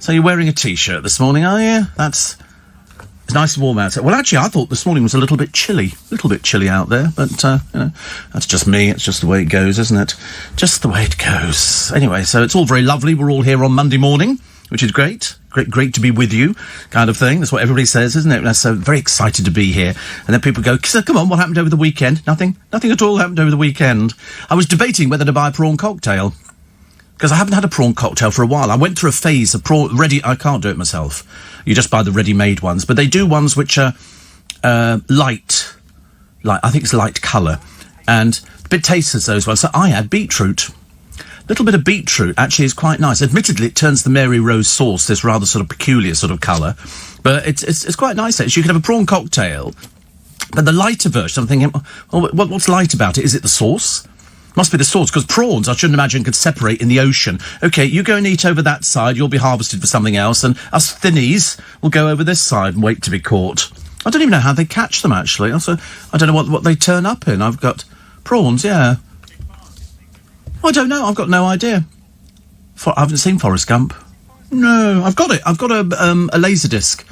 So you're wearing a T-shirt this morning, are you? It's nice and warm outside. Well, actually, I thought this morning was a little bit chilly out there, but, that's just me. It's just the way it goes, isn't it? Just the way it goes. Anyway, so it's all very lovely. We're all here on Monday morning, which is great. Great to be with you, kind of thing. That's what everybody says, isn't it? So very excited to be here. And then people go, so come on, what happened over the weekend? Nothing at all happened over the weekend. I was debating whether to buy a prawn cocktail, because I haven't had a prawn cocktail for a while. I went through a phase of prawn ready. I can't do it myself. You just buy the ready-made ones, but they do ones which are light. I think it's light colour, and a bit tastes as those ones. So I had beetroot. Little bit of beetroot actually is quite nice. Admittedly, it turns the Mary Rose sauce this rather sort of peculiar sort of colour, but it's quite nice. You can have a prawn cocktail, but the lighter version, I'm thinking, well, what's light about it? Is it the sauce? Must be the sauce, because prawns, I shouldn't imagine, could separate in the ocean. OK, you go and eat over that side, you'll be harvested for something else, and us thinnies will go over this side and wait to be caught. I don't even know how they catch them, actually. Also, I don't know what they turn up in. I've got prawns, yeah. I don't know. I've got no idea. I haven't seen Forrest Gump. No, I've got it. I've got a Laserdisc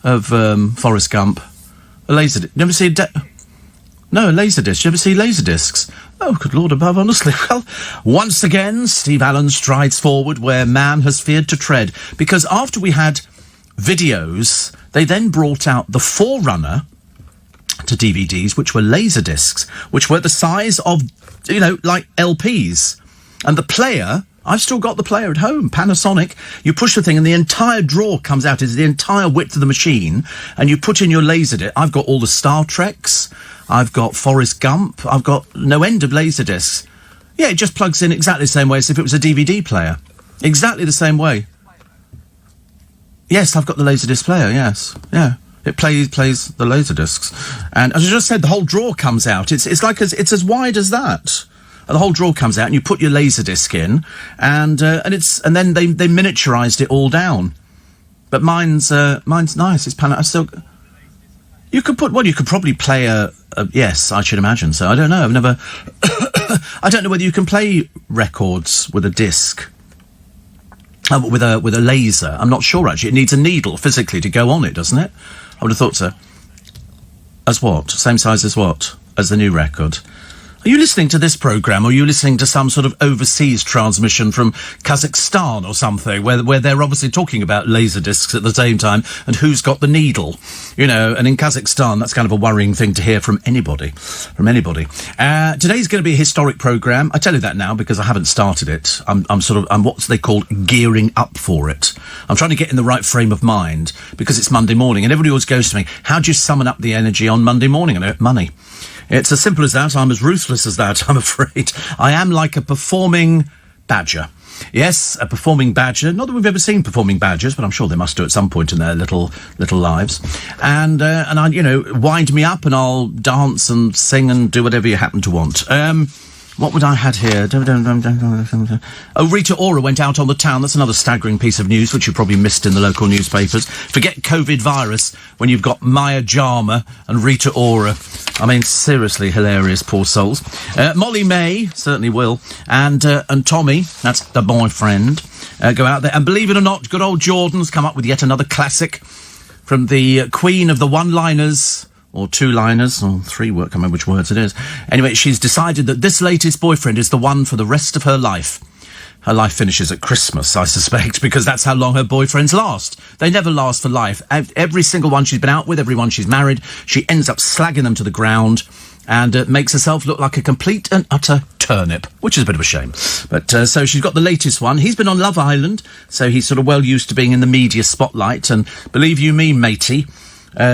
of Forrest Gump. A Laserdisc. Never see a Laserdisc. You ever see Laserdiscs? Oh, good Lord above, honestly. Well, once again, Steve Allen strides forward where man has feared to tread. Because after we had videos, they then brought out the forerunner to DVDs, which were Laserdiscs, which were the size of, like LPs. And the player, I've still got the player at home, Panasonic. You push the thing and the entire drawer comes out. It's the entire width of the machine. And you put in your Laserdisc. I've got all the Star Treks. I've got Forrest Gump. I've got no end of Laserdiscs. Yeah, it just plugs in exactly the same way as if it was a DVD player. Exactly the same way. Yes, I've got the Laserdisc player, yes. Yeah. It plays the Laserdiscs. And as I just said, the whole drawer comes out. It's as wide as that. And the whole drawer comes out and you put your Laserdisc in and then they miniaturised it all down. But mine's nice. It's you could probably play yes, I should imagine so. I don't know. I've never I don't know whether you can play records with a disc. With a laser. I'm not sure, actually. It needs a needle physically to go on it, doesn't it? I would have thought so. As what? Same size as what? As the new record. Are you listening to this programme, or are you listening to some sort of overseas transmission from Kazakhstan or something, where they're obviously talking about Laserdiscs at the same time, and who's got the needle? And in Kazakhstan, that's kind of a worrying thing to hear from anybody. Today's going to be a historic programme. I tell you that now because I haven't started it. I'm what they call gearing up for it. I'm trying to get in the right frame of mind, because it's Monday morning, and everybody always goes to me, how do you summon up the energy on Monday morning? I know, money. It's as simple as that. I'm as ruthless as that, I'm afraid. I am like a performing badger. Yes, a performing badger. Not that we've ever seen performing badgers, but I'm sure they must do at some point in their little lives. And I, wind me up and I'll dance and sing and do whatever you happen to want. What would I had here? Oh, Rita Ora went out on the town. That's another staggering piece of news, which you probably missed in the local newspapers. Forget COVID virus when you've got Maya Jama and Rita Ora. I mean, seriously hilarious, poor souls. Molly May, certainly will, and Tommy, that's the boyfriend, go out there. And believe it or not, good old Jordan's come up with yet another classic from the queen of the one-liners, or two-liners, or three, I can't remember which words it is. Anyway, she's decided that this latest boyfriend is the one for the rest of her life. Her life finishes at Christmas, I suspect, because that's how long her boyfriends last. They never last for life. Every single one she's been out with, every one she's married, she ends up slagging them to the ground and makes herself look like a complete and utter turnip, which is a bit of a shame. But so she's got the latest one. He's been on Love Island, so he's sort of well used to being in the media spotlight. And believe you me, matey,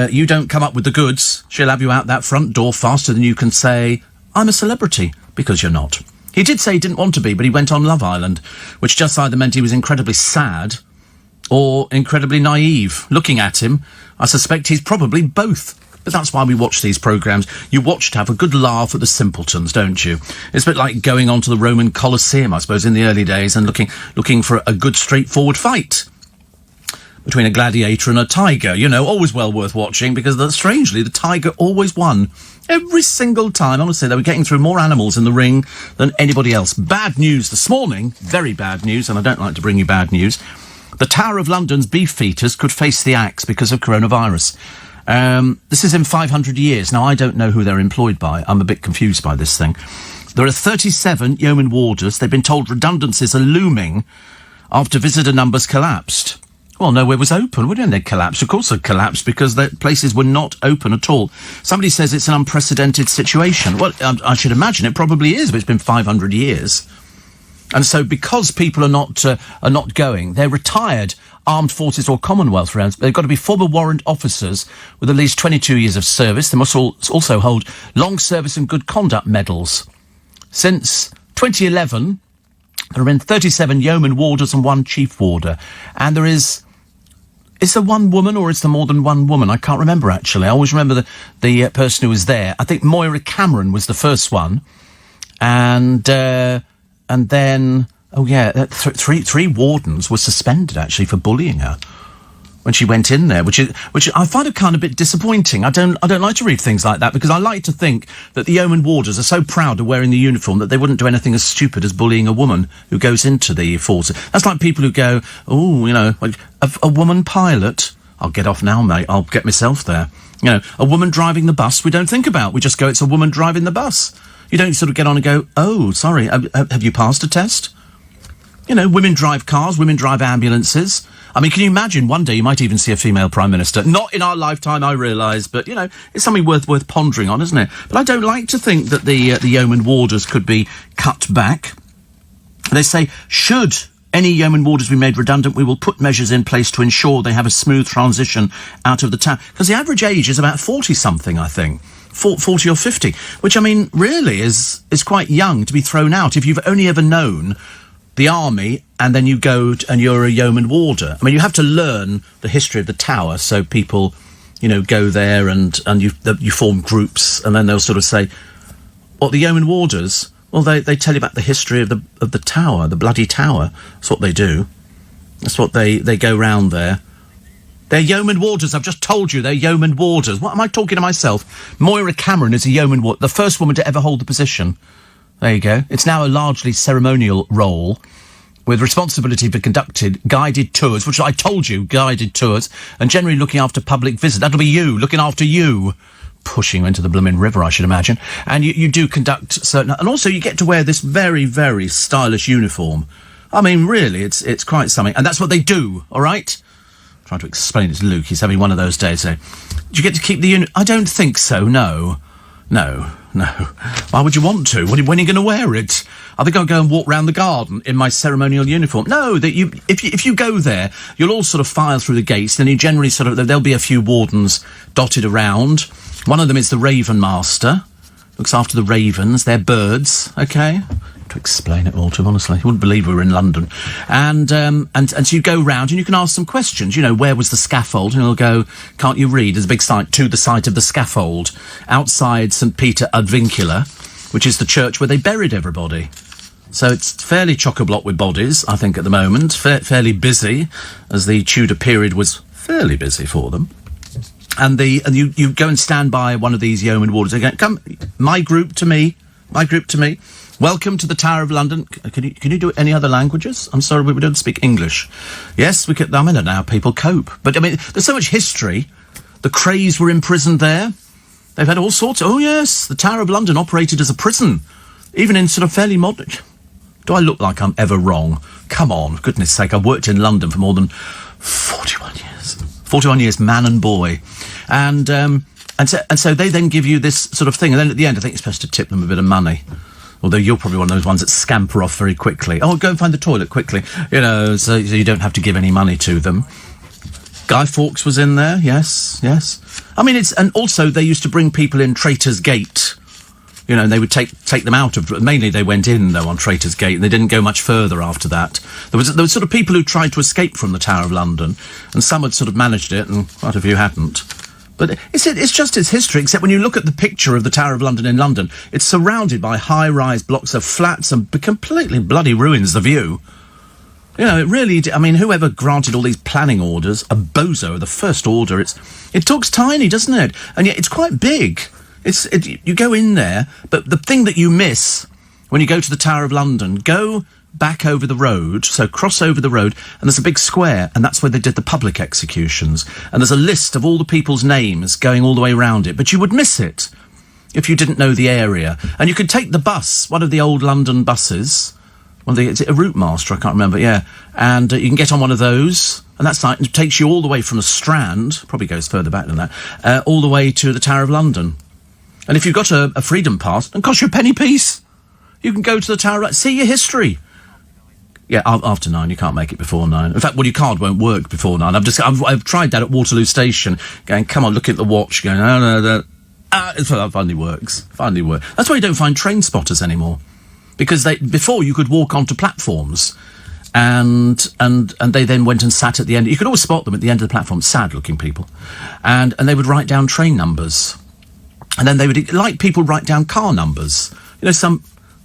you don't come up with the goods, she'll have you out that front door faster than you can say, I'm a celebrity, because you're not. He did say he didn't want to be, but he went on Love Island, which just either meant he was incredibly sad or incredibly naive. Looking at him, I suspect he's probably both. But that's why we watch these programmes. You watch to have a good laugh at the simpletons, don't you? It's a bit like going on to the Roman Colosseum, I suppose, in the early days and looking for a good, straightforward fight between a gladiator and a tiger. Always well worth watching, because strangely, the tiger always won. Every single time, honestly, they were getting through more animals in the ring than anybody else. Bad news this morning, very bad news, and I don't like to bring you bad news, The Tower of London's beefeaters could face the axe because of coronavirus. This is in 500 years. Now, I don't know who they're employed by. I'm a bit confused by this thing. There are 37 yeoman warders. They've been told redundancies are looming after visitor numbers collapsed. Well, nowhere was open. Wouldn't they collapse? Of course they collapsed because the places were not open at all. Somebody says it's an unprecedented situation. Well, I should imagine it probably is, but it's been 500 years. And so because people are not going, they're retired armed forces or Commonwealth rounds. They've got to be former warrant officers with at least 22 years of service. They must also hold long service and good conduct medals. Since 2011, there have been 37 yeoman warders and 1 chief warder. And there is there one woman or is there more than one woman? I can't remember, actually. I always remember the person who was there. I think Moira Cameron was the first one. And then, three wardens were suspended, actually, for bullying her when she went in there, which I find a kind of bit disappointing. I don't like to read things like that because I like to think that the yeoman warders are so proud of wearing the uniform that they wouldn't do anything as stupid as bullying a woman who goes into the force. That's like people who go, a woman pilot. I'll get off now, mate. I'll get myself there. A woman driving the bus we don't think about. We just go, it's a woman driving the bus. You don't sort of get on and go, oh, sorry, have you passed a test? Women drive cars, women drive ambulances. I mean, can you imagine one day you might even see a female Prime Minister? Not in our lifetime, I realise, but, it's something worth pondering on, isn't it? But I don't like to think that the yeoman warders could be cut back. They say, should any yeoman warders be made redundant, we will put measures in place to ensure they have a smooth transition out of the town. Because the average age is about 40-something, I think. 40 or 50, which, I mean, really is quite young to be thrown out if you've only ever known the army and then you go and you're a yeoman warder. I mean, you have to learn the history of the Tower, so people, go there and you form groups, and then they'll sort of say, what, the yeoman warders? Well, they tell you about the history of the Tower, the bloody Tower. That's what they do. That's what they go round there. They're yeoman warders. I've just told you they're yeoman warders. What am I talking to myself? Moira Cameron is a yeoman warder, the first woman to ever hold the position. There you go. It's now a largely ceremonial role with responsibility for conducting guided tours, which I told you, guided tours, and generally looking after public visits. That'll be you, looking after you. Pushing you into the blooming river, I should imagine. And you do conduct certain... And also you get to wear this very, very stylish uniform. I mean, really, it's quite something. And that's what they do, all right? Trying to explain it to Luke. He's having one of those days. So, do you get to keep the I don't think so. No. Why would you want to? When are you going to wear it? I think I'll go and walk round the garden in my ceremonial uniform. No, if you go there, you'll all sort of file through the gates. Then you generally there'll be a few wardens dotted around. One of them is the Raven Master. Looks after the ravens. They're birds. Okay. To explain it all to him, honestly. You wouldn't believe we were in London. And so you go round and you can ask some questions. Where was the scaffold? And he'll go, can't you read? There's a big sign, to the site of the scaffold, outside St. Peter ad Vincula, which is the church where they buried everybody. So it's fairly chock-a-block with bodies, I think, at the moment. Fairly busy, as the Tudor period was fairly busy for them. And you go and stand by one of these yeoman warders. They go, come, my group to me. Welcome to the Tower of London. Can you do any other languages? I'm sorry, we don't speak English. Yes, we could. I mean, now people cope. But, I mean, there's so much history. The Krays were imprisoned there. They've had all sorts. Oh, yes, the Tower of London operated as a prison, even in sort of fairly modern... Do I look like I'm ever wrong? Come on, goodness sake, I've worked in London for more than 41 years. 41 years, man and boy. And so they then give you this sort of thing. And then at the end, I think you're supposed to tip them a bit of money. Although you're probably one of those ones that scamper off very quickly. Oh, go and find the toilet quickly. So you don't have to give any money to them. Guy Fawkes was in there, yes. I mean, and also they used to bring people in Traitor's Gate. And they would take them out of... Mainly they went in, though, on Traitor's Gate, and they didn't go much further after that. There were sort of people who tried to escape from the Tower of London, and some had sort of managed it, and quite a few hadn't. But it's just its history, except when you look at the picture of the Tower of London in London, it's surrounded by high-rise blocks of flats and completely bloody ruins the view. It really... I mean, whoever granted all these planning orders, a bozo, the first order, it talks tiny, doesn't it? And yet it's quite big. You go in there, but the thing that you miss when you go to the Tower of London, go back over the road, so cross over the road, and there's a big square, and that's where they did the public executions. And there's a list of all the people's names going all the way around it, but you would miss it if you didn't know the area. And you could take the bus, one of the old London buses, is it a Route Master? I can't remember, yeah. And you can get on one of those, and that's like, it takes you all the way from the Strand, probably goes further back than that, all the way to the Tower of London. And if you've got a Freedom Pass, it costs you a penny piece. You can go to the Tower, see your history. Yeah, after 9, you can't make it before 9. In fact, well, your card won't work before 9. I've tried that at Waterloo Station, going, come on, look at the watch, going, no, it finally works. Finally works. That's why you don't find train spotters anymore. Because before you could walk onto platforms, and they then went and sat at the end. You could always spot them at the end of the platform, sad-looking people, and they would write down train numbers, and then they would, like people write down car numbers. You know,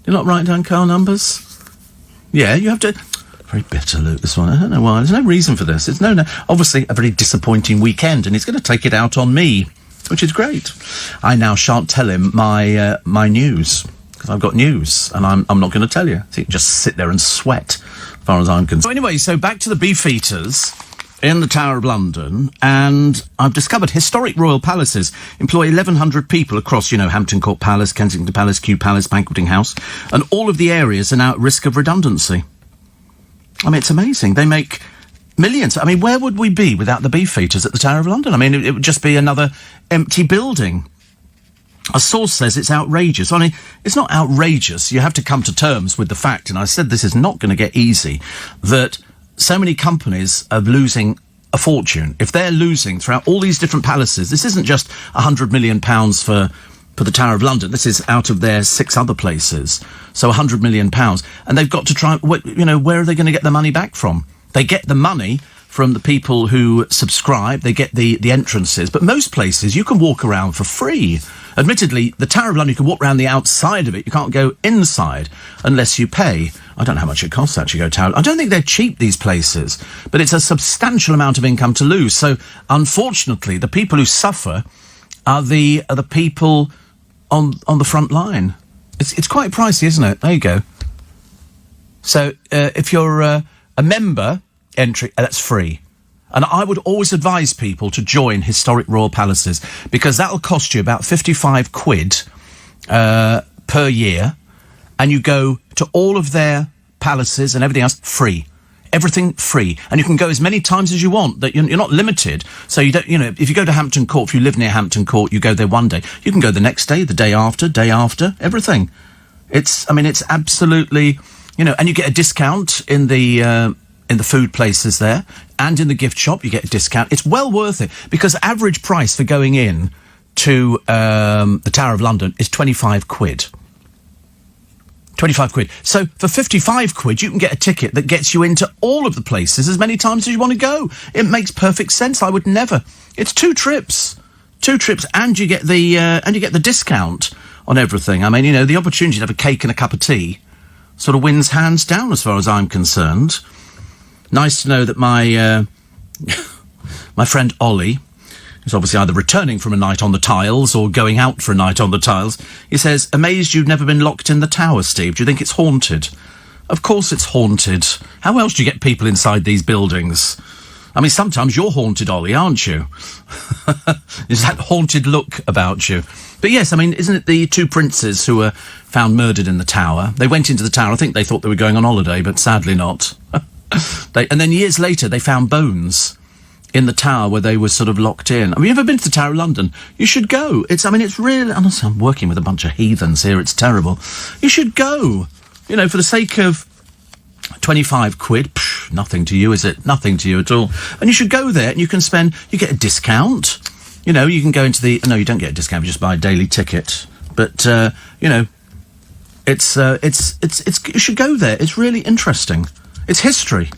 you not write down car numbers. Yeah, you have to. Very bitter, Luke. This one. I don't know why. There's no reason for this. It's no. Obviously, a very disappointing weekend, and he's going to take it out on me, which is great. I now shan't tell him my news. I've got news, and I'm not going to tell you. So you can just sit there and sweat, as far as I'm concerned. So anyway, so back to the Beefeaters in the Tower of London, and I've discovered historic royal palaces employ 1,100 people across, Hampton Court Palace, Kensington Palace, Kew Palace, Banqueting House, and all of the areas are now at risk of redundancy. I mean, it's amazing. They make millions. I mean, where would we be without the Beefeaters at the Tower of London? I mean, it would just be another empty building. A source says it's outrageous. I mean, it's not outrageous. You have to come to terms with the fact, and I said this is not going to get easy, that so many companies are losing a fortune. If they're losing throughout all these different palaces, this isn't just £100 million for the Tower of London. This is out of their 6 other places. So £100 million. And they've got to try, where are they going to get the money back from? They get the money from the people who subscribe. They get the entrances. But most places, you can walk around for free. Admittedly, the Tower of London, you can walk around the outside of it. You can't go inside unless you pay. I don't know how much it costs to actually go to Tower. I don't think they're cheap, these places, but it's a substantial amount of income to lose. So, unfortunately, the people who suffer are the people on the front line. It's quite pricey, isn't it? There you go. So, if you're a member entry, that's free. And I would always advise people to join historic royal palaces, because that'll cost you about 55 quid per year, and you go to all of their palaces and everything else free. Everything free. And you can go as many times as you want. That you're not limited. So you don't, if you go to Hampton Court, if you live near Hampton Court, you go there one day. You can go the next day, the day after, everything. It's absolutely, and you get a discount in the food places there, and in the gift shop you get a discount. It's well worth it, because the average price for going in to the Tower of London is 25 quid. 25 quid. So for 55 quid, you can get a ticket that gets you into all of the places as many times as you want to go. It makes perfect sense. I would never. It's 2 trips, and you get the discount on everything. I mean, the opportunity to have a cake and a cup of tea sort of wins hands down as far as I'm concerned. Nice to know that my my friend Ollie, who's obviously either returning from a night on the tiles or going out for a night on the tiles, he says, amazed you've never been locked in the tower, Steve. Do you think it's haunted? Of course it's haunted. How else do you get people inside these buildings? I mean, sometimes you're haunted, Ollie, aren't you? There's that haunted look about you. But yes, I mean, isn't it the 2 princes who were found murdered in the tower? They went into the tower. I think they thought they were going on holiday, but sadly not. And then years later, they found bones in the tower where they were sort of locked in. Have you ever been to the Tower of London? You should go. It's really... Honestly, I'm working with a bunch of heathens here. It's terrible. You should go. For the sake of 25 quid, nothing to you, is it? Nothing to you at all. And you should go there, and you get a discount. You can go into the... No, you don't get a discount. You just buy a daily ticket. But, it's you should go there. It's really interesting. It's history.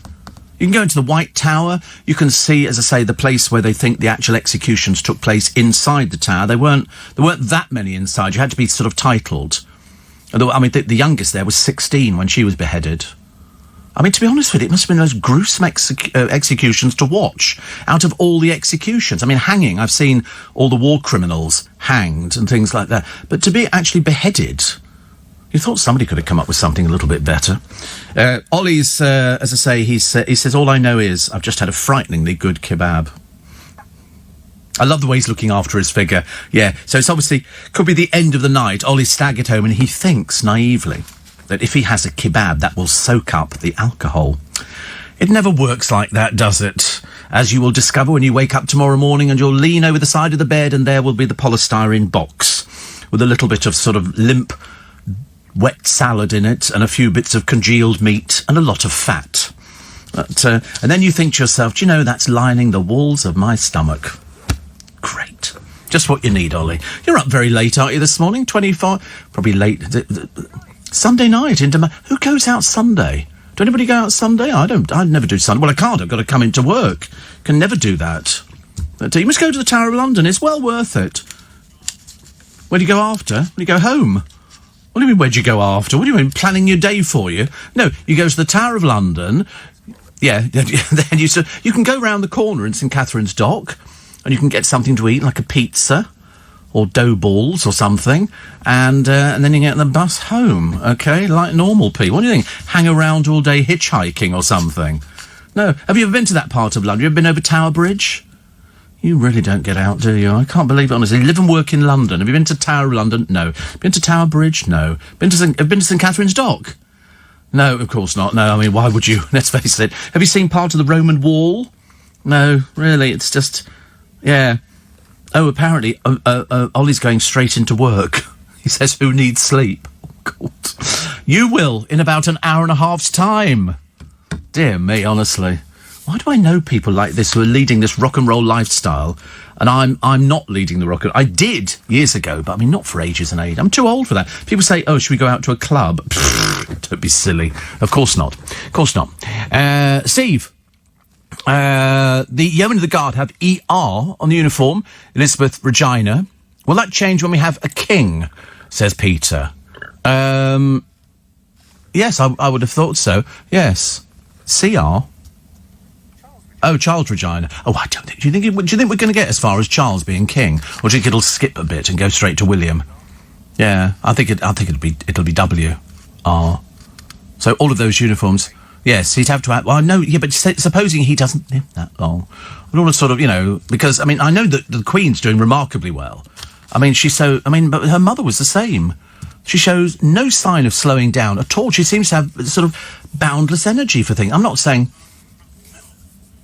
You can go into the White Tower. You can see, as I say, the place where they think the actual executions took place inside the tower. There weren't that many inside. You had to be sort of titled. I mean, the youngest there was 16 when she was beheaded. I mean, to be honest with you, it must have been the most gruesome executions to watch out of all the executions. I mean, hanging, I've seen all the war criminals hanged and things like that. But to be actually beheaded, You thought somebody could have come up with something a little bit better. Ollie's, as I say, he says, all I know is I've just had a frighteningly good kebab. I love the way he's looking after his figure. Yeah, so it's obviously, could be the end of the night. Ollie's staggered home and he thinks naively that if he has a kebab, that will soak up the alcohol. It never works like that, does it? As you will discover when you wake up tomorrow morning and you'll lean over the side of the bed and there will be the polystyrene box with a little bit of sort of limp, wet salad in it and a few bits of congealed meat and a lot of fat. But, and then you think to yourself, do you know, that's lining the walls of my stomach. Great. Just what you need, Ollie. You're up very late, aren't you, this morning? 25? Probably late. Sunday night into... Who goes out Sunday? Do anybody go out Sunday? I don't. I never do Sunday. Well, I can't. I've got to come into work. Can never do that. But you must go to the Tower of London. It's well worth it. Where do you go after? When you go home? What do you mean, where do you go after? What do you mean, planning your day for you? No, you go to the Tower of London. Yeah, then you can go round the corner in St Catherine's Dock and you can get something to eat, like a pizza or dough balls or something, and then you get the bus home, okay? Like normal people. What do you think? Hang around all day hitchhiking or something? No. Have you ever been to that part of London? Have you ever been over Tower Bridge? You really don't get out, do you? I can't believe it, honestly. You live and work in London. Have you been to Tower of London? No. Been to Tower Bridge? No. Been to St Catherine's Dock? No, of course not. No, I mean, why would you? Let's face it. Have you seen part of the Roman Wall? No, really. It's just... Yeah. Oh, apparently, Ollie's going straight into work. He says, who needs sleep? Oh, God. You will, in about an hour and a half's time. Dear me, honestly. Why do I know people like this who are leading this rock and roll lifestyle, and I'm not leading the rock and... I did years ago, but I mean, not for ages and age. I'm too old for that. People say, oh, should we go out to a club? Pfft, don't be silly. Of course not. Of course not. Steve. The Yeomen of the Guard have ER on the uniform. Elizabeth Regina. Will that change when we have a king? Says Peter. Yes, I would have thought so. Yes. CR. Oh, Charles Regina. Oh, I don't think. Do you think we're going to get as far as Charles being king, or do you think it'll skip a bit and go straight to William? Yeah, I think it'll be WR. So all of those uniforms. Yes, he'd have to have... Well, no, yeah, but supposing he doesn't live that long. We all sort of, you know... Because, I mean, I know that the Queen's doing remarkably well. I mean, she's so... I mean, but her mother was the same. She shows no sign of slowing down at all. She seems to have sort of boundless energy for things. I'm not saying...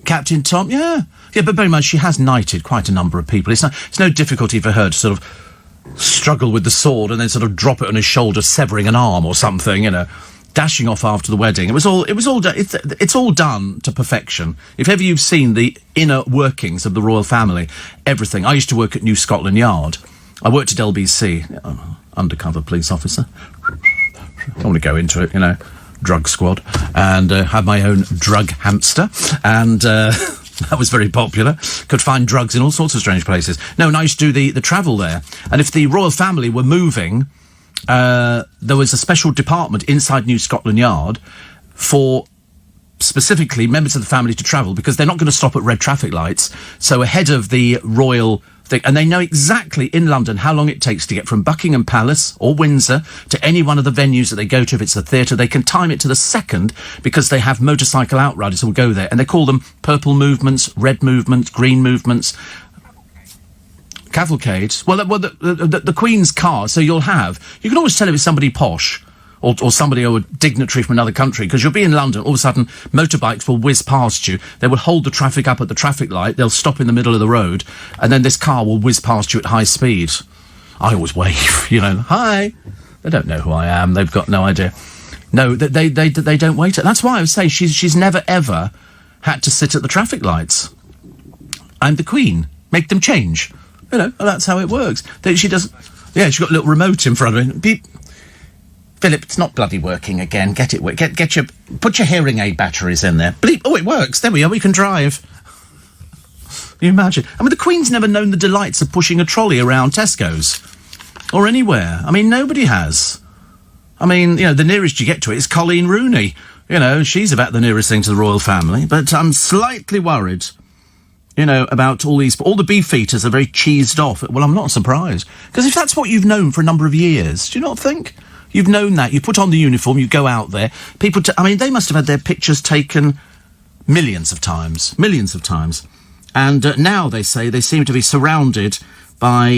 Captain Tom, yeah, but very much she has knighted quite a number of people. It's no difficulty for her to sort of struggle with the sword and then sort of drop it on his shoulder, severing an arm or something, you know, dashing off after the wedding. It's all done to perfection. If ever you've seen the inner workings of the royal family, everything. I used to work at New Scotland Yard. I worked at LBC, undercover police officer. Don't want to go into it, you know. Drug squad, and had my own drug hamster, and that was very popular. Could find drugs in all sorts of strange places. No, and I used to do the travel there, and if the royal family were moving, there was a special department inside New Scotland Yard for specifically members of the family to travel, because they're not going to stop at red traffic lights. So ahead of the royal thing, and they know exactly in London how long it takes to get from Buckingham Palace or Windsor to any one of the venues that they go to. If it's a theatre, they can time it to the second, because they have motorcycle outriders who will go there, and they call them purple movements, red movements, green movements, cavalcades. Well, the Queen's car. So you can always tell if it's somebody posh or somebody or a dignitary from another country, because you'll be in London, all of a sudden motorbikes will whiz past you, they will hold the traffic up at the traffic light, they'll stop in the middle of the road, and then this car will whiz past you at high speed. I always wave, you know, hi. They don't know who I am, they've got no idea. No, they don't wait. That's why I would say she's never ever had to sit at the traffic lights. I'm the Queen. Make them change. You know, that's how it works. She doesn't... Yeah, she's got a little remote in front of her. Beep. Philip, it's not bloody working again. Get it. Put your hearing aid batteries in there. Bleep. Oh, it works. There we are. We can drive. Can you imagine? I mean, the Queen's never known the delights of pushing a trolley around Tesco's or anywhere. I mean, nobody has. I mean, you know, the nearest you get to it is Colleen Rooney. You know, she's about the nearest thing to the royal family. But I'm slightly worried, you know, about all the beef eaters are very cheesed off. Well, I'm not surprised, because if that's what you've known for a number of years, do you not think? You've known that. You put on the uniform, you go out there. People, I mean, they must have had their pictures taken millions of times. And now they say they seem to be surrounded by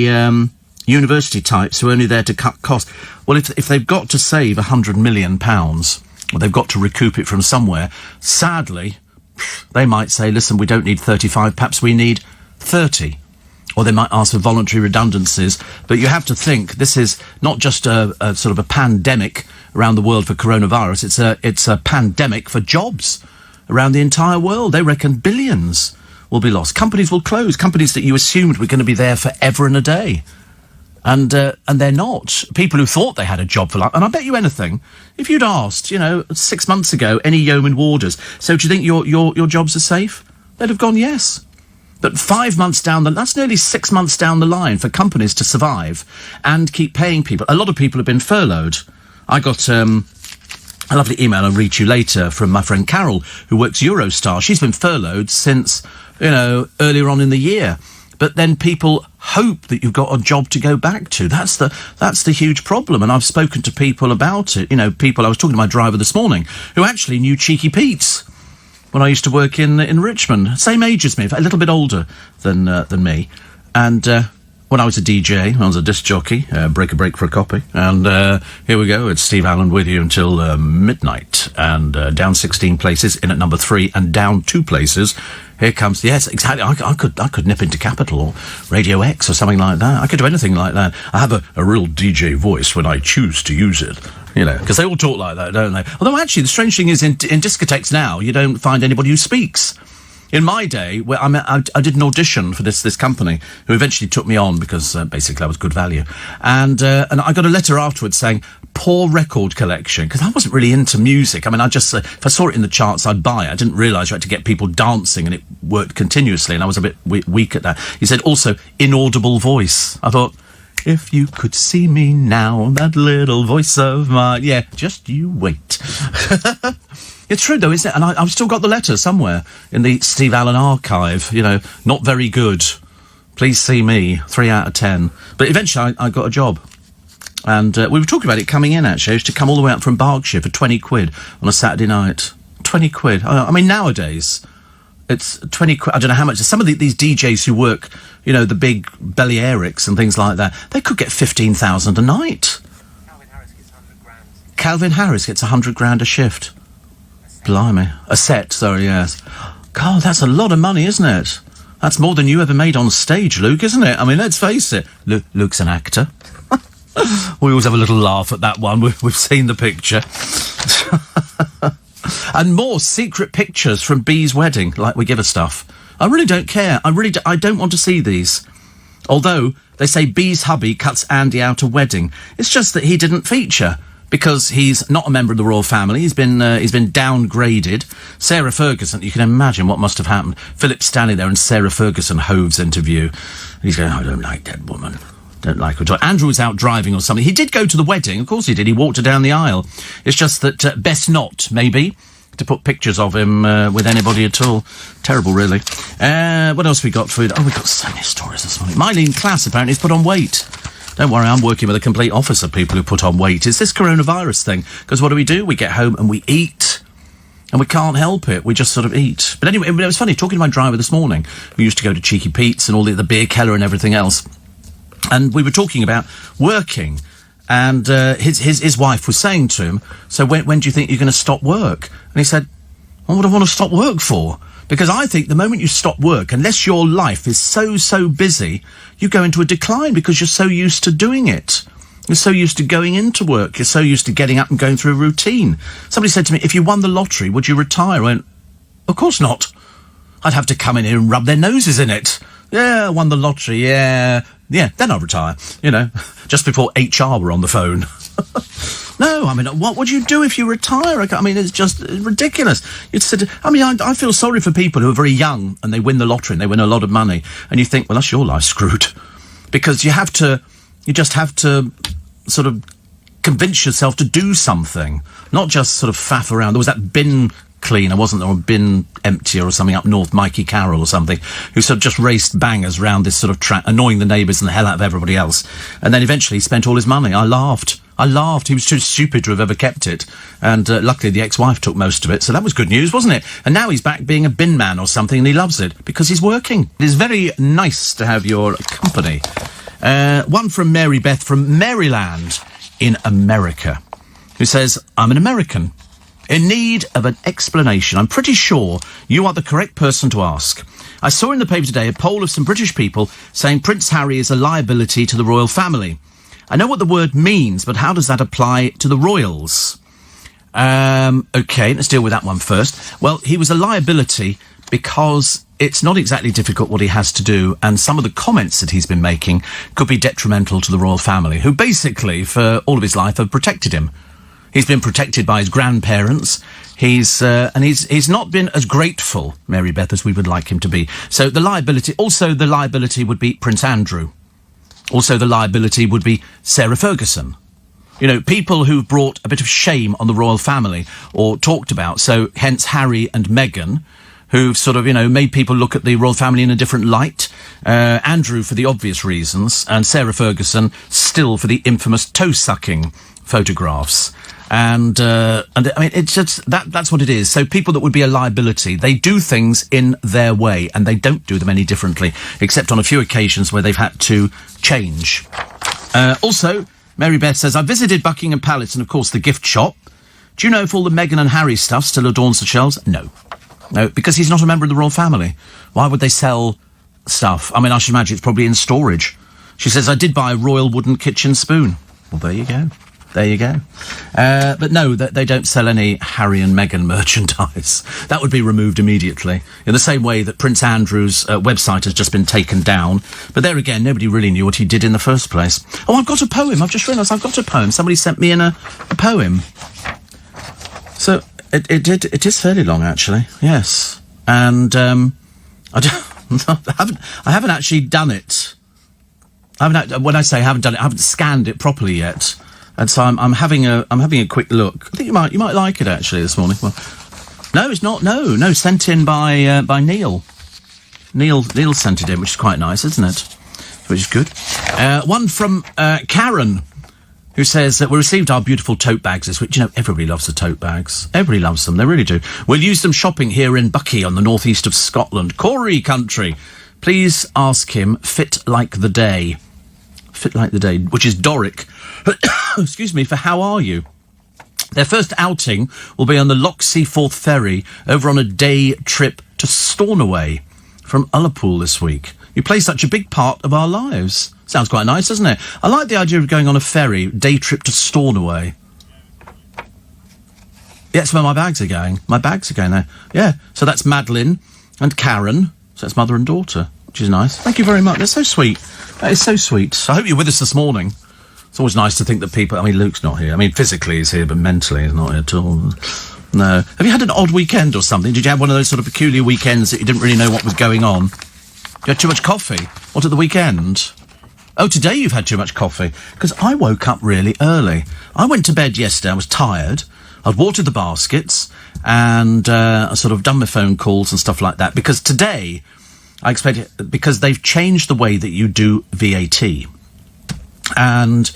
university types who are only there to cut costs. Well, if they've got to save £100 million, or they've got to recoup it from somewhere, sadly, they might say, listen, we don't need 35, perhaps we need 30. Or they might ask for voluntary redundancies. But you have to think this is not just a sort of a pandemic around the world for coronavirus. It's a pandemic for jobs around the entire world. They reckon billions will be lost. Companies will close. Companies that you assumed were going to be there forever and a day. And they're not. People who thought they had a job for life. And I bet you anything, if you'd asked, 6 months ago, any yeoman warders, so do you think your jobs are safe? They'd have gone, yes. But 5 months that's nearly 6 months down the line for companies to survive and keep paying people. A lot of people have been furloughed. I got a lovely email I'll read to you later from my friend Carol, who works Eurostar. She's been furloughed since, earlier on in the year. But then people hope that you've got a job to go back to. That's the huge problem. And I've spoken to people about it. I was talking to my driver this morning who actually knew Cheeky Pete's when I used to work in Richmond. Same age as me, a little bit older than me. And when I was a DJ, I was a disc jockey, break for a copy. And here we go, it's Steve Allen with you until midnight. And down 16 places, in at number 3, and down 2 places. Here comes, yes, exactly. I could nip into Capital or Radio X or something like that. I could do anything like that. I have a real DJ voice when I choose to use it. Because they all talk like that, don't they? Although, actually, the strange thing is, in discotheques now, you don't find anybody who speaks. In my day, where I did an audition for this company, who eventually took me on because basically I was good value, and I got a letter afterwards saying poor record collection, because I wasn't really into music. I mean, I just if I saw it in the charts, I'd buy it. I didn't realise you had to get people dancing, and it worked continuously, and I was a bit weak at that. He said also inaudible voice. I thought, if you could see me now, that little voice of mine. Yeah, just you wait. It's true, though, isn't it? And I've still got the letter somewhere in the Steve Allen archive. Not very good. Please see me. 3 out of 10. But eventually I got a job. And we were talking about it coming in, actually. I used to come all the way up from Berkshire for 20 quid on a Saturday night. 20 quid. I mean, nowadays, it's 20 quid. I don't know how much. Some of these DJs who work, the big Balearics and things like that, they could get 15,000 a night. Calvin Harris gets 100 grand. Calvin Harris gets 100 grand a shift. Blimey. A set, sorry, yes. God, that's a lot of money, isn't it? That's more than you ever made on stage, Luke, isn't it? I mean, let's face it. Luke's an actor. We always have a little laugh at that one. We've seen the picture. And more secret pictures from Bee's wedding, like we give her stuff. I really don't care. I don't want to see these. Although, they say Bee's hubby cuts Andy out a wedding. It's just that he didn't feature, because he's not a member of the royal family. He's been downgraded. Sarah Ferguson, you can imagine what must have happened. Philip Stanley there and Sarah Ferguson Hove's interview. And he's going, I don't like that woman. Don't like her. Andrew was out driving or something. He did go to the wedding. Of course he did. He walked her down the aisle. It's just that best not, maybe, to put pictures of him with anybody at all. Terrible, really. What else we got for you? Oh, we've got so many stories this morning. Mylene Class apparently has put on weight. Don't worry, I'm working with a complete office of people who put on weight. It's this coronavirus thing. Because what do? We get home and we eat. And we can't help it. We just sort of eat. But anyway, it was funny, talking to my driver this morning, who used to go to Cheeky Pete's and all the beer keller and everything else. And we were talking about working. And his wife was saying to him, so when do you think you're going to stop work? And he said, well, what do I want to stop work for? Because I think the moment you stop work, unless your life is so busy, you go into a decline because you're so used to doing it. You're so used to going into work. You're so used to getting up and going through a routine. Somebody said to me, if you won the lottery, would you retire? I went, of course not. I'd have to come in here and rub their noses in it. Yeah, I won the lottery, yeah, then I'll retire, just before HR were on the phone. No, I mean, what would you do if you retire? I mean, it's just ridiculous. I feel sorry for people who are very young and they win the lottery and they win a lot of money. And you think, well, that's your life screwed. Because you just have to sort of convince yourself to do something. Not just sort of faff around. There was that bin cleaner, wasn't there, or bin emptier or something up north, Mikey Carroll or something, who sort of just raced bangers around this sort of track, annoying the neighbours and the hell out of everybody else. And then eventually he spent all his money. I laughed. I laughed. He was too stupid to have ever kept it. And luckily the ex-wife took most of it. So that was good news, wasn't it? And now he's back being a bin man or something, and he loves it because he's working. It is very nice to have your company. One from Mary Beth from Maryland in America, who says, I'm an American in need of an explanation. I'm pretty sure you are the correct person to ask. I saw in the paper today a poll of some British people saying Prince Harry is a liability to the royal family. I know what the word means, but how does that apply to the royals? OK, let's deal with that one first. Well, he was a liability because it's not exactly difficult what he has to do, and some of the comments that he's been making could be detrimental to the royal family, who basically, for all of his life, have protected him. He's been protected by his grandparents. He's not been as grateful, Mary Beth, as we would like him to be. So the liability would be Prince Andrew. Also, the liability would be Sarah Ferguson. You know, people who've brought a bit of shame on the royal family or talked about. So, hence Harry and Meghan, who've sort of, made people look at the royal family in a different light. Andrew for the obvious reasons, and Sarah Ferguson still for the infamous toe-sucking photographs. And I mean, it's just, that's what it is. So people that would be a liability, they do things in their way, and they don't do them any differently, except on a few occasions where they've had to change. Also, Mary Beth says, I visited Buckingham Palace and, of course, the gift shop. Do you know if all the Meghan and Harry stuff still adorns the shelves? No. No, because he's not a member of the royal family. Why would they sell stuff? I mean, I should imagine it's probably in storage. She says, I did buy a royal wooden kitchen spoon. Well, there you go. There you go. But no, they don't sell any Harry and Meghan merchandise. That would be removed immediately, in the same way that Prince Andrew's website has just been taken down. But there again, nobody really knew what he did in the first place. Oh, I've got a poem. I've just realised I've got a poem. Somebody sent me in a poem. So it is fairly long, actually. Yes, and I haven't actually done it. When I say I haven't done it, I haven't scanned it properly yet. And so I'm having a quick look. I think you might like it actually this morning. Well, no, it's not. No, sent in by Neil. Neil sent it in, which is quite nice, isn't it? Which is good. One from Karen, who says that we received our beautiful tote bags this week. Everybody loves the tote bags. Everybody loves them. They really do. We'll use them shopping here in Buckie on the northeast of Scotland, Corey country. Please ask him fit like the day. Fit like the day, which is Doric. Excuse me, for how are you? Their first outing will be on the Loch Seaforth ferry over on a day trip to Stornoway from Ullapool this week. You play such a big part of our lives. Sounds quite nice, doesn't it? I like the idea of going on a ferry, day trip to Stornoway. Yeah, that's where my bags are going. My bags are going there. Yeah, so that's Madeline and Karen. So that's mother and daughter, which is nice. Thank you very much. That's so sweet. That is so sweet. I hope you're with us this morning. It's always nice to think that people... I mean, Luke's not here. I mean, physically he's here, but mentally he's not here at all. No. Have you had an odd weekend or something? Did you have one of those sort of peculiar weekends that you didn't really know what was going on? You had too much coffee? What, at the weekend? Oh, today you've had too much coffee. Because I woke up really early. I went to bed yesterday. I was tired. I'd watered the baskets and I sort of done my phone calls and stuff like that. Because today, because they've changed the way that you do VAT. And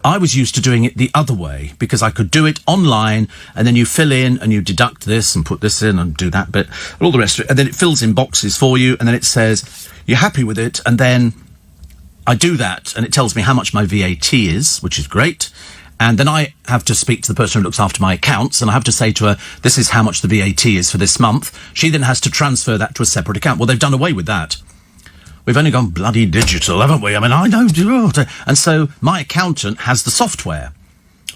I was used to doing it the other way because I could do it online and then you fill in and you deduct this and put this in and do that bit and all the rest of it. And then it fills in boxes for you and then it says you're happy with it. And then I do that and it tells me how much my VAT is, which is great. And then I have to speak to the person who looks after my accounts and I have to say to her, this is how much the VAT is for this month. She then has to transfer that to a separate account. Well, they've done away with that. We've only gone bloody digital, haven't we? I mean, I don't do it. And so my accountant has the software.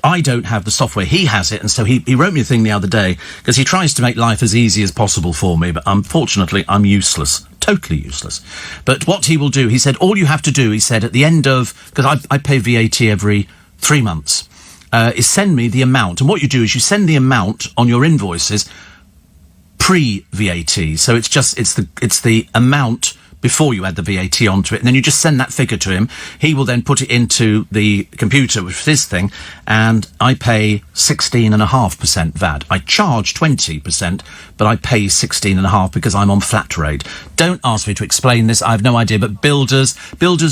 I don't have the software. He has it. And so he wrote me a thing the other day because he tries to make life as easy as possible for me. But unfortunately, I'm useless. Totally useless. But what he will do, he said, all you have to do, he said, at the end of... Because I pay VAT every 3 months. Is send me the amount. And what you do is you send the amount on your invoices pre-VAT. So it's the amount before you add the VAT onto it, and then you just send that figure to him. He will then put it into the computer, which is his thing, and I pay 16.5% VAT. I charge 20%, but I pay 16.5% because I'm on flat rate. Don't ask me to explain this, I have no idea, but builders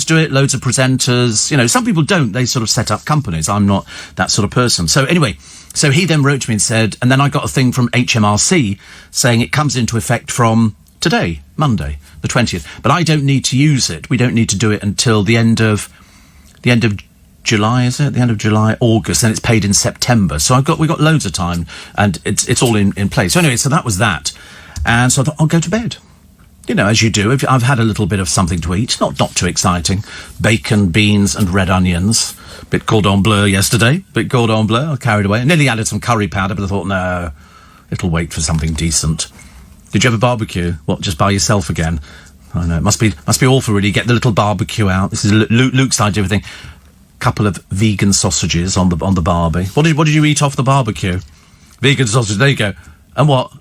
do it, loads of presenters, you know, some people don't, they sort of set up companies. I'm not that sort of person. So anyway, so he then wrote to me and said, and then I got a thing from HMRC saying it comes into effect from today, Monday, the 20th. But I don't need to use it. We don't need to do it until the end of July, is it? The end of July, August, and it's paid in September. So we got loads of time, and it's all in place. So anyway, so that was that. And so I thought, I'll go to bed. You know, as you do. I've had a little bit of something to eat. Not too exciting. Bacon, beans, and red onions. Bit cordon bleu yesterday. Bit cordon bleu. I carried away. I nearly added some curry powder, but I thought, no, it'll wait for something decent. Did you have a barbecue? What, just by yourself again? I know, it must be awful, really. Get the little barbecue out. This is Luke's idea of everything. Couple of vegan sausages on the barbie. What did you eat off the barbecue? Vegan sausage, there you go. And what?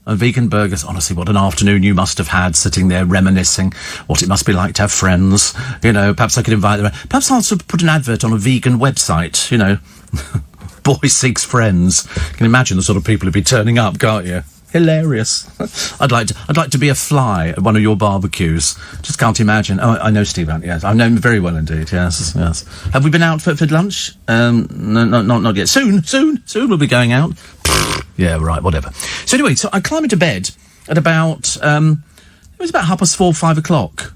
And vegan burgers. Honestly, what an afternoon you must have had, sitting there reminiscing what it must be like to have friends. You know, perhaps I could invite them. Perhaps I'll sort of put an advert on a vegan website, you know. Boy seeks friends. You can imagine the sort of people who'd be turning up, can't you? Hilarious. I'd like to be a fly at one of your barbecues. Just can't imagine. Oh, I know Steve Hunt, yes. I know him very well indeed, yes. Have we been out for lunch? No, not yet. Soon we'll be going out. Yeah, right, whatever. So anyway, so I climbed into bed at about, it was about 4:30, 5 o'clock.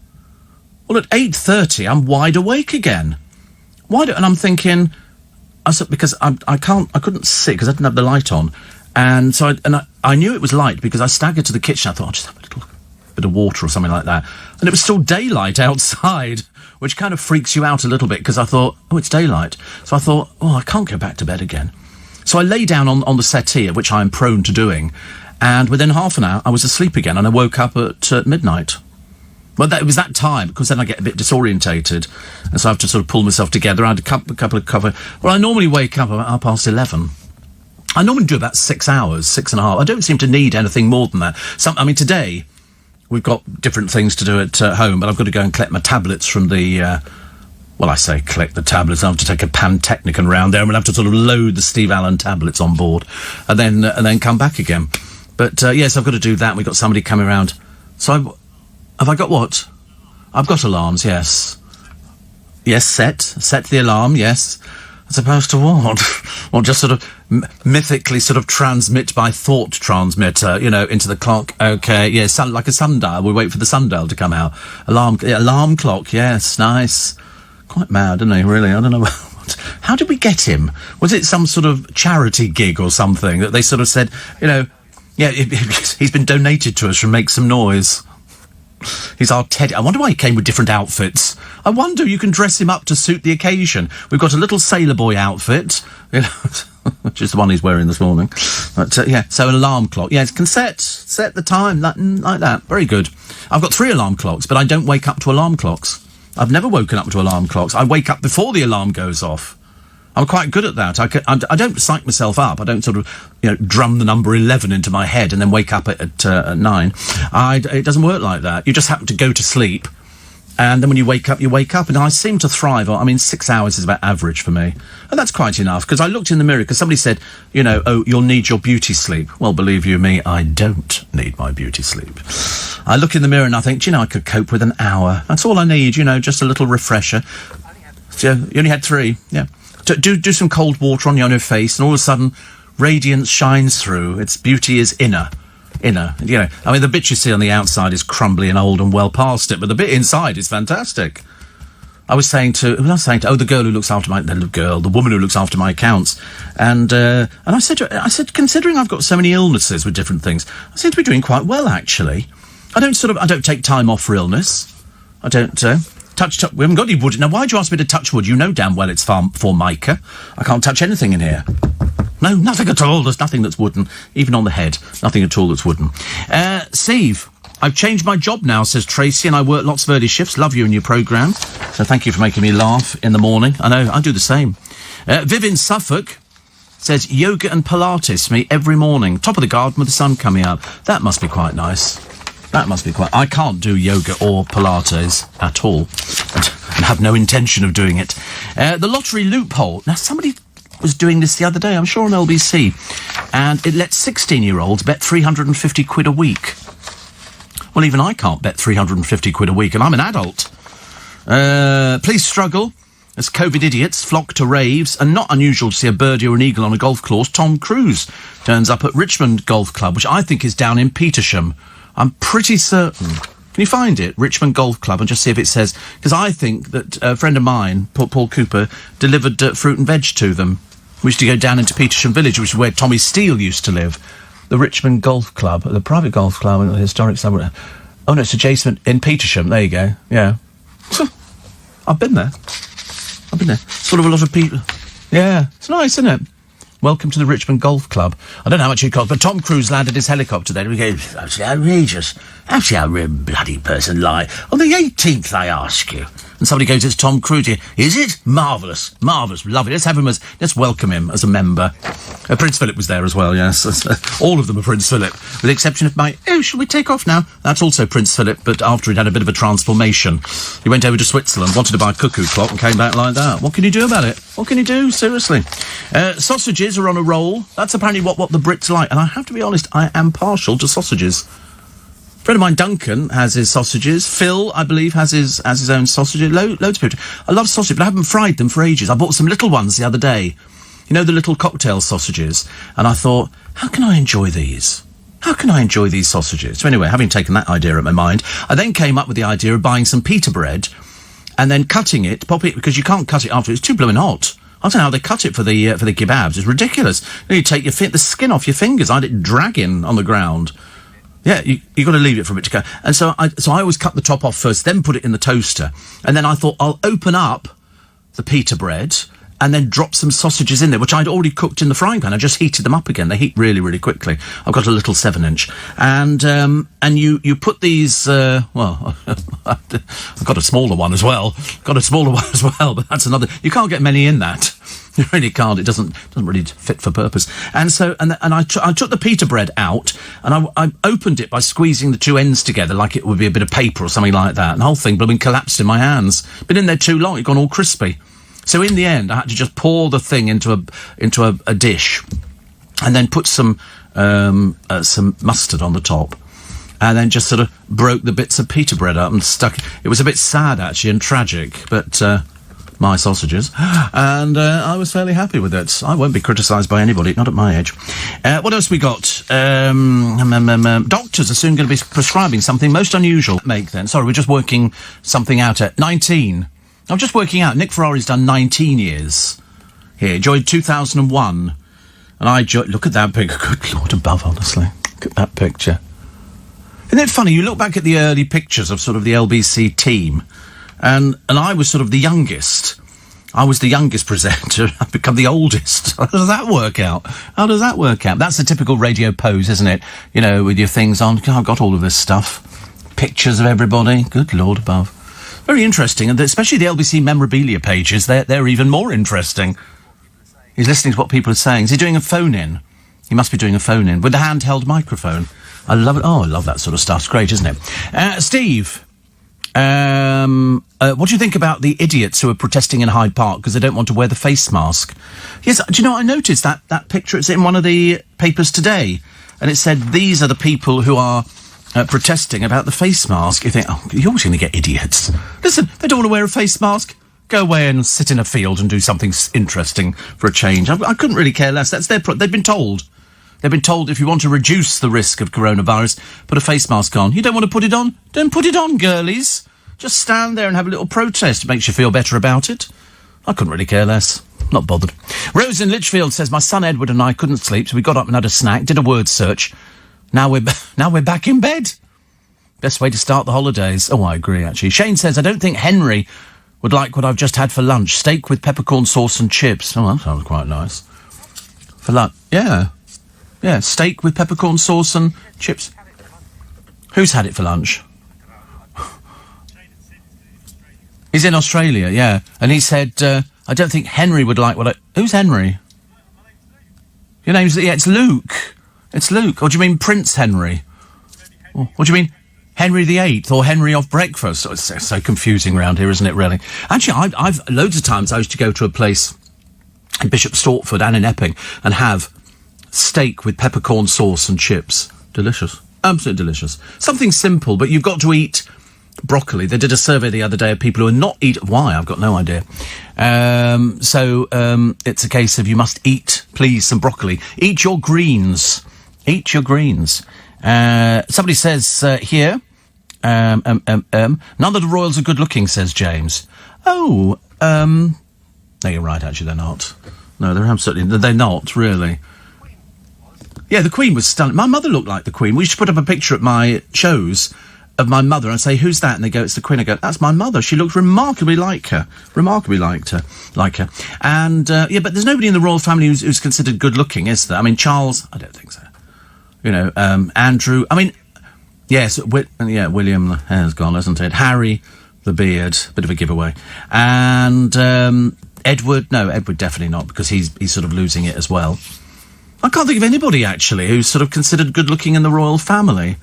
Well, at 8:30, I'm wide awake again. And I'm thinking, because I couldn't sit because I didn't have the light on. And so I knew it was light because I staggered to the kitchen. I thought, I'll just have a little bit of water or something like that. And it was still daylight outside, which kind of freaks you out a little bit because I thought, oh, it's daylight. So I thought, oh, I can't go back to bed again. So I lay down on the settee, which I am prone to doing, and within half an hour I was asleep again, and I woke up at midnight. Well, it was that time, because then I get a bit disorientated, and so I have to sort of pull myself together. I had a couple of cover. Well, I normally wake up about 11:30. I normally do about 6 hours, 6.5. I don't seem to need anything more than that. Today we've got different things to do at home, but I've got to go and collect my tablets from the... Well, I say collect the tablets. I have to take a Pantechnicon round there, and we'll have to sort of load the Steve Allen tablets on board, and then come back again. But yes, I've got to do that. We've got somebody coming around. So have I got what? I've got alarms. Yes. Yes, set the alarm. Yes. As opposed to what? Or just sort of mythically sort of transmit by thought transmitter, you know, into the clock. Okay, yes, like a sundial. We wait for the sundial to come out. Alarm clock. Yes, nice. Quite mad, isn't he, really? I don't know. How did we get him? Was it some sort of charity gig or something that they sort of said, you know, yeah, he's been donated to us from Make Some Noise. He's our Teddy. I wonder why he came with different outfits. I wonder you can dress him up to suit the occasion. We've got a little sailor boy outfit, you know, which is the one he's wearing this morning. But, yeah, so an alarm clock. Yeah, it can set the time like that. Very good. I've got 3 alarm clocks, but I don't wake up to alarm clocks. I've never woken up to alarm clocks. I wake up before the alarm goes off. I'm quite good at that. I don't psych myself up. I don't sort of, you know, drum the number 11 into my head and then wake up at 9. It doesn't work like that. You just happen to go to sleep, and then when you wake up, and I seem to thrive. I mean, 6 hours is about average for me, and that's quite enough, because I looked in the mirror, because somebody said, you know, oh, you'll need your beauty sleep. Well, believe you me, I don't need my beauty sleep. I look in the mirror and I think, do you know, I could cope with an hour. That's all I need, you know, just a little refresher. So you only had 3, yeah. Do some cold water on your face, and all of a sudden, radiance shines through. Its beauty is inner. You know, I mean, the bit you see on the outside is crumbly and old and well past it, but the bit inside is fantastic. I was saying to the girl who looks after the woman who looks after my accounts, and I said, considering I've got so many illnesses with different things, I seem to be doing quite well, actually. I don't take time off for illness. I don't. We haven't got any wood. Now, why do you ask me to touch wood? You know damn well it's for mica. I can't touch anything in here. No, nothing at all. There's nothing that's wooden. Even on the head. Nothing at all that's wooden. Steve, I've changed my job now, says Tracy, and I work lots of early shifts. Love you and your programme. So thank you for making me laugh in the morning. I know, I do the same. Viv in Suffolk says, yoga and Pilates, me every morning. Top of the garden with the sun coming up. That must be quite nice. That must be quite... I can't do yoga or Pilates at all, and have no intention of doing it. The lottery loophole. Now, somebody was doing this the other day, I'm sure on LBC, and it lets 16-year-olds bet 350 quid a week. Well, even I can't bet 350 quid a week, and I'm an adult. Police struggle as COVID idiots flock to raves, and not unusual to see a birdie or an eagle on a golf course. Tom Cruise turns up at Richmond Golf Club, which I think is down in Petersham. I'm pretty certain. Can you find it? Richmond Golf Club, and just see if it says... Because I think that a friend of mine, Paul Cooper, delivered fruit and veg to them. We used to go down into Petersham Village, which is where Tommy Steele used to live. The Richmond Golf Club, the private golf club, the historic sub... Oh, no, it's adjacent in Petersham. There you go. Yeah. I've been there. Sort of a lot of people. Yeah, it's nice, isn't it? Welcome to the Richmond Golf Club. I don't know how much it cost, but Tom Cruise landed his helicopter there. We go, absolutely outrageous. How's a bloody person lie? On the 18th, I ask you. And somebody goes, it's Tom Cruise here. Is it? Marvellous. Marvellous. Lovely. Let's have him as... Let's welcome him as a member. Prince Philip was there as well, yes. All of them are Prince Philip. With the exception of my... Oh, shall we take off now? That's also Prince Philip, but after he'd had a bit of a transformation. He went over to Switzerland, wanted to buy a cuckoo clock, and came back like that. What can you do about it? What can you do? Seriously. Sausages are on a roll. That's apparently what the Brits like. And I have to be honest, I am partial to sausages. A friend of mine, Duncan, has his sausages. Phil, I believe, has his own sausages. Loads of people. I love sausage, but I haven't fried them for ages. I bought some little ones the other day. You know, the little cocktail sausages. And I thought, how can I enjoy these? How can I enjoy these sausages? So anyway, having taken that idea in my mind, I then came up with the idea of buying some pita bread and then cutting it, popping it, because you can't cut it after. It's too blooming hot. I don't know how they cut it for the kebabs. It's ridiculous. You take the skin off your fingers. I had it dragging on the ground. Yeah, you got to leave it for a bit to go. And so I always cut the top off first, then put it in the toaster. And then I thought, I'll open up the pita bread and then drop some sausages in there, which I'd already cooked in the frying pan. I just heated them up again. They heat really, really quickly. I've got a little 7-inch. And you put these, well, I've got a smaller one as well. But that's another... You can't get many in that. You really can't. It doesn't really fit for purpose. And so, and I took the pita bread out, and I opened it by squeezing the two ends together like it would be a bit of paper or something like that. And the whole thing blooming collapsed in my hands. Been in there too long. It gone all crispy. So in the end, I had to just pour the thing into a dish, and then put some mustard on the top, and then just sort of broke the bits of pita bread up and stuck. It was a bit sad actually and tragic, but. My sausages, and I was fairly happy with it. I won't be criticised by anybody, not at my age. What else we got? Doctors are soon going to be prescribing something most unusual. Sorry, we're just working something out at 19. I'm just working out. Nick Ferrari's done 19 years here. Joined 2001, and look at that picture. Good Lord above, honestly. Look at that picture. Isn't it funny? You look back at the early pictures of sort of the LBC team. And I was sort of the youngest. I was the youngest presenter. I've become the oldest. How does that work out? That's the typical radio pose, isn't it? You know, with your things on. I've got all of this stuff. Pictures of everybody. Good Lord above. Very interesting. And especially the LBC memorabilia pages. They're even more interesting. He's listening to what people are saying. Is he doing a phone-in? He must be doing a phone-in with the handheld microphone. I love it. Oh, I love that sort of stuff. It's great, isn't it? Steve... what do you think about the idiots who are protesting in Hyde Park because they don't want to wear the face mask? Yes, do you know, I noticed that picture. It's in one of the papers today, and it said these are the people who are protesting about the face mask. You think, oh, you're always going to get idiots. Listen, they don't want to wear a face mask. Go away and sit in a field and do something interesting for a change. I couldn't really care less. That's they've been told. They've been told if you want to reduce the risk of coronavirus, put a face mask on. You don't want to put it on? Don't put it on, girlies. Just stand there and have a little protest. It makes you feel better about it. I couldn't really care less. Not bothered. Rose in Lichfield says, my son Edward and I couldn't sleep, so we got up and had a snack, did a word search. Now we're back in bed. Best way to start the holidays. Oh, I agree, actually. Shane says, I don't think Henry would like what I've just had for lunch. Steak with peppercorn sauce and chips. Oh, that sounds quite nice. For lunch? Yeah. Yeah, steak with peppercorn sauce and chips. Who's had it for lunch? He's in Australia, yeah. And he said, I don't think Henry would like what I... Who's Henry? Your name's... Yeah, it's Luke. It's Luke. Or do you mean Prince Henry? What do you mean? Henry VIII or Henry of breakfast. Oh, it's so confusing around here, isn't it, really? Actually, I've loads of times I used to go to a place in Bishop Stortford and in Epping and have steak with peppercorn sauce and chips. Delicious. Absolutely delicious. Something simple, but you've got to eat broccoli. They did a survey the other day of people who are not eat. Why? I've got no idea. So it's a case of you must eat, please, some broccoli. Eat your greens. Eat your greens. Somebody says here, none of the royals are good looking, says James. Oh, no, you're right, actually, they're not. No, they're not, really. Yeah, the Queen was stunning. My mother looked like the Queen. We used to put up a picture at my shows of my mother and say, who's that? And they go, it's the Queen. I go, that's my mother. She looked remarkably like her. Remarkably like her. And, yeah, but there's nobody in the royal family who's considered good looking, is there? I mean, Charles, I don't think so. You know, Andrew, I mean, yes, William, the hair's gone, hasn't it? Harry, the beard, bit of a giveaway. And, Edward definitely not, because he's sort of losing it as well. I can't think of anybody, actually, who's sort of considered good-looking in the royal family.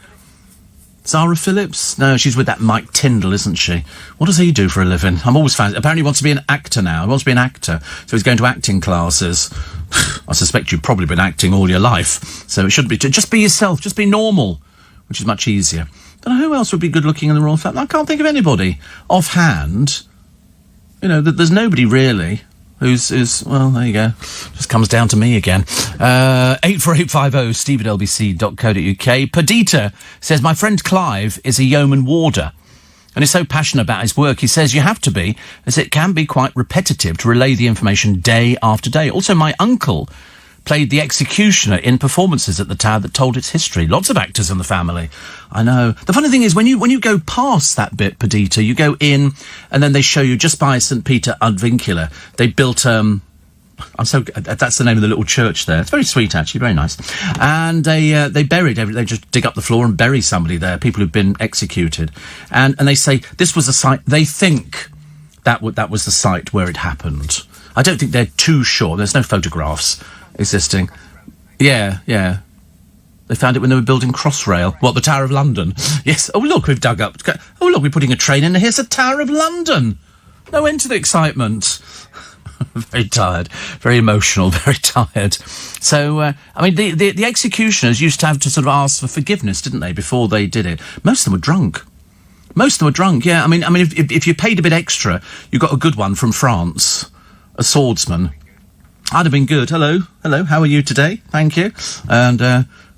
Zara Phillips? No, she's with that Mike Tyndall, isn't she? What does he do for a living? I'm always fan. Apparently he wants to be an actor now. He wants to be an actor. So he's going to acting classes. I suspect you've probably been acting all your life. So it shouldn't be... Just be yourself. Just be normal, which is much easier. Don't know who else would be good-looking in the royal family. I can't think of anybody offhand. You know, there's nobody really... Who's well, there you go. Just comes down to me again. 84850 steve@lbc.co.uk. Perdita says, my friend Clive is a yeoman warder and is so passionate about his work. He says you have to be, as it can be quite repetitive to relay the information day after day. Also, my uncle played the executioner in performances at the Tower that told its history. Lots of actors in the family. I know. The funny thing is, when you go past that bit, Perdita, you go in, and then they show you just by St. Peter ad Vincula. They built, that's the name of the little church there. It's very sweet, actually, very nice. And they buried they just dig up the floor and bury somebody there, people who've been executed. And they say this was a site, they think that was the site where it happened. I don't think they're too sure. There's no photographs existing. Yeah. They found it when they were building Crossrail. What, the Tower of London? Yes. Oh, look, we've dug up. Oh, look, we're putting a train in. Here's the Tower of London. No end to the excitement. Very tired. Very emotional. Very tired. So, I mean, the executioners used to have to sort of ask for forgiveness, didn't they, before they did it? Most of them were drunk. Yeah. I mean, if you paid a bit extra, you got a good one from France. A swordsman. I'd have been good. Hello, how are you today? Thank you. And,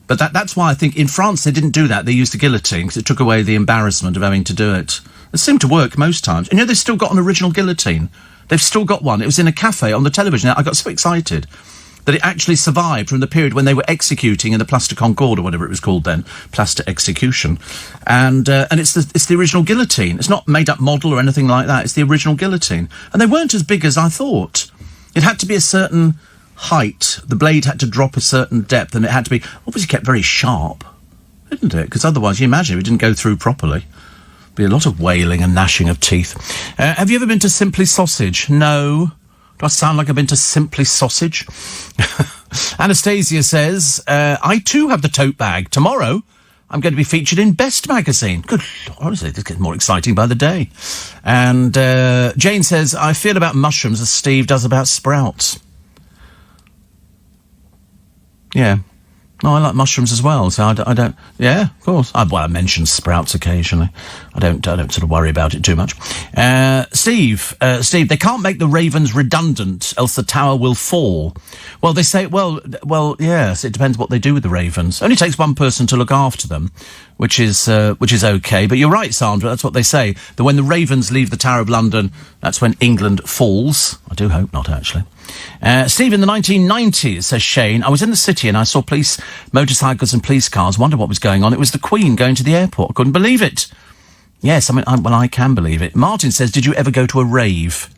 but that's why I think in France they didn't do that. They used the guillotine because it took away the embarrassment of having to do it. It seemed to work most times. And you know, they've still got an original guillotine. They've still got one. It was in a cafe on the television. I got so excited that it actually survived from the period when they were executing in the Place de Concorde or whatever it was called then, Place de Execution. And it's the original guillotine. It's not made up model or anything like that. It's the original guillotine. And they weren't as big as I thought. It had to be a certain height. The blade had to drop a certain depth, and it had to be obviously kept very sharp, didn't it? Because otherwise, you imagine if it didn't go through properly, be a lot of wailing and gnashing of teeth. Have you ever been to Simply Sausage? No. Do I sound like I've been to Simply Sausage? Anastasia says, I too have the tote bag. Tomorrow, I'm going to be featured in Best Magazine. Good Lord, honestly, this gets more exciting by the day. And Jane says, I feel about mushrooms as Steve does about sprouts. Yeah. No, I like mushrooms as well, so I don't... Yeah, of course. I mention sprouts occasionally. I don't sort of worry about it too much. Steve, they can't make the Ravens redundant, else the tower will fall. Well, they say, well, yes, it depends what they do with the Ravens. It only takes one person to look after them, which is okay. But you're right, Sandra, that's what they say. That when the Ravens leave the Tower of London, that's when England falls. I do hope not, actually. Steve, in the 1990s, says Shane, I was in the city and I saw police motorcycles and police cars. Wondered what was going on. It was the Queen going to the airport. I couldn't believe it. Yes, I can believe it. Martin says, did you ever go to a rave?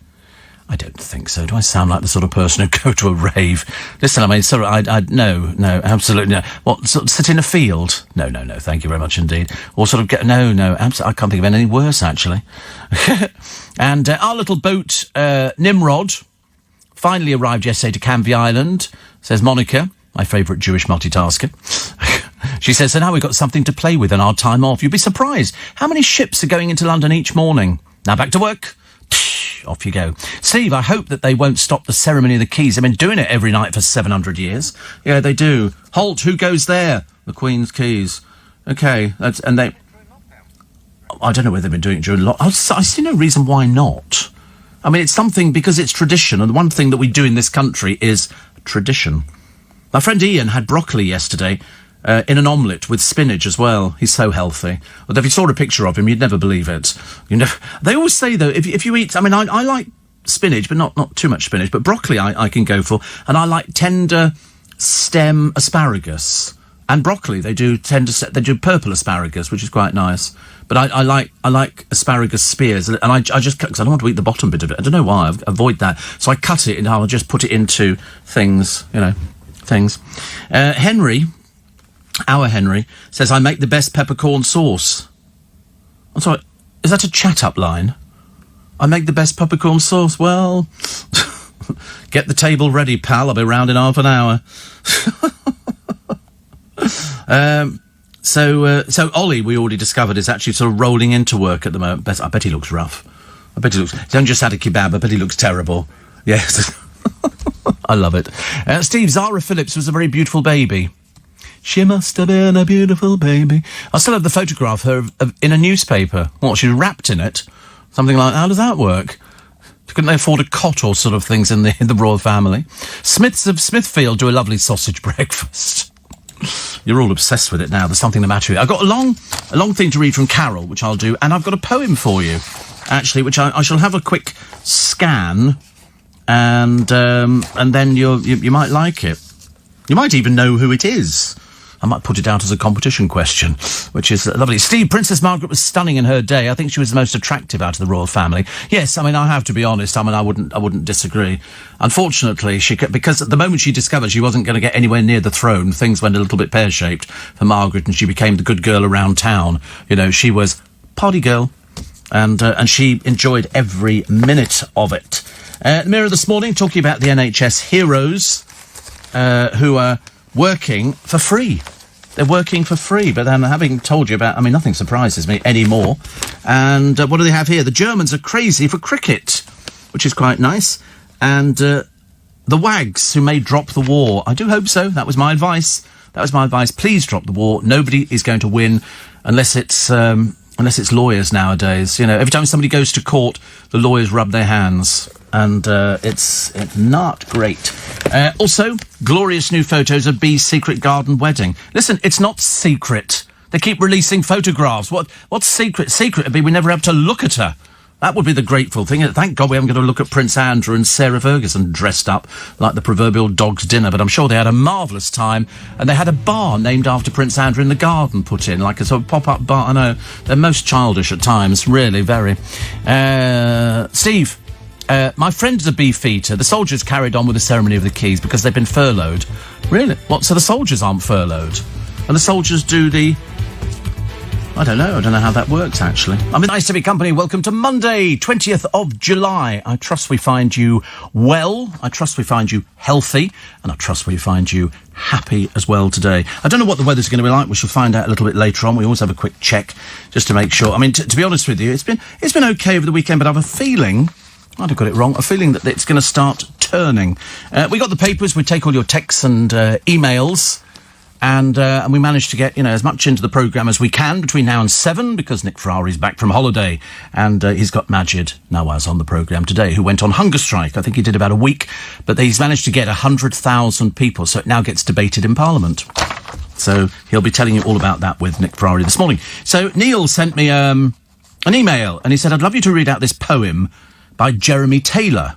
I don't think so. Do I sound like the sort of person who'd go to a rave? Listen, I mean, no, absolutely no. What, sort of sit in a field? No, thank you very much indeed. Or sort of no, absolutely, I can't think of anything worse, actually. And our little boat, Nimrod, finally arrived yesterday to Canvey Island, says Monica, my favourite Jewish multitasker. She says, so now we've got something to play with in our time off. You'd be surprised how many ships are going into London each morning. Now back to work. Off you go. Steve, I hope that they won't stop the ceremony of the keys. They've been doing it every night for 700 years. Yeah, they do. Halt, who goes there? The Queen's keys. Okay, and they... I don't know whether they've been doing it during I see no reason why not. I mean, it's something because it's tradition, and the one thing that we do in this country is tradition. My friend Ian had broccoli yesterday in an omelette with spinach as well. He's so healthy. But if you saw a picture of him, you'd never believe it. They always say, though, if you eat... I mean, I like spinach, but not too much spinach. But broccoli I can go for. And I like tender stem asparagus. And broccoli, they do purple asparagus, which is quite nice. But I like asparagus spears, and I just cut, because I don't want to eat the bottom bit of it. I don't know why, I avoid that. So I cut it, and I'll just put it into things, things. Henry, our Henry, says, I make the best peppercorn sauce. I'm sorry, is that a chat-up line? I make the best peppercorn sauce? Well, get the table ready, pal. I'll be round in half an hour. So Ollie, we already discovered, is actually sort of rolling into work at the moment. I bet he looks rough. He's only just had a kebab. I bet he looks terrible. Yes. I love it. Steve, Zara Phillips was a very beautiful baby. She must have been a beautiful baby. I still have the photograph of her in a newspaper. What, she's wrapped in it? Something like, how does that work? Couldn't they afford a cot or sort of things in the royal family? Smiths of Smithfield do a lovely sausage breakfast. You're all obsessed with it now. There's something the matter with it. I've got a long thing to read from Carol, which I'll do, and I've got a poem for you, actually, which I shall have a quick scan, and then you might like it. You might even know who it is. I might put it out as a competition question, which is lovely. Steve, Princess Margaret was stunning in her day. I think she was the most attractive out of the royal family. Yes, I mean, I have to be honest. I mean, I wouldn't disagree. Unfortunately, because at the moment she discovered she wasn't going to get anywhere near the throne, things went a little bit pear-shaped for Margaret, and she became the good girl around town. She was party girl, and she enjoyed every minute of it. Mirror this morning, talking about the NHS heroes who are working for free. They're working for free, but then having told you about... I mean, nothing surprises me anymore. And what do they have here? The Germans are crazy for cricket, which is quite nice. And the wags who may drop the war. I do hope so. That was my advice. Please drop the war. Nobody is going to win unless it's lawyers nowadays. Every time somebody goes to court, the lawyers rub their hands. And it's not great. Also, glorious new photos of Bee's secret garden wedding. Listen, it's not secret. They keep releasing photographs. What's secret? Secret would be we never have to look at her. That would be the grateful thing. Thank God we haven't got to look at Prince Andrew and Sarah Ferguson dressed up like the proverbial dog's dinner. But I'm sure they had a marvellous time. And they had a bar named after Prince Andrew in the garden put in, like a sort of pop-up bar. I know, they're most childish at times, really, very. Steve... my friend is a beefeater. The soldiers carried on with the ceremony of the keys because they've been furloughed. Really? What, so the soldiers aren't furloughed? And the soldiers do the... I don't know how that works, actually. I mean, nice to be company. Welcome to Monday, 20th of July. I trust we find you well. I trust we find you healthy. And I trust we find you happy as well today. I don't know what the weather's going to be like. We shall find out a little bit later on. We always have a quick check just to make sure. I mean, to be honest with you, it's been okay over the weekend, but I have a feeling... I'd have got it wrong. A feeling that it's going to start turning. We got the papers. We take all your texts and emails, and we managed to get as much into the programme as we can between now and 7, because Nick Ferrari's back from holiday, and he's got Majid Nawaz on the programme today, who went on hunger strike. I think he did about a week, but he's managed to get 100,000 people, so it now gets debated in Parliament. So he'll be telling you all about that with Nick Ferrari this morning. So Neil sent me an email, and he said, I'd love you to read out this poem by Jeremy Taylor.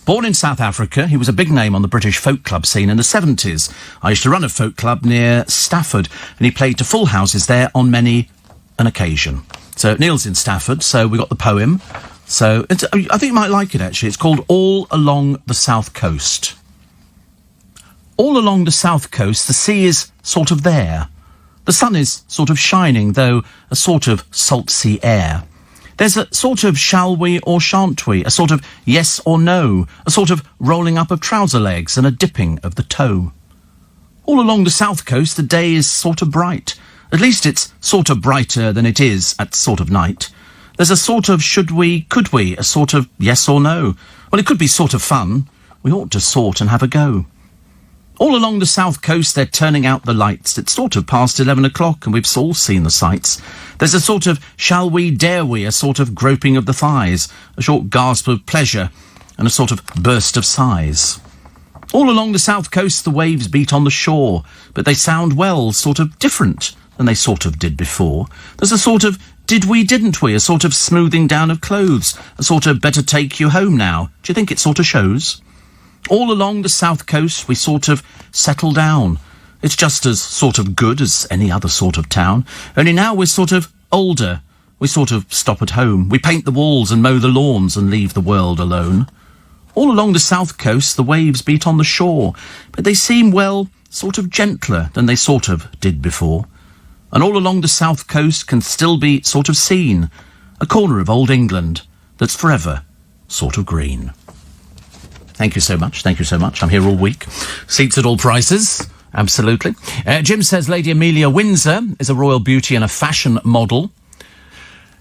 Born in South Africa, he was a big name on the British folk club scene in the 70s. I used to run a folk club near Stafford, and he played to full houses there on many an occasion. So Neil's in Stafford, so we got the poem. So I think you might like it, actually. It's called All Along the South Coast. All along the south coast, the sea is sort of there. The sun is sort of shining, though a sort of salt sea air. There's a sort of shall we or shan't we, a sort of yes or no, a sort of rolling up of trouser legs and a dipping of the toe. All along the south coast, the day is sort of bright. At least it's sort of brighter than it is at sort of night. There's a sort of should we, could we, a sort of yes or no. Well, it could be sort of fun. We ought to sort and have a go. All along the south coast, they're turning out the lights. It's sort of past 11 o'clock, and we've all seen the sights. There's a sort of shall we, dare we, a sort of groping of the thighs, a short gasp of pleasure, and a sort of burst of sighs. All along the south coast, the waves beat on the shore, but they sound well, sort of different than they sort of did before. There's a sort of did we, didn't we, a sort of smoothing down of clothes, a sort of better take you home now. Do you think it sort of shows? All along the south coast, we sort of settle down. It's just as sort of good as any other sort of town. Only now we're sort of older. We sort of stop at home. We paint the walls and mow the lawns and leave the world alone. All along the south coast, the waves beat on the shore, but they seem, well, sort of gentler than they sort of did before. And all along the south coast can still be sort of seen a corner of old England that's forever sort of green. Thank you so much. Thank you so much. I'm here all week. Seats at all prices. Absolutely. Jim says Lady Amelia Windsor is a royal beauty and a fashion model.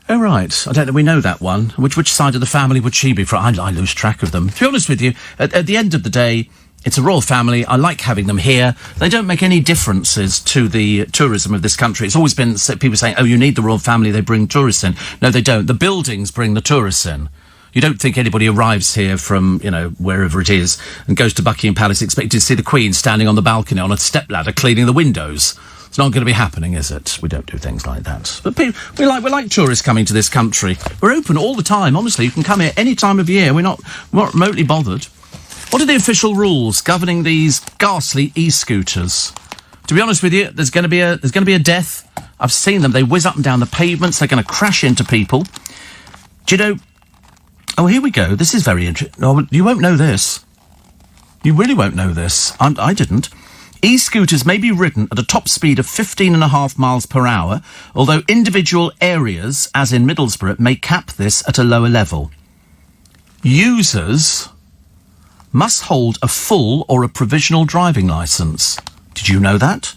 Oh, right. I don't know. We know that one. Which side of the family would she be from? I lose track of them. To be honest with you, at the end of the day, it's a royal family. I like having them here. They don't make any differences to the tourism of this country. It's always been people saying, oh, you need the royal family, they bring tourists in. No, they don't. The buildings bring the tourists in. You don't think anybody arrives here from, wherever it is and goes to Buckingham Palace expecting to see the Queen standing on the balcony on a stepladder cleaning the windows. It's not going to be happening, is it? We don't do things like that. But we like tourists coming to this country. We're open all the time, honestly. You can come here any time of year. We're not remotely bothered. What are the official rules governing these ghastly e-scooters? To be honest with you, there's going to be a death. I've seen them. They whiz up and down the pavements. They're going to crash into people. Do you know... Oh, here we go. This is very interesting. No, you won't know this. You really won't know this. I didn't. E-scooters may be ridden at a top speed of 15.5 miles per hour, although individual areas, as in Middlesbrough, may cap this at a lower level. Users must hold a full or a provisional driving licence. Did you know that?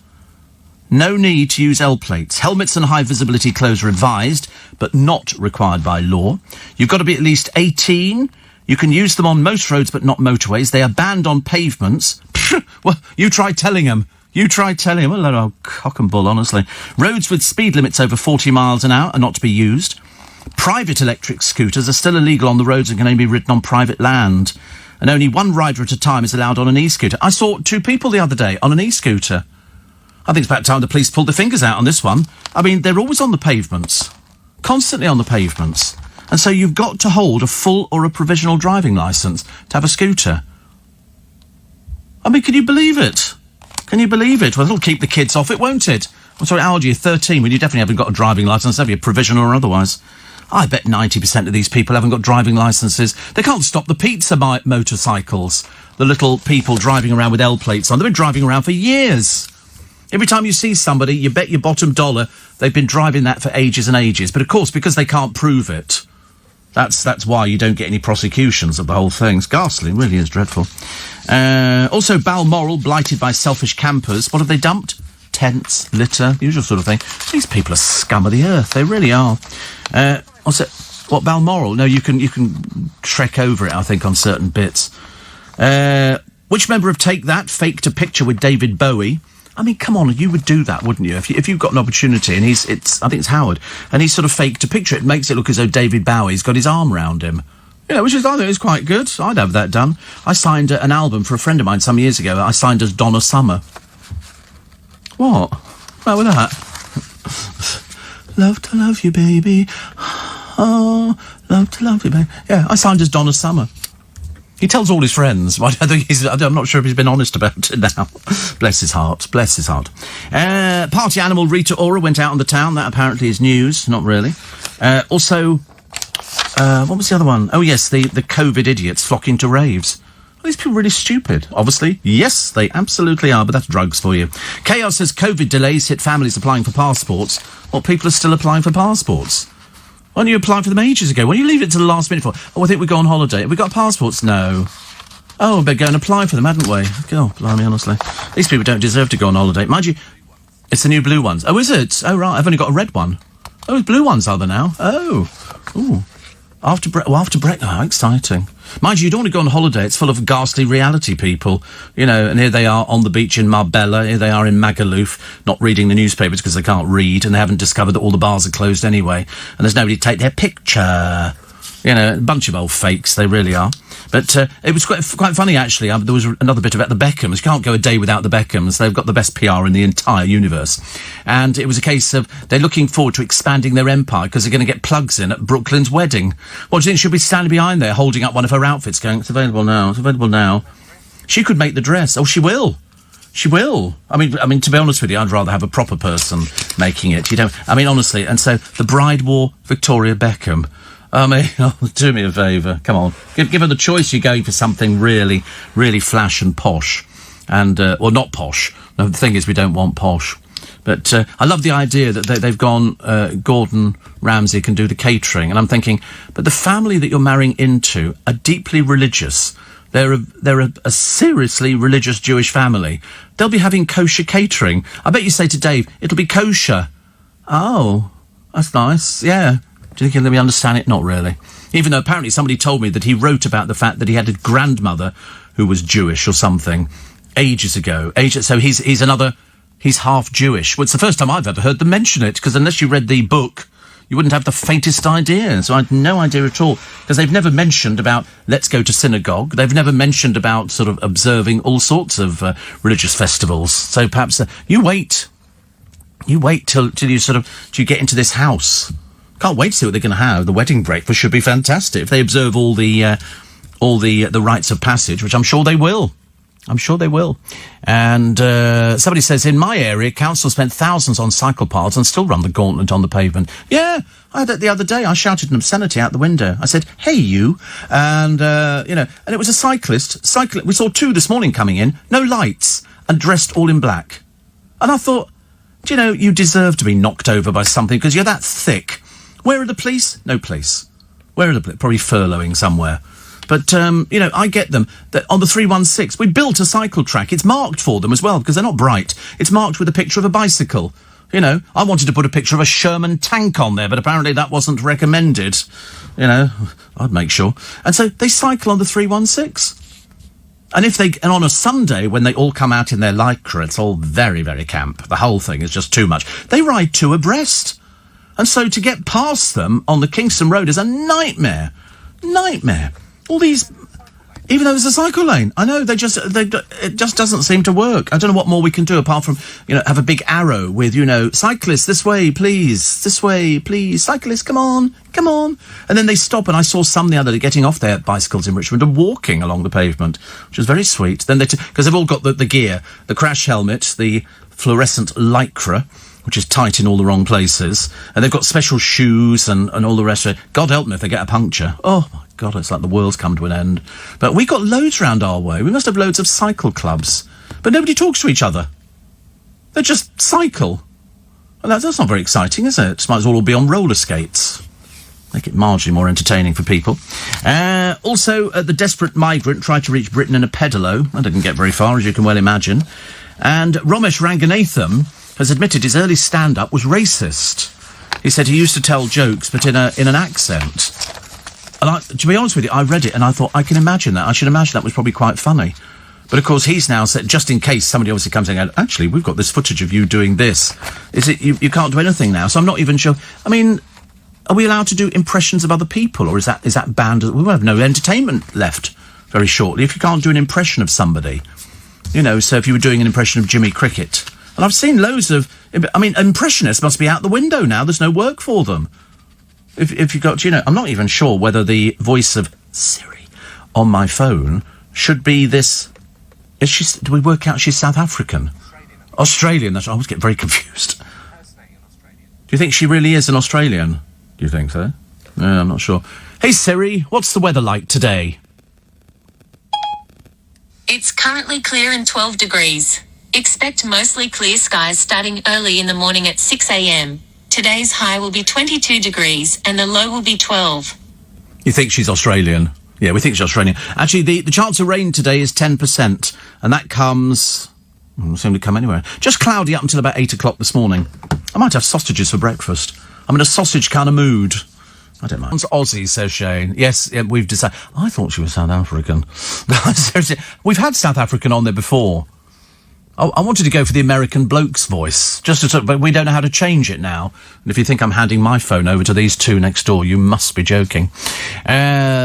No need to use L-plates. Helmets and high-visibility clothes are advised, but not required by law. You've got to be at least 18. You can use them on most roads, but not motorways. They are banned on pavements. Well, you try telling them. You try telling them. Well, oh, cock and bull, honestly. Roads with speed limits over 40 miles an hour are not to be used. Private electric scooters are still illegal on the roads and can only be ridden on private land. And only one rider at a time is allowed on an e-scooter. I saw 2 people the other day on an e-scooter. I think it's about time the police pulled their fingers out on this one. I mean, they're always on the pavements. Constantly on the pavements. And so you've got to hold a full or a provisional driving licence to have a scooter. I mean, can you believe it? Can you believe it? Well, it'll keep the kids off it, won't it? I'm sorry, how old are you? 13? Well, you definitely haven't got a driving licence, have you? Provisional or otherwise. I bet 90% of these people haven't got driving licences. They can't stop the pizza motorcycles. The little people driving around with L-plates on. They've been driving around for years. Every time you see somebody, you bet your bottom dollar they've been driving that for ages and ages. But, of course, because they can't prove it, that's why you don't get any prosecutions of the whole thing. It's ghastly. It really is dreadful. Also, Balmoral, blighted by selfish campers. What have they dumped? Tents, litter, the usual sort of thing. These people are scum of the earth. They really are. What, Balmoral? No, you can trek over it, I think, on certain bits. Which member of Take That faked a picture with David Bowie? I mean, come on, you would do that, wouldn't you? If you've got an opportunity, and I think it's Howard, and he's sort of faked a picture, it makes it look as though David Bowie's got his arm round him. Yeah, which I think is quite good. I'd have that done. I signed an album for a friend of mine some years ago. I signed as Donna Summer. What? What with that? Love to love you, baby. Oh, love to love you, baby. Yeah, I signed as Donna Summer. He tells all his friends. I'm not sure if he's been honest about it now. Bless his heart. Bless his heart. Party animal Rita Ora went out on the town. That apparently is news. Not really. Also, what was the other one? Oh, yes, the COVID idiots flocking to raves. Are these people really stupid? Obviously. Yes, they absolutely are, but that's drugs for you. Chaos says COVID delays hit families applying for passports. Well, people are still applying for passports. Why didn't you apply for them ages ago? Why don't you leave it to the last minute for? Oh, I think we go on holiday. Have we got passports? No. Oh, we better go and apply for them, hadn't we? God, blimey, honestly. These people don't deserve to go on holiday. Mind you, it's the new blue ones. Oh, is it? Oh, right, I've only got a red one. Oh, blue ones are there now? Oh. Ooh. After break, oh, how exciting. Mind you don't want to go on holiday, it's full of ghastly reality people, you know, and here they are on the beach in Marbella, here they are in Magaluf, not reading the newspapers because they can't read, and they haven't discovered that all the bars are closed anyway, and there's nobody to take their picture. You know, a bunch of old fakes, they really are. But it was quite funny, actually. There was another bit about the Beckhams. You can't go a day without the Beckhams. They've got the best PR in the entire universe. And it was a case of they're looking forward to expanding their empire because they're going to get plugs in at Brooklyn's wedding. What do you think? She'll be standing behind there holding up one of her outfits going, it's available now, it's available now. She could make the dress. Oh, she will. She will. I mean, to be honest with you, I'd rather have a proper person making it. You don't. I mean, honestly. And so the bride wore Victoria Beckham. I mean, do me a favour. Come on. Give her the choice. You're going for something really, really flash and posh. And, well, not posh. No, the thing is, we don't want posh. But I love the idea that they've gone, Gordon Ramsay can do the catering. And I'm thinking, but the family that you're marrying into are deeply religious. They're a seriously religious Jewish family. They'll be having kosher catering. I bet you say to Dave, it'll be kosher. Oh, that's nice. Yeah. Do you think he'll let me understand it? Not really. Even though apparently somebody told me that he wrote about the fact that he had a grandmother who was Jewish or something ages ago. So he's half Jewish. Well, it's the first time I've ever heard them mention it, because unless you read the book, you wouldn't have the faintest idea. So I had no idea at all, because they've never mentioned about let's go to synagogue. They've never mentioned about sort of observing all sorts of religious festivals. So perhaps you wait till you get into this house. Can't wait to see what they're going to have. The wedding breakfast should be fantastic if they observe all the rites of passage, which I'm sure they will. I'm sure they will. And somebody says, in my area, council spent thousands on cycle paths and still run the gauntlet on the pavement. Yeah, I had that the other day. I shouted an obscenity out the window. I said, hey, you. And, and it was a cyclist. We saw two this morning coming in, no lights, and dressed all in black. And I thought, do you know, you deserve to be knocked over by something because you're that thick. Where are the police? No police. Where are the police? Probably furloughing somewhere. But, I get them. That on the 316, we built a cycle track. It's marked for them as well, because they're not bright. It's marked with a picture of a bicycle. You know, I wanted to put a picture of a Sherman tank on there, but apparently that wasn't recommended. You know, I'd make sure. And so they cycle on the 316. And on a Sunday, when they all come out in their lycra, it's all very, very camp. The whole thing is just too much. They ride two abreast. And so to get past them on the Kingston Road is a nightmare. Nightmare. All these, even though there's a cycle lane. I know, it just doesn't seem to work. I don't know what more we can do apart from, have a big arrow with, cyclists, this way, please, cyclists, come on. And then they stop, and I saw some the other day getting off their bicycles in Richmond and walking along the pavement, which was very sweet. Then because they've all got the gear, the crash helmet, the fluorescent lycra, which is tight in all the wrong places, and they've got special shoes and all the rest of it. God help them if they get a puncture. Oh, my God, it's like the world's come to an end. But we got loads round our way. We must have loads of cycle clubs. But nobody talks to each other. They just cycle. Well, that's not very exciting, is it? Might as well all be on roller skates. Make it marginally more entertaining for people. Also, the desperate migrant tried to reach Britain in a pedalo. That didn't get very far, as you can well imagine. And Ramesh Ranganathan has admitted his early stand-up was racist. He said he used to tell jokes, but in an accent. And to be honest with you, I read it and I thought, I can imagine that. I should imagine that was probably quite funny. But of course, he's now said, just in case somebody obviously comes in and goes, actually, we've got this footage of you doing this. Is it you can't do anything now? So I'm not even sure. I mean, are we allowed to do impressions of other people, or is that banned? We will have no entertainment left very shortly if you can't do an impression of somebody. So if you were doing an impression of Jimmy Cricket. And I've seen loads of... impressionists must be out the window now. There's no work for them. If you've got... I'm not even sure whether the voice of Siri on my phone should be this... Do we work out she's South African? Australian. I always get very confused. Do you think she really is an Australian? Do you think so? No, I'm not sure. Hey, Siri, what's the weather like today? It's currently clear and 12 degrees. Expect mostly clear skies starting early in the morning at 6 a.m. Today's high will be 22 degrees and the low will be 12. You think she's Australian? Yeah, we think it's just raining. Actually, the chance of rain today is 10%, and that comes... Doesn't seem to come anywhere. Just cloudy up until about 8 o'clock this morning. I might have sausages for breakfast. I'm in a sausage kind of mood. I don't mind. It's Aussie, says Shane. Yes, yeah, we've decided... I thought she was South African. Seriously, we've had South African on there before. I wanted to go for the American bloke's voice, just to sort of, but we don't know how to change it now. And if you think I'm handing my phone over to these two next door, you must be joking.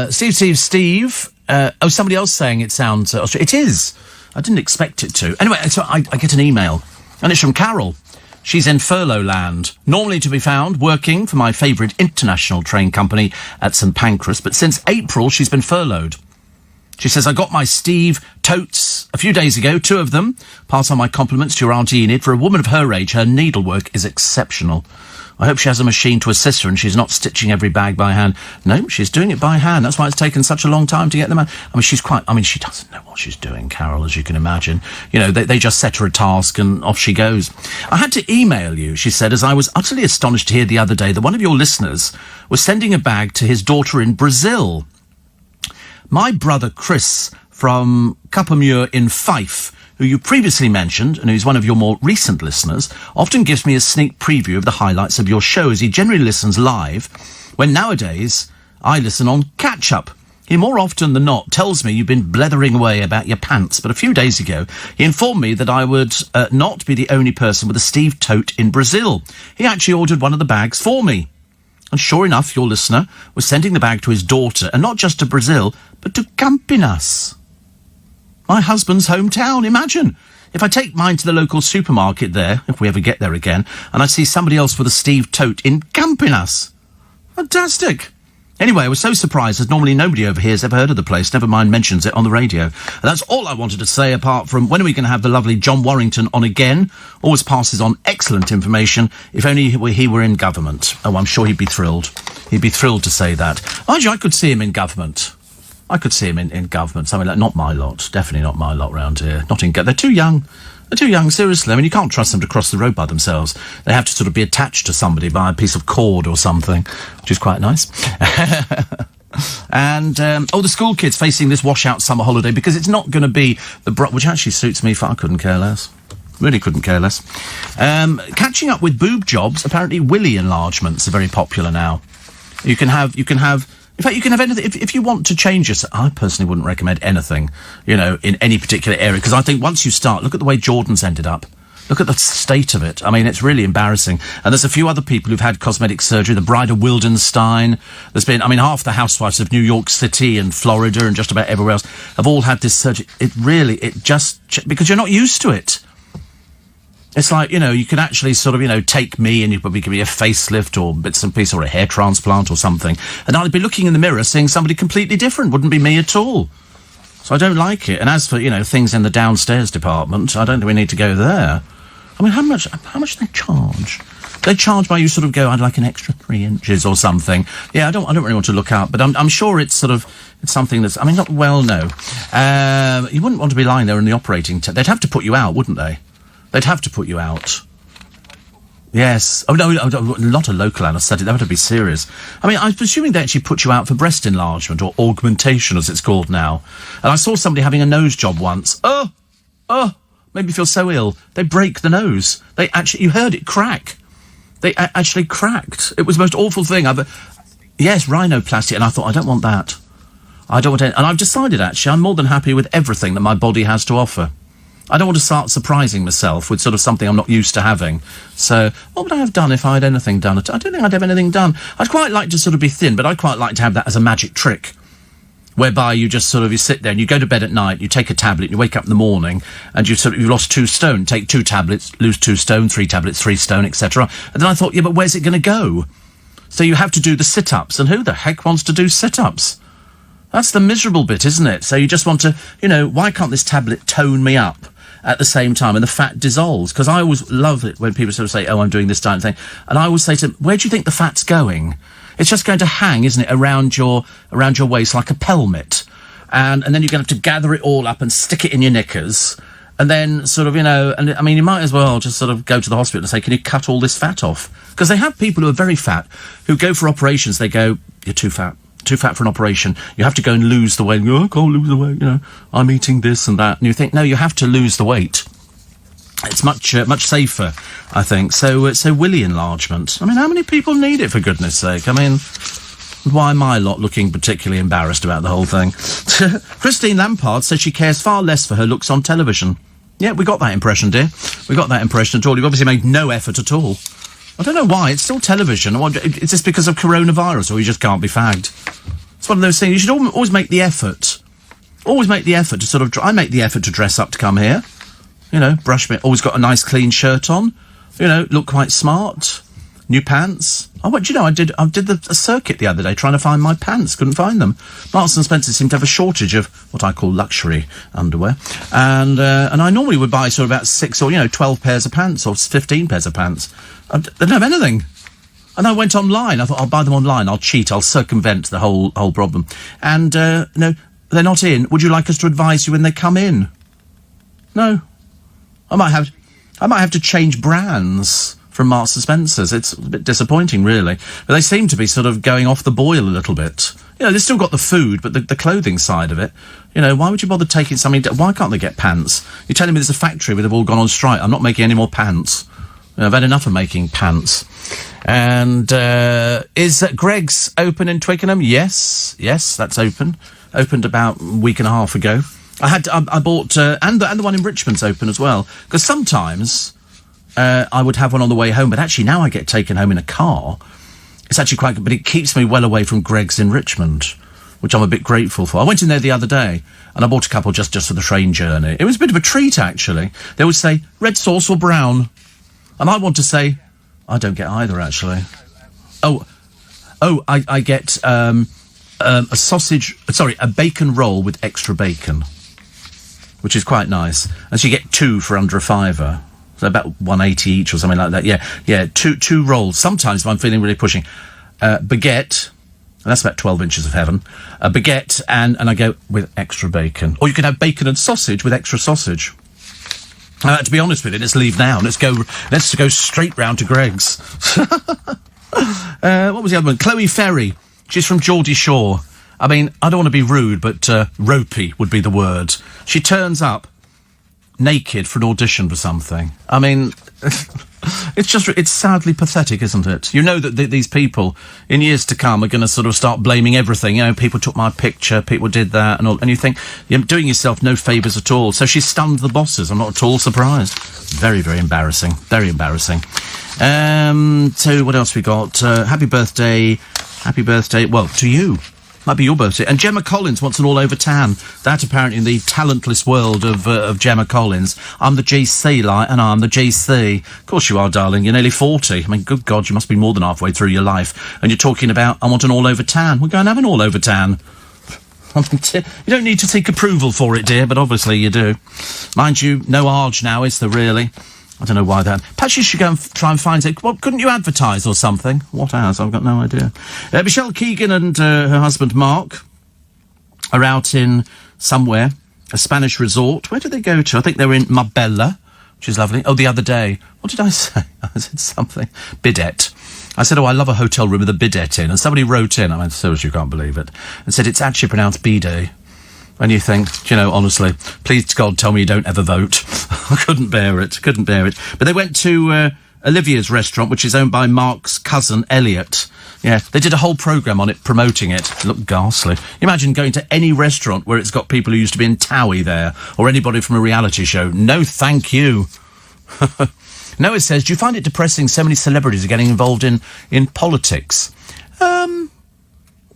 Steve. Somebody else saying it sounds Australian. It is. I didn't expect it to. Anyway, so I get an email, and it's from Carol. She's in furlough land, normally to be found working for my favourite international train company at St Pancras, but since April she's been furloughed. She says, I got my Steve totes a few days ago, 2 of them. Pass on my compliments to your Auntie Enid. For a woman of her age, her needlework is exceptional. I hope she has a machine to assist her and she's not stitching every bag by hand. No, she's doing it by hand. That's why it's taken such a long time to get them out. She doesn't know what she's doing, Carol, as you can imagine. You know, they just set her a task and off she goes. I had to email you, she said, as I was utterly astonished to hear the other day that one of your listeners was sending a bag to his daughter in Brazil. My brother Chris from Capamure in Fife, who you previously mentioned and who's one of your more recent listeners, often gives me a sneak preview of the highlights of your show as he generally listens live, when nowadays I listen on catch-up. He more often than not tells me you've been blethering away about your pants, but a few days ago he informed me that I would not be the only person with a Steve tote in Brazil. He actually ordered one of the bags for me. And sure enough, your listener was sending the bag to his daughter, and not just to Brazil, but to Campinas. My husband's hometown, imagine. If I take mine to the local supermarket there, if we ever get there again, and I see somebody else with a Steve tote in Campinas. Fantastic. Anyway, I was so surprised, as normally nobody over here has ever heard of the place, never mind mentions it on the radio. And that's all I wanted to say, apart from when are we going to have the lovely John Warrington on again? Always passes on excellent information. If only he were in government. Oh, I'm sure he'd be thrilled. He'd be thrilled to say that. Mind you, I could see him in government. I could see him in government. Something like, not my lot. Definitely not my lot round here. Not in they're too young. They're too young, seriously. I mean, you can't trust them to cross the road by themselves. They have to sort of be attached to somebody by a piece of cord or something, which is quite nice. And, the school kids facing this washout summer holiday, because it's not going to be which actually suits me, I couldn't care less. Really couldn't care less. Catching up with boob jobs, apparently willy enlargements are very popular now. You can have in fact, you can have anything. If you want to change yourself, I personally wouldn't recommend anything, in any particular area, because I think once you start, look at the way Jordan's ended up. Look at the state of it. I mean, it's really embarrassing. And there's a few other people who've had cosmetic surgery. The Bride of Wildenstein. There's been, half the housewives of New York City and Florida and just about everywhere else have all had this surgery. Because you're not used to it. It's like, you can actually sort of, take me and you probably give me a facelift or bits and pieces or a hair transplant or something. And I'd be looking in the mirror seeing somebody completely different. Wouldn't be me at all. So I don't like it. And as for, things in the downstairs department, I don't think we need to go there. I mean, how much do they charge? They charge by you sort of go, I'd like an extra 3 inches or something. Yeah, I don't really want to look up, but I'm sure it's something that's, not well, no. You wouldn't want to be lying there in the operating they'd have to put you out, wouldn't they? They'd have to put you out. Yes. Oh, no, not a local anaesthetic. That would be serious. I'm presuming they actually put you out for breast enlargement or augmentation, as it's called now. And I saw somebody having a nose job once. Oh, made me feel so ill. They break the nose. You heard it crack. They actually cracked. It was the most awful thing Yes, rhinoplasty. And I thought, I don't want that. I don't want any. And I've decided, actually, I'm more than happy with everything that my body has to offer. I don't want to start surprising myself with sort of something I'm not used to having. So, what would I have done if I had anything done? I don't think I'd have anything done. I'd quite like to sort of be thin, but I'd quite like to have that as a magic trick, whereby you just sort of, you sit there and you go to bed at night, you take a tablet, you wake up in the morning, and you've lost 2 stone. Take 2 tablets, lose 2 stone, 3 tablets, 3 stone, etc. And then I thought, yeah, but where's it going to go? So you have to do the sit-ups, and who the heck wants to do sit-ups? That's the miserable bit, isn't it? So you just want to, why can't this tablet tone me up at the same time and the fat dissolves? Because I always love it when people sort of say, oh, I'm doing this diet thing. And I always say to them, where do you think the fat's going? It's just going to hang, isn't it, around your waist like a pelmet. And then you're going to have to gather it all up and stick it in your knickers. And then sort of, you might as well just sort of go to the hospital and say, can you cut all this fat off? Because they have people who are very fat who go for operations. They go, you're too fat. too fat for an operation. You have to go and lose the weight. Oh, I can't lose the weight, you know. I'm eating this and that. And you think, no, you have to lose the weight. It's much safer, I think. So willy enlargement. I mean, how many people need it, for goodness sake? I mean, why am I not looking particularly embarrassed about the whole thing? Christine Lampard says she cares far less for her looks on television. Yeah, we got that impression, dear. We got that impression at all. You've obviously made no effort at all. I don't know why. It's still television. Is this because of coronavirus, or you just can't be fagged? It's one of those things. You should always make the effort. Always make the effort to sort of... I make the effort to dress up to come here. You know, brush me. Always got a nice clean shirt on. You know, look quite smart. New pants. Oh, what do you know? I did a circuit the other day trying to find my pants. Couldn't find them. Marks and Spencer seem to have a shortage of what I call luxury underwear. And I normally would buy sort of about 6 or, 12 pairs of pants or 15 pairs of pants. They don't have anything. And I went online. I thought, I'll buy them online. I'll cheat. I'll circumvent the whole problem. And, no, they're not in. Would you like us to advise you when they come in? No. I might have to change brands from Marks and Spencer's. It's a bit disappointing, really. But they seem to be sort of going off the boil a little bit. You know, they've still got the food, but the clothing side of it, you know, why would you bother taking something... Why can't they get pants? You're telling me there's a factory where they've all gone on strike. I'm not making any more pants. You know, I've had enough of making pants. And, is Greg's open in Twickenham? Yes, that's open. Opened about a week and a half ago. I bought, and the one in Richmond's open as well. Because sometimes, I would have one on the way home, but actually now I get taken home in a car. It's actually quite good, but it keeps me well away from Greg's in Richmond, which I'm a bit grateful for. I went in there the other day, and I bought a couple just for the train journey. It was a bit of a treat, actually. They would say, red sauce or brown? And I want to say, I don't get either, actually. I get, a bacon roll with extra bacon, which is quite nice. And so you get 2 for under a £5. So about 180 each or something like that. Yeah, two rolls. Sometimes if I'm feeling really pushing. Baguette, and that's about 12 inches of heaven. A baguette, and I go with extra bacon. Or you can have bacon and sausage with extra sausage. To be honest with you, let's leave now. Let's go straight round to Greg's. What was the other one? Chloe Ferry. She's from Geordie Shore. I mean, I don't want to be rude, but ropey would be the word. She turns up naked for an audition for something. I mean, it's sadly pathetic, isn't it? You know that these people, in years to come, are going to sort of start blaming everything. You know, people took my picture, people did that, and all, and you think, you're doing yourself no favours at all. So she stunned the bosses. I'm not at all surprised. Very, very embarrassing. Very embarrassing. So what else we got? Happy birthday, well, to you. Might be your birthday. And Gemma Collins wants an all-over tan. That apparently in the talentless world of Gemma Collins. I'm the GC, and I'm the GC. Of course you are, darling. You're nearly 40. I mean, good God, you must be more than halfway through your life. And you're talking about, I want an all-over tan. We'll go and have an all-over tan. You don't need to seek approval for it, dear, but obviously you do. Mind you, no Arge now, is there really? I don't know why that... Perhaps you should go and try and find it. Well, couldn't you advertise or something? What as? I've got no idea. Michelle Keegan and her husband Mark are out in somewhere, a Spanish resort. Where did they go to? I think they were in Marbella, which is lovely. Oh, the other day. What did I say? I said something. Bidet. I said, I love a hotel room with a bidet in. And somebody wrote in, I mean, seriously, you can't believe it, and said it's actually pronounced bidet. And you think, honestly, please God, tell me you don't ever vote. I couldn't bear it. But they went to Olivia's restaurant, which is owned by Mark's cousin, Elliot. Yeah, they did a whole programme on it, promoting it. It looked ghastly. You imagine going to any restaurant where it's got people who used to be in Towie there, or anybody from a reality show. No, thank you. Noah says, do you find it depressing so many celebrities are getting involved in politics?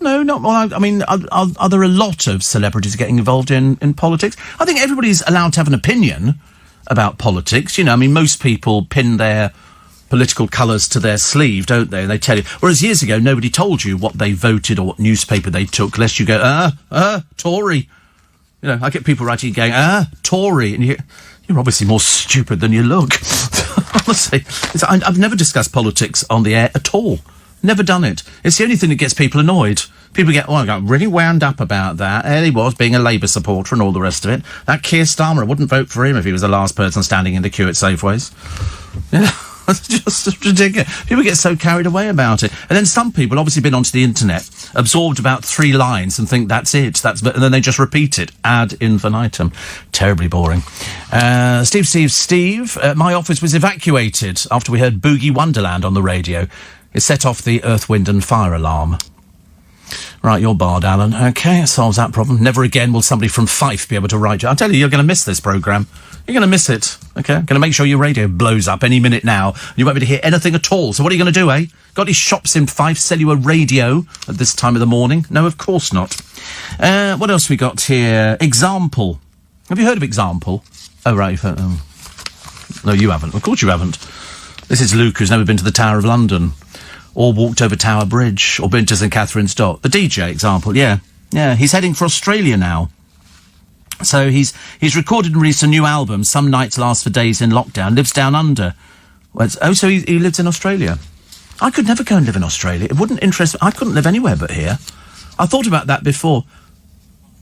No, not... Well, I mean, are there a lot of celebrities getting involved in politics? I think everybody's allowed to have an opinion about politics. I mean, most people pin their political colours to their sleeve, don't they? And they tell you... Whereas years ago, nobody told you what they voted or what newspaper they took, lest you go, Tory. I get people writing going, Tory. And you're obviously more stupid than you look. Honestly, I've never discussed politics on the air at all. Never done it. It's the only thing that gets people annoyed. People get, I got really wound up about that. There he was, being a Labour supporter and all the rest of it. That Keir Starmer, I wouldn't vote for him if he was the last person standing in the queue at Safeways. Yeah. It's just ridiculous. People get so carried away about it. And then some people obviously been onto the internet, absorbed about 3 lines and think that's it. And then they just repeat it ad infinitum. Terribly boring. Steve, my office was evacuated after we heard Boogie Wonderland on the radio. It set off the Earth, Wind and Fire alarm. Right, you're barred, Alan. OK, it solves that problem. Never again will somebody from Fife be able to write you. I'll tell you, you're going to miss this programme. You're going to miss it, OK? I'm going to make sure your radio blows up any minute now. You won't be able to hear anything at all. So what are you going to do, eh? Got any shops in Fife sell you a radio at this time of the morning? No, of course not. What else we got here? Example. Have you heard of Example? Oh, right, you've heard... No, you haven't. Of course you haven't. This is Luke, who's never been to the Tower of London, or walked over Tower Bridge, or been to St Catherine's Dock. The DJ Example, yeah. Yeah, he's heading for Australia now. So he's recorded and released a new album, Some Nights Last for Days in Lockdown, Lives Down Under. So he lives in Australia. I could never go and live in Australia. It wouldn't interest me. I couldn't live anywhere but here. I thought about that before.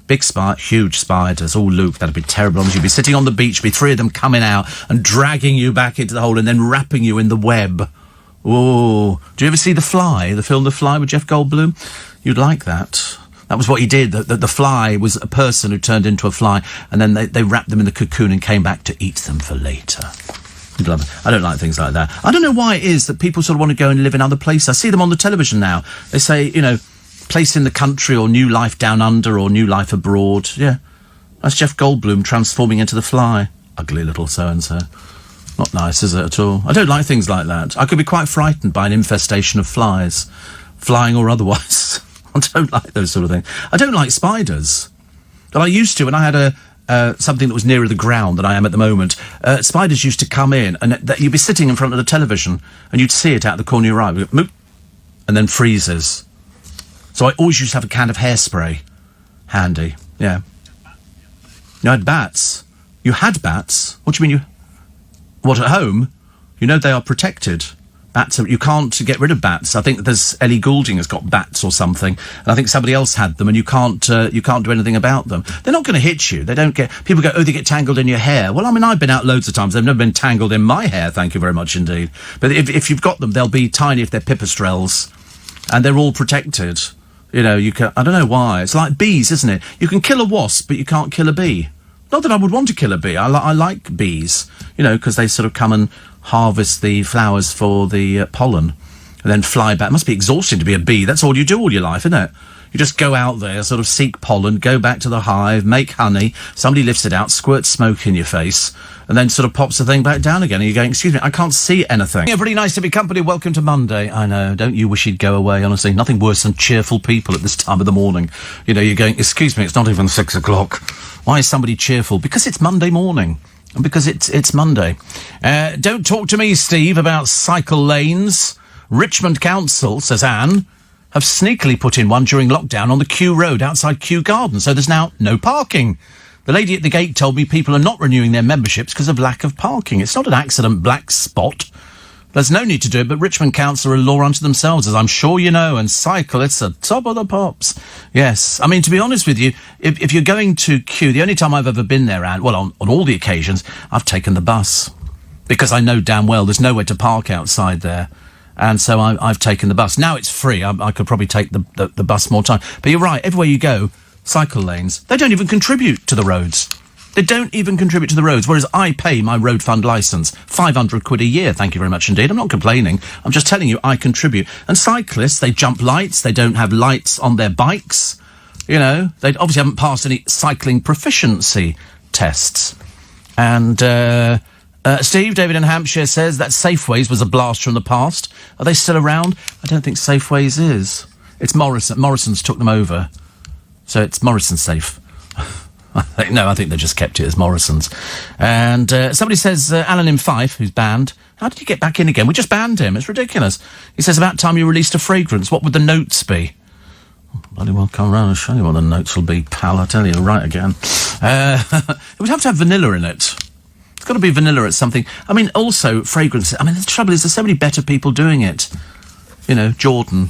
Big huge spiders. Oh, Luke, that'd be terrible. You'd be sitting on the beach, be 3 of them coming out and dragging you back into the hole and then wrapping you in the web. Oh, do you ever see The Fly, the film The Fly with Jeff Goldblum? You'd like that. That was what he did. The fly was a person who turned into a fly, and then they wrapped them in the cocoon and came back to eat them for later. You'd love it. I don't like things like that. I don't know why it is that people sort of want to go and live in other places. I see them on the television now. They say, place in the country or new life down under or new life abroad. Yeah, that's Jeff Goldblum transforming into the fly. Ugly little so-and-so. Not nice, is it, at all? I don't like things like that. I could be quite frightened by an infestation of flies, flying or otherwise. I don't like those sort of things. I don't like spiders. But I used to, when I had something that was nearer the ground than I am at the moment. Spiders used to come in, and you'd be sitting in front of the television, and you'd see it out the corner of your eye, moop, and then freezes. So I always used to have a can of hairspray handy. Yeah. You had bats. You had bats? What do you mean What, at home? You know they are protected. Bats you can't get rid of bats. I think there's Ellie Goulding has got bats or something, and I think somebody else had them, and you can't do anything about them. They're not going to hit you. They don't get... People go, oh, they get tangled in your hair. Well, I mean, I've been out loads of times. They've never been tangled in my hair, thank you very much indeed. But if you've got them, they'll be tiny if they're pipistrelles, and they're all protected. You can... I don't know why. It's like bees, isn't it? You can kill a wasp, but you can't kill a bee. Not that I would want to kill a bee. I like bees, because they sort of come and harvest the flowers for the pollen and then fly back. It must be exhausting to be a bee. That's all you do all your life, isn't it? You just go out there, sort of seek pollen, go back to the hive, make honey, somebody lifts it out, squirts smoke in your face, and then sort of pops the thing back down again, and you're going, excuse me, I can't see anything. Yeah, pretty nice to be company. Welcome to Monday. I know, don't you wish you'd go away, honestly? Nothing worse than cheerful people at this time of the morning. You're going, excuse me, it's not even 6 o'clock. Why is somebody cheerful? Because it's Monday morning. And because it's Monday. Don't talk to me, Steve, about cycle lanes. Richmond Council, says Anne, have sneakily put in one during lockdown on the Kew Road outside Kew Garden, so there's now no parking. The lady at the gate told me people are not renewing their memberships because of lack of parking. It's not an accident black spot. There's no need to do it, but Richmond Council are a law unto themselves, as I'm sure you know, and cycle, it's the top of the pops. Yes. I mean, to be honest with you, if you're going to Kew, the only time I've ever been there, and well, on all the occasions, I've taken the bus. Because I know damn well there's nowhere to park outside there. And so I've taken the bus. Now it's free. I could probably take the bus more time. But you're right, everywhere you go, cycle lanes, they don't even contribute to the roads. They don't even contribute to the roads, whereas I pay my road fund licence, £500 a year, thank you very much indeed. I'm not complaining. I'm just telling you I contribute. And cyclists, they jump lights, they don't have lights on their bikes. They obviously haven't passed any cycling proficiency tests. And Steve, David in Hampshire, says that Safeways was a blast from the past. Are they still around? I don't think Safeways is. It's Morrison. Morrison's took them over. So it's Morrison Safe. I think they just kept it as Morrison's. And somebody says, Alan in Fife, who's banned, how did he get back in again? We just banned him. It's ridiculous. He says, about time you released a fragrance. What would the notes be? Bloody well, come round and show you what the notes will be, pal. I tell you, right again. It would have to have vanilla in it. It's got to be vanilla at something. I mean, also, fragrances. I mean, the trouble is there's so many better people doing it. Jordan.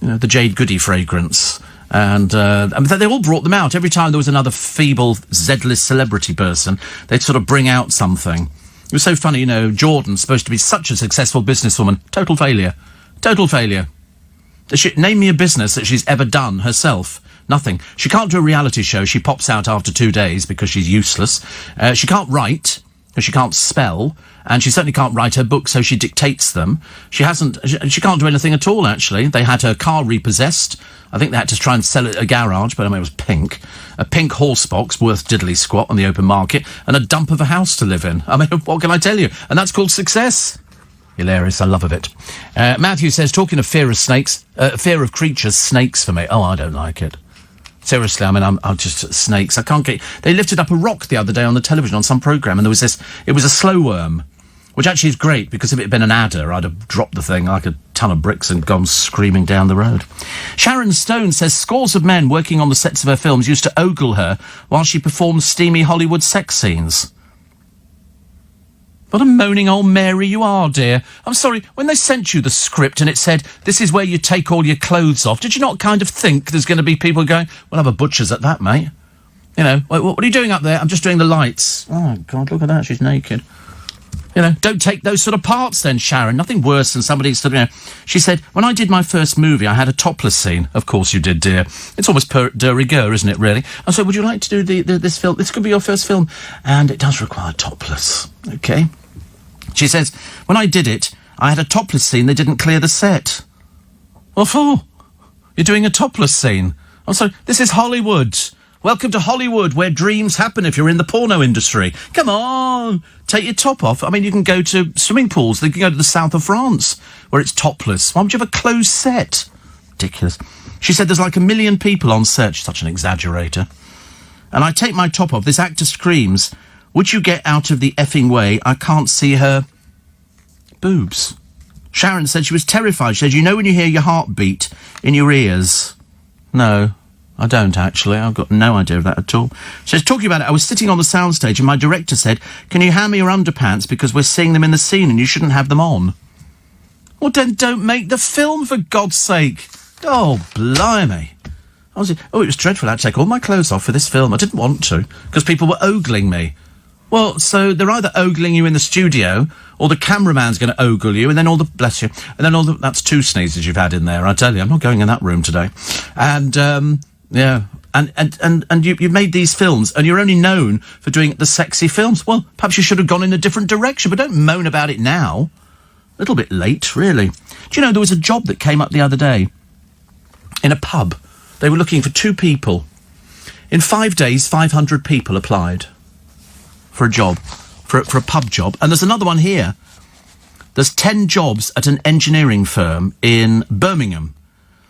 The Jade Goody fragrance. And they all brought them out. Every time there was another feeble, Z-list celebrity person, they'd sort of bring out something. was so funny, you know, Jordan's supposed to be such a successful businesswoman. Total failure. Total failure. Name me a business that she's ever done herself. Nothing. She can't do a reality show. She pops out after 2 days because she's useless. She can't write because she can't spell. And she certainly can't write her books, so she dictates them. She can't do anything at all, actually. They had her car repossessed. I think they had to try and sell it at a garage, but I mean, it was pink. A pink horse box worth diddly squat on the open market, and a dump of a house to live in. I mean, what can I tell you? And that's called success. Hilarious, I love of it. Matthew says, talking of fear of snakes, fear of creatures, snakes for me. Oh, I don't like it. Seriously, I mean, I'm just snakes. I can't get... They lifted up a rock the other day on the television on some programme, and there was this... It was a slow worm, which actually is great, because if it had been an adder, I'd have dropped the thing like a ton of bricks and gone screaming down the road. Sharon Stone says scores of men working on the sets of her films used to ogle her while she performed steamy Hollywood sex scenes. What a moaning old Mary you are, dear. I'm sorry, when they sent you the script and it said, this is where you take all your clothes off, did you not kind of think there's going to be people going, we'll have a butcher's at that, mate? You know, what are you doing up there? I'm just doing the lights. Oh, God, look at that, she's naked. You know, don't take those sort of parts then, Sharon. Nothing worse than somebody sort of, you know... She said, when I did my first movie, I had a topless scene. Of course you did, dear. It's almost de rigueur, isn't it, really? I said, would you like to do this film? This could be your first film. And it does require topless, OK? She says, when I did it, I had a topless scene. They didn't clear the set. What for? You're doing a topless scene. I'm sorry, this is Hollywood. Welcome to Hollywood, where dreams happen if you're in the porno industry. Come on, take your top off. I mean, you can go to swimming pools. You can go to the south of France, where it's topless. Why would you have a closed set? Ridiculous. She said there's like 1 million people on set. She's such an exaggerator. And I take my top off. This actor screams, would you get out of the effing way? I can't see her boobs. Sharon said she was terrified. She said, you know when you hear your heartbeat in your ears? No, I don't, actually. I've got no idea of that at all. She says, talking about it, I was sitting on the soundstage and my director said, can you hand me your underpants because we're seeing them in the scene and you shouldn't have them on? Well, then don't make the film, for God's sake. Oh, blimey. It was dreadful. I had to take all my clothes off for this film. I didn't want to, because people were ogling me. Well, so they're either ogling you in the studio, or the cameraman's going to ogle you, and then bless you, and then that's 2 sneezes you've had in there, I tell you. I'm not going in that room today. And, yeah, and you've made these films, and you're only known for doing the sexy films. Well, perhaps you should have gone in a different direction, but don't moan about it now. A little bit late, really. Do you know, there was a job that came up the other day in a pub. They were looking for 2 people. In 5 days, 500 people applied for a job, for a pub job. And there's another one here. There's 10 jobs at an engineering firm in Birmingham.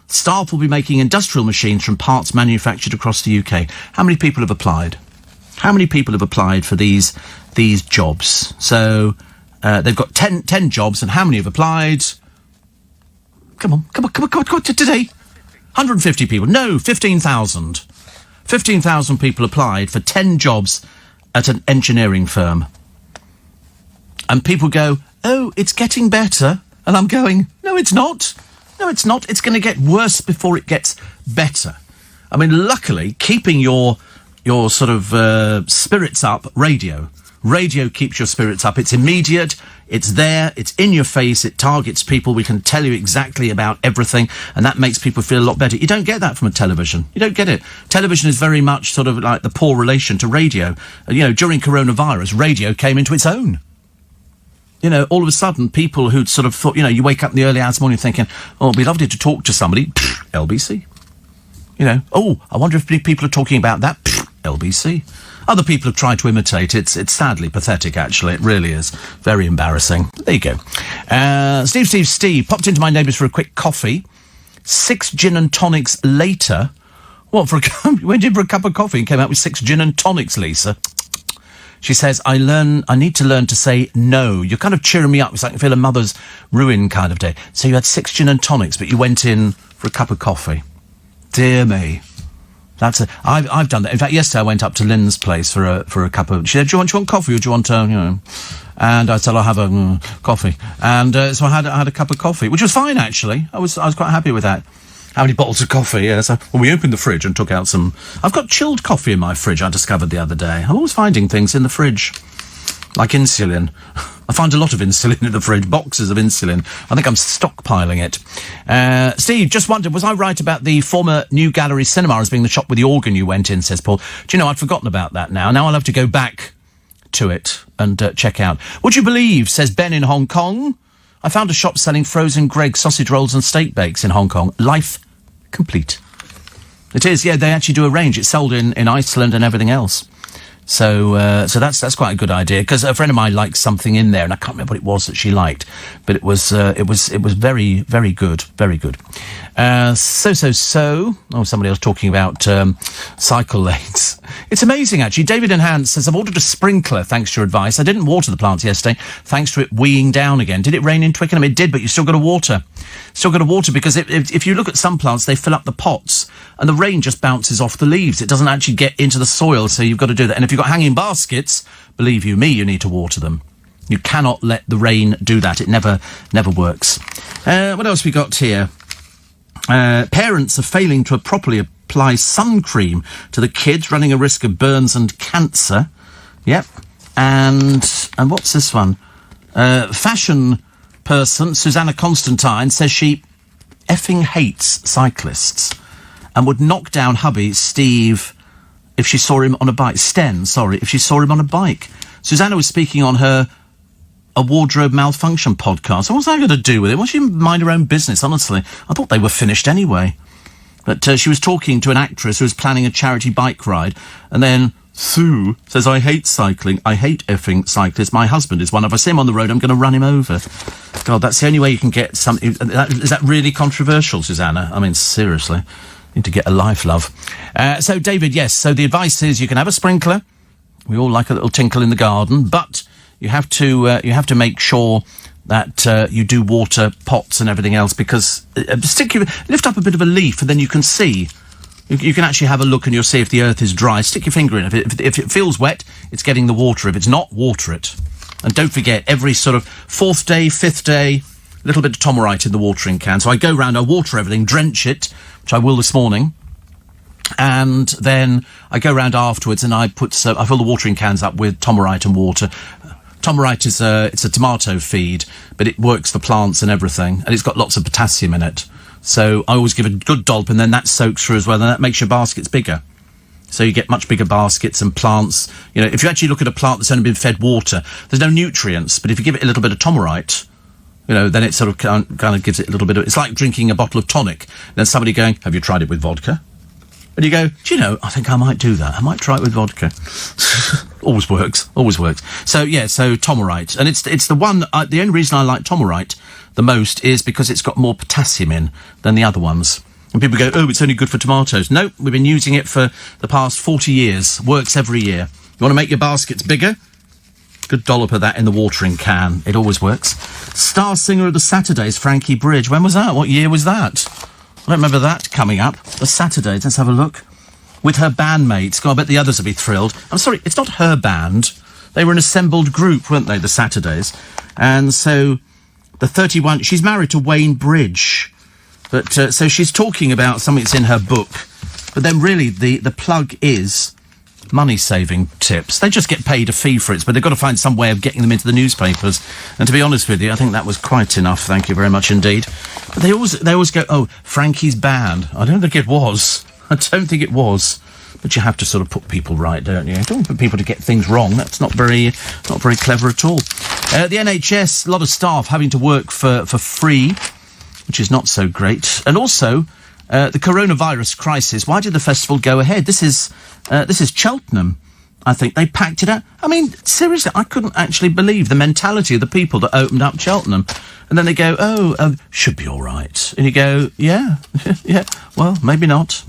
Staff will be making industrial machines from parts manufactured across the UK. How many people have applied? How many people have applied for these jobs? So they've got 10 jobs, and how many have applied? Come on, today. 150 people. No, 15,000. 15,000 people applied for 10 jobs at an engineering firm. And people go, oh, it's getting better. And I'm going, no, it's not. No, it's not. It's going to get worse before it gets better. I mean, luckily, keeping your sort of spirits up, radio keeps your spirits up. It's immediate. It's there. It's in your face. It targets people. We can tell you exactly about everything, and that makes people feel a lot better. You don't get that from a television. You don't get it. Television is very much sort of like the poor relation to radio. You know, during coronavirus, radio came into its own. You know, all of a sudden, people who'd sort of thought, you know, you wake up in the early hours morning thinking, oh, it'd be lovely to talk to somebody. LBC. You know, oh, I wonder if people are talking about that. LBC. Other people have tried to imitate. It's sadly pathetic, actually. It really is. Very embarrassing. There you go. Steve popped into my neighbours for a quick coffee. 6 gin and tonics later. What, went in for a cup of coffee and came out with 6 gin and tonics, Lisa? She says, I need to learn to say no. You're kind of cheering me up. It's like I feel a mother's ruin kind of day. So you had 6 gin and tonics, but you went in for a cup of coffee. Dear me. I've done that. In fact, yesterday I went up to Lynn's place for a cup of... She said, do you want coffee or do you want, you know... And I said, I'll have a coffee. And so I had a cup of coffee, which was fine, actually. I was quite happy with that. How many bottles of coffee? Yeah, so we opened the fridge and took out some... I've got chilled coffee in my fridge, I discovered the other day. I'm always finding things in the fridge. like insulin. I find a lot of insulin in the fridge, boxes of insulin. I think I'm stockpiling it. Steve, just wondered, was I right about the former New Gallery Cinema as being the shop with the organ you went in, says Paul. Do you know, I'd forgotten about that now. Now I'll have to go back to it and check out. Would you believe, says Ben in Hong Kong, I found a shop selling frozen Greggs sausage rolls and steak bakes in Hong Kong. Life complete. It is, yeah, they actually do a range. It's sold in Iceland and everything else. So that's quite a good idea, because a friend of mine liked something in there, and I can't remember what it was that she liked, but it was very, very good, very good. Oh, somebody else talking about cycle lanes. It's amazing, actually. David in Hans says, I've ordered a sprinkler, thanks to your advice. I didn't water the plants yesterday, thanks to it weeing down again. Did it rain in Twickenham? It did, but you still got to water. Still got to water, because if you look at some plants, they fill up the pots, and the rain just bounces off the leaves. It doesn't actually get into the soil, so you've got to do that. And if you've got hanging baskets, believe you me, you need to water them. You cannot let the rain do that. It never works. What else we got here? Parents are failing to properly apply sun cream to the kids, running a risk of burns and cancer. Yep. And what's this one? Fashion person Susanna Constantine says she effing hates cyclists and would knock down hubby Steve if she saw him on a bike. If she saw him on a bike. Susanna was speaking on a wardrobe malfunction podcast. So what's that got to do with it? Why don't you mind her own business, honestly? I thought they were finished anyway. But she was talking to an actress who was planning a charity bike ride, and then Sue says, I hate cycling. I hate effing cyclists. My husband is one. If I see him on the road, I'm going to run him over. God, that's the only way you can get something. Is that really controversial, Susanna? I mean, seriously. You need to get a life, love. So, David, yes. So the advice is you can have a sprinkler. We all like a little tinkle in the garden, but you have to make sure that you do water pots and everything else, because lift up a bit of a leaf and then you can see. You can actually have a look and you'll see if the earth is dry. Stick your finger in. If it feels wet, it's getting the water. If it's not, water it. And don't forget, every sort of 4th day, 5th day, a little bit of Tomorite in the watering can. So I go round, I water everything, drench it, which I will this morning. And then I go round afterwards and I fill the watering cans up with Tomorite and water. Tomorite is it's a tomato feed, but it works for plants and everything, and it's got lots of potassium in it. So I always give a good dollop, and then that soaks through as well, and that makes your baskets bigger. So you get much bigger baskets and plants. You know, if you actually look at a plant that's only been fed water, there's no nutrients, but if you give it a little bit of Tomorite, you know, then it sort of kind of gives it a little bit of... It's like drinking a bottle of tonic. And then somebody going, have you tried it with vodka? And you go, do you know, I think I might do that. I might try it with vodka. Always works. So, yeah, so Tomorite. And it's the one... the only reason I like Tomorite the most is because it's got more potassium in than the other ones. And people go, oh, it's only good for tomatoes. No, we've been using it for the past 40 years. Works every year. You want to make your baskets bigger? Good dollop of that in the watering can. It always works. Star singer of the Saturdays, Frankie Bridge. When was that? What year was that? I don't remember that coming up. The Saturdays, let's have a look. With her bandmates. God, I bet the others will be thrilled. I'm sorry, it's not her band. They were an assembled group, weren't they, the Saturdays? And so, the 31... She's married to Wayne Bridge. But, so she's talking about something that's in her book. But then really, the plug is money-saving tips. They just get paid a fee for it, but they've got to find some way of getting them into the newspapers. And to be honest with you, I think that was quite enough. Thank you very much indeed. But they always go, oh, Frankie's band. I don't think it was. But you have to sort of put people right, don't you? You don't want people to get things wrong. That's not very clever at all. The NHS, a lot of staff having to work for free, which is not so great. And also, the coronavirus crisis. Why did the festival go ahead? This is Cheltenham. I think they packed it out. I mean, seriously, I couldn't actually believe the mentality of the people that opened up Cheltenham. And then they go, should be all right. And you go, yeah, yeah, well, maybe not.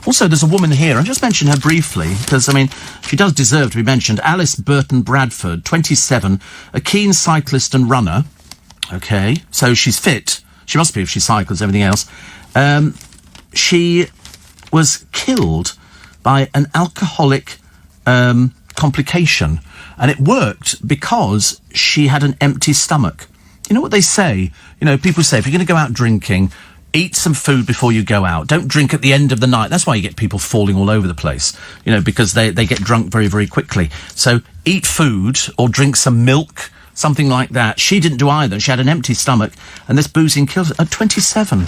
Also, there's a woman here. I'll just mention her briefly, because, I mean, she does deserve to be mentioned. Alice Burton Bradford, 27, a keen cyclist and runner. Okay, so she's fit. She must be if she cycles, everything else. She was killed by an alcoholic complication, and it worked because she had an empty stomach. You know what they say? You know, people say if you're going to go out drinking, eat some food before you go out. Don't drink at the end of the night. That's why you get people falling all over the place, you know, because they get drunk very, very quickly. So eat food or drink some milk, something like that. She didn't do either. She had an empty stomach, and this boozing killed her at 27.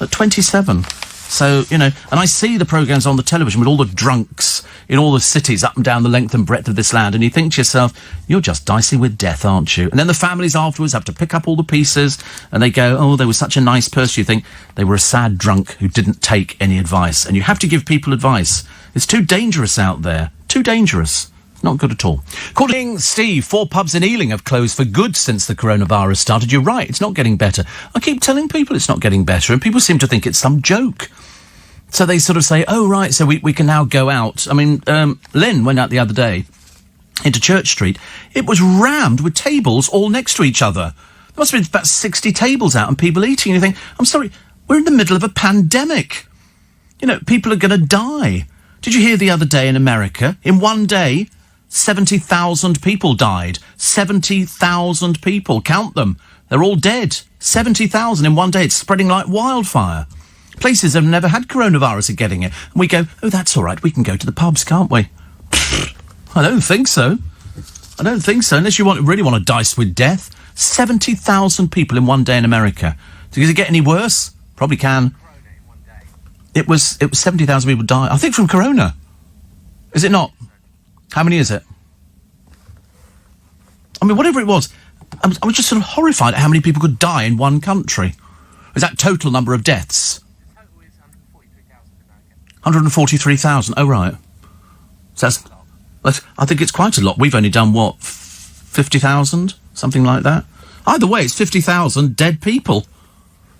At 27. So, you know, and I see the programmes on the television with all the drunks in all the cities up and down the length and breadth of this land, and you think to yourself, you're just dicing with death, aren't you? And then the families afterwards have to pick up all the pieces, and they go, oh, they were such a nice person. You think they were a sad drunk who didn't take any advice. And you have to give people advice. It's too dangerous out there. Too dangerous. Not good at all. Calling Steve, 4 pubs in Ealing have closed for good since the coronavirus started. You're right, it's not getting better. I keep telling people it's not getting better, and people seem to think it's some joke. So they sort of say, oh, right, so we can now go out. I mean, Lynn went out the other day into Church Street. It was rammed with tables all next to each other. There must have been about 60 tables out and people eating. And you think, I'm sorry, we're in the middle of a pandemic. You know, people are going to die. Did you hear the other day in America, in one day, 70,000 people died. 70,000 people. Count them. They're all dead. 70,000 in one day. It's spreading like wildfire. Places that have never had coronavirus are getting it. And we go, oh, that's all right. We can go to the pubs, can't we? I don't think so. I don't think so. Unless you really want to dice with death. 70,000 people in one day in America. Does it get any worse? Probably can. It was 70,000 people died. I think from corona. Is it not? How many is it? I mean, whatever it was, I was just sort of horrified at how many people could die in one country. Is that total number of deaths? The total is 143,000 in America. 143,000. Oh, right. So I think it's quite a lot. We've only done, what, 50,000? Something like that? Either way, it's 50,000 dead people.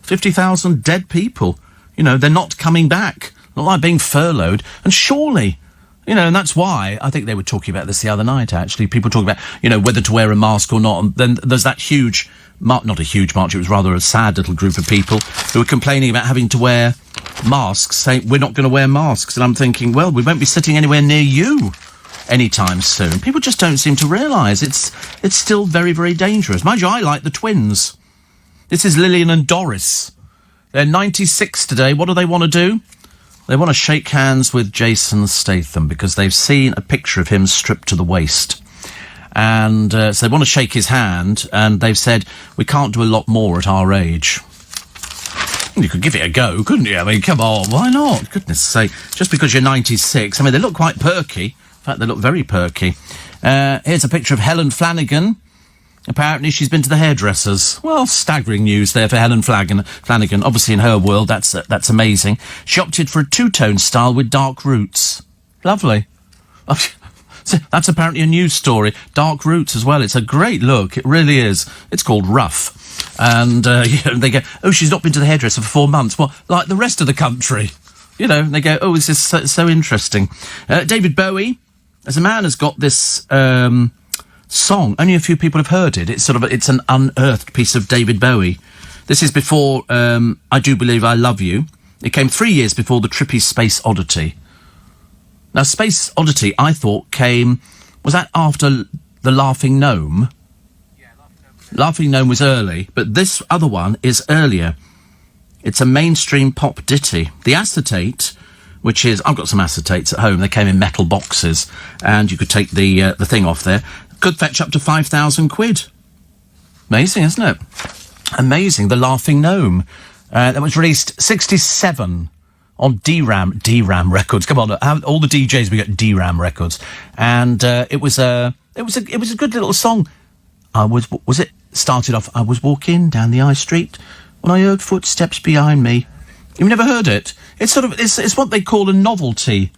50,000 dead people. You know, they're not coming back. Not like being furloughed. And surely... You know, and that's why I think they were talking about this the other night, actually. People talking about, you know, whether to wear a mask or not. And then there's that huge, not a huge march, it was rather a sad little group of people who were complaining about having to wear masks, saying, we're not going to wear masks. And I'm thinking, well, we won't be sitting anywhere near you anytime soon. People just don't seem to realise it's still very, very dangerous. Mind you, I like the twins. This is Lillian and Doris. They're 96 today. What do they want to do? They want to shake hands with Jason Statham because they've seen a picture of him stripped to the waist. And so they want to shake his hand, and they've said, we can't do a lot more at our age. You could give it a go, couldn't you? I mean, come on, why not? Goodness sake, just because you're 96. I mean, they look quite perky. In fact, they look very perky. Here's a picture of Helen Flanagan. Apparently she's been to the hairdressers. Well, staggering news there for Helen Flanagan. Obviously in her world, that's amazing. She opted for a two-tone style with dark roots. Lovely. That's apparently a news story. Dark roots as well. It's a great look. It really is. It's called Rough. And they go, oh, she's not been to the hairdresser for 4 months. Well, like the rest of the country. You know, they go, oh, this is so interesting. David Bowie, as a man, has got this... song. Only a few people have heard it. It's an unearthed piece of David Bowie. This is before I Do Believe I Love You. It came 3 years before the trippy Space Oddity. Now, Space Oddity, I thought, was that after The Laughing Gnome? Yeah, Laughing Gnome was early, but this other one is earlier. It's a mainstream pop ditty. The acetate, which is... I've got some acetates at home. They came in metal boxes, and you could take the thing off there. Could fetch up to 5,000 quid. Amazing, isn't it? Amazing. The Laughing Gnome. That was released 67 on DRAM Records. Come on, all the DJs we got DRAM Records, and it was a good little song. Started off. I was walking down the high street when I heard footsteps behind me. You've never heard it? It's it's what they call a novelty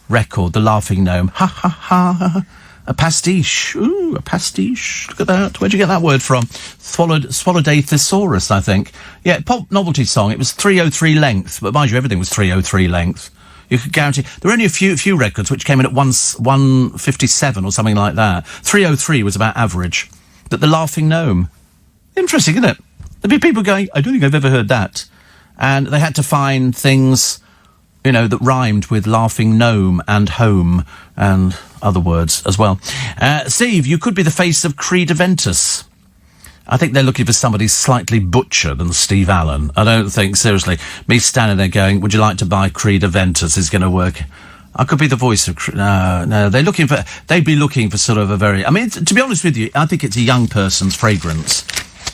record. The Laughing Gnome. Ha ha ha. A pastiche. Ooh, a pastiche. Look at that. Where'd you get that word from? Swallowed a thesaurus, I think. Yeah, pop novelty song. It was 303 length, but mind you, everything was 303 length. You could guarantee... There were only a few records which came in at 157 or something like that. 303 was about average. But the Laughing Gnome. Interesting, isn't it? There'd be people going, I don't think I've ever heard that. And they had to find things... you know, that rhymed with Laughing Gnome and home and other words as well. Steve, you could be the face of Creed Aventus. I think they're looking for somebody slightly butcher than Steve Allen. I don't think, seriously, me standing there going, would you like to buy Creed Aventus is going to work. I could be the voice of... No, they'd be looking for sort of a very... I mean, to be honest with you, I think it's a young person's fragrance.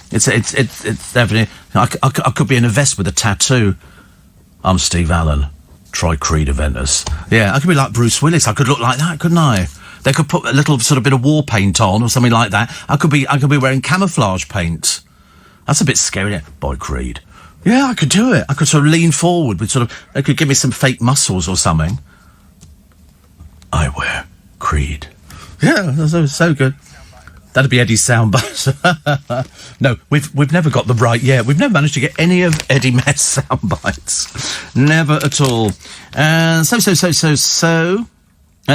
It's definitely... I could be in a vest with a tattoo. I'm Steve Allen. Try Creed Aventus. Yeah, I could be like Bruce Willis. I could look like that, couldn't I? They could put a little sort of bit of war paint on or something like that. I could be wearing camouflage paint. That's a bit scary. By Creed. Yeah, I could do it. I could sort of lean forward with sort of... They could give me some fake muscles or something. I wear Creed. Yeah, that's so good. That'd be Eddie's soundbite. No, we've never got them right yet. We've never managed to get any of Eddie Mess soundbites. Never at all.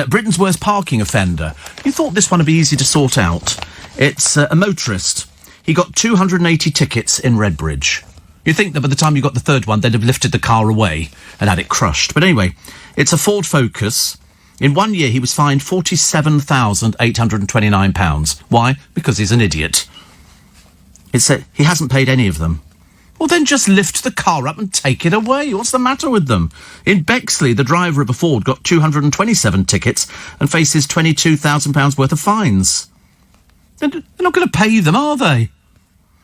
Britain's worst parking offender. You thought this one would be easy to sort out. It's a motorist. He got 280 tickets in Redbridge. You'd think that by the time you got the third one, they'd have lifted the car away and had it crushed. But anyway, it's a Ford Focus. In 1 year, he was fined £47,829. Why? Because he's an idiot. He hasn't paid any of them. Well, then just lift the car up and take it away. What's the matter with them? In Bexley, the driver of a Ford got 227 tickets and faces £22,000 worth of fines. They're not going to pay them, are they?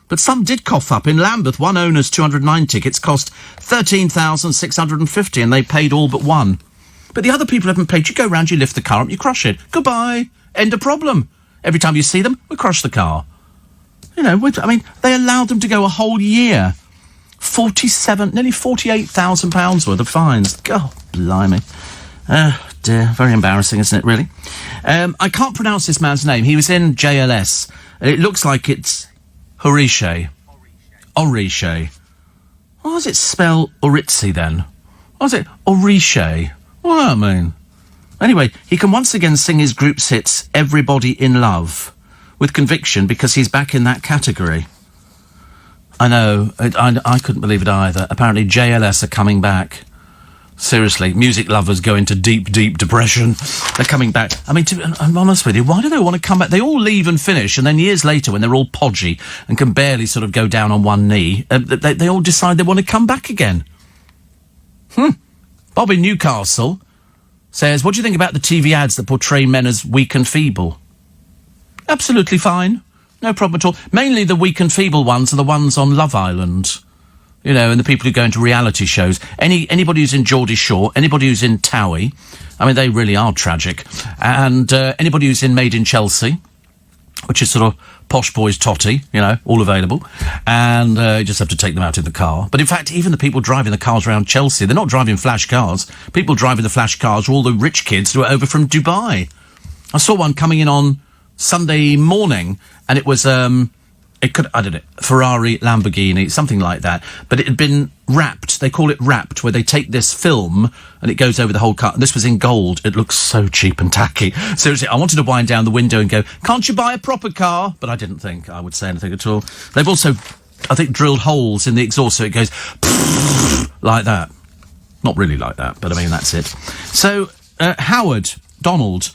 But some did cough up. In Lambeth, one owner's 209 tickets cost £13,650 and they paid all but one. But the other people haven't paid. You go round, you lift the car up, you crush it. Goodbye. End of problem. Every time you see them, we crush the car. You know, I mean, they allowed them to go a whole year. Nearly £48,000 worth of fines. God, blimey. Oh, dear. Very embarrassing, isn't it, really? I can't pronounce this man's name. He was in JLS. It looks like it's Orishe. Orishe. Why does it spell Oritzi, then? Why is it Orishe? What does that mean? Anyway, he can once again sing his group's hits, Everybody in Love, with conviction because he's back in that category. I know, I couldn't believe it either. Apparently JLS are coming back. Seriously, music lovers go into deep, deep depression. They're coming back. I mean, I'm honest with you, why do they want to come back? They all leave and finish, and then years later, when they're all podgy and can barely sort of go down on one knee, they all decide they want to come back again. Bob in Newcastle says, what do you think about the TV ads that portray men as weak and feeble? Absolutely fine. No problem at all. Mainly the weak and feeble ones are the ones on Love Island. You know, and the people who go into reality shows. Anybody who's in Geordie Shore, anybody who's in Towie, I mean, they really are tragic. And anybody who's in Made in Chelsea, which is sort of posh boys totty, you know, all available. And you just have to take them out in the car. But in fact, even the people driving the cars around Chelsea, they're not driving flash cars. People driving the flash cars are all the rich kids who are over from Dubai. I saw one coming in on Sunday morning, and it was, Ferrari, Lamborghini, something like that. But it had been wrapped. They call it wrapped, where they take this film and it goes over the whole car. This was in gold. It looks so cheap and tacky. Seriously, I wanted to wind down the window and go, can't you buy a proper car? But I didn't think I would say anything at all. They've also, I think, drilled holes in the exhaust so it goes like that. Not really like that, but I mean, that's it. So, Howard Donald,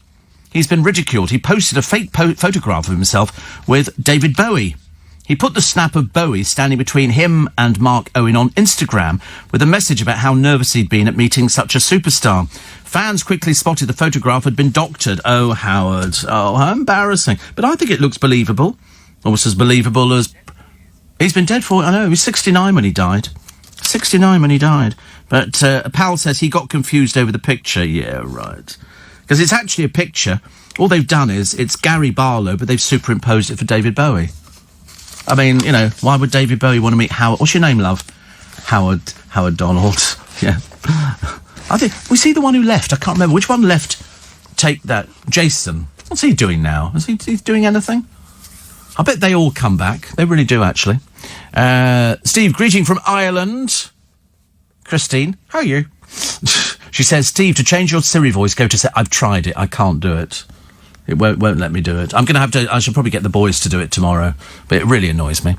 he's been ridiculed. He posted a fake photograph of himself with David Bowie. He put the snap of Bowie standing between him and Mark Owen on Instagram with a message about how nervous he'd been at meeting such a superstar. Fans quickly spotted the photograph had been doctored. Oh, Howard. Oh, how embarrassing. But I think it looks believable. Almost as believable as... He's been dead for... I know, he was 69 when he died. 69 when he died. But a pal says he got confused over the picture. Yeah, right. Because it's actually a picture. All they've done is, it's Gary Barlow, but they've superimposed it for David Bowie. I mean, you know, why would David Bowie want to meet Howard? What's your name, love? Howard Donald. Yeah. I think, was he the one who left? I can't remember. Which one left? Take that. Jason. What's he doing now? Is he doing anything? I bet they all come back. They really do, actually. Steve, greeting from Ireland. Christine, how are you? She says, Steve, to change your Siri voice, go to say, I've tried it. I can't do it. It won't let me do it. I'm going to have to... I should probably get the boys to do it tomorrow. But it really annoys me.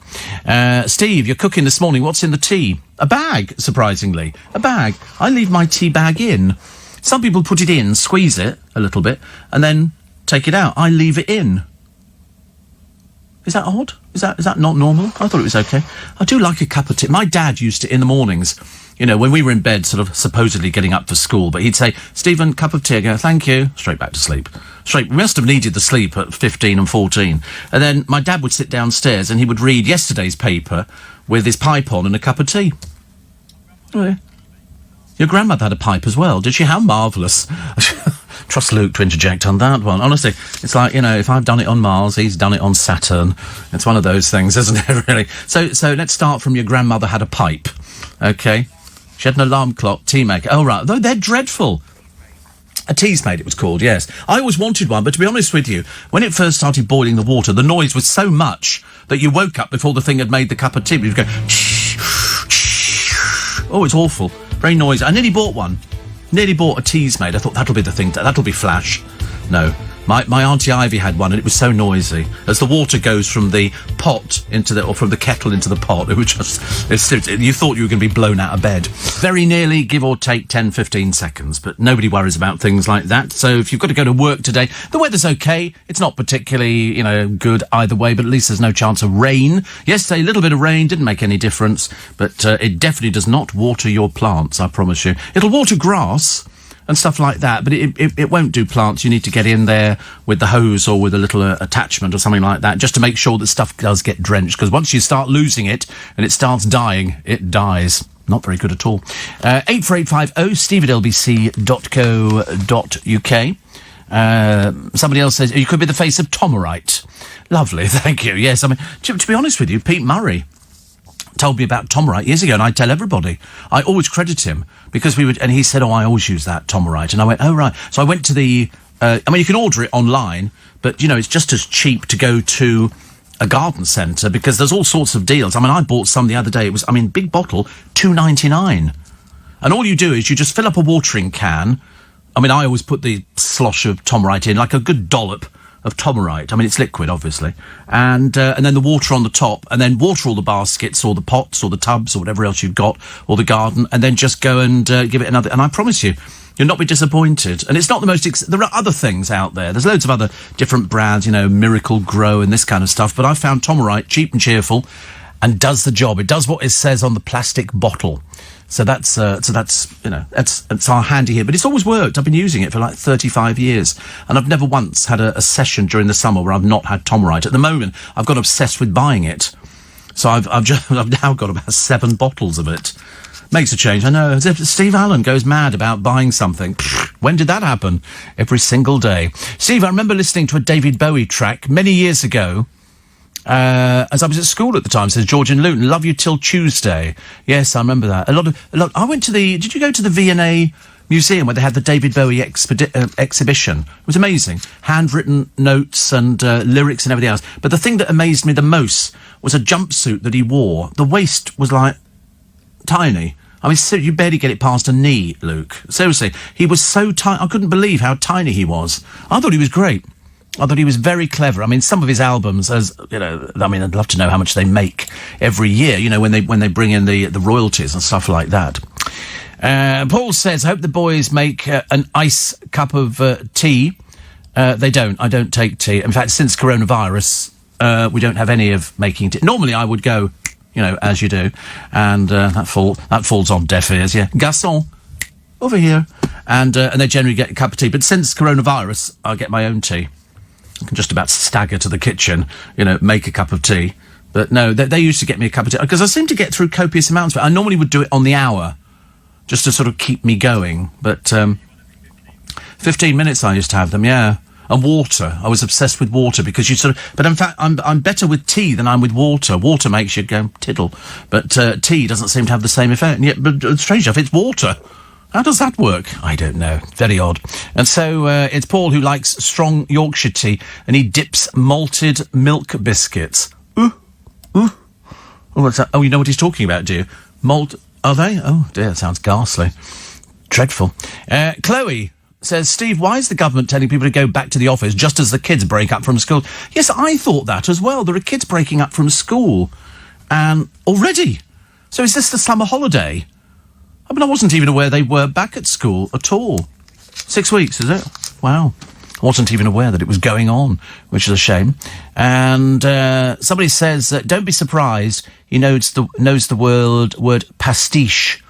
Steve, you're cooking this morning. What's in the tea? A bag, surprisingly. A bag. I leave my tea bag in. Some people put it in, squeeze it a little bit, and then take it out. I leave it in. Is that odd? Is that not normal? I thought it was okay. I do like a cup of tea. My dad used to, in the mornings, you know, when we were in bed, sort of supposedly getting up for school, but he'd say, Stephen, cup of tea. I go, thank you. Straight back to sleep. We must have needed the sleep at 15 and 14. And then my dad would sit downstairs and he would read yesterday's paper with his pipe on and a cup of tea. Oh, yeah. Your grandmother had a pipe as well, did she? How marvellous. Trust Luke to interject on that one. Honestly, it's like, you know, if I've done it on Mars, he's done it on Saturn. It's one of those things, isn't it, really? So let's start from your grandmother had a pipe, okay? She had an alarm clock, tea maker. Oh, right. Though they're dreadful. A Teasmade, it was called, yes. I always wanted one, but to be honest with you, when it first started boiling the water, the noise was so much that you woke up before the thing had made the cup of tea. You'd go, oh, it's awful. Very noisy. I nearly bought one. Nearly bought a Teasmade. I thought that'll be the thing. That'll be flash. No. My Auntie Ivy had one and it was so noisy. As the water goes from the pot into the, or from the kettle into the pot, it was just, you thought you were going to be blown out of bed. Very nearly, give or take 10, 15 seconds, but nobody worries about things like that. So if you've got to go to work today, the weather's okay. It's not particularly, you know, good either way, but at least there's no chance of rain. Yesterday, a little bit of rain didn't make any difference, but it definitely does not water your plants, I promise you. It'll water grass and stuff like that, but it won't do plants. You need to get in there with the hose or with a little attachment or something like that, just to make sure that stuff does get drenched, because once you start losing it and it starts dying, it dies. Not very good at all. 84850 steve@lbc.co.uk. Somebody else says, you could be the face of Tomorite. Lovely, thank you. Yes, I mean, to be honest with you, Pete Murray told me about Tomorite years ago, and I tell everybody. I always credit him, because we would, and he said, oh, I always use that Tomorite. And I went, oh, right. So I went to the, I mean, you can order it online, but, you know, it's just as cheap to go to a garden centre, because there's all sorts of deals. I mean, I bought some the other day. It was, I mean, big bottle, $2.99. And all you do is you just fill up a watering can. I mean, I always put the slosh of Tomorite in, like a good dollop of Tomorite. I mean, it's liquid, obviously. And then the water on the top, and then water all the baskets or the pots or the tubs or whatever else you've got, or the garden, and then just go and give it another. And I promise you, you'll not be disappointed. And it's not the most... there are other things out there. There's loads of other different brands, you know, Miracle Grow and this kind of stuff. But I found Tomorite cheap and cheerful and does the job. It does what it says on the plastic bottle. So that's you know, it's our handy here. But it's always worked. I've been using it for like 35 years. And I've never once had a session during the summer where I've not had Tomorite. At the moment, I've got obsessed with buying it. So I've now got about 7 bottles of it. Makes a change. I know. As if Steve Allen goes mad about buying something. When did that happen? Every single day. Steve, I remember listening to a David Bowie track many years ago. As I was at school at the time, says George in Luton. Love you till Tuesday. Yes, I remember that. A lot. I went to the. Did you go to the V&A Museum where they had the David Bowie exhibition? It was amazing. Handwritten notes and lyrics and everything else. But the thing that amazed me the most was a jumpsuit that he wore. The waist was like tiny. I mean, you barely get it past a knee, Luke. Seriously, he was so tiny. I couldn't believe how tiny he was. I thought he was great. I thought he was very clever. I mean, some of his albums, as you know, I mean, I'd love to know how much they make every year. You know, when they bring in the royalties and stuff like that. Paul says, I hope the boys make an ice cup of tea. They don't. I don't take tea. In fact, since coronavirus, we don't have any of making tea. Normally, I would go, you know, as you do, and that falls on deaf ears. Yeah, garçon, over here, and they generally get a cup of tea. But since coronavirus, I get my own tea. I can just about stagger to the kitchen, you know, make a cup of tea. But no, they used to get me a cup of tea, because I seem to get through copious amounts of it. I normally would do it on the hour, just to sort of keep me going. But 15 minutes I used to have them, yeah. And water. I was obsessed with water, because you sort of... But in fact, I'm better with tea than I'm with water. Water makes you go tiddle. But tea doesn't seem to have the same effect. And yet, but strange enough, it's water. How does that work? I don't know. Very odd. And so it's Paul who likes strong Yorkshire tea, and he dips malted milk biscuits. Ooh. Oh, what's that? Oh, you know what he's talking about, do you? Are they? Oh, dear, that sounds ghastly. Dreadful. Chloe says, Steve, why is the government telling people to go back to the office just as the kids break up from school? Yes, I thought that as well. There are kids breaking up from school. And already? So is this the summer holiday? I mean, I wasn't even aware they were back at school at all. 6 weeks, is it? Wow. Wasn't even aware that it was going on, which is a shame. And somebody says, don't be surprised, he knows the word pastiche.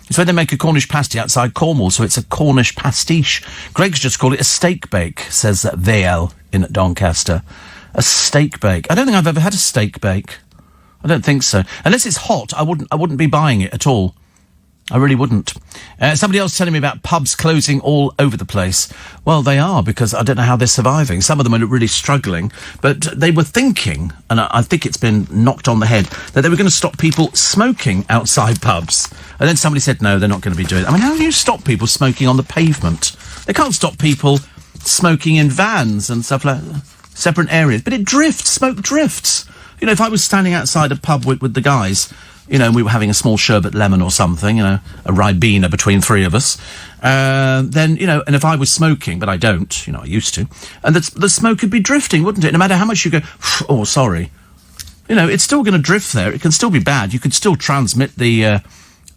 It's where they make a Cornish pasty outside Cornwall, so it's a Cornish pastiche. Greg's just called it a steak bake, says Vale in Doncaster. A steak bake. I don't think I've ever had a steak bake. I don't think so. Unless it's hot, I wouldn't be buying it at all. I really wouldn't. Somebody else telling me about pubs closing all over the place. Well, they are, because I don't know how they're surviving. Some of them are really struggling. But they were thinking, and I think it's been knocked on the head, that they were going to stop people smoking outside pubs. And then somebody said, no, they're not going to be doing it. I mean, how do you stop people smoking on the pavement? They can't stop people smoking in vans and stuff like that. Separate areas. But it drifts. Smoke drifts. You know, if I was standing outside a pub with the guys, you know, and we were having a small sherbet lemon or something, you know, a Ribena between three of us, then, you know, and if I was smoking, but I don't, you know, I used to, and the smoke would be drifting, wouldn't it? No matter how much you go, oh, sorry. You know, it's still going to drift there. It can still be bad. You could still transmit the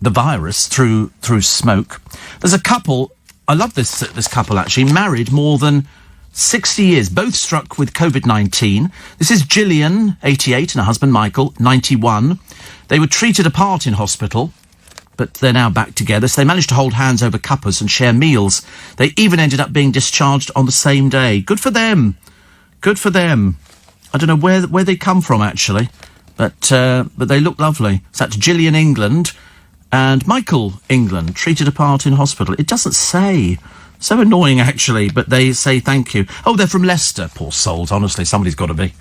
virus through smoke. There's a couple, I love this couple actually, married more than 60 years, both struck with COVID-19. This is Gillian, 88, and her husband, Michael, 91. They were treated apart in hospital, but they're now back together, so they managed to hold hands over cuppas and share meals. They even ended up being discharged on the same day. Good for them. Good for them. I don't know where they come from, actually, but they look lovely. So that's Gillian, England, and Michael, England, treated apart in hospital. It doesn't say. So annoying, actually, but they say thank you. Oh, they're from Leicester. Poor souls, honestly, somebody's got to be.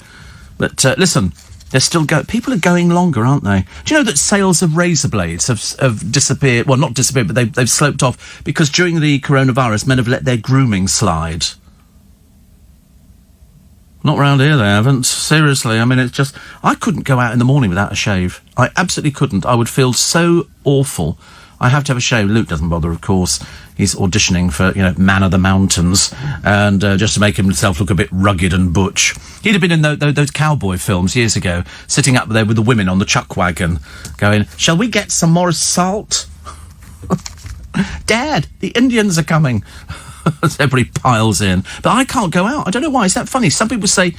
But listen, they're still people are going longer, aren't they? Do you know that sales of razor blades have disappeared? Well, not disappeared, but they've sloped off because during the coronavirus, men have let their grooming slide. Not round here, they haven't. Seriously, I mean, it's just... I couldn't go out in the morning without a shave. I absolutely couldn't. I would feel so awful. I have to have a shave. Luke doesn't bother, of course. He's auditioning for, you know, Man of the Mountains, and just to make himself look a bit rugged and butch. He'd have been in those cowboy films years ago, sitting up there with the women on the chuck wagon, going, shall we get some more salt? Dad, the Indians are coming. Everybody piles in. But I can't go out. I don't know why. Is that funny? Some people say...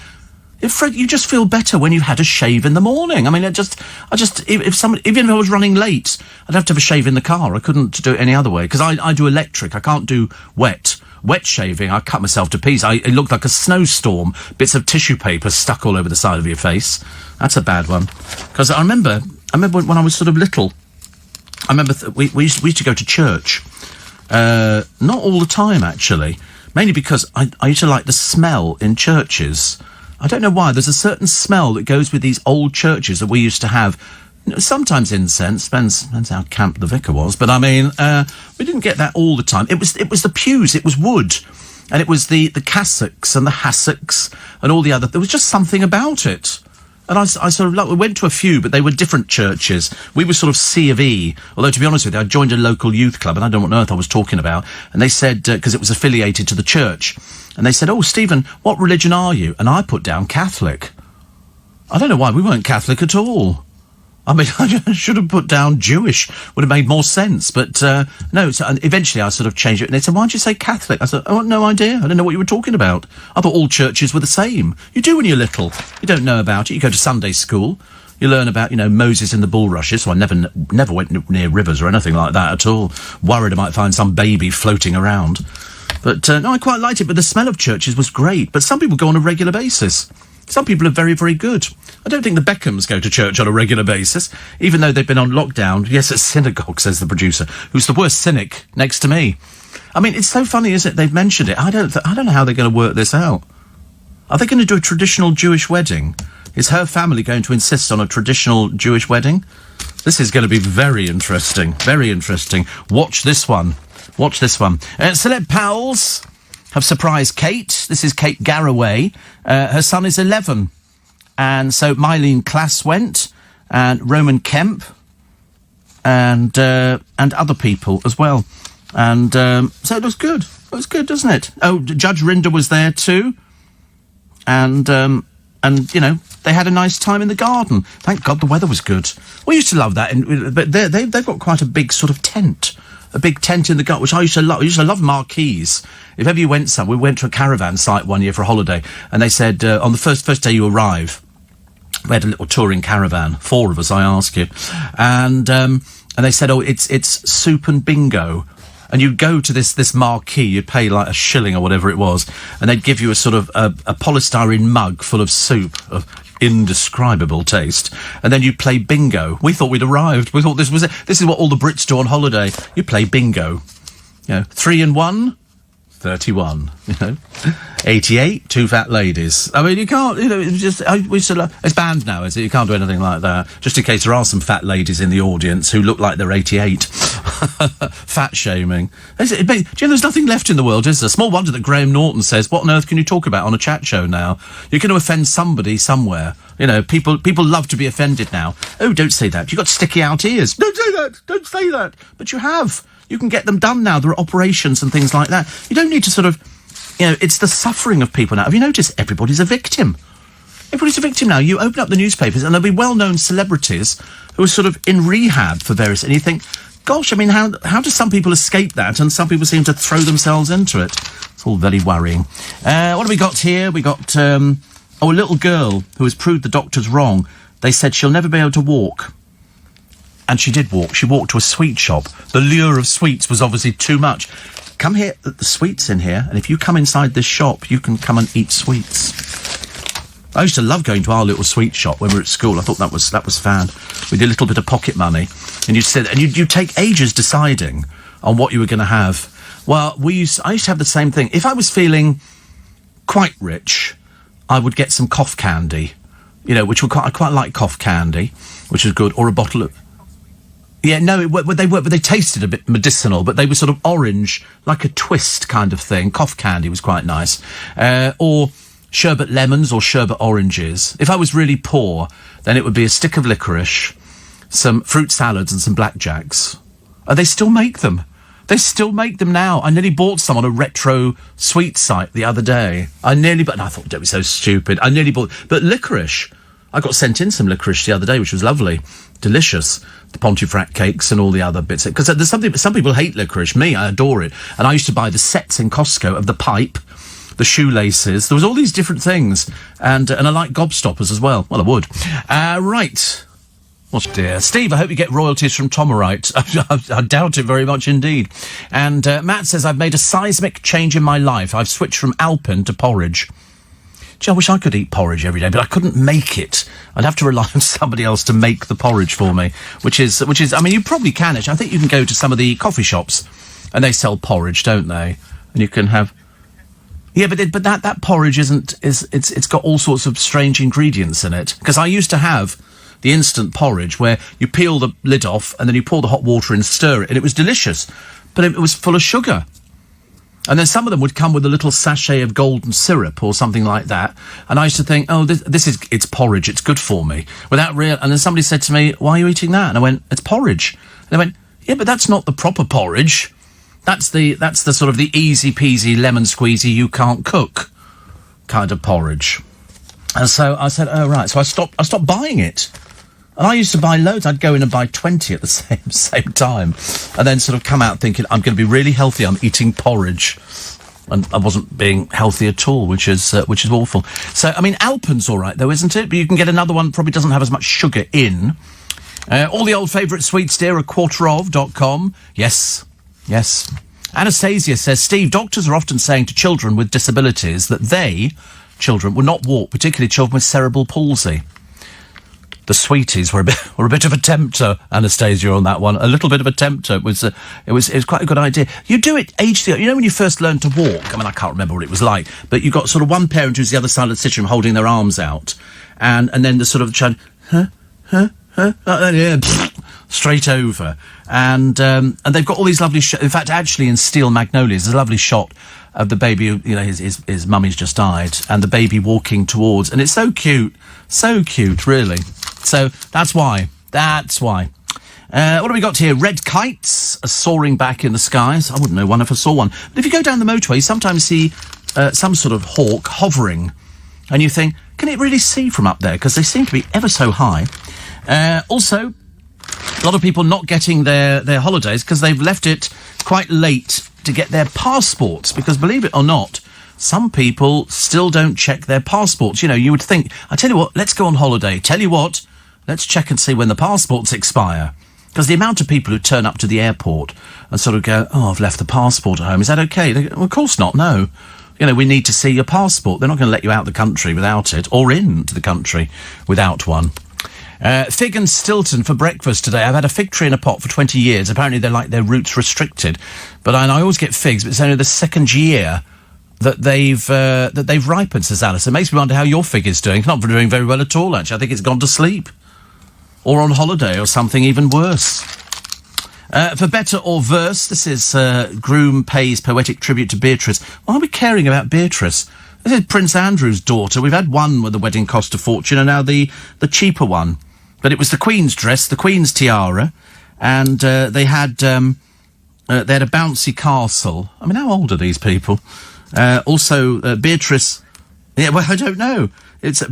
Fred, you just feel better when you've had a shave in the morning. I mean, even if I was running late, I'd have to have a shave in the car. I couldn't do it any other way, because I do electric. I can't do wet shaving. I cut myself to pieces. It looked like a snowstorm, bits of tissue paper stuck all over the side of your face. That's a bad one. Because I remember when I was sort of little, I remember we used to go to church. Not all the time, actually. Mainly because I used to like the smell in churches. I don't know why. There's a certain smell that goes with these old churches that we used to have. You know, sometimes incense, depends how camp the vicar was. But I mean, we didn't get that all the time. It was the pews. It was wood, and it was the cassocks and the hassocks and all the other. There was just something about it. And I sort of we went to a few, but they were different churches. We were sort of C of E. Although, to be honest with you, I joined a local youth club, and I don't know what on earth I was talking about. And they said, because it was affiliated to the church, and they said, oh, Stephen, what religion are you? And I put down Catholic. I don't know why. We weren't Catholic at all. I mean, I should have put down Jewish. Would have made more sense. But, no, so eventually I sort of changed it. And they said, why'd you say Catholic? I said, oh, no idea. I didn't know what you were talking about. I thought all churches were the same. You do when you're little. You don't know about it. You go to Sunday school. You learn about, you know, Moses and the bulrushes. So I never went near rivers or anything like that at all. Worried I might find some baby floating around. But, no, I quite liked it. But the smell of churches was great. But some people go on a regular basis. Some people are very, very good. I don't think the Beckhams go to church on a regular basis, even though they've been on lockdown. Yes, at synagogue, says the producer, who's the worst cynic next to me. I mean, it's so funny, isn't it? They've mentioned it. I don't know how they're going to work this out. Are they going to do a traditional Jewish wedding? Is her family going to insist on a traditional Jewish wedding? This is going to be very interesting. Very interesting. Watch this one. Watch this one. Celeb Pals have surprised Kate. This is Kate Garraway. Her son is 11. And so Mylene Klass went, and Roman Kemp, and other people as well. And so it was good. It was good, doesn't it? Oh, Judge Rinder was there too. And you know, they had a nice time in the garden. Thank God the weather was good. We used to love that. But they've got quite a big sort of tent a big tent in the gut, which I used to love. I used to love marquees. If ever you went we went to a caravan site one year for a holiday, and they said, on the first day you arrive, we had a little touring caravan, 4 of us, I ask you, and they said, oh, it's soup and bingo. And you'd go to this marquee, you'd pay like $1 or whatever it was, and they'd give you a sort of a polystyrene mug full of soup of indescribable taste, and then you'd play bingo. We thought we'd arrived. We thought this was it. This is what all the Brits do on holiday. You play bingo. 3 and 1, 31. 88, 2 fat ladies. I mean, you can't. It's just we used to love. It's banned now, is it? You can't do anything like that. Just in case there are some fat ladies in the audience who look like they're 88. Fat shaming. Do you know there's nothing left in the world, is there? Small wonder that Graham Norton says, "What on earth can you talk about on a chat show now? You're going to offend somebody somewhere." People love to be offended now. Oh, don't say that. You've got sticky out ears. Don't say that. Don't say that. But you have. You can get them done now. There are operations and things like that. You don't need to sort of, it's the suffering of people now. Have you noticed everybody's a victim? Everybody's a victim now. You open up the newspapers and there'll be well-known celebrities who are sort of in rehab for various, and you think, gosh, I mean, how do some people escape that and some people seem to throw themselves into it? It's all very worrying. What have we got here? We got, a little girl who has proved the doctors wrong. They said she'll never be able to walk. And she did walk. She walked to a sweet shop. The lure of sweets was obviously too much. Come here, the sweets in here, and if you come inside this shop, you can come and eat sweets. I used to love going to our little sweet shop when we were at school. I thought that was fun. We did a little bit of pocket money, and you'd take ages deciding on what you were going to have. Well, I used to have the same thing. If I was feeling quite rich, I would get some cough candy, I quite like cough candy, which was good, or a bottle of. Yeah, no, they tasted a bit medicinal, but they were sort of orange, like a twist kind of thing. Cough candy was quite nice. Or sherbet lemons or sherbet oranges. If I was really poor, then it would be a stick of licorice, some fruit salads and some blackjacks. They still make them. They still make them now. I nearly bought some on a retro sweet site the other day. And I thought, don't be so stupid. I nearly bought, but licorice. I got sent in some licorice the other day, which was lovely. Delicious. The Pontefract cakes and all the other bits. Because there's some people hate licorice. Me, I adore it. And I used to buy the sets in Costco of the pipe, the shoelaces. There was all these different things. And I like gobstoppers as well. Well, I would. Right. What's dear? Steve, I hope you get royalties from Tomerite. I doubt it very much indeed. And Matt says, I've made a seismic change in my life. I've switched from Alpen to porridge. Gee, I wish I could eat porridge every day, but I couldn't make it. I'd have to rely on somebody else to make the porridge for me, which is. I mean, you probably can. Actually, I think you can go to some of the coffee shops, and they sell porridge, don't they? And you can have. Yeah, but that porridge it's got all sorts of strange ingredients in it. Because I used to have the instant porridge where you peel the lid off and then you pour the hot water in and stir it, and it was delicious, but it was full of sugar. And then some of them would come with a little sachet of golden syrup or something like that. And I used to think, oh, it's porridge, it's good for me. And then somebody said to me, why are you eating that? And I went, it's porridge. And they went, yeah, but that's not the proper porridge. That's the sort of the easy peasy lemon squeezy you can't cook kind of porridge. And so I said, oh, right. So I stopped buying it. And I used to buy loads. I'd go in and buy 20 at the same time, and then sort of come out thinking, I'm going to be really healthy. I'm eating porridge, and I wasn't being healthy at all, which is awful. So, I mean, Alpen's all right though, isn't it? But you can get another one. Probably doesn't have as much sugar in. All the old favourite sweets, dear, quarterof.com. Yes. Anastasia says, Steve, doctors are often saying to children with disabilities that children, will not walk, particularly children with cerebral palsy. The sweeties were a bit of a tempter, Anastasia, on that one. A little bit of a tempter. It was quite a good idea. You do it when you first learn to walk. I mean, I can't remember what it was like, but you've got sort of one parent who's the other side of the sitting room holding their arms out, and then the sort of child, straight over, and they've got all these lovely. In fact, actually, in Steel Magnolias, there's a lovely shot of the baby. His mummy's just died, and the baby walking towards, and it's so cute, really. So that's why. What have we got here? Red kites are soaring back in the skies. I wouldn't know one if I saw one. But if you go down the motorway, you sometimes see some sort of hawk hovering. And you think, can it really see from up there? Because they seem to be ever so high. Also, a lot of people not getting their holidays because they've left it quite late to get their passports, because believe it or not, some people still don't check their passports. You know, you would think, I tell you what, let's go on holiday. Tell you what, let's check and see when the passports expire. Because the amount of people who turn up to the airport and sort of go, oh, I've left the passport at home. Is that okay? They go, well, of course not, no. You know, we need to see your passport. They're not going to let you out the country without it, or into the country without one. Fig and Stilton for breakfast today. I've had a fig tree in a pot for 20 years. Apparently they're like their roots restricted. But I always get figs, but it's only the second year that they've ripened, says Alice. It makes me wonder how your fig is doing. It's not doing very well at all, actually. I think it's gone to sleep. Or on holiday, or something even worse. For better or worse, this is Groom pays poetic tribute to Beatrice. Why are we caring about Beatrice? This is Prince Andrew's daughter. We've had one where the wedding cost a fortune, and now the cheaper one. But it was the Queen's dress, the Queen's tiara, and they had a bouncy castle. I mean, how old are these people? Also, Beatrice... Yeah, well, I don't know.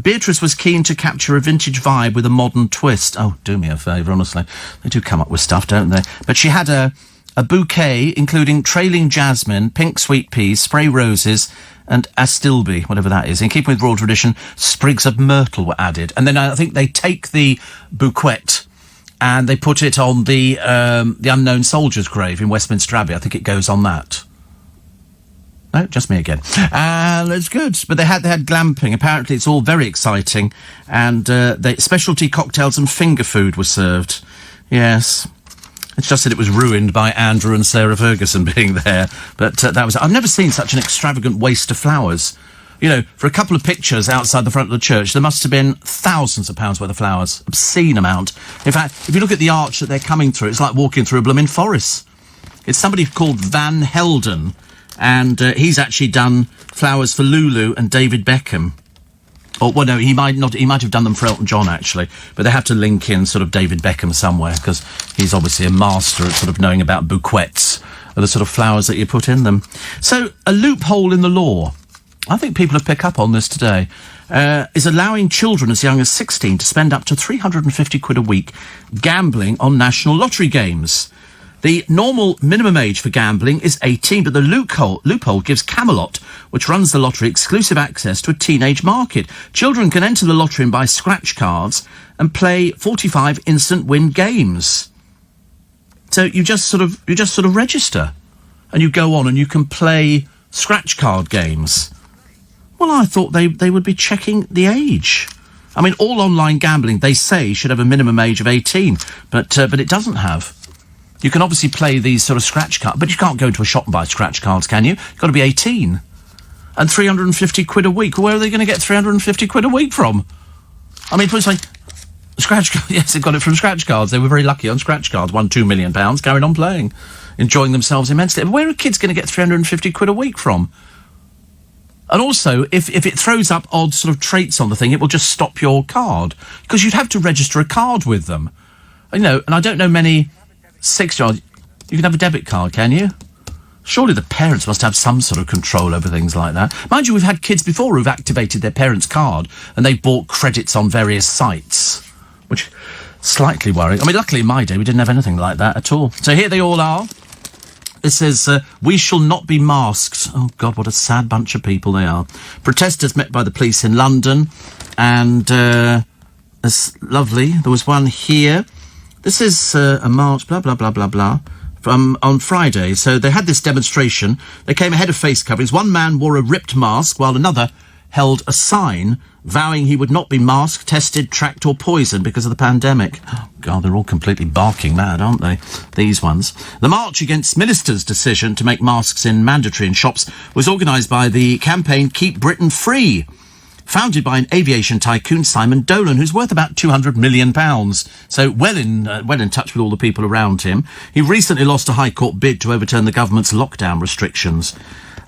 Beatrice was keen to capture a vintage vibe with a modern twist. Oh, do me a favour, honestly. They do come up with stuff, don't they? But she had a bouquet including trailing jasmine, pink sweet peas, spray roses, and astilbe, whatever that is. In keeping with royal tradition, sprigs of myrtle were added. And then I think they take the bouquet and they put it on the unknown soldier's grave in Westminster Abbey. I think it goes on that. No, just me again. It's good. But they had glamping. Apparently it's all very exciting. And specialty cocktails and finger food were served. Yes. It's just that it was ruined by Andrew and Sarah Ferguson being there. But that was... I've never seen such an extravagant waste of flowers. You know, for a couple of pictures outside the front of the church, there must have been thousands of pounds worth of flowers. Obscene amount. In fact, if you look at the arch that they're coming through, it's like walking through a blooming forest. It's somebody called Van Helden, and he's actually done flowers for Lulu and David Beckham. Or, well, no, he might have done them for Elton John, actually. But they have to link in sort of David Beckham somewhere, because he's obviously a master at sort of knowing about bouquets, or the sort of flowers that you put in them. So, a loophole in the law, I think people have picked up on this today, is allowing children as young as 16 to spend up to 350 quid a week gambling on national lottery games. The normal minimum age for gambling is 18, but the loophole gives Camelot, which runs the lottery, exclusive access to a teenage market. Children can enter the lottery and buy scratch cards and play 45 instant win games. So you just sort of register, and you go on and you can play scratch card games. Well, I thought they would be checking the age. I mean, all online gambling, they say, should have a minimum age of 18, but it doesn't have. You can obviously play these sort of scratch cards, but you can't go to a shop and buy scratch cards, can you? You've got to be 18. And 350 quid a week. Where are they going to get 350 quid a week from? I mean, put it like, scratch cards. Yes, they've got it from scratch cards. They were very lucky on scratch cards. Won £2 million, carried on playing, enjoying themselves immensely. Where are kids going to get 350 quid a week from? And also, if it throws up odd sort of traits on the thing, it will just stop your card. Because you'd have to register a card with them. You know, and I don't know many... 6-year-old, you can have a debit card, can you? Surely the parents must have some sort of control over things like that. Mind you, we've had kids before who've activated their parents' card and they've bought credits on various sites, which slightly worrying. I mean, luckily in my day we didn't have anything like that at all. So here they all are. This says, we shall not be masked. Oh, God, what a sad bunch of people they are. Protesters met by the police in London, and it's lovely. There was one here. This is a march, blah, blah, blah, blah, blah, from on Friday. So they had this demonstration. They came ahead of face coverings. One man wore a ripped mask, while another held a sign vowing he would not be masked, tested, tracked or poisoned because of the pandemic. Oh, God, they're all completely barking mad, aren't they, these ones? The march against Minister's decision to make masks mandatory in shops was organised by the campaign Keep Britain Free, founded by an aviation tycoon, Simon Dolan, who's worth about £200 million. So well in touch with all the people around him. He recently lost a High Court bid to overturn the government's lockdown restrictions.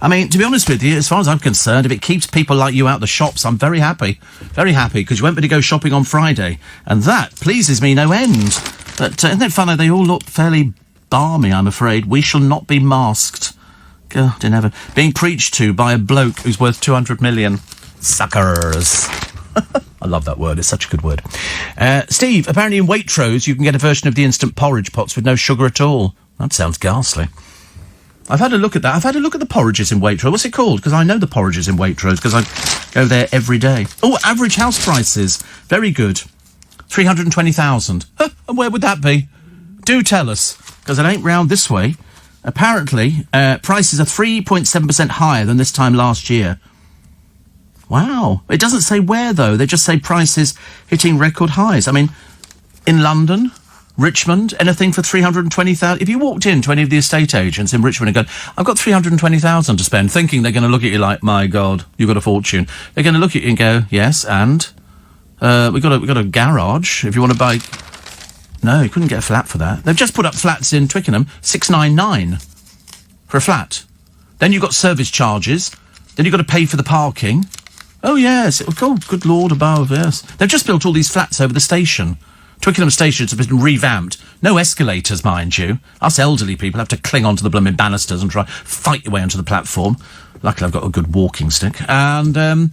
I mean, to be honest with you, as far as I'm concerned, if it keeps people like you out the shops, I'm very happy. Very happy, because you went to go shopping on Friday. And that pleases me no end. But isn't it funny? They all look fairly balmy, I'm afraid. We shall not be masked. God in heaven. Being preached to by a bloke who's worth 200 million. Suckers. I love that word. It's such a good word. Steve, apparently in Waitrose you can get a version of the instant porridge pots with no sugar at all. That sounds ghastly. I've had a look at that. I've had a look at the porridges in Waitrose. What's it called? Because I know the porridges in Waitrose because I go there every day. Oh, average house prices. Very good. 320,000. Huh, and where would that be? Do tell us, because it ain't round this way. Apparently, prices are 3.7% higher than this time last year. Wow. It doesn't say where, though. They just say prices hitting record highs. I mean, in London, Richmond, anything for 320,000. If you walked into any of the estate agents in Richmond and go, I've got 320,000 to spend, thinking they're going to look at you like, my God, you've got a fortune. They're going to look at you and go, yes, and we've got a garage. If you want to buy, no, you couldn't get a flat for that. They've just put up flats in Twickenham, 699 for a flat. Then you've got service charges. Then you've got to pay for the parking. Oh yes, oh good Lord above, yes. They've just built all these flats over the station. Twickenham Station has been revamped. No escalators, mind you. Us elderly people have to cling onto the blooming banisters and try fight your way onto the platform. Luckily, I've got a good walking stick. And then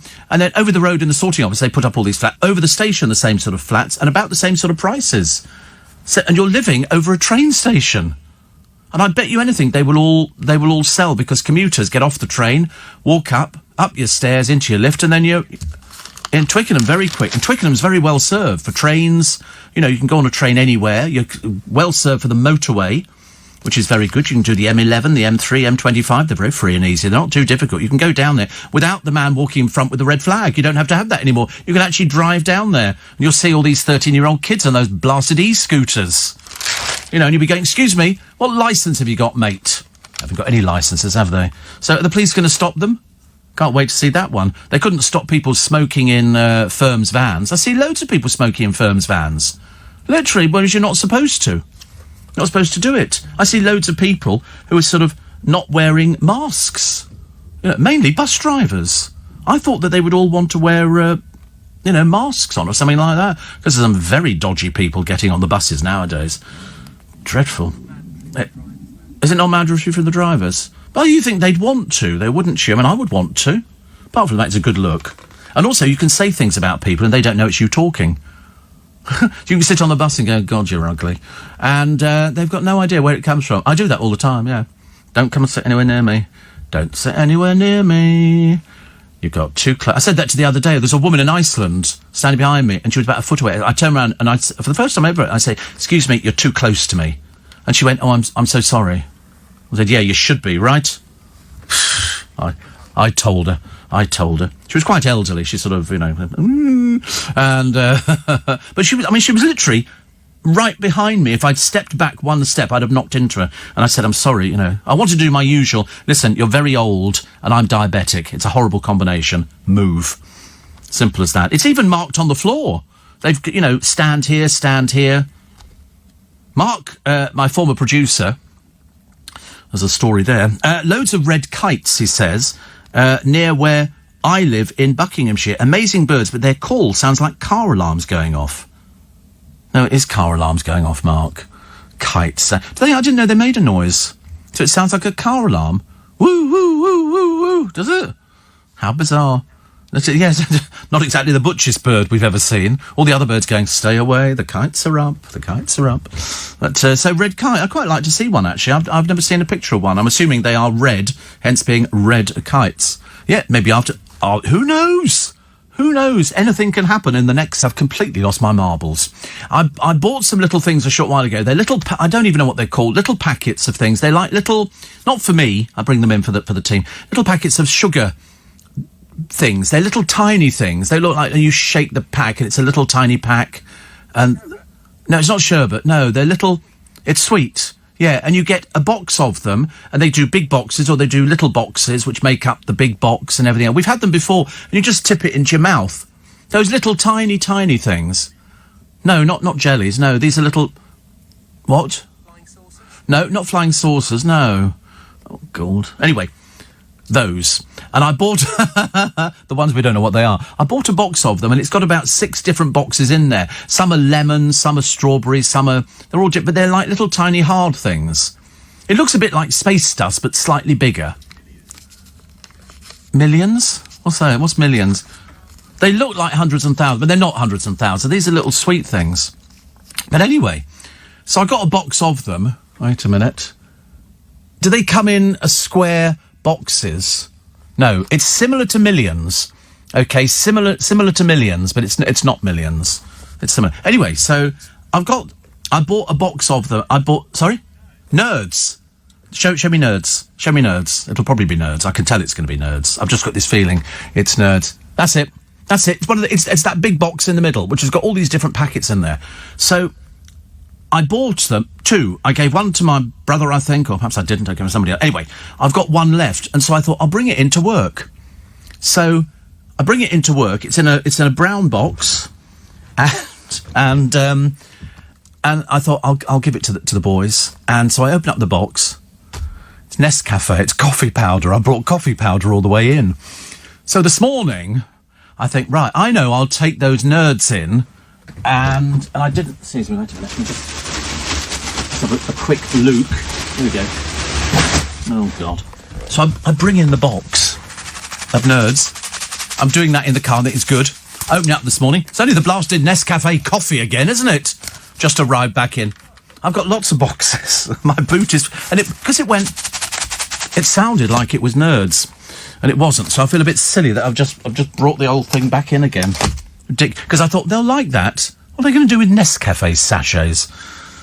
over the road in the sorting office, they put up all these flats. Over the station, the same sort of flats and about the same sort of prices. So, and you're living over a train station. And I bet you anything they will all sell because commuters get off the train, walk up your stairs into your lift, and then you're in Twickenham very quick. And Twickenham's very well served for trains. You know, you can go on a train anywhere. You're well served for the motorway, which is very good. You can do the M11, the M3, M25. They're very free and easy. They're not too difficult. You can go down there without the man walking in front with the red flag. You don't have to have that anymore. You can actually drive down there. And you'll see all these 13-year-old kids on those blasted e-scooters. You know, and you'll be going, excuse me, what licence have you got, mate? Haven't got any licences, have they? So are the police going to stop them? Can't wait to see that one. They couldn't stop people smoking in firms' vans. I see loads of people smoking in firms' vans. Literally, whereas you're not supposed to. Not supposed to do it. I see loads of people who are sort of not wearing masks. You know, mainly bus drivers. I thought that they would all want to wear, masks on or something like that. Because there's some very dodgy people getting on the buses nowadays. Dreadful. Is it not mandatory for the drivers? Well, you think they'd want to, though, wouldn't you? I mean, I would want to. Apart from that, it's a good look. And also, you can say things about people and they don't know it's you talking. You can sit on the bus and go, God, you're ugly. And they've got no idea where it comes from. I do that all the time, yeah. Don't come and sit anywhere near me. Don't sit anywhere near me. You've got too close. I said that to the other day. There's a woman in Iceland standing behind me, and she was about a foot away. I turned around, and for the first time ever, I say, excuse me, you're too close to me. And she went, oh, I'm so sorry. I said, yeah, you should be, right? I told her. She was quite elderly. She sort of, and but she was literally right behind me. If I'd stepped back one step, I'd have knocked into her. And I said, I'm sorry, I want to do my usual. Listen, you're very old and I'm diabetic. It's a horrible combination. Move. Simple as that. It's even marked on the floor. They've, stand here. Mark, my former producer, there's a story there. Loads of red kites, he says, near where I live in Buckinghamshire. Amazing birds, but their call sounds like car alarms going off. No, it is car alarms going off, Mark. Kites. I didn't know they made a noise. So it sounds like a car alarm. Woo, woo, woo, woo, woo. Does it? How bizarre. Yes, not exactly the butchest bird we've ever seen. All the other birds going, stay away, the kites are up. But, so red kite, I'd quite like to see one, actually. I've never seen a picture of one. I'm assuming they are red, hence being red kites. Yeah, maybe after... Oh, who knows? Who knows? Anything can happen in the next... I've completely lost my marbles. I bought some little things a short while ago. They're little... I don't even know what they're called. Little packets of things. They're like little... Not for me. I bring them in for the team. Little packets of sugar things. They're little tiny things. They look like you shake the pack and it's a little tiny pack. And no, it's not sherbet. No, they're little. It's sweet. Yeah, and you get a box of them, and they do big boxes or they do little boxes, which make up the big box and everything else. We've had them before, and you just tip it into your mouth. Those little tiny things. No, not jellies. No, these are little. What? Flying saucers? No, not flying saucers. No. Oh God. Anyway. Those. And I bought the ones we don't know what they are. I bought a box of them and it's got about 6 different boxes in there. Some are lemons, some are strawberries, they're all but they're like little tiny hard things. It looks a bit like space dust but slightly bigger. Millions? What's that? What's millions? They look like hundreds and thousands, but they're not hundreds and thousands. These are little sweet things. But anyway, so I got a box of them. Wait a minute. do they come in square boxes? No, it's similar to Millions. Okay, similar to Millions, but it's not Millions. It's similar. Anyway, so I bought a box of them. Sorry? Nerds. Show me Nerds. Show me Nerds. It'll probably be Nerds. I can tell it's going to be Nerds. I've just got this feeling it's Nerds. That's it. That's it. It's that big box in the middle, which has got all these different packets in there. So I bought them, 2. I gave one to my brother, I think, or perhaps I didn't. I gave it to somebody else. Anyway, I've got one left, and so I thought I'll bring it into work. So I bring it into work. It's in a brown box, and I thought I'll give it to the boys. And so I open up the box. It's Nescafe. It's coffee powder. I brought coffee powder all the way in. So this morning, I think, right, I know I'll take those Nerds in. And I didn't. Excuse me, wait a minute. Let me just have a quick look. Here we go. Oh God! So I bring in the box of Nerds. I'm doing that in the car. That is good. Open it up this morning. It's only the blasted Nescafe coffee again, isn't it? Just arrived back in. I've got lots of boxes. My boot is, and because it went. It sounded like it was Nerds, and it wasn't. So I feel a bit silly that I've just brought the old thing back in again. Because I thought they'll like that. What are they going to do with Nescafe sachets?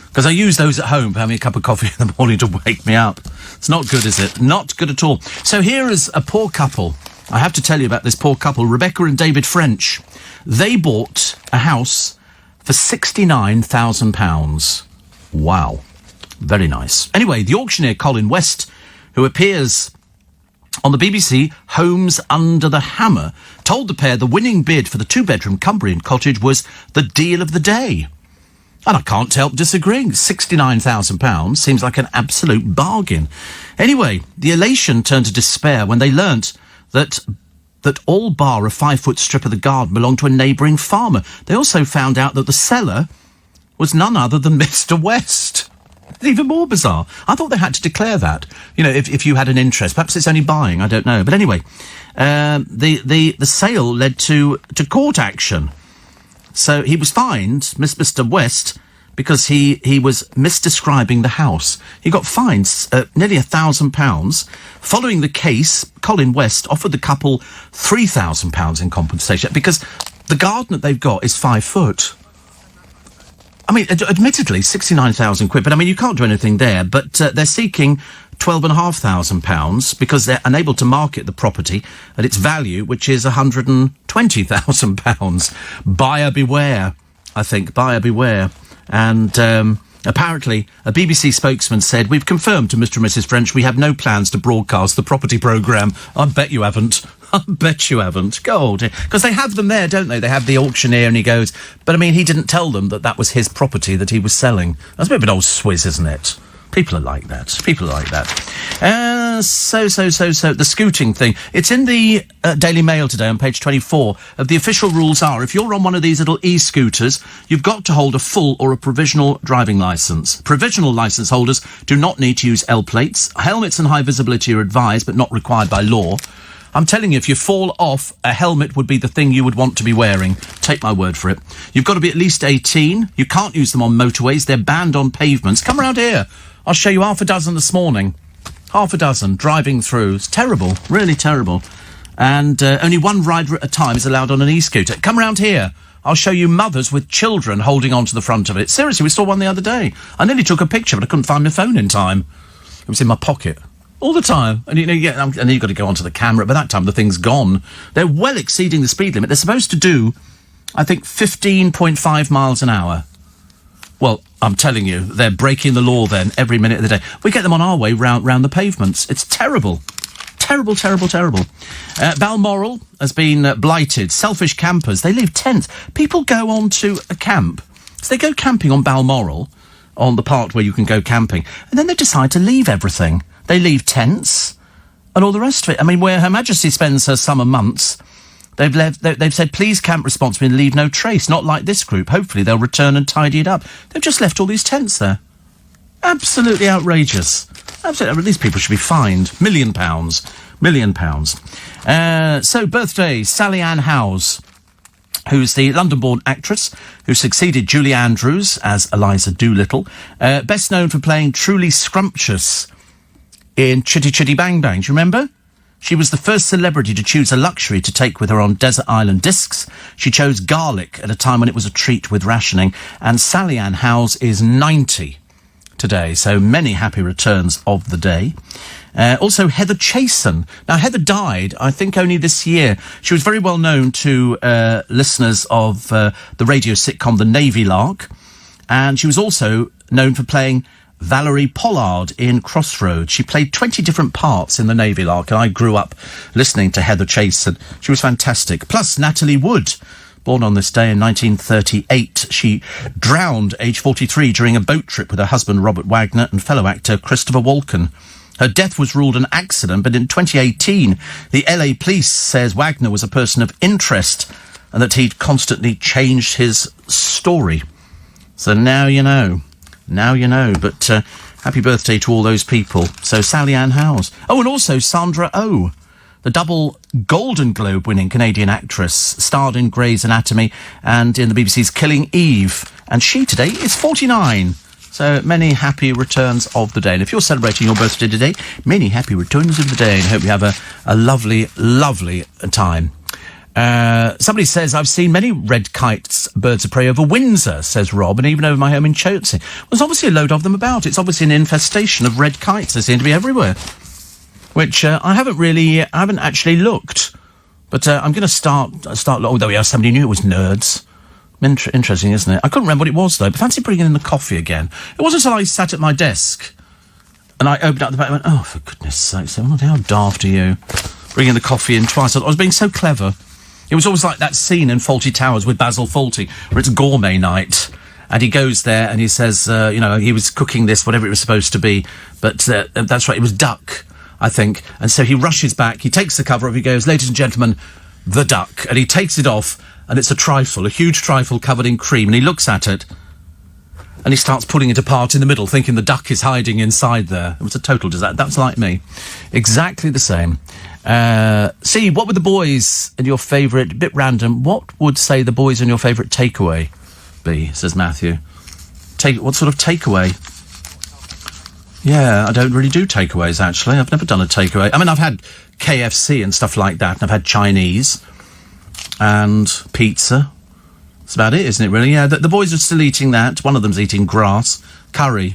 Because I use those at home for having a cup of coffee in the morning to wake me up. It's not good, is it? Not good at all. So here is a poor couple. I have to tell you about this poor couple, Rebecca and David French. They bought a house for £69,000. Wow. Very nice. Anyway, the auctioneer Colin West, who appears on the BBC Homes Under the Hammer, told the pair the winning bid for the 2-bedroom Cumbrian cottage was the deal of the day. And I can't help disagreeing. £69,000 seems like an absolute bargain. Anyway, the elation turned to despair when they learnt that all bar a 5-foot strip of the garden belonged to a neighbouring farmer. They also found out that the seller was none other than Mr. West. It's even more bizarre. I thought they had to declare that. You know, if you had an interest. Perhaps it's only buying, I don't know. But anyway, the sale led to court action. So he was fined, Mr. West, because he was misdescribing the house. He got fined nearly £1,000. Following the case, Colin West offered the couple £3,000 in compensation because the garden that they've got is 5 foot. I mean, admittedly, 69,000 quid, but I mean, you can't do anything there. But they're seeking £12,500 because they're unable to market the property at its value, which is £120,000. Buyer beware, I think. Buyer beware. And apparently, a BBC spokesman said, "We've confirmed to Mr. and Mrs. French we have no plans to broadcast the property programme." I bet you haven't. I bet you haven't. God. Because they have them there, don't they? They have the auctioneer and he goes, but I mean, he didn't tell them that was his property that he was selling. That's a bit of an old swizz, isn't it? People are like that. People are like that. So, the scooting thing. It's in the Daily Mail today on page 24. Of the official rules are, if you're on one of these little e-scooters, you've got to hold a full or a provisional driving licence. Provisional licence holders do not need to use L-plates. Helmets and high visibility are advised, but not required by law. I'm telling you, if you fall off, a helmet would be the thing you would want to be wearing. Take my word for it. You've got to be at least 18. You can't use them on motorways. They're banned on pavements. Come around here. I'll show you half a dozen this morning. Half a dozen driving through. It's terrible. Really terrible. And only one rider at a time is allowed on an e-scooter. Come around here. I'll show you mothers with children holding on to the front of it. Seriously, we saw one the other day. I nearly took a picture, but I couldn't find my phone in time. It was in my pocket. All the time. And, and you've got to go onto the camera. By that time, the thing's gone. They're well exceeding the speed limit. They're supposed to do, I think, 15.5 miles an hour. Well, I'm telling you, they're breaking the law then every minute of the day. We get them on our way round the pavements. It's terrible. Terrible, terrible, terrible. Balmoral has been blighted. Selfish campers. They leave tents. People go on to a camp. So they go camping on Balmoral, on the part where you can go camping, and then they decide to leave everything. They leave tents and all the rest of it. I mean, where Her Majesty spends her summer months, they've said, please camp responsibly and leave no trace. Not like this group. Hopefully they'll return and tidy it up. They've just left all these tents there. Absolutely outrageous. Absolutely. These people should be fined. £1 million. £1 million. So, birthday, Sally Ann Howes, who's the London-born actress who succeeded Julie Andrews as Eliza Doolittle. Best known for playing Truly Scrumptious in Chitty Chitty Bang Bang. Do you remember? She was the first celebrity to choose a luxury to take with her on desert island discs. She chose garlic at a time when it was a treat with rationing. And Sally Ann Howes is 90 today, so many happy returns of the day. Also, Heather Chasen. Now, Heather died, I think, only this year. She was very well known to listeners of the radio sitcom The Navy Lark. And she was also known for playing Valerie Pollard in Crossroads. She played 20 different parts in The Navy Lark, and I grew up listening to Heather Chasen. She was fantastic. Plus, Natalie Wood, born on this day in 1938. She drowned, age 43, during a boat trip with her husband, Robert Wagner, and fellow actor Christopher Walken. Her death was ruled an accident, but in 2018, the LA police says Wagner was a person of interest and that he'd constantly changed his story. So now you know. Now you know. But happy birthday to all those people. So Sally Ann Howes. Oh, and also Sandra Oh, the double Golden Globe winning Canadian actress, starred in Grey's Anatomy and in the BBC's Killing Eve. And she today is 49. So many happy returns of the day. And if you're celebrating your birthday today, many happy returns of the day. And I hope you have a lovely, lovely time. Somebody says, I've seen many red kites, birds of prey over Windsor, says Rob, and even over my home in Chertsey. Well, there's obviously a load of them about. It's obviously an infestation of red kites. They seem to be everywhere. Which I haven't actually looked. But I'm going to start. Oh, there we are. Somebody knew it was nerds. Interesting, isn't it? I couldn't remember what it was, though. But fancy bringing in the coffee again. It wasn't until I sat at my desk and I opened up the back and went, oh, for goodness sake, how daft are you? Bringing the coffee in twice. I was being so clever. It was always like that scene in Fawlty Towers with Basil Fawlty, where it's gourmet night, and he goes there and he says, he was cooking this, whatever it was supposed to be, but that's right, it was duck, I think. And so he rushes back, he takes the cover off, he goes, ladies and gentlemen, the duck, and he takes it off, and it's a huge trifle covered in cream, and he looks at it, and he starts pulling it apart in the middle, thinking the duck is hiding inside there. It was a total disaster. That's like me. Exactly the same. See, what would the boys in your favourite, bit random, what would, say, the boys in your favourite takeaway be, says Matthew. What sort of takeaway? Yeah, I don't really do takeaways, actually. I've never done a takeaway. I mean, I've had KFC and stuff like that, and I've had Chinese and pizza. That's about it, isn't it, really? Yeah, the boys are still eating that. One of them's eating grass. Curry.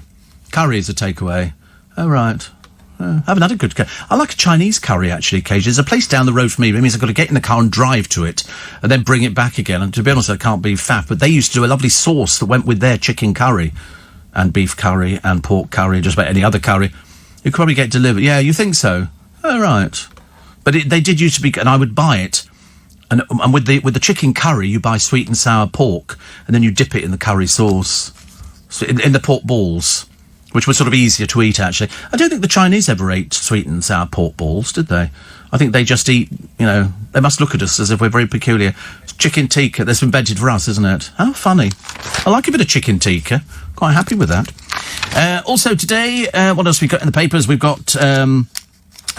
Curry is a takeaway. Oh, right. I haven't had a good curry. I like a Chinese curry, actually, occasionally. There's a place down the road from me. It means I've got to get in the car and drive to it and then bring it back again. And to be honest, I can't be faff. But they used to do a lovely sauce that went with their chicken curry and beef curry and pork curry, just about any other curry. You could probably get delivered. Yeah, you think so? Oh, right. But they did used to be... And I would buy it. And with the chicken curry, you buy sweet and sour pork, and then you dip it in the curry sauce. So in the pork balls, which was sort of easier to eat, actually. I don't think the Chinese ever ate sweet and sour pork balls, did they? I think they just eat, they must look at us as if we're very peculiar. It's chicken tikka, that's invented for us, isn't it? How funny. I like a bit of chicken tikka. Quite happy with that. Also today, what else we got in the papers? We've got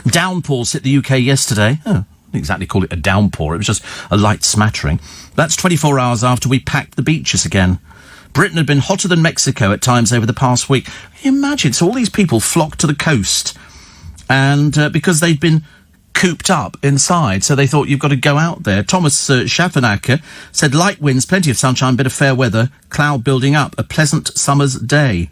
downpours hit the UK yesterday. Oh, I didn't exactly call it a downpour. It was just a light smattering. That's 24 hours after we packed the beaches again. Britain had been hotter than Mexico at times over the past week. Can you imagine? So all these people flocked to the coast, and because they'd been cooped up inside, so they thought you've got to go out there. Thomas Schaffenacker said light winds, plenty of sunshine, bit of fair weather, cloud building up, a pleasant summer's day.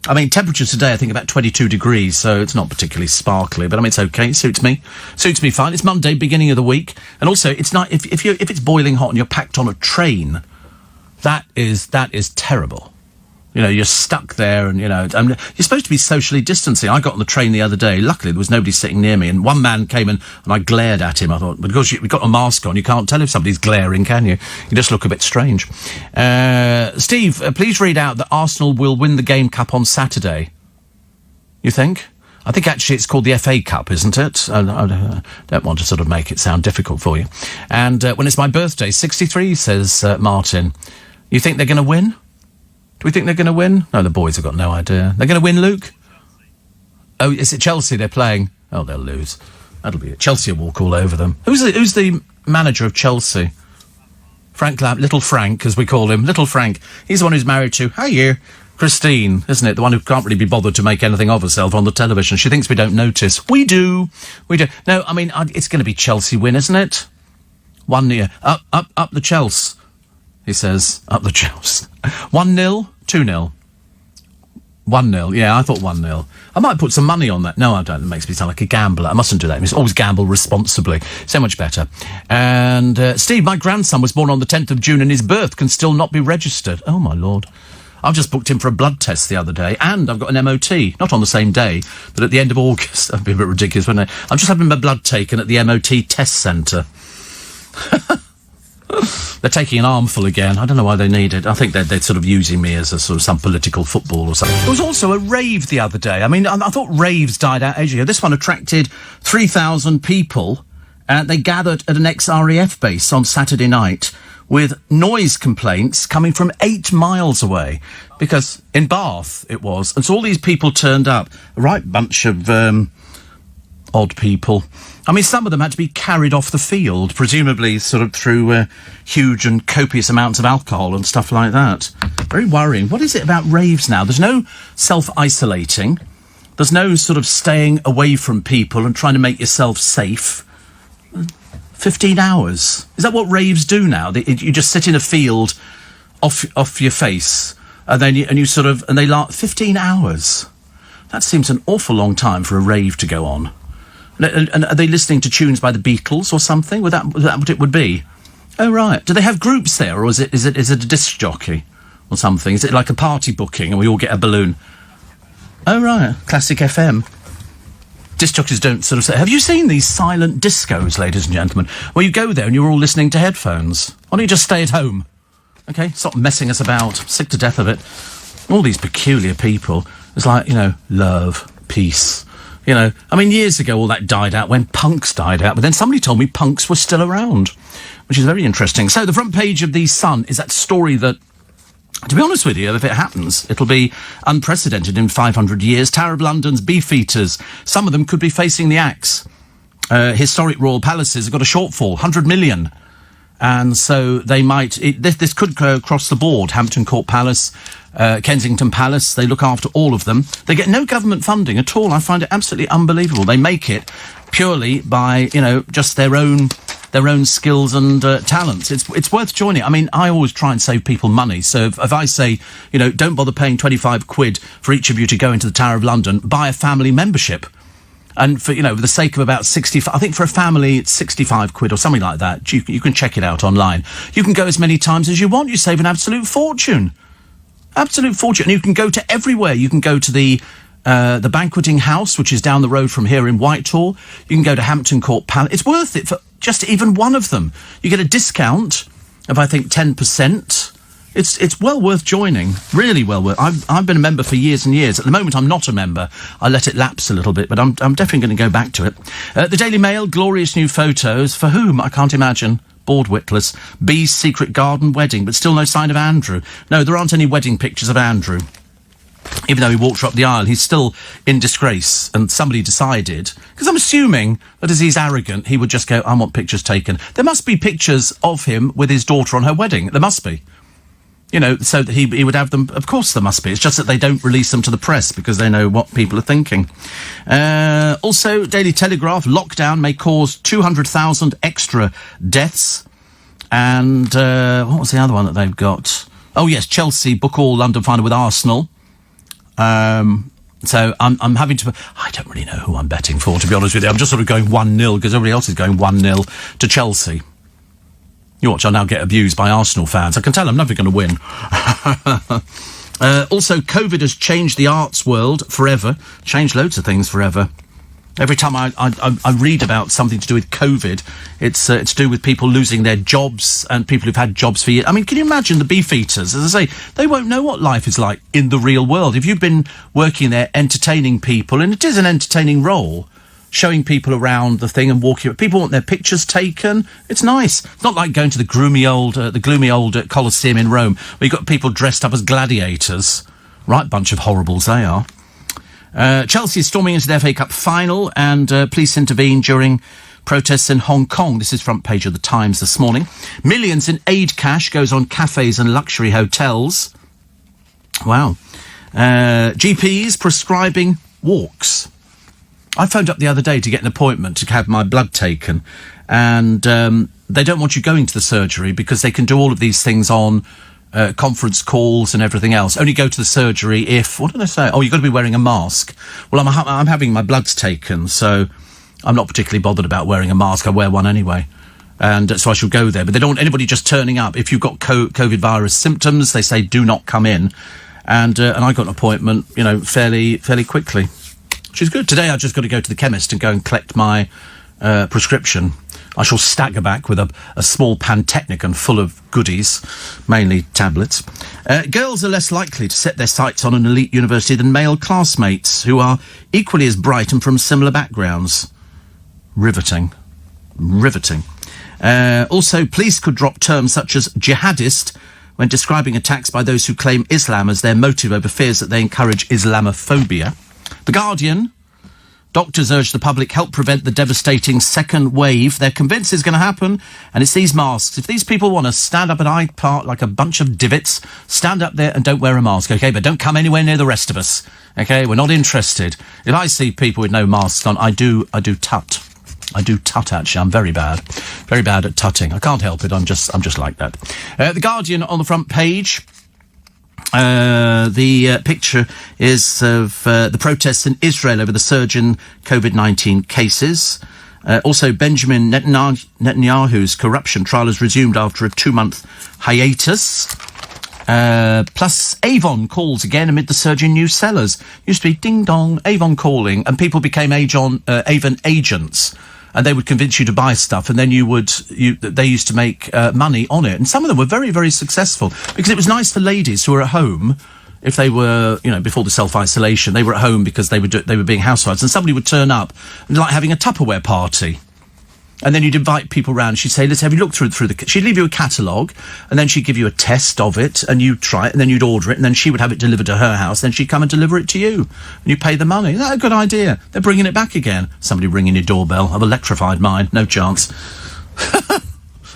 I mean, temperatures today, I think, about 22 degrees, so it's not particularly sparkly, but I mean, it's okay. It suits me. Suits me fine. It's Monday, beginning of the week. And also, it's not, if it's boiling hot and you're packed on a train, that is terrible. You're stuck there and, you're supposed to be socially distancing. I got on the train the other day. Luckily, there was nobody sitting near me. And one man came in and I glared at him. I thought, because you've got a mask on, you can't tell if somebody's glaring, can you? You just look a bit strange. Steve, please read out that Arsenal will win the Game Cup on Saturday. You think? I think actually it's called the FA Cup, isn't it? I don't want to sort of make it sound difficult for you. And when it's my birthday, 63, says Martin. You think they're going to win? Do we think they're going to win? No, the boys have got no idea. They're going to win, Luke? Oh, is it Chelsea they're playing? Oh, they'll lose. That'll be it. Chelsea will walk all over them. Who's the manager of Chelsea? Frank Lamb, Little Frank, as we call him. Little Frank. He's the one who's married to, Christine, isn't it? The one who can't really be bothered to make anything of herself on the television. She thinks we don't notice. We do. We do. No, I mean, it's going to be Chelsea win, isn't it? 1-0. Up the Chelsea, he says. Up the Chelsea. 1-0? 2-0? 1-0. Yeah, I thought 1-0. I might put some money on that. No, I don't. It makes me sound like a gambler. I mustn't do that. I must always gamble responsibly. So much better. And, Steve, my grandson was born on the 10th of June and his birth can still not be registered. Oh, my Lord. I've just booked him for a blood test the other day, and I've got an MOT, not on the same day, but at the end of August. That'd be a bit ridiculous, wouldn't it? I'm just having my blood taken at the MOT test centre. They're taking an armful again. I don't know why they need it. I think they're sort of using me as a sort of some political football or something. There was also a rave the other day. I mean, I thought raves died out ages ago. This one attracted 3,000 people, and they gathered at an ex-RAF base on Saturday night, with noise complaints coming from 8 miles away, because in Bath it was, and so all these people turned up, a right bunch of odd people. I mean, some of them had to be carried off the field, presumably sort of through huge and copious amounts of alcohol and stuff like that. Very worrying. What is it about raves now? There's no self-isolating. There's no sort of staying away from people and trying to make yourself safe. 15 hours. Is that what raves do now? You just sit in a field off your face, and then they last 15 hours. That seems an awful long time for a rave to go on. And are they listening to tunes by the Beatles or something? Was that what it would be? Oh, right. Do they have groups there, or is it a disc jockey or something? Is it like a party booking and we all get a balloon? Oh, right. Classic FM. Disc jockeys don't sort of say... Have you seen these silent discos, ladies and gentlemen, where you go there and you're all listening to headphones? Why don't you just stay at home? OK? Stop messing us about. Sick to death of it. All these peculiar people. It's like, love, peace. I mean, years ago all that died out when punks died out, but then somebody told me punks were still around, which is very interesting. So the front page of The Sun is that story that, to be honest with you, if it happens, it'll be unprecedented in 500 years. Tower of London's beefeaters, some of them could be facing the axe. Historic royal palaces have got a shortfall, 100 million. And so they might... This could go across the board. Hampton Court Palace, Kensington Palace, they look after all of them. They get no government funding at all. I find it absolutely unbelievable. They make it purely by, just their own skills and talents. It's worth joining. I mean, I always try and save people money. So if I say, don't bother paying 25 quid for each of you to go into the Tower of London, buy a family membership. And for, for the sake of about 65, I think for a family, it's 65 quid or something like that. You can check it out online. You can go as many times as you want. You save an absolute fortune. Absolute fortune. And you can go to everywhere. You can go to the banqueting house, which is down the road from here in Whitehall. You can go to Hampton Court Palace. It's worth it for just even one of them. You get a discount of, I think, 10%. It's well worth joining. Really well worth. I've been a member for years and years. At the moment, I'm not a member. I let it lapse a little bit, but I'm definitely going to go back to it. The Daily Mail, glorious new photos. For whom? I can't imagine. Bored witless. B's secret garden wedding, but still no sign of Andrew. No, there aren't any wedding pictures of Andrew. Even though he walked her up the aisle, he's still in disgrace. And somebody decided, because I'm assuming that as he's arrogant, he would just go, I want pictures taken. There must be pictures of him with his daughter on her wedding. There must be. So that he would have them. Of course there must be. It's just that they don't release them to the press because they know what people are thinking. Also, Daily Telegraph, lockdown may cause 200,000 extra deaths. And what was the other one that they've got? Oh, yes, Chelsea book all London final with Arsenal. So I'm having to... I don't really know who I'm betting for, to be honest with you. I'm just sort of going 1-0 because everybody else is going 1-0 to Chelsea. You watch, I'll now get abused by Arsenal fans. I can tell I'm never going to win. Also, COVID has changed the arts world forever. Changed loads of things forever. Every time I read about something to do with COVID, it's to do with people losing their jobs and people who've had jobs for years. I mean, can you imagine the beefeaters? As I say, they won't know what life is like in the real world. If you've been working there entertaining people, and it is an entertaining role, showing people around the thing and walking... People want their pictures taken. It's nice. It's not like going to the gloomy old Colosseum in Rome, where you've got people dressed up as gladiators. Right bunch of horribles they are. Chelsea is storming into the FA Cup final, and police intervene during protests in Hong Kong. This is front page of the Times this morning. Millions in aid cash goes on cafes and luxury hotels. Wow. GPs prescribing walks. I phoned up the other day to get an appointment to have my blood taken, and they don't want you going to the surgery because they can do all of these things on conference calls and everything else. Only go to the surgery if... What did I say? Oh, you've got to be wearing a mask. Well, I'm having my bloods taken, so I'm not particularly bothered about wearing a mask. I wear one anyway. And so I shall go there. But they don't want anybody just turning up. If you've got COVID virus symptoms, they say do not come in. And I got an appointment, fairly quickly, which is good. Today I just got to go to the chemist and go and collect my prescription. I shall stagger back with a small Pantechnicon full of goodies, mainly tablets. Girls are less likely to set their sights on an elite university than male classmates who are equally as bright and from similar backgrounds. Riveting. Also, police could drop terms such as jihadist when describing attacks by those who claim Islam as their motive over fears that they encourage Islamophobia. The Guardian: doctors urge the public help prevent the devastating second wave. They're convinced it's going to happen, and it's these masks. If these people want to stand up at Hyde Park like a bunch of divots, stand up there and don't wear a mask, OK? But don't come anywhere near the rest of us, OK? We're not interested. If I see people with no masks on, I do tut. I do tut, actually. I'm very bad at tutting. I can't help it. I'm just like that. The Guardian on the front page. The picture is of the protests in Israel over the surge in COVID-19 cases. Also, Benjamin Netanyahu's corruption trial has resumed after a 2-month hiatus. Plus, Avon calls again amid the surge in new sellers. Used to be ding dong, Avon calling, and people became Avon agents. And they would convince you to buy stuff, and then they used to make money on it. And some of them were very, very successful because it was nice for ladies who were at home. If they were, before the self-isolation, they were at home because they were being housewives, and somebody would turn up and like having a Tupperware party. And then you'd invite people round. She'd say, let's have you look through she'd leave you a catalogue, and then she'd give you a test of it, and you'd try it, and then you'd order it, and then she would have it delivered to her house, then she'd come and deliver it to you, and you pay the money. Is that a good idea? They're bringing it back again. Somebody ringing your doorbell. I've electrified mine. No chance.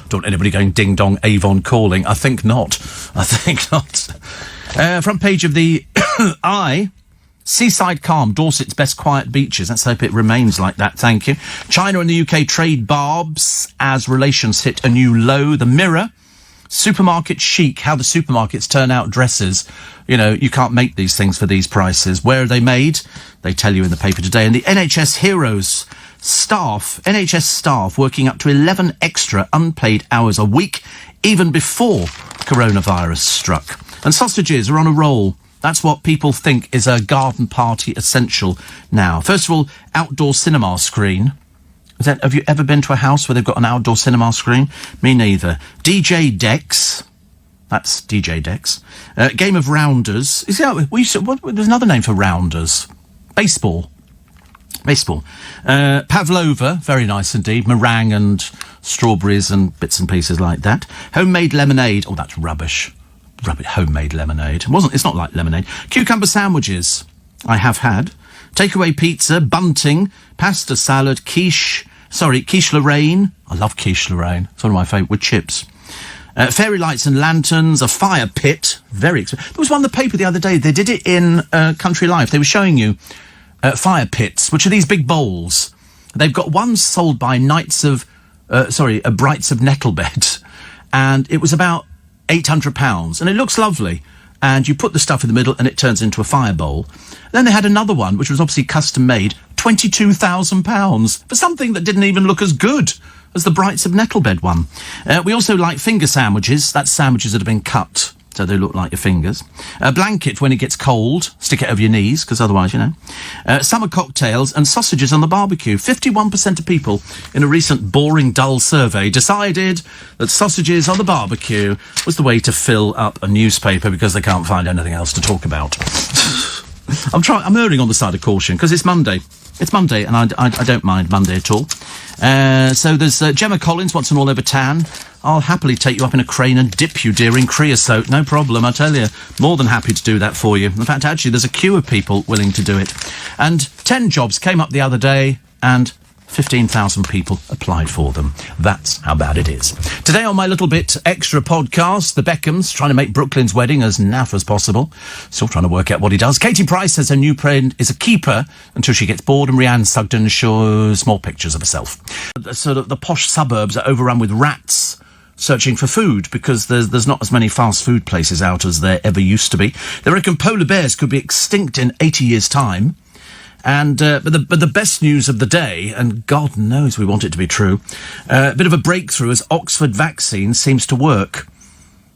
Don't want anybody going ding-dong, Avon calling. I think not. Front page of the Eye. Seaside calm, Dorset's best quiet beaches. Let's hope it remains like that, thank you. China and the UK trade barbs as relations hit a new low. The Mirror. Supermarket chic, how the supermarkets turn out dresses. You can't make these things for these prices. Where are they made? They tell you in the paper today. And the NHS heroes. NHS staff working up to 11 extra unpaid hours a week, even before coronavirus struck. And sausages are on a roll. That's what people think is a garden party essential now. First of all, outdoor cinema screen. Have you ever been to a house where they've got an outdoor cinema screen? Me neither. DJ decks. That's DJ decks. Game of rounders. There's another name for rounders. Baseball. Pavlova. Very nice indeed. Meringue and strawberries and bits and pieces like that. Homemade lemonade. Oh, that's rubbish. Homemade lemonade. It's not like lemonade. Cucumber sandwiches. I have had. Takeaway pizza, bunting, pasta salad, quiche Lorraine. I love quiche Lorraine. It's one of my favourite, with chips. Fairy lights and lanterns, a fire pit. Very expensive. There was one in the paper the other day. They did it in Country Life. They were showing you fire pits, which are these big bowls. They've got one sold by Brights of Nettlebed. And it was about £800, and it looks lovely. And you put the stuff in the middle, and it turns into a fire bowl. Then they had another one, which was obviously custom made, £22,000 for something that didn't even look as good as the Brights of Nettlebed one. We also like finger sandwiches. That's sandwiches that have been cut, so they look like your fingers. A blanket when it gets cold. Stick it over your knees, because otherwise, Summer cocktails and sausages on the barbecue. 51% of people in a recent boring, dull survey decided that sausages on the barbecue was the way to fill up a newspaper because they can't find anything else to talk about. I'm erring on the side of caution, because it's Monday. It's Monday, and I don't mind Monday at all. So there's Gemma Collins wants an all-over tan. I'll happily take you up in a crane and dip you, dear, in creosote. No problem, I tell you. More than happy to do that for you. In fact, actually, there's a queue of people willing to do it. And 10 jobs came up the other day, and 15,000 people applied for them. That's how bad it is. Today on my little bit extra podcast, the Beckhams trying to make Brooklyn's wedding as naff as possible. Still trying to work out what he does. Katie Price says her new friend is a keeper until she gets bored, and Rianne Sugden shows more pictures of herself. Sort of the posh suburbs are overrun with rats searching for food because there's not as many fast food places out as there ever used to be. They reckon polar bears could be extinct in 80 years' time. And but the best news of the day, and God knows we want it to be true, a bit of a breakthrough as Oxford vaccine seems to work.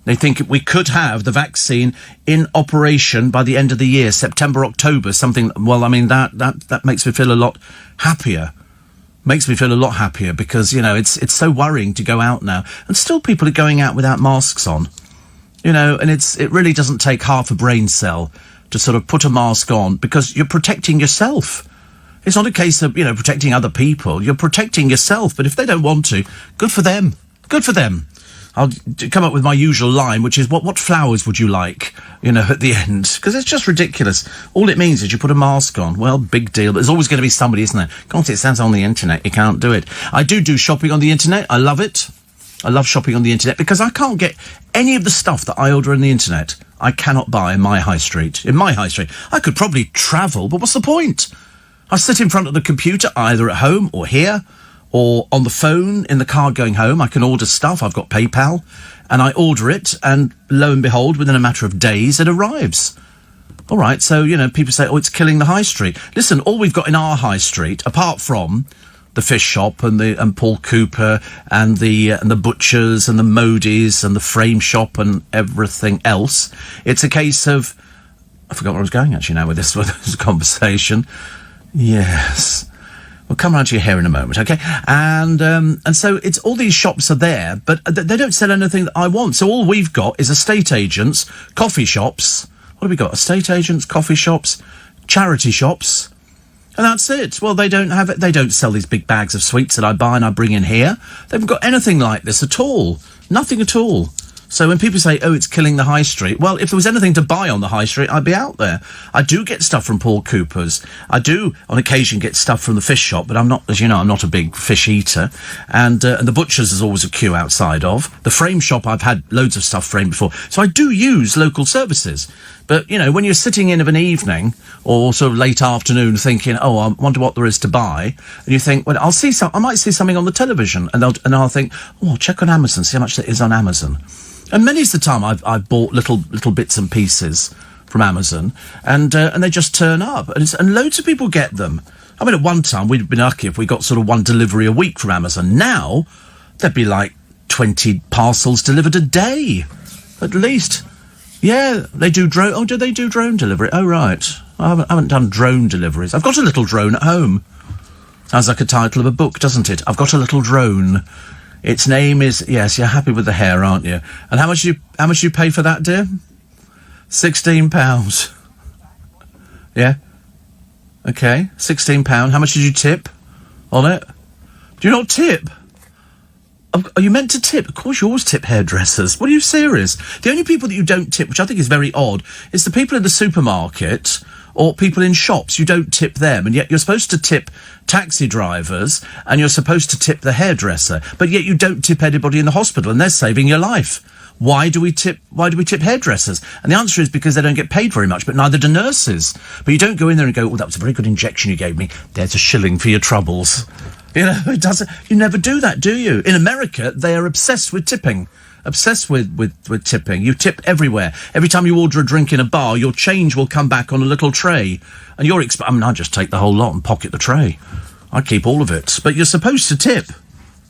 They think we could have the vaccine in operation by the end of the year, September, October, something. Well, I mean, that makes me feel a lot happier. Makes me feel a lot happier because, you know, it's so worrying to go out now. And still people are going out without masks on. You know, and it really doesn't take half a brain cell to sort of put a mask on because you're protecting yourself. It's not a case of, you know, protecting other people. You're protecting yourself. But if they don't want to, good for them. Good for them. I'll come up with my usual line, which is, what flowers would you like, you know, at the end? Because it's just ridiculous. All it means is you put a mask on. Well, big deal. But there's always going to be somebody, isn't there? God, it sounds on the internet. You can't do it. I do shopping on the internet. I love it. I love shopping on the internet because I can't get any of the stuff that I order on the internet. I cannot buy in my high street. In my high street. I could probably travel, but what's the point? I sit in front of the computer, either at home or here, or on the phone in the car going home. I can order stuff. I've got PayPal, and I order it, and lo and behold, within a matter of days, it arrives. All right, so, you know, people say, oh, it's killing the high street. Listen, all we've got in our high street, apart from the fish shop and Paul Cooper and the butchers and the Modis and the frame shop and everything else, it's a case of, I forgot where I was going actually now with this conversation. Yes. We'll come around to your hair in a moment, okay? And so it's all these shops are there, but they don't sell anything that I want. So all we've got is estate agents, coffee shops. What have we got? Estate agents, coffee shops, charity shops. And that's it. Well, they don't have it. They don't sell these big bags of sweets that I buy and I bring in here. They haven't got anything like this at all. Nothing at all. So when people say, oh, it's killing the high street, well, if there was anything to buy on the high street, I'd be out there. I do get stuff from Paul Cooper's. I do, on occasion, get stuff from the fish shop, but I'm not, as you know, I'm not a big fish eater. And the butcher's is always a queue outside of. The frame shop, I've had loads of stuff framed before. So I do use local services. But, you know, when you're sitting in of an evening or sort of late afternoon thinking, oh, I wonder what there is to buy, and you think, well, I might see something on the television, and I'll think, oh, I'll check on Amazon, see how much there is on Amazon. And many's the time I've bought little bits and pieces from Amazon, and they just turn up, and loads of people get them. I mean, at one time we'd been lucky if we got sort of one delivery a week from Amazon. Now there'd be like 20 parcels delivered a day, at least. Yeah, they do drone. Oh, do they do drone delivery? Oh, right. I haven't done drone deliveries. I've got a little drone at home. Sounds like a title of a book, doesn't it? I've got a little drone. Its name is, yes, you're happy with the hair, aren't you? And how much do you pay for that, dear? £16. Yeah? Okay, £16. How much did you tip on it? Do you not tip? Are you meant to tip? Of course you always tip hairdressers. What, are you serious? The only people that you don't tip, which I think is very odd, is the people in the supermarket or people in shops. You don't tip them, and yet you're supposed to tip taxi drivers and you're supposed to tip the hairdresser, but yet you don't tip anybody in the hospital, and they're saving your life. Why do we tip hairdressers? And the answer is because they don't get paid very much, but neither do nurses. But you don't go in there and go, oh, that was a very good injection you gave me. There's a shilling for your troubles. You know, it doesn't. You never do that, do you? In America, they are obsessed with tipping. Obsessed with tipping. You tip everywhere. Every time you order a drink in a bar, your change will come back on a little tray. And I just take the whole lot and pocket the tray. I keep all of it. But you're supposed to tip.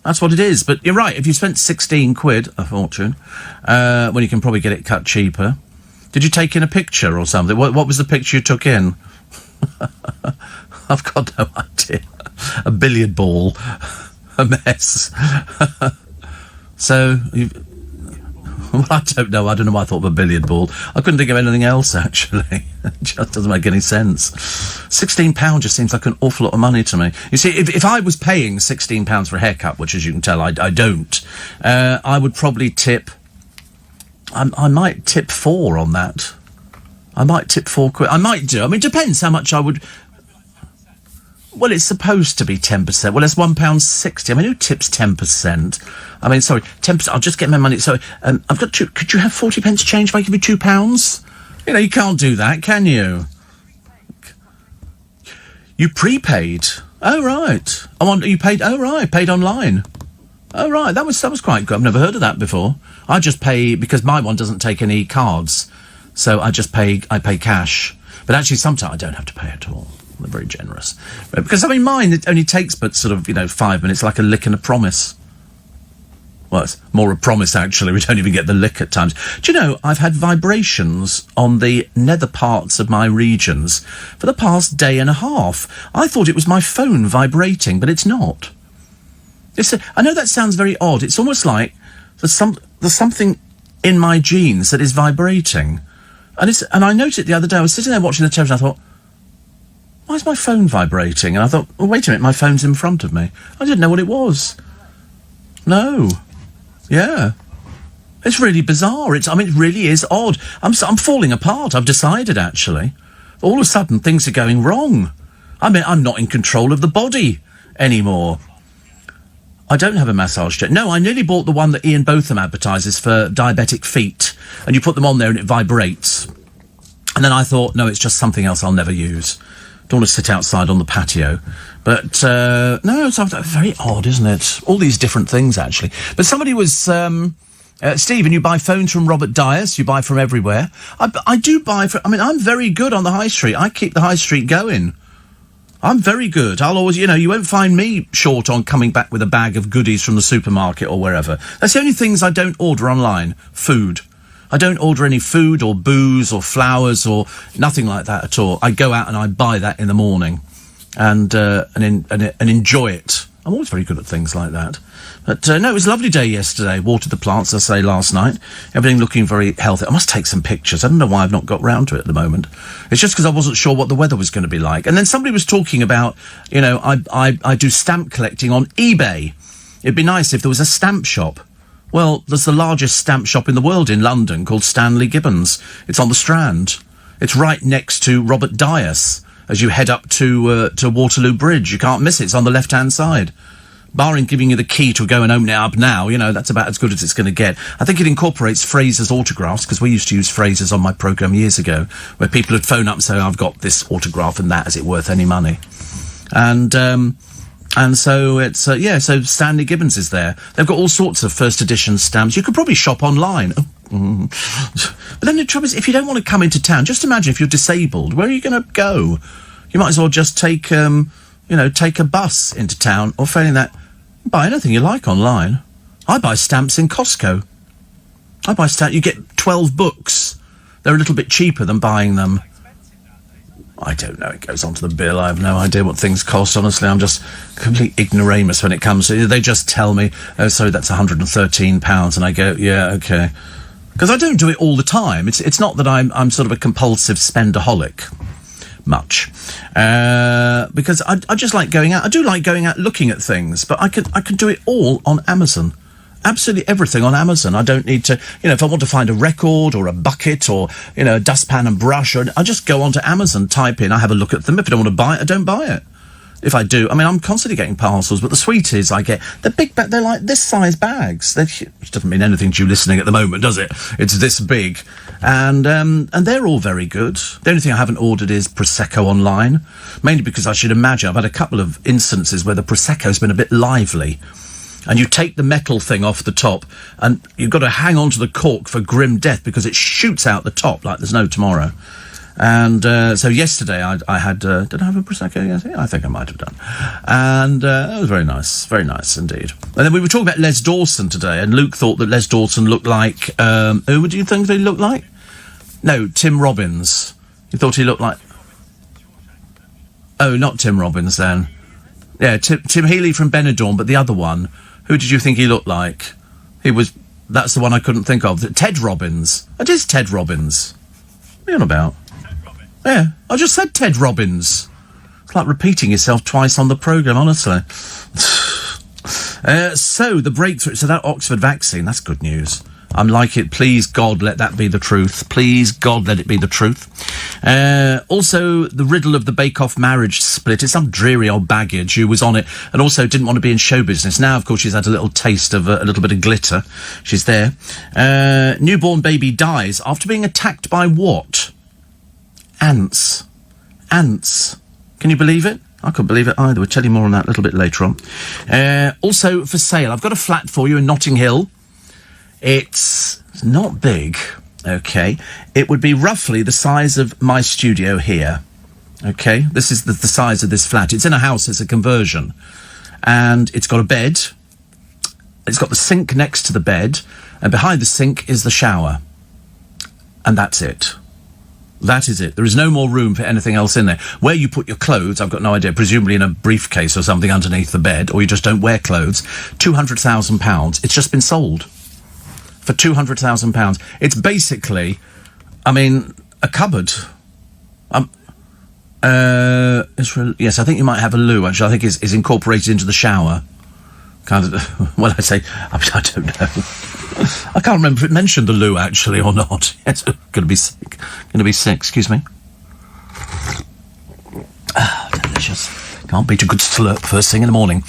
That's what it is. But you're right. If you spent 16 quid, a fortune, when you can probably get it cut cheaper. Did you take in a picture or something? What was the picture you took in? I've got no idea. A billiard ball. A mess. So, well, I don't know. I don't know why I thought of a billiard ball. I couldn't think of anything else, actually. It just doesn't make any sense. £16 just seems like an awful lot of money to me. You see, if I was paying £16 for a haircut, which, as you can tell, I don't, I would probably tip... I might tip 4 on that. I might tip 4 quid. I might do. I mean, it depends how much I would... Well, it's supposed to be 10%. Well, it's £1.60. I mean, who tips 10%? I mean, sorry, 10%. I'll just get my money. Sorry, I've got two. Could you have 40 pence change if I give you £2? You know, you can't do that, can you? You prepaid. Oh, right. You paid. Oh, right. Paid online. Oh, right. That was quite good. I've never heard of that before. I just pay because my one doesn't take any cards, so I pay cash. But actually, sometimes I don't have to pay at all. They're very generous. Because, I mean, mine, it only takes but sort of, 5 minutes, like a lick and a promise. Well, it's more a promise, actually. We don't even get the lick at times. Do you know, I've had vibrations on the nether parts of my regions for the past day and a half. I thought it was my phone vibrating, but it's not. I know that sounds very odd. It's almost like there's something in my genes that is vibrating. And I noticed it the other day. I was sitting there watching the television. I thought, why is my phone vibrating? And I thought, well, wait a minute, my phone's in front of me. I didn't know what it was. No. Yeah. It's really bizarre. It really is odd. I'm falling apart. I've decided, actually. All of a sudden, things are going wrong. I mean, I'm not in control of the body anymore. I don't have a massage chair. No, I nearly bought the one that Ian Botham advertises for diabetic feet. And you put them on there and it vibrates. And then I thought, no, it's just something else I'll never use. Don't want to sit outside on the patio. But, no, it's very odd, isn't it? All these different things, actually. But somebody was, Stephen, you buy phones from Robert Dias, you buy from everywhere. I do buy from, I'm very good on the high street. I keep the high street going. I'm very good. I'll always, you won't find me short on coming back with a bag of goodies from the supermarket or wherever. That's the only things I don't order online. Food. I don't order any food or booze or flowers or nothing like that at all. I go out and I buy that in the morning and enjoy it. I'm always very good at things like that. But, no, it was a lovely day yesterday. Watered the plants, I say, last night. Everything looking very healthy. I must take some pictures. I don't know why I've not got round to it at the moment. It's just because I wasn't sure what the weather was going to be like. And then somebody was talking about, I do stamp collecting on eBay. It'd be nice if there was a stamp shop. Well, there's the largest stamp shop in the world in London called Stanley Gibbons. It's on the Strand. It's right next to Robert Dias as you head up to Waterloo Bridge. You can't miss it. It's on the left-hand side. Barring giving you the key to go and open it up now, that's about as good as it's going to get. I think it incorporates Fraser's autographs, because we used to use Fraser's on my programme years ago, where people would phone up and say, I've got this autograph and that, is it worth any money? And so it's, so Stanley Gibbons is there. They've got all sorts of first edition stamps. You could probably shop online. But then the trouble is, if you don't want to come into town, just imagine if you're disabled, where are you going to go? You might as well just take a bus into town, or failing that, buy anything you like online. I buy stamps in Costco. You get 12 books. They're a little bit cheaper than buying them. I don't know. It goes onto the bill. I have no idea what things cost. Honestly, I'm just complete ignoramus when it comes to. They just tell me, "Oh, sorry, that's £113," and I go, "Yeah, okay," because I don't do it all the time. It's not that I'm sort of a compulsive spendaholic. Much, because I just like going out. I do like going out looking at things, but I can do it all on Amazon. Absolutely everything on Amazon. I don't need to, if I want to find a record or a bucket or, a dustpan and brush, I just go onto Amazon, type in, I have a look at them. If I don't want to buy it, I don't buy it. If I do, I'm constantly getting parcels, but the sweeties I get, the big they're like this size bags. Which doesn't mean anything to you listening at the moment, does it? It's this big. And they're all very good. The only thing I haven't ordered is Prosecco online, mainly because I should imagine I've had a couple of instances where the Prosecco's been a bit lively. And you take the metal thing off the top, and you've got to hang on to the cork for grim death because it shoots out the top like there's no tomorrow. And so yesterday I had... did I have a Prosecco? Yes, yeah, I think I might have done. And it was very nice indeed. And then we were talking about Les Dawson today, and Luke thought that Les Dawson looked like... who do you think they looked like? No, Tim Robbins. He thought he looked like... Oh, not Tim Robbins then. Yeah, Tim Healy from Benidorm, but the other one... Who did you think he looked like? That's the one I couldn't think of. Ted Robbins. It is Ted Robbins. What are you on about? Ted Robbins. Yeah, I just said Ted Robbins. It's like repeating yourself twice on the programme, honestly. So the breakthrough. So that Oxford vaccine, that's good news. I'm like it. Please, God, let that be the truth. Please, God, let it be the truth. Also, the riddle of the Bake-Off marriage split. It's some dreary old baggage who was on it and also didn't want to be in show business. Now, of course, she's had a little taste of a little bit of glitter. She's there. Newborn baby dies after being attacked by what? Ants. Ants. Can you believe it? I couldn't believe it either. We'll tell you more on that a little bit later on. Also, for sale, I've got a flat for you in Notting Hill. It's not big, okay? It would be roughly the size of my studio here, okay? This is the size of this flat. It's in a house, it's a conversion. And it's got a bed. It's got the sink next to the bed. And behind the sink is the shower. And that's it. That is it. There is no more room for anything else in there. Where you put your clothes, I've got no idea, presumably in a briefcase or something underneath the bed, or you just don't wear clothes. £200,000. It's just been sold. For £200,000. It's basically, I mean, a cupboard. Yes, I think you might have a loo, actually. I think is incorporated into the shower. Kind of, well, I don't know. I can't remember if it mentioned the loo, actually, or not. It's going to be sick. Excuse me. Ah, delicious. Can't beat a good slurp first thing in the morning.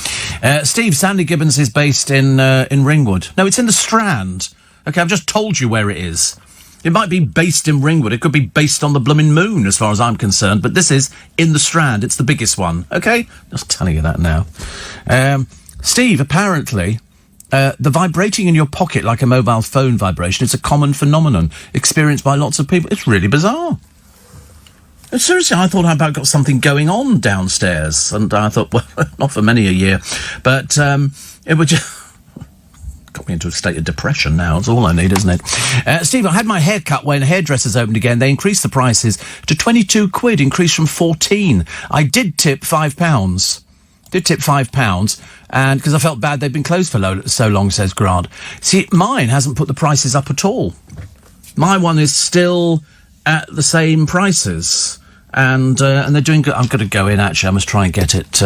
Steve, Sandy Gibbons is based in Ringwood. No, it's in the Strand. Okay, I've just told you where it is. It might be based in Ringwood. It could be based on the blooming moon, as far as I'm concerned. But this is in the Strand. It's the biggest one. Okay? Just telling you that now. Steve, apparently, the vibrating in your pocket like a mobile phone vibration is a common phenomenon experienced by lots of people. It's really bizarre. Seriously, I thought I'd about got something going on downstairs. And I thought, well, not for many a year. But it would just... got me into a state of depression now. It's all I need, isn't it? Steve, I had my hair cut when hairdressers opened again. They increased the prices to 22 quid, increased from 14. I did tip £5. And because I felt bad they'd been closed for so long, says Grant. See, mine hasn't put the prices up at all. My one is still at the same prices. And they're doing good. I've got to go in, actually. I must try and get it...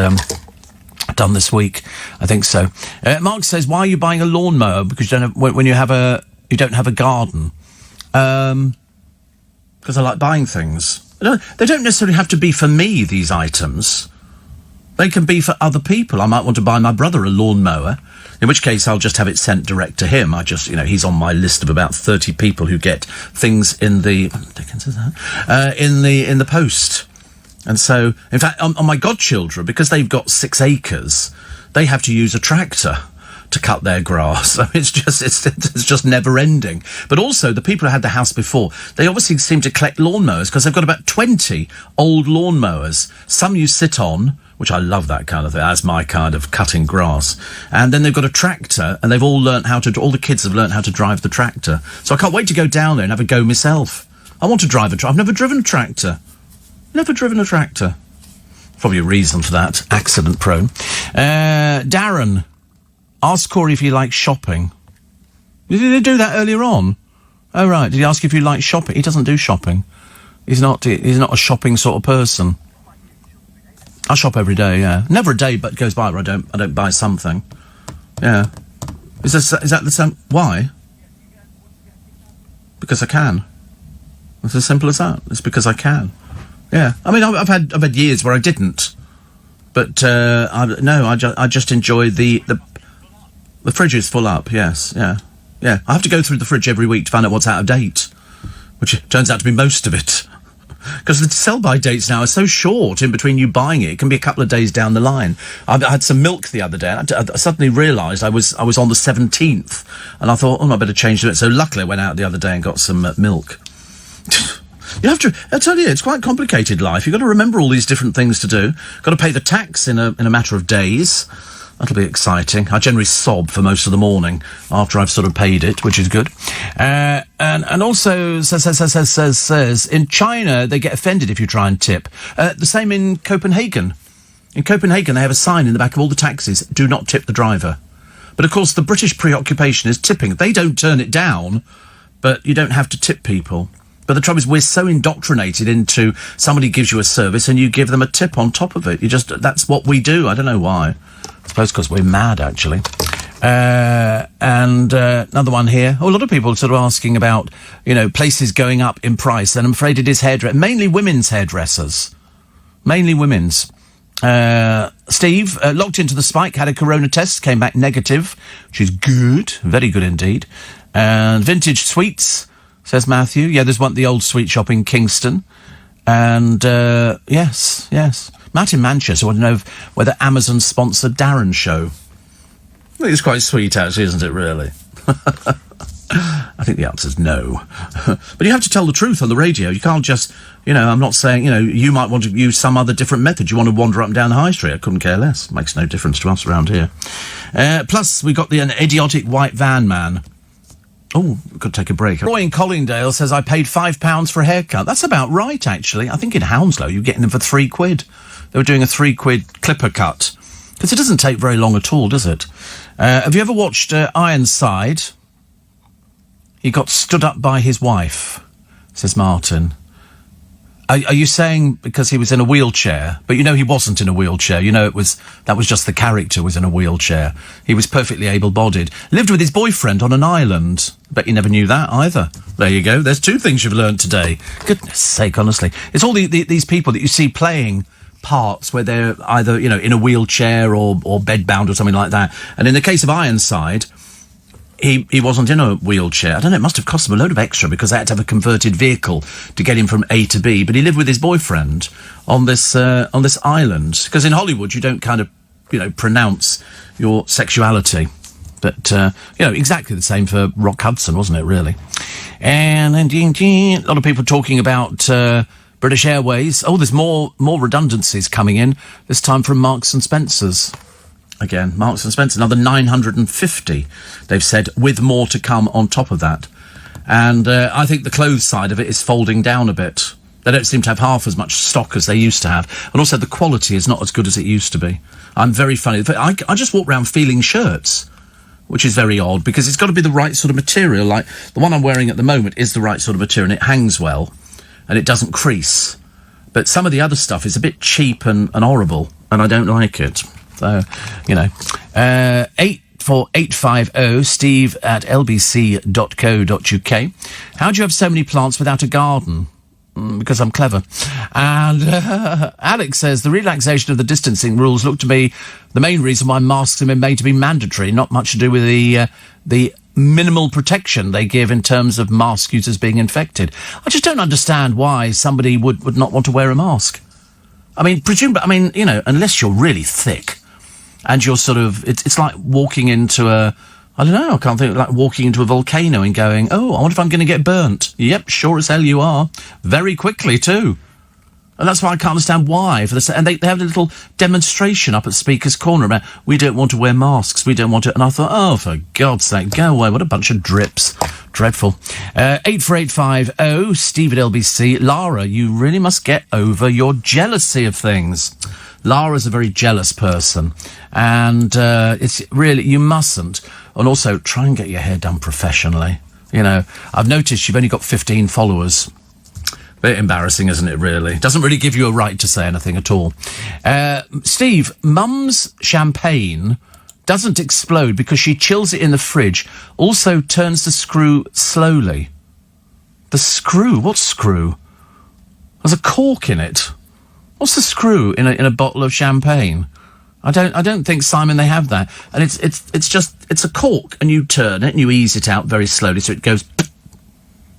done this week, I think so. Mark says, "Why are you buying a lawnmower? Because you don't have, when you don't have a garden." Because I like buying things. They don't necessarily have to be for me. These items, they can be for other people. I might want to buy my brother a lawnmower, in which case I'll just have it sent direct to him. He's on my list of about 30 people who get things in the in the post. And so, in fact, on my godchildren, because they've got 6 acres, they have to use a tractor to cut their grass. So it's just never ending. But also, the people who had the house before, they obviously seem to collect lawnmowers because they've got about 20 old lawnmowers. Some you sit on, which I love that kind of thing, as my kind of cutting grass. And then they've got a tractor, and they've all the kids have learnt how to drive the tractor. So I can't wait to go down there and have a go myself. I want to drive a tractor. I've never driven a tractor. Never driven a tractor. Probably a reason for that. Accident prone. Darren, ask Corey if he likes shopping. Did they do that earlier on? Oh, right. Did he ask if you like shopping? He doesn't do shopping. He's not a shopping sort of person. I shop every day, yeah. Never a day but goes by where I don't buy something. Yeah. Is that the same? Why? Because I can. It's as simple as that. It's because I can. Yeah, I mean, I've had years where I didn't, but I just enjoy the fridge is full up. Yes, yeah. I have to go through the fridge every week to find out what's out of date, which turns out to be most of it, because the sell-by dates now are so short. In between you buying it can be a couple of days down the line. I had some milk the other day. I suddenly realised I was on the 17th, and I thought, I better change it. So luckily I went out the other day and got some milk. You have to, I tell you, it's quite complicated life. You've got to remember all these different things to do. Got to pay the tax in a matter of days. That'll be exciting. I generally sob for most of the morning after I've sort of paid it, which is good. And also says in China they get offended if you try and tip. The same in Copenhagen. In Copenhagen they have a sign in the back of all the taxis: do not tip the driver. But of course the British preoccupation is tipping. They don't turn it down, but you don't have to tip people. But the trouble is, we're so indoctrinated into somebody gives you a service and you give them a tip on top of it. That's what we do. I don't know why. suppose because we're mad, actually. And another one here. Oh, a lot of people sort of asking about, places going up in price, and I'm afraid it is mainly women's hairdressers. Mainly women's. Steve, logged into the Spike, had a corona test, came back negative, which is good, very good indeed. And Vintage Sweets, says Matthew. Yeah, there's the old sweet shop in Kingston. And, yes. Matt in Manchester, I want to know whether Amazon sponsored Darren's show. I think it's quite sweet, actually, isn't it, really? I think the answer's no. But you have to tell the truth on the radio. You can't just, I'm not saying, you might want to use some other different method. You want to wander up and down the high street. I couldn't care less. Makes no difference to us around here. Plus, we got an idiotic white van man. Oh, could take a break. Roy in Colindale says, I paid £5 for a haircut. That's about right, actually. I think in Hounslow, you're getting them for £3. They were doing a £3 clipper cut. Because it doesn't take very long at all, does it? Have you ever watched Ironside? He got stood up by his wife, says Martin. Are you saying because he was in a wheelchair? But he wasn't in a wheelchair. That was just the character was in a wheelchair. He was perfectly able-bodied. Lived with his boyfriend on an island. Bet you never knew that either. There you go. There's 2 things you've learned today. Goodness sake, honestly. It's all these people that you see playing parts where they're either, in a wheelchair or bedbound or something like that. And in the case of Ironside, he wasn't in a wheelchair. I don't know, it must have cost him a load of extra because they had to have a converted vehicle to get him from A to B. But he lived with his boyfriend on this island. Because in Hollywood, you don't kind of, pronounce your sexuality. But, exactly the same for Rock Hudson, wasn't it, really? And a lot of people talking about British Airways. Oh, there's more redundancies coming in, this time from Marks and Spencer's. Again, Marks and Spencer, another 950, they've said, with more to come on top of that. And I think the clothes side of it is folding down a bit. They don't seem to have half as much stock as they used to have. And also the quality is not as good as it used to be. I'm very funny. I just walk around feeling shirts, which is very odd, because it's got to be the right sort of material. Like, the one I'm wearing at the moment is the right sort of material, and it hangs well, and it doesn't crease. But some of the other stuff is a bit cheap and horrible, and I don't like it. So, 84850 steve at lbc.co.uk. How do you have so many plants without a garden? Because I'm clever. And Alex says, the relaxation of the distancing rules look to be the main reason why masks have been made to be mandatory, not much to do with the minimal protection they give in terms of mask users being infected. I just don't understand why somebody would not want to wear a mask. I mean, unless you're really thick and you're sort of, it's like walking into I can't think, like walking into a volcano and going, oh, I wonder if I'm going to get burnt. Yep, sure as hell you are. Very quickly, too. And that's why I can't understand why. And they have a little demonstration up at Speaker's Corner about, we don't want to wear masks, we don't want to... And I thought, oh, for God's sake, go away. What a bunch of drips. Dreadful. 84850, Steve at LBC. Lara, you really must get over your jealousy of things. Lara's a very jealous person. And it's really, you mustn't. And also, try and get your hair done professionally. I've noticed you've only got 15 followers. Bit embarrassing, isn't it, really? Doesn't really give you a right to say anything at all. Steve, Mum's champagne doesn't explode because she chills it in the fridge, also turns the screw slowly. The screw? What screw? There's a cork in it. What's the screw in a bottle of champagne? I don't think, Simon, they have that. And it's a cork, and you turn it and you ease it out very slowly so it goes...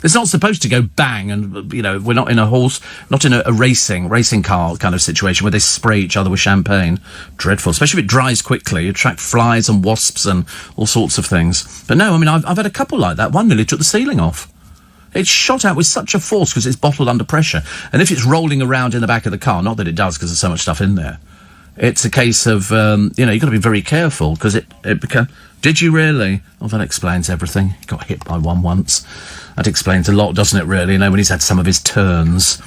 It's not supposed to go bang, and, we're not in not in a racing car kind of situation where they spray each other with champagne. Dreadful, especially if it dries quickly. You attract flies and wasps and all sorts of things. But no, I've had a couple like that. One nearly took the ceiling off. It's shot out with such a force because it's bottled under pressure. And if it's rolling around in the back of the car, not that it does because there's so much stuff in there, it's a case of, you've got to be very careful because it became... Did you really? Well, that explains everything. He got hit by one once. That explains a lot, doesn't it, really? When he's had some of his turns.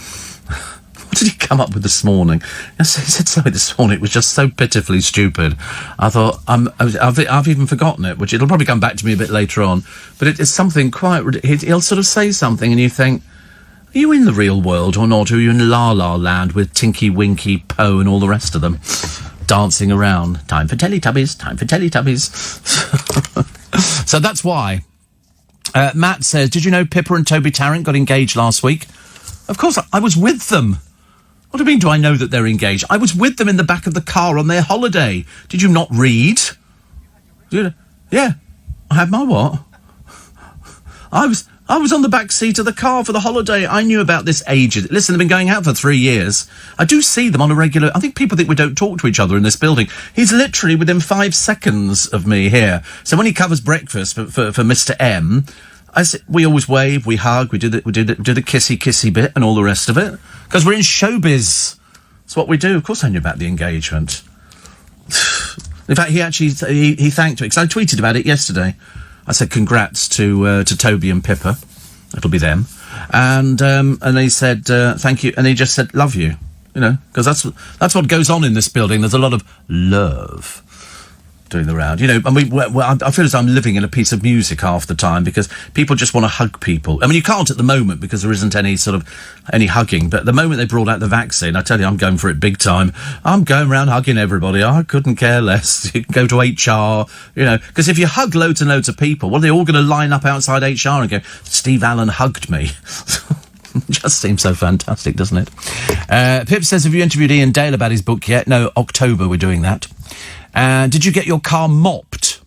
What did he come up with this morning? He said something this morning. It was just so pitifully stupid. I thought, I've even forgotten it, which it'll probably come back to me a bit later on. But it is something quite... He'll sort of say something and you think, are you in the real world or not? Or are you in La La Land with Tinky Winky, Poe and all the rest of them? dancing around. Time for Teletubbies, time for Teletubbies. So that's why. Matt says, did you know Pippa and Toby Tarrant got engaged last week? Of course, I was with them. What do you mean, do I know that they're engaged? I was with them in the back of the car on their holiday. Did you not read? Yeah. I had my what? I was on the back seat of the car for the holiday. I knew about this ages. Listen, they've been going out for 3 years. I do see them on a regular... I think people think we don't talk to each other in this building. He's literally within 5 seconds of me here. So when he covers breakfast for Mr. M, we always wave, we hug, we do the kissy bit and all the rest of it. Because we're in showbiz. That's what we do. Of course I knew about the engagement. In fact, he thanked me, because I tweeted about it yesterday. I said congrats to Toby and Pippa. It'll be them. And they said thank you, and he just said love you. You know, because that's what goes on in this building. There's a lot of love doing the round. You know, and I feel as I'm living in a piece of music half the time, because people just want to hug people. I mean, you can't at the moment because there isn't any hugging. But the moment they brought out the vaccine, I tell you, I'm going for it big time. I'm going around hugging everybody. I couldn't care less. You can go to HR, you know, because if you hug loads and loads of people, well, they're all going to line up outside HR and go, Steve Allen hugged me. Just seems so fantastic, doesn't it? Pip says, have you interviewed Ian Dale about his book yet? No, October we're doing that. Did you get your car mopped?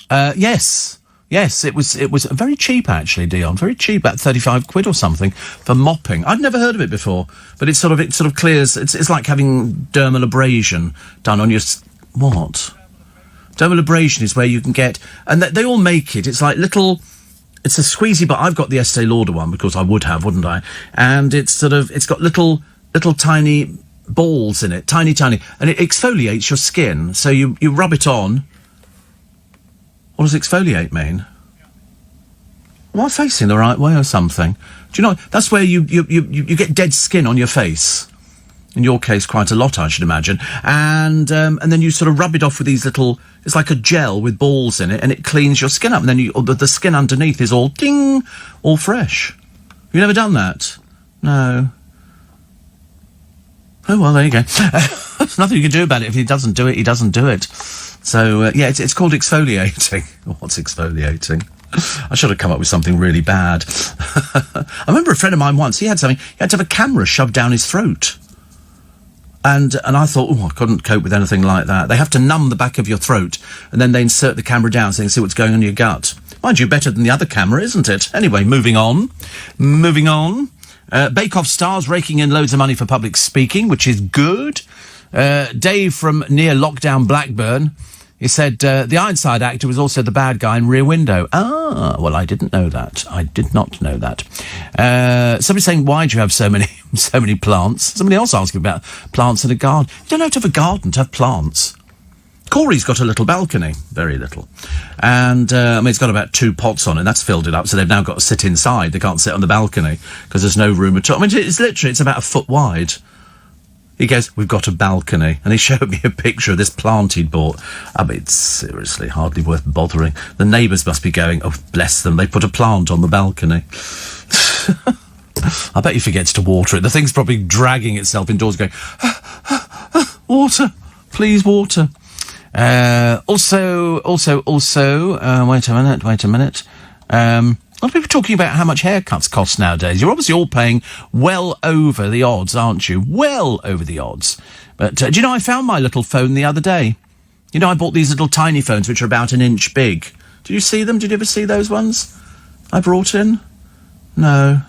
Yes, it was very cheap actually, Dion. Very cheap, about 35 quid or something for mopping. I'd never heard of it before, but it sort of clears. It's like having dermal abrasion done on your what? Dermal abrasion is where you can get, and they all make it. It's like little. It's a squeezy, but I've got the Estee Lauder one because I would have, wouldn't I? And it's got little tiny balls in it, tiny, and it exfoliates your skin. So you rub it on. What does exfoliate mean? Am I facing the right way or something? Do you know, that's where you get dead skin on your face. In your case, quite a lot, I should imagine. And then you sort of rub it off with these little... It's like a gel with balls in it, and it cleans your skin up. And then the skin underneath is all ding, all fresh. You never done that? No. Oh, well, there you go. There's nothing you can do about it. If he doesn't do it, he doesn't do it. So, yeah, it's called exfoliating. What's exfoliating? I should have come up with something really bad. I remember a friend of mine once, he had to have a camera shoved down his throat. And I thought, I couldn't cope with anything like that. They have to numb the back of your throat, and then they insert the camera down so they can see what's going on in your gut. Mind you, better than the other camera, isn't it? Anyway, moving on. Bake Off stars raking in loads of money for public speaking, which is good. Dave from near lockdown Blackburn, he said the Ironside actor was also the bad guy in Rear Window. Ah, well, I didn't know that. I did not know that. Somebody saying, why do you have so many plants? Somebody else asking about plants in a garden. You don't have to have a garden to have plants. Corey's got a little balcony, very little. And, it's got about 2 pots on it, and that's filled it up, so they've now got to sit inside. They can't sit on the balcony, because there's no room at all. I mean, it's about a foot wide. He goes, we've got a balcony. And he showed me a picture of this plant he'd bought. I mean, it's seriously hardly worth bothering. The neighbours must be going, oh, bless them, they put a plant on the balcony. I bet he forgets to water it. The thing's probably dragging itself indoors going, water, please water. Also, wait a minute. A lot of people talking about how much haircuts cost nowadays. You're obviously all paying well over the odds, aren't you? Well over the odds. But do you know, I found my little phone the other day. You know, I bought these little tiny phones which are about an inch big. Did you see them? Did you ever see those ones I brought in? No.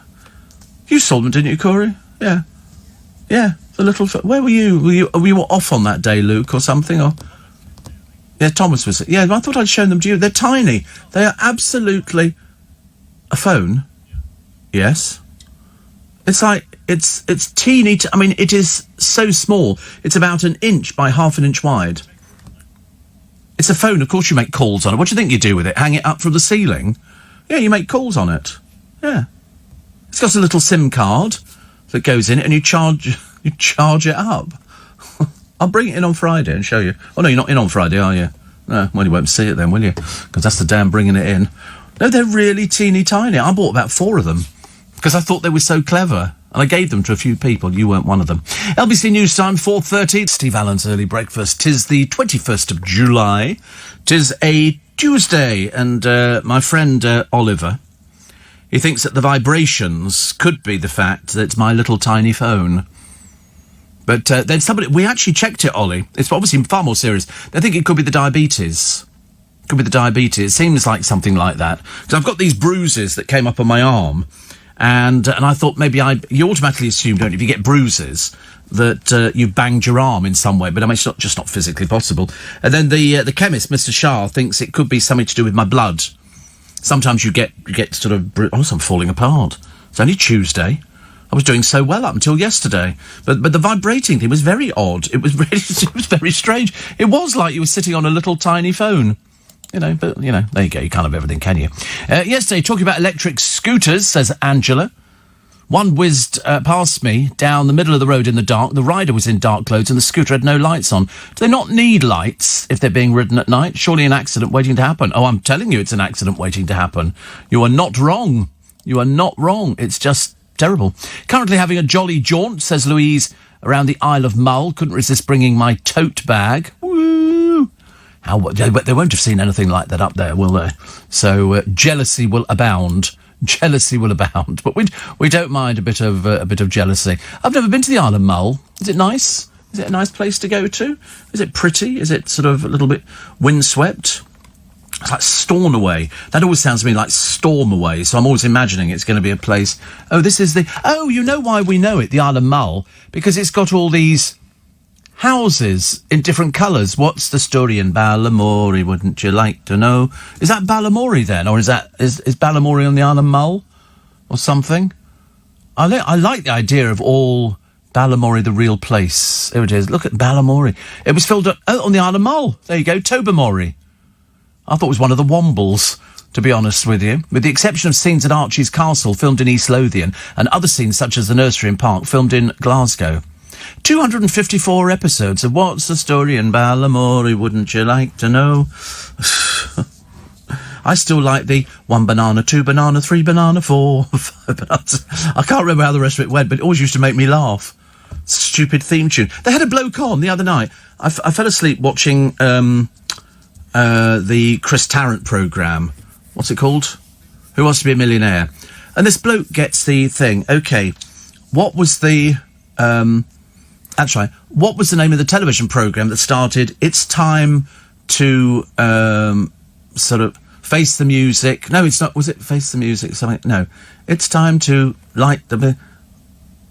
You saw them, didn't you, Corey? Yeah. Yeah, the little... Where were you? Were you off on that day, Luke, or something? Or... Yeah, Thomas was... Yeah, I thought I'd shown them to you. They're tiny. They are absolutely... A phone? Yes. It's like... It's teeny... I mean, it is so small. It's about an inch by half an inch wide. It's a phone. Of course you make calls on it. What do you think you do with it? Hang it up from the ceiling? Yeah, you make calls on it. Yeah. It's got a little SIM card that goes in it, and you charge it up. I'll bring it in on Friday and show you. Oh, no, you're not in on Friday, are you? No, well, you won't see it then, will you? Because that's the damn bringing it in. No, they're really teeny tiny. I bought about 4 of them because I thought they were so clever. And I gave them to a few people. You weren't one of them. LBC News Time, 4:30. Steve Allen's Early Breakfast. 'Tis the 21st of July. 'Tis a Tuesday. And my friend Oliver, he thinks that the vibrations could be the fact that it's my little tiny phone. But then we actually checked it, Ollie. It's obviously far more serious. They think it could be the diabetes. Could be the diabetes. It seems like something like that. Because I've got these bruises that came up on my arm. And I thought maybe you automatically assume, don't you, if you get bruises, that you've banged your arm in some way. But I mean, it's just not physically possible. And then the chemist, Mr. Shah, thinks it could be something to do with my blood. Sometimes you get sort of... I'm falling apart. It's only Tuesday. I was doing so well up until yesterday. But the vibrating thing was very odd. It was it was very strange. It was like you were sitting on a little tiny phone. But, there you go. You can't have everything, can you? Yesterday, talking about electric scooters, says Angela. One whizzed past me down the middle of the road in the dark. The rider was in dark clothes and the scooter had no lights on. Do they not need lights if they're being ridden at night? Surely an accident waiting to happen. Oh, I'm telling you, it's an accident waiting to happen. You are not wrong. You are not wrong. It's just terrible. Currently having a jolly jaunt, says Louise, around the Isle of Mull. Couldn't resist bringing my tote bag. Woo! They won't have seen anything like that up there, will they? So jealousy will abound. Jealousy will abound. But we don't mind a bit of jealousy. I've never been to the Isle of Mull. Is it nice? Is it a nice place to go to? Is it pretty? Is it sort of a little bit windswept? It's like Stornoway. That always sounds to me like Stormaway, so I'm always imagining it's going to be a place... you know why we know it, the Isle of Mull? Because it's got all these houses in different colours. What's the story in Balamory, wouldn't you like to know? Is that Balamory then? Or is Balamory on the Isle of Mull? Or something? I like the idea of all Balamory, the real place. There it is. Look at Balamory. It was filmed on the Isle of Mull. There you go, Tobermory. I thought it was one of the Wombles, to be honest with you. With the exception of scenes at Archie's Castle, filmed in East Lothian, and other scenes such as the nursery and park, filmed in Glasgow. 254 episodes of What's the Story in Balamory, wouldn't you like to know? I still like the 1 banana, 2 banana, 3 banana, 4, 5 bananas. I can't remember how the rest of it went, but it always used to make me laugh. Stupid theme tune. They had a bloke on the other night. I fell asleep watching... the Chris Tarrant programme. What's it called? Who Wants to Be a Millionaire? And this bloke gets the thing. Okay, what was the... that's right. What was the name of the television programme that started, it's time to sort of face the music? No, it's not. Was it Face the Music? Something? No. It's time to light the...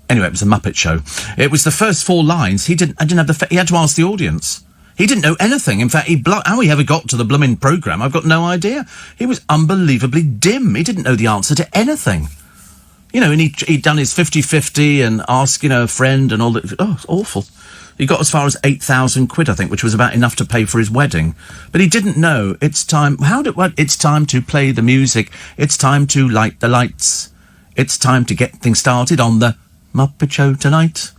Anyway, it was a Muppet Show. It was the first 4 lines. He had to ask the audience. He didn't know anything. In fact, how he ever got to the blooming programme, I've got no idea. He was unbelievably dim. He didn't know the answer to anything. And he'd done his 50-50 and asked, a friend and all that. Oh, it's awful. He got as far as 8,000 quid, I think, which was about enough to pay for his wedding. But he didn't know. It's time... It's time to play the music. It's time to light the lights. It's time to get things started on the Muppet Show tonight.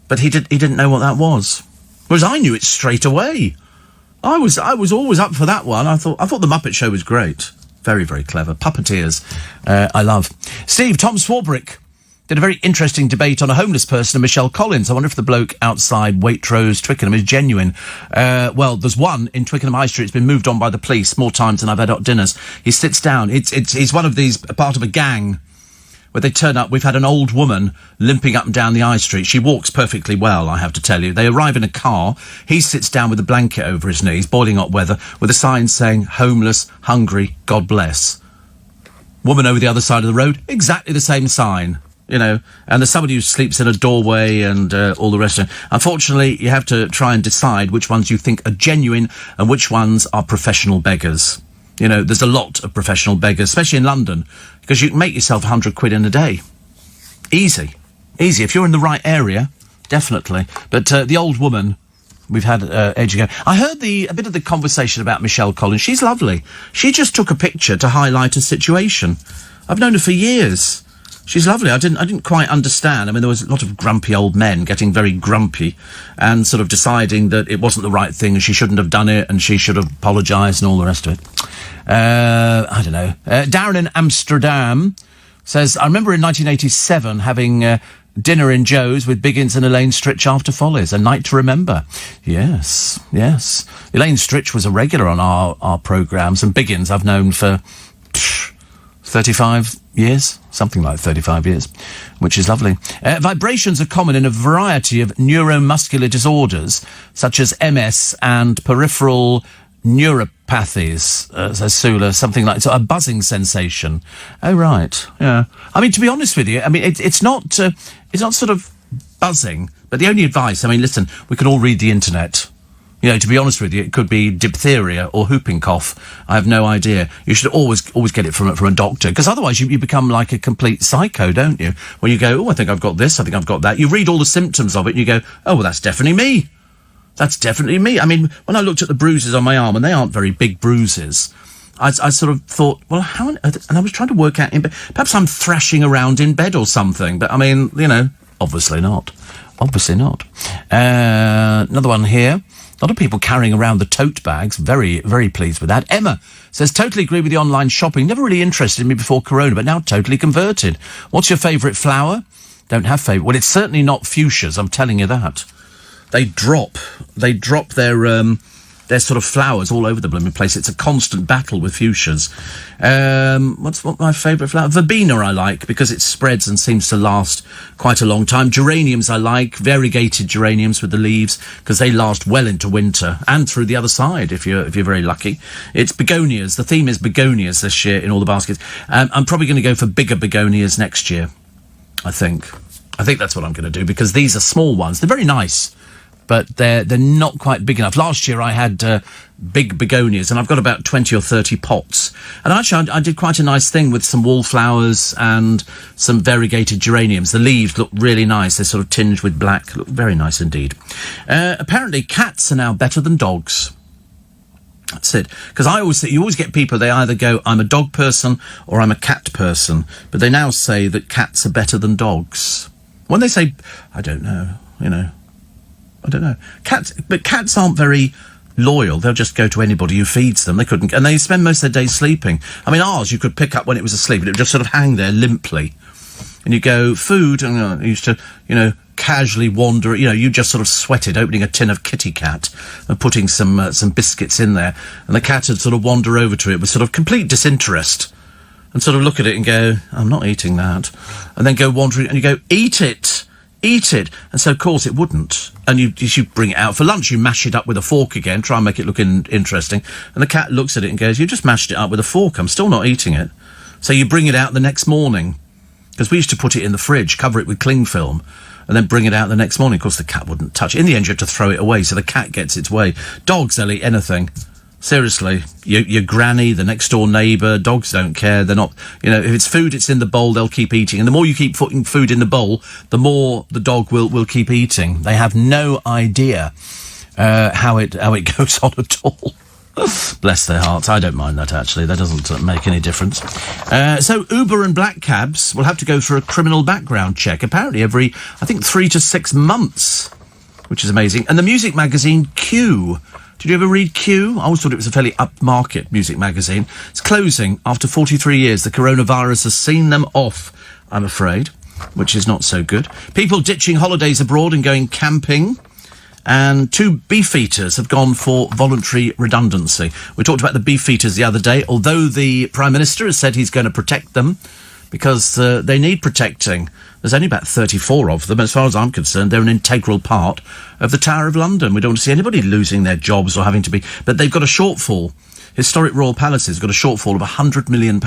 But he didn't know what that was. Whereas I knew it straight away. I was always up for that one. I thought the Muppet Show was great. Very, very clever. Puppeteers. I love. Steve, Tom Swarbrick did a very interesting debate on a homeless person and Michelle Collins. I wonder if the bloke outside Waitrose, Twickenham, is genuine. Well, there's one in Twickenham High Street. It's been moved on by the police more times than I've had hot dinners. He sits down. He's one of these, part of a gang where they turn up. We've had an old woman limping up and down the high street. She walks perfectly well, I have to tell you. They arrive in a car. He sits down with a blanket over his knees, boiling hot weather, with a sign saying, homeless, hungry, God bless. Woman over the other side of the road, exactly the same sign, and there's somebody who sleeps in a doorway and all the rest of it. Unfortunately, you have to try and decide which ones you think are genuine and which ones are professional beggars. There's a lot of professional beggars, especially in London, because you can make yourself 100 quid in a day. Easy. If you're in the right area, definitely. But the old woman, we've had age ago. I heard a bit of the conversation about Michelle Collins. She's lovely. She just took a picture to highlight a situation. I've known her for years. She's lovely. I didn't quite understand. I mean, there was a lot of grumpy old men getting very grumpy and sort of deciding that it wasn't the right thing and she shouldn't have done it and she should have apologised and all the rest of it. I don't know. Darren in Amsterdam says, I remember in 1987 having dinner in Joe's with Biggins and Elaine Stritch after Follies. A night to remember. Yes, yes. Elaine Stritch was a regular on our programmes, and Biggins I've known for 35 years, something like 35 years, which is lovely. Vibrations are common in a variety of neuromuscular disorders, such as MS and peripheral neuropathies, says Sula, something like a buzzing sensation. Oh, right, yeah. I mean, to be honest with you, I mean, it's not sort of buzzing, but the only advice, I mean, listen, we can all read the internet. You know, to be honest with you, it could be diphtheria or whooping cough. I have no idea. You should always get it from a doctor, because otherwise you become like a complete psycho, don't you? When you go, oh, I think I've got this, I think I've got that. You read all the symptoms of it and you go, oh, well, that's definitely me. That's definitely me. I mean, when I looked at the bruises on my arm, and they aren't very big bruises, I sort of thought, well, how... And I was trying to work out, perhaps I'm thrashing around in bed or something, but I mean, you know, obviously not. Obviously not. Another one here. A lot of people carrying around the tote bags. Very, very pleased with that. Emma says, totally agree with the online shopping. Never really interested in me before Corona, but now totally converted. What's your favourite flower? Don't have favourite. Well, it's certainly not fuchsias, I'm telling you that. They drop their sort of flowers all over the blooming place. It's a constant battle with fuchsias. What's my favourite flower? Verbena I like, because it spreads and seems to last quite a long time. Geraniums I like, variegated geraniums with the leaves, because they last well into winter and through the other side if you're very lucky. It's begonias. The theme is begonias this year in all the baskets. I'm probably going to go for bigger begonias next year, I think. I think that's what I'm going to do, because these are small ones. They're very nice, but they're not quite big enough. Last year I had big begonias, and I've got about 20 or 30 pots. And actually I did quite a nice thing with some wallflowers and some variegated geraniums. The leaves look really nice. They're sort of tinged with black. Look very nice indeed. Apparently cats are now better than dogs. That's it. Because you always get people, they either go, I'm a dog person or I'm a cat person. But they now say that cats are better than dogs. When they say, I don't know, you know, I don't know. Cats aren't very loyal. They'll just go to anybody who feeds them. And they spend most of their day sleeping. I mean, ours you could pick up when it was asleep, and it would just sort of hang there limply. And you go, food, and I used to, you know, casually wander. You know, you just sort of sweated opening a tin of Kitty Cat and putting some biscuits in there, and the cat would sort of wander over to it with sort of complete disinterest and sort of look at it and go, I'm not eating that, and then go wandering, and you go, eat it. And so of course it wouldn't, and you bring it out for lunch, you mash it up with a fork again, try and make it look interesting, and the cat looks at it and goes, you just mashed it up with a fork, I'm still not eating it. So you bring it out the next morning, because we used to put it in the fridge, cover it with cling film, and then bring it out the next morning. Of course the cat wouldn't touch it. In the end you had to throw it away, so the cat gets its way. Dogs, they'll eat anything. Seriously, your granny, the next door neighbour, dogs don't care. They're not, you know, if it's food, it's in the bowl, they'll keep eating. And the more you keep putting food in the bowl, the more the dog will keep eating. They have no idea how it goes on at all. Bless their hearts. I don't mind that, actually. That doesn't make any difference. So Uber and black cabs will have to go for a criminal background check, apparently every, I think, 3 to 6 months, which is amazing. And the music magazine Q. Did you ever read Q? I always thought it was a fairly upmarket music magazine. It's closing after 43 years. The coronavirus has seen them off, I'm afraid, which is not so good. People ditching holidays abroad and going camping. And 2 beefeaters have gone for voluntary redundancy. We talked about the beefeaters the other day, although the Prime Minister has said he's going to protect them because they need protecting. There's only about 34 of them. As far as I'm concerned, they're an integral part of the Tower of London. We don't want to see anybody losing their jobs or having to be... But they've got a shortfall. Historic Royal Palaces have got a shortfall of £100 million.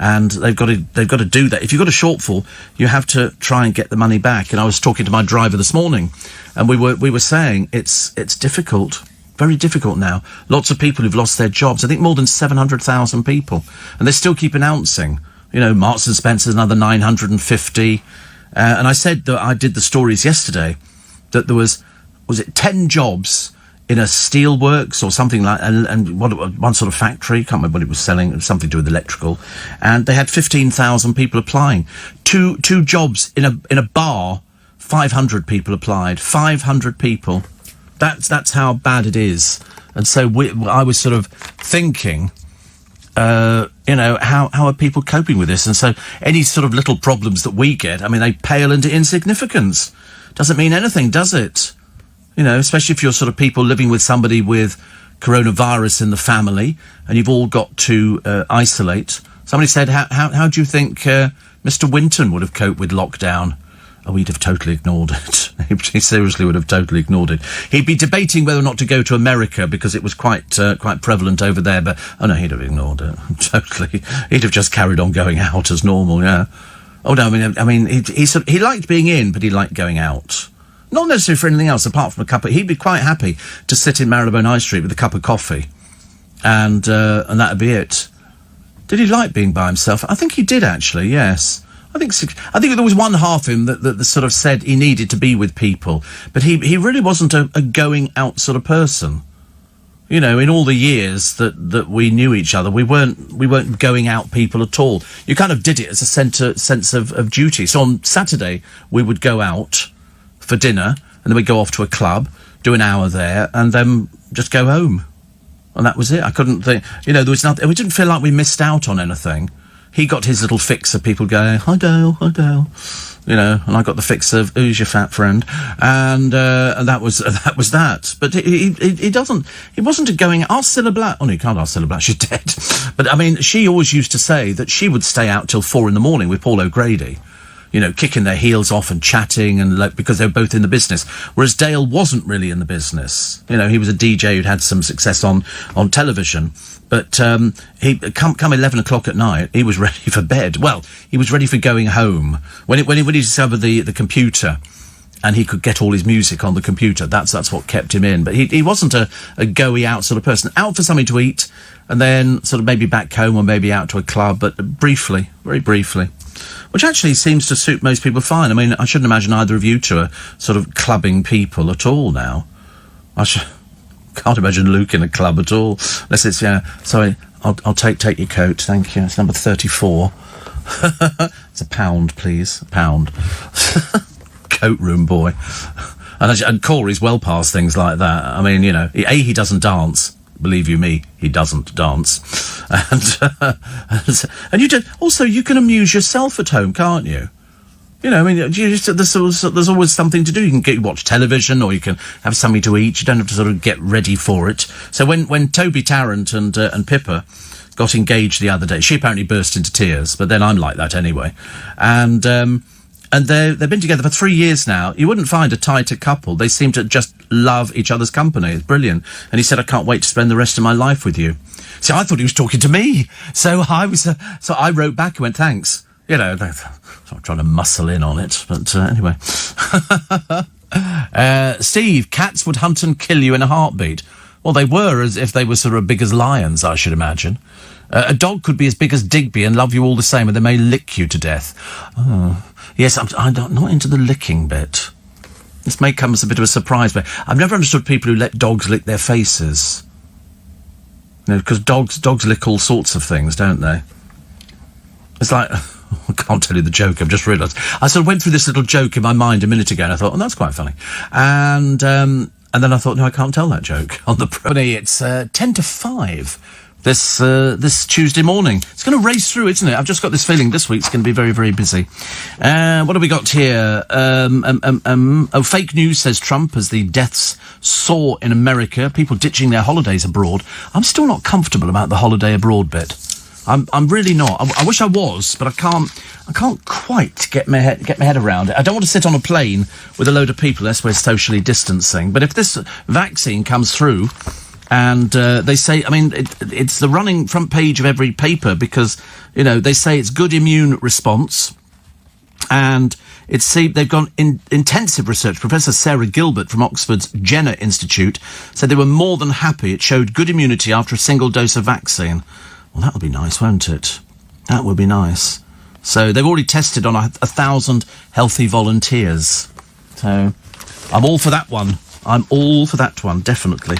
And they've got to do that. If you've got a shortfall, you have to try and get the money back. And I was talking to my driver this morning, and we were saying it's difficult, very difficult now. Lots of people who've lost their jobs. I think more than 700,000 people. And they still keep announcing, you know, Marks and Spencer's another 950. And I said that I did the stories yesterday, that there was it 10 jobs in a steelworks or something like, and one sort of factory, can't remember what it was selling, it was something to do with electrical, and they had 15,000 people applying. Two jobs in a bar, 500 people applied. 500 people. That's how bad it is. And so I was sort of thinking, how are people coping with this? And so any sort of little problems that we get, I mean, they pale into insignificance. Doesn't mean anything, does it? Especially if you're sort of people living with somebody with coronavirus in the family and you've all got to isolate. Somebody said, how do you think Mr. Winton would have coped with lockdown? Oh, he'd have totally ignored it. He seriously would have totally ignored it. He'd be debating whether or not to go to America because it was quite prevalent over there, but, oh no, he'd have ignored it. Totally. He'd have just carried on going out as normal, yeah. Oh no, I mean, he liked being in, but he liked going out. Not necessarily for anything else, apart from he'd be quite happy to sit in Marylebone High Street with a cup of coffee. And that'd be it. Did he like being by himself? I think he did, actually, yes. I think there was one half of him that sort of said he needed to be with people, but he really wasn't a going out sort of person. In all the years that we knew each other, we weren't going out people at all. You kind of did it as a sense of duty. So on Saturday, we would go out for dinner, and then we'd go off to a club, do an hour there, and then just go home. And that was it. I couldn't think, there was nothing, we didn't feel like we missed out on anything. He got his little fix of people going, hi Dale, and I got the fix of who's your fat friend, and that was that. But he wasn't a going. Ask Cilla Black. Oh no, you can't ask Cilla Black. She's dead. But I mean, she always used to say that she would stay out till 4 a.m. with Paul O'Grady, kicking their heels off and chatting, and because they were both in the business. Whereas Dale wasn't really in the business. He was a DJ who'd had some success on television. But he come 11 o'clock at night, he was ready for bed. Well, he was ready for going home. When he discovered the computer, and he could get all his music on the computer, that's what kept him in. But he wasn't a go-y out sort of person. Out for something to eat, and then sort of maybe back home or maybe out to a club, but briefly, very briefly. Which actually seems to suit most people fine. I mean, I shouldn't imagine either of you two are sort of clubbing people at all now. Can't imagine Luke in a club at all. Unless it's, sorry, I'll take your coat, thank you. It's number 34. It's £1, please. £1. Coat room boy. And Corey's well past things like that. I mean, he doesn't dance. Believe you me, he doesn't dance. And you don't, also, you can amuse yourself at home, can't you? There's always something to do. You can watch television, or you can have something to eat. You don't have to sort of get ready for it. So when Toby Tarrant and Pippa got engaged the other day, she apparently burst into tears, but then I'm like that anyway. And they've been together for 3 years now. You wouldn't find a tighter couple. They seem to just love each other's company. It's brilliant. And he said, I can't wait to spend the rest of my life with you. See, I thought he was talking to me. So I wrote back and went, thanks. I'm trying to muscle in on it, but anyway. Steve, cats would hunt and kill you in a heartbeat. Well, they were, as if they were sort of big as lions, I should imagine. A dog could be as big as Digby and love you all the same, and they may lick you to death. Oh. Yes, I'm not into the licking bit. This may come as a bit of a surprise, but I've never understood people who let dogs lick their faces. Because dogs lick all sorts of things, don't they? It's like... I can't tell you the joke, I've just realised. I sort of went through this little joke in my mind a minute ago, and I thought, that's quite funny. And then I thought, no, I can't tell that joke on the property. It's 10 to 5 this Tuesday morning. It's going to race through, isn't it? I've just got this feeling this week's going to be very, very busy. What have we got here? Fake news, says Trump, as the deaths soar in America, people ditching their holidays abroad. I'm still not comfortable about the holiday abroad bit. I'm really not. I wish I was, but I can't quite get my head around it. I don't want to sit on a plane with a load of people unless we're socially distancing. But if this vaccine comes through, and they say, I mean, it's the running front page of every paper because, they say it's good immune response, and they've gone in intensive research. Professor Sarah Gilbert from Oxford's Jenner Institute said they were more than happy it showed good immunity after a single dose of vaccine. Well, that would be nice, won't it? That would be nice. So they've already tested on 1,000 healthy volunteers. So I'm all for that one. I'm all for that one, definitely.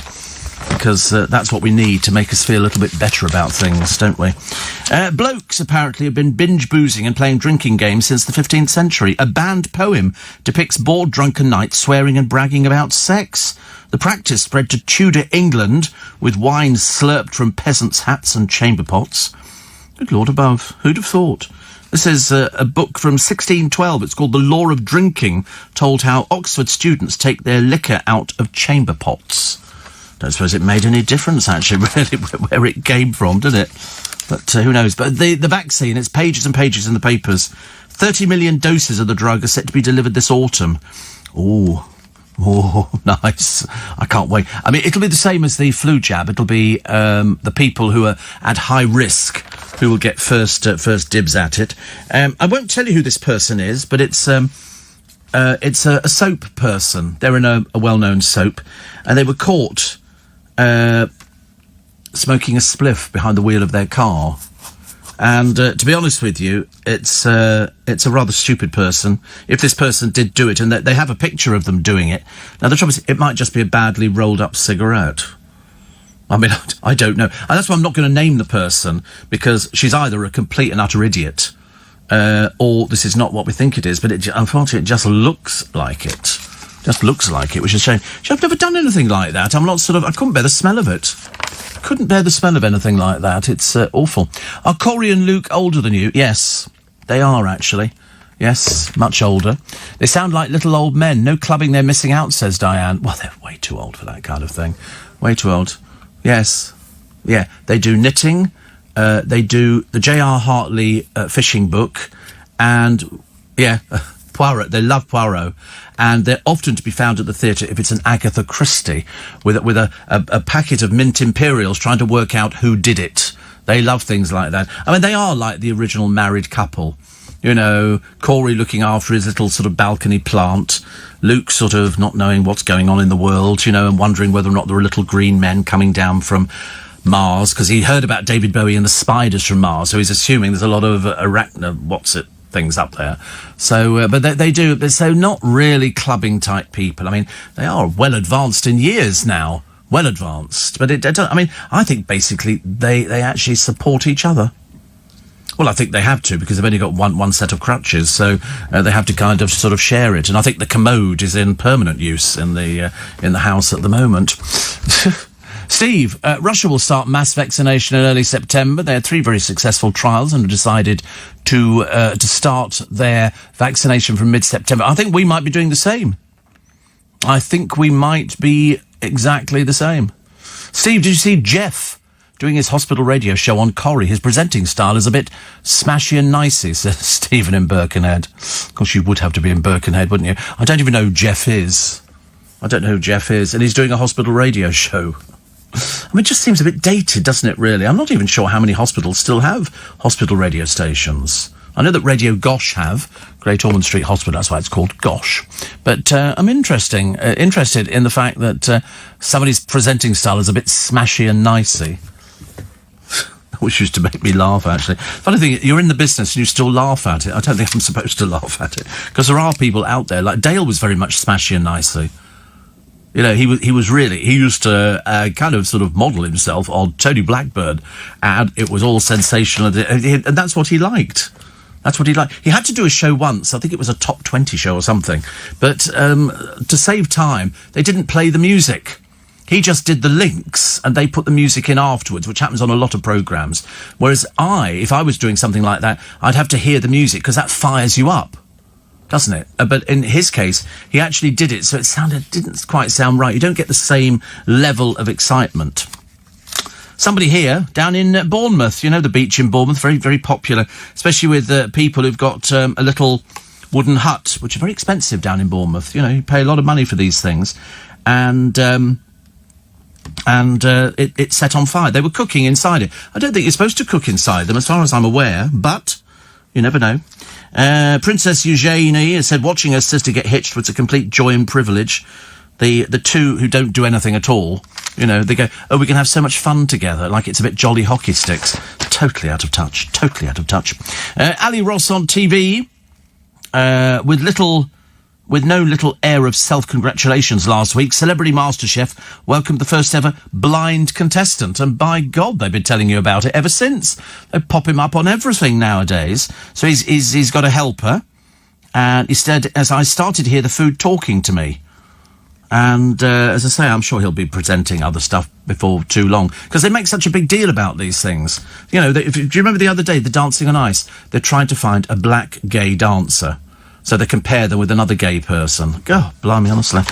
because that's what we need to make us feel a little bit better about things, don't we? Blokes apparently have been binge boozing and playing drinking games since the 15th century. A banned poem depicts bored drunken knights swearing and bragging about sex. The practice spread to Tudor England, with wine slurped from peasants' hats and chamber pots. Good Lord above, who'd have thought? This is a book from 1612. It's called The Law of Drinking, told how Oxford students take their liquor out of chamber pots. Don't suppose it made any difference, actually, really, where it came from, did it? But who knows? But the vaccine, it's pages and pages in the papers. 30 million doses of the drug are set to be delivered this autumn. Oh, nice. I can't wait. I mean, it'll be the same as the flu jab. It'll be the people who are at high risk who will get first dibs at it. I won't tell you who this person is, but it's a soap person. They're in a well-known soap, and they were caught smoking a spliff behind the wheel of their car. And to be honest with you, it's a rather stupid person. If this person did do it, and they have a picture of them doing it. Now, the trouble is, it might just be a badly rolled up cigarette. I mean, I don't know. And that's why I'm not going to name the person, because she's either a complete and utter idiot, or this is not what we think it is. But unfortunately, it just looks like it. Just looks like it, which is a shame. I've never done anything like that. I couldn't bear the smell of it. Couldn't bear the smell of anything like that. It's awful. Are Corey and Luke older than you? Yes, they are, actually. Yes, much older. They sound like little old men. No clubbing, they're missing out, says Diane. Well, they're way too old for that kind of thing. Way too old. Yes. Yeah, they do knitting. They do the J.R. Hartley fishing book. And, yeah, Poirot. They love Poirot. And they're often to be found at the theatre if it's an Agatha Christie with a packet of mint imperials trying to work out who did it. They love things like that. I mean, they are like the original married couple. You know, Corey looking after his little sort of balcony plant, Luke sort of not knowing what's going on in the world, you know, and wondering whether or not there are little green men coming down from Mars, because he heard about David Bowie and the spiders from Mars, so he's assuming there's a lot of things up there. So, but they do, but so not really clubbing type people. I mean, they are well advanced in years now. Well advanced. But I think basically they actually support each other. Well, I think they have to, because they've only got one set of crutches, so they have to kind of sort of share it. And I think the commode is in permanent use in the house at the moment. Steve, Russia will start mass vaccination in early September. They had 3 very successful trials and have decided to start their vaccination from mid-September. I think we might be doing the same. I think we might be exactly the same. Steve, did you see Jeff doing his hospital radio show on Corrie? His presenting style is a bit smashy and nicey, says Stephen in Birkenhead. Of course, you would have to be in Birkenhead, wouldn't you? I don't even know who Jeff is. And he's doing a hospital radio show. I mean, it just seems a bit dated, doesn't it, really? I'm not even sure how many hospitals still have hospital radio stations. I know that Radio Gosh have, Great Ormond Street Hospital, that's why it's called Gosh. But I'm interested in the fact that somebody's presenting style is a bit smashy and nicey. Which used to make me laugh, actually. Funny thing, you're in the business and you still laugh at it. I don't think I'm supposed to laugh at it. Because there are people out there, like Dale was very much smashy and nicey. You know, he used to kind of sort of model himself on Tony Blackburn, and it was all sensational, and that's what he liked. That's what he liked. He had to do a show once, I think it was a top 20 show or something, but to save time, they didn't play the music. He just did the links, and they put the music in afterwards, which happens on a lot of programmes. Whereas if I was doing something like that, I'd have to hear the music, because that fires you up. Doesn't it? But in his case, he actually did it, so didn't quite sound right. You don't get the same level of excitement. Somebody here, down in Bournemouth, you know, the beach in Bournemouth, very, very popular, especially with people who've got a little wooden hut, which are very expensive down in Bournemouth. You know, you pay a lot of money for these things. And it set on fire. They were cooking inside it. I don't think you're supposed to cook inside them, as far as I'm aware, but you never know. Princess Eugenie has said watching her sister get hitched was a complete joy and privilege. The two who don't do anything at all, you know, they go, oh, we can have so much fun together, like it's a bit jolly hockey sticks. Totally out of touch. Ali Ross on TV with little with no little air of self-congratulations last week, Celebrity MasterChef welcomed the first ever blind contestant. And by God, they've been telling you about it ever since. They pop him up on everything nowadays. So he's got a helper. And instead, as I started to hear the food talking to me. And as I say, I'm sure he'll be presenting other stuff before too long. Because they make such a big deal about these things. You know, do you remember the other day, the Dancing on Ice? They're trying to find a black gay dancer. So they compare them with another gay person. God, blimey, honestly.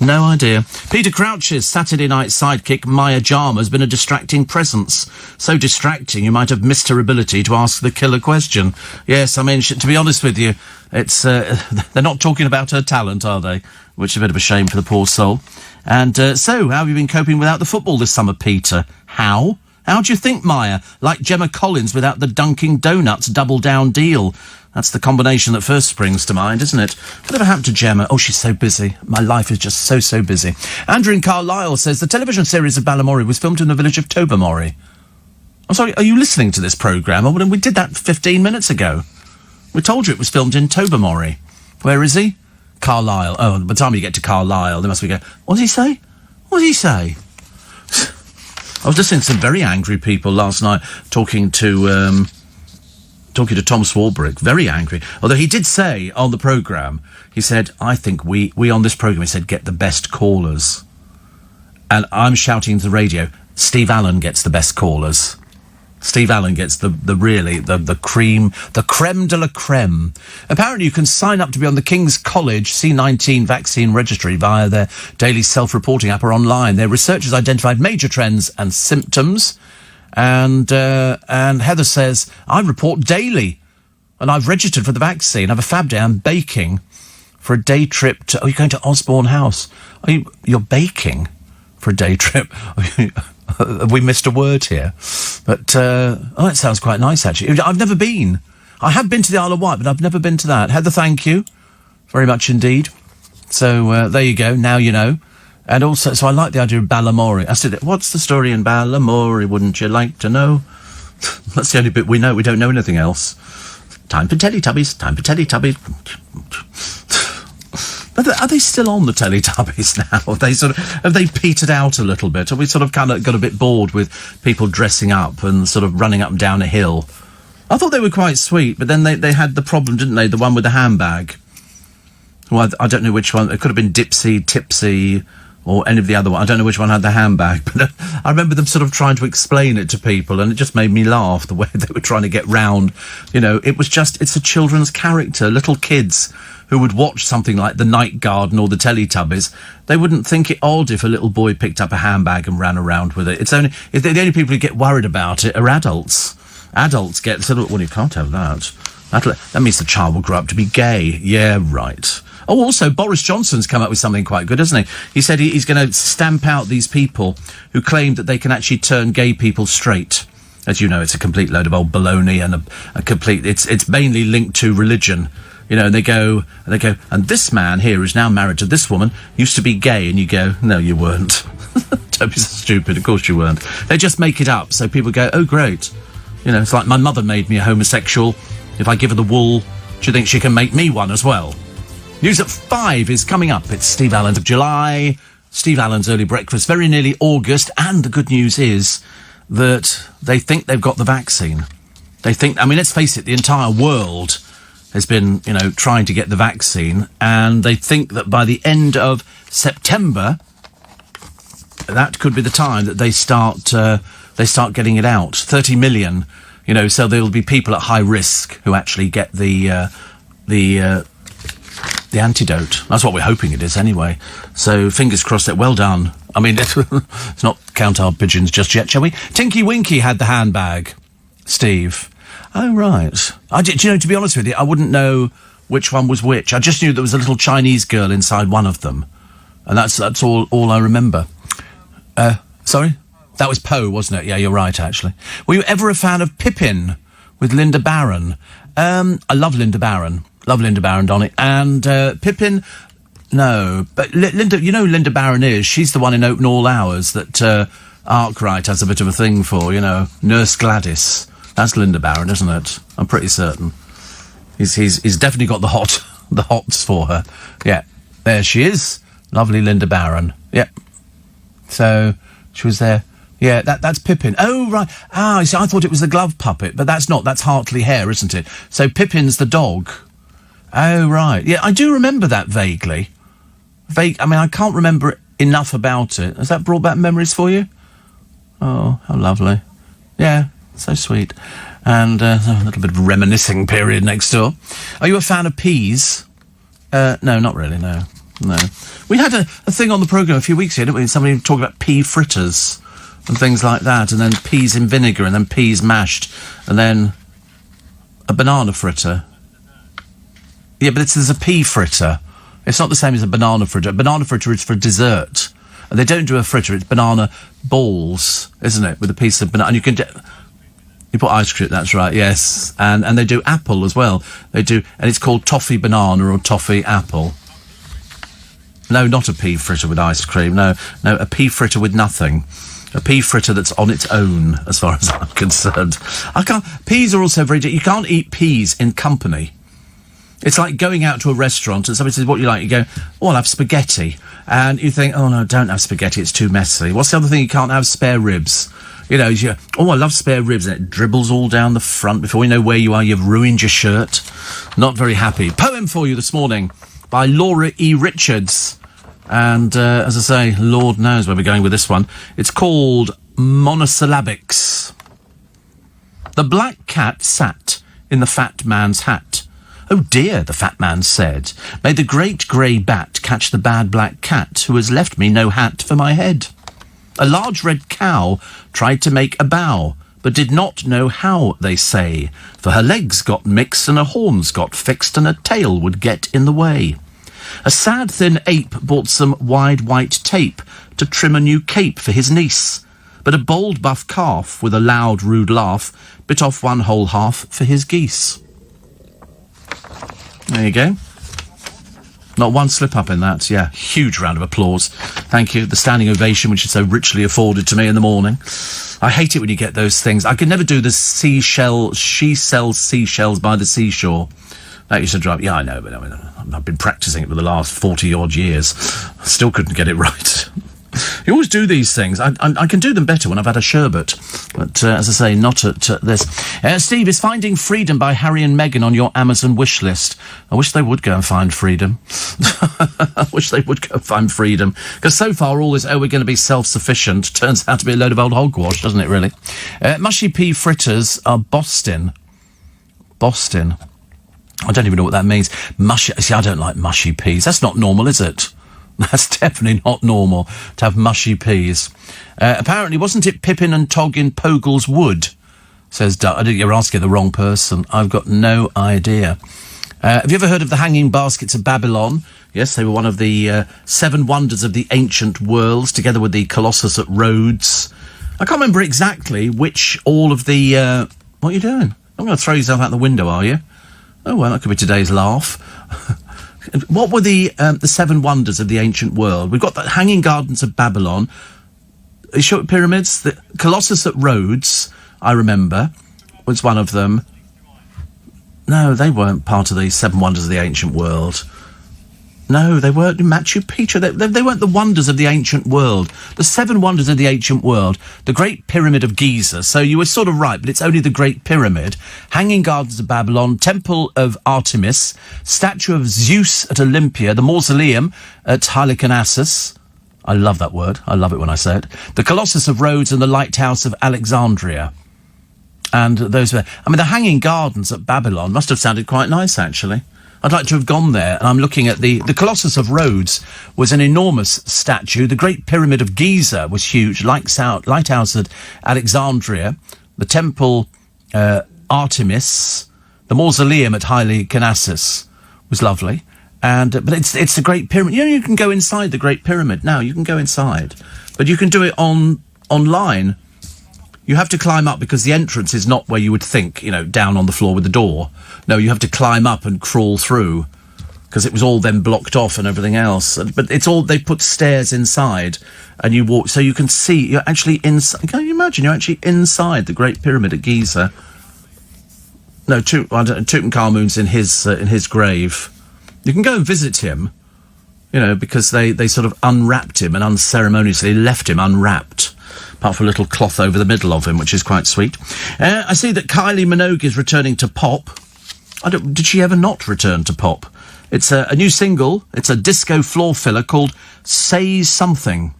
No idea. Peter Crouch's Saturday night sidekick, Maya Jama, has been a distracting presence. So distracting, you might have missed her ability to ask the killer question. Yes, I mean, to be honest with you, it's they're not talking about her talent, are they? Which is a bit of a shame for the poor soul. And so, how have you been coping without the football this summer, Peter? How? How do you think, Maya? Like Gemma Collins without the Dunkin' Donuts double-down deal. That's the combination that first springs to mind, isn't it? Whatever happened to Gemma? Oh, she's so busy. My life is just so busy. Andrew in Carlisle says the television series of Balamory was filmed in the village of Tobermory. I'm sorry, are you listening to this programme? Oh, we did that 15 minutes ago. We told you it was filmed in Tobermory. Where is he? Carlisle. Oh, by the time you get to Carlisle, they must be going, what did he say? What did he say? I was listening to some very angry people last night talking to Tom Swarbrick, very angry. Although he did say on the programme, he said, I think we on this programme, he said, get the best callers. And I'm shouting to the radio, Steve Allen gets the best callers. Steve Allen gets the creme de la creme. Apparently you can sign up to be on the King's College C19 vaccine registry via their daily self-reporting app or online. Their researchers identified major trends and symptoms. And Heather says, I report daily, and I've registered for the vaccine. I have a fab day. I'm baking for a day trip to... Oh, you're going to Osborne House. You're baking for a day trip? Have we missed a word here? But, it sounds quite nice, actually. I've never been. I have been to the Isle of Wight, but I've never been to that. Heather, thank you very much indeed. So, there you go. Now you know. And also, so I like the idea of Balamory. I said, what's the story in Balamory? Wouldn't you like to know? That's the only bit we know. We don't know anything else. Time for Teletubbies. Time for Teletubbies. Are they still on the Teletubbies now? Have they petered out a little bit? Have we sort of kind of got a bit bored with people dressing up and sort of running up and down a hill? I thought they were quite sweet, but then they had the problem, didn't they? The one with the handbag. Well, I don't know which one. It could have been Dipsy, Tipsy, or any of the other one. I don't know which one had the handbag, but I remember them sort of trying to explain it to people, and it just made me laugh, the way they were trying to get round. You know, it's a children's character. Little kids who would watch something like The Night Garden or the Teletubbies, they wouldn't think it odd if a little boy picked up a handbag and ran around with it. The only people who get worried about it are adults. Adults get sort of, well, you can't have that. That means the child will grow up to be gay. Yeah, right. Oh, also, Boris Johnson's come up with something quite good, hasn't he? He said he's going to stamp out these people who claim that they can actually turn gay people straight. As you know, it's a complete load of old baloney and a complete... It's mainly linked to religion. You know, and they go, and this man here who's now married to this woman used to be gay, and you go, no, you weren't. Don't be so stupid, of course you weren't. They just make it up, so people go, oh, great. You know, it's like my mother made me a homosexual. If I give her the wool, do you think she can make me one as well? News at 5 is coming up. It's Steve Allen's of July, Steve Allen's Early Breakfast, very nearly August, and the good news is that they think they've got the vaccine. They think, I mean, let's face it, the entire world has been, you know, trying to get the vaccine, and they think that by the end of September, that could be the time that they start getting it out. 30 million, you know, so there will be people at high risk who actually get the antidote. That's what we're hoping it is, anyway. So fingers crossed. That well done. I mean, let's not count our pigeons just yet, shall we? Tinky Winky had the handbag, Steve. Oh, right. Do you know, to be honest with you, I wouldn't know which one was which. I just knew there was a little Chinese girl inside one of them. And that's all I remember. Sorry? That was Poe, wasn't it? Yeah, you're right, actually. Were you ever a fan of Pippin with Linda Barron? I love Linda Barron. Love Linda Barron, Donny. And Pippin, no. But Linda, you know who Linda Barron is? She's the one in Open All Hours that Arkwright has a bit of a thing for, you know. Nurse Gladys. That's Linda Barron, isn't it? I'm pretty certain. He's definitely got the hot the hots for her. Yeah, there she is. Lovely Linda Barron. Yep. So, she was there. Yeah, that's Pippin. Oh, right. Ah, see, I thought it was the glove puppet, but that's not. That's Hartley Hare, isn't it? So Pippin's the dog. Oh, right. Yeah, I do remember that vaguely. I mean, I can't remember enough about it. Has that brought back memories for you? Oh, how lovely. Yeah, so sweet. And a little bit of reminiscing period next door. Are you a fan of peas? No, not really, no. We had a thing on the programme a few weeks ago, didn't we? Somebody talked about pea fritters and things like that, and then peas in vinegar, and then peas mashed, and then a banana fritter. Yeah, but there's a pea fritter. It's not the same as a banana fritter. A banana fritter is for dessert. And they don't do a fritter, it's banana balls, isn't it? With a piece of banana. And you put ice cream, that's right, yes. And they do apple as well. They do, and it's called toffee banana or toffee apple. No, not a pea fritter with ice cream. No, a pea fritter with nothing. A pea fritter that's on its own, as far as I'm concerned. Peas are also you can't eat peas in company. It's like going out to a restaurant and somebody says, what do you like? You go, oh, I'll have spaghetti. And you think, oh, no, don't have spaghetti, it's too messy. What's the other thing you can't have? Spare ribs. You know, I love spare ribs. And it dribbles all down the front. Before you know where you are, you've ruined your shirt. Not very happy. Poem for you this morning by Laura E. Richards. And, as I say, Lord knows where we're going with this one. It's called Monosyllabics. The black cat sat in the fat man's hat. Oh dear, the fat man said, may the great grey bat catch the bad black cat who has left me no hat for my head. A large red cow tried to make a bow, but did not know how, they say, for her legs got mixed and her horns got fixed and her tail would get in the way. A sad thin ape bought some wide white tape to trim a new cape for his niece, but a bold buff calf, with a loud rude laugh, bit off one whole half for his geese. There you go. Not one slip-up in that. Yeah, huge round of applause. Thank you. The standing ovation, which is so richly afforded to me in the morning. I hate it when you get those things. I could never do the she sells seashells by the seashore. That used to drive... Yeah, I know, but I mean, I've been practising it for the last 40-odd years. Still couldn't get it right. You always do these things. I can do them better when I've had a sherbet. But, as I say, not at this. Steve, is Finding Freedom by Harry and Meghan on your Amazon wish list? I wish they would go and find freedom. I wish they would go and find freedom. Because so far all this, we're going to be self-sufficient, turns out to be a load of old hogwash, doesn't it, really? Mushy pea fritters are Boston. Boston. I don't even know what that means. Mushy. See, I don't like mushy peas. That's not normal, is it? That's definitely not normal to have mushy peas. Apparently, wasn't it Pippin and Tog in Pogle's Wood? Says Doug. I think you're asking the wrong person. I've got no idea. Have you ever heard of the Hanging Baskets of Babylon? Yes, they were one of the 7 wonders of the ancient worlds, together with the Colossus at Rhodes. I can't remember exactly which all of the... what are you doing? I'm going to throw yourself out the window, are you? Oh, well, that could be today's laugh. What were the 7 wonders of the ancient world? We've got the Hanging Gardens of Babylon, the Short Pyramids, the Colossus at Rhodes, I remember, was one of them. No, they weren't part of the 7 wonders of the ancient world. No, they weren't. Machu Picchu, they weren't the wonders of the ancient world. The 7 wonders of the ancient world, the Great Pyramid of Giza. So you were sort of right, but it's only the Great Pyramid. Hanging Gardens of Babylon, Temple of Artemis, Statue of Zeus at Olympia, the Mausoleum at Halicarnassus. I love that word. I love it when I say it. The Colossus of Rhodes and the Lighthouse of Alexandria. And those were... I mean, the Hanging Gardens at Babylon must have sounded quite nice, actually. I'd like to have gone there, and I'm looking at the Colossus of Rhodes was an enormous statue. The Great Pyramid of Giza was huge. Lighthouse at Alexandria, the Temple Artemis, the Mausoleum at Halicarnassus was lovely. But it's the Great Pyramid. You know, you can go inside the Great Pyramid now. You can go inside, but you can do it online. You have to climb up because the entrance is not where you would think, you know, down on the floor with the door. No, you have to climb up and crawl through because it was all then blocked off and everything else. But it's all, they put stairs inside and you walk, so you can see, you're actually inside. Can you imagine? You're actually inside the Great Pyramid at Giza. No, Tutankhamun's in his grave. You can go and visit him, because they sort of unwrapped him and unceremoniously left him unwrapped, apart from a little cloth over the middle of him, which is quite sweet. I see that Kylie Minogue is returning to pop. Did she ever not return to pop? It's a new single. It's a disco floor filler called Say Something.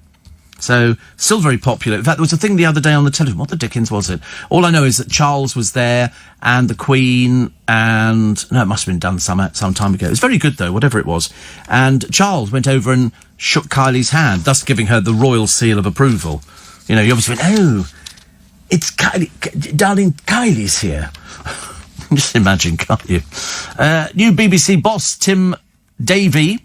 So, still very popular. In fact, there was a thing the other day on the television. What the dickens was it? All I know is that Charles was there, and the Queen, and... No, it must have been done some time ago. It was very good, though, whatever it was. And Charles went over and shook Kylie's hand, thus giving her the royal seal of approval. He obviously went, oh, it's Kylie... Darling, Kylie's here. Just imagine, can't you? New BBC boss, Tim Davie,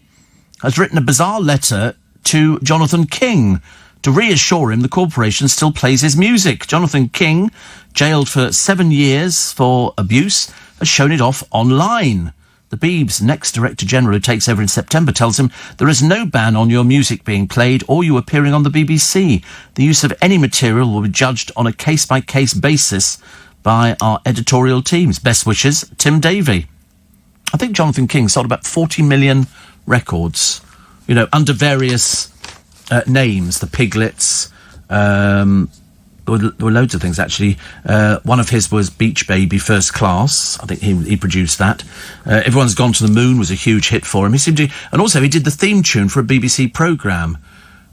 has written a bizarre letter to Jonathan King to reassure him the corporation still plays his music. Jonathan King, jailed for 7 years for abuse, has shown it off online. The Beeb's next Director General, who takes over in September, tells him there is no ban on your music being played or you appearing on the BBC. The use of any material will be judged on a case-by-case basis by our editorial teams. Best wishes, Tim Davie. I think Jonathan King sold about 40 million records, under various names, the Piglets. There were loads of things, actually. One of his was Beach Baby First Class. I think he produced that. Everyone's Gone to the Moon was a huge hit for him. He seemed to, and also he did the theme tune for a BBC programme,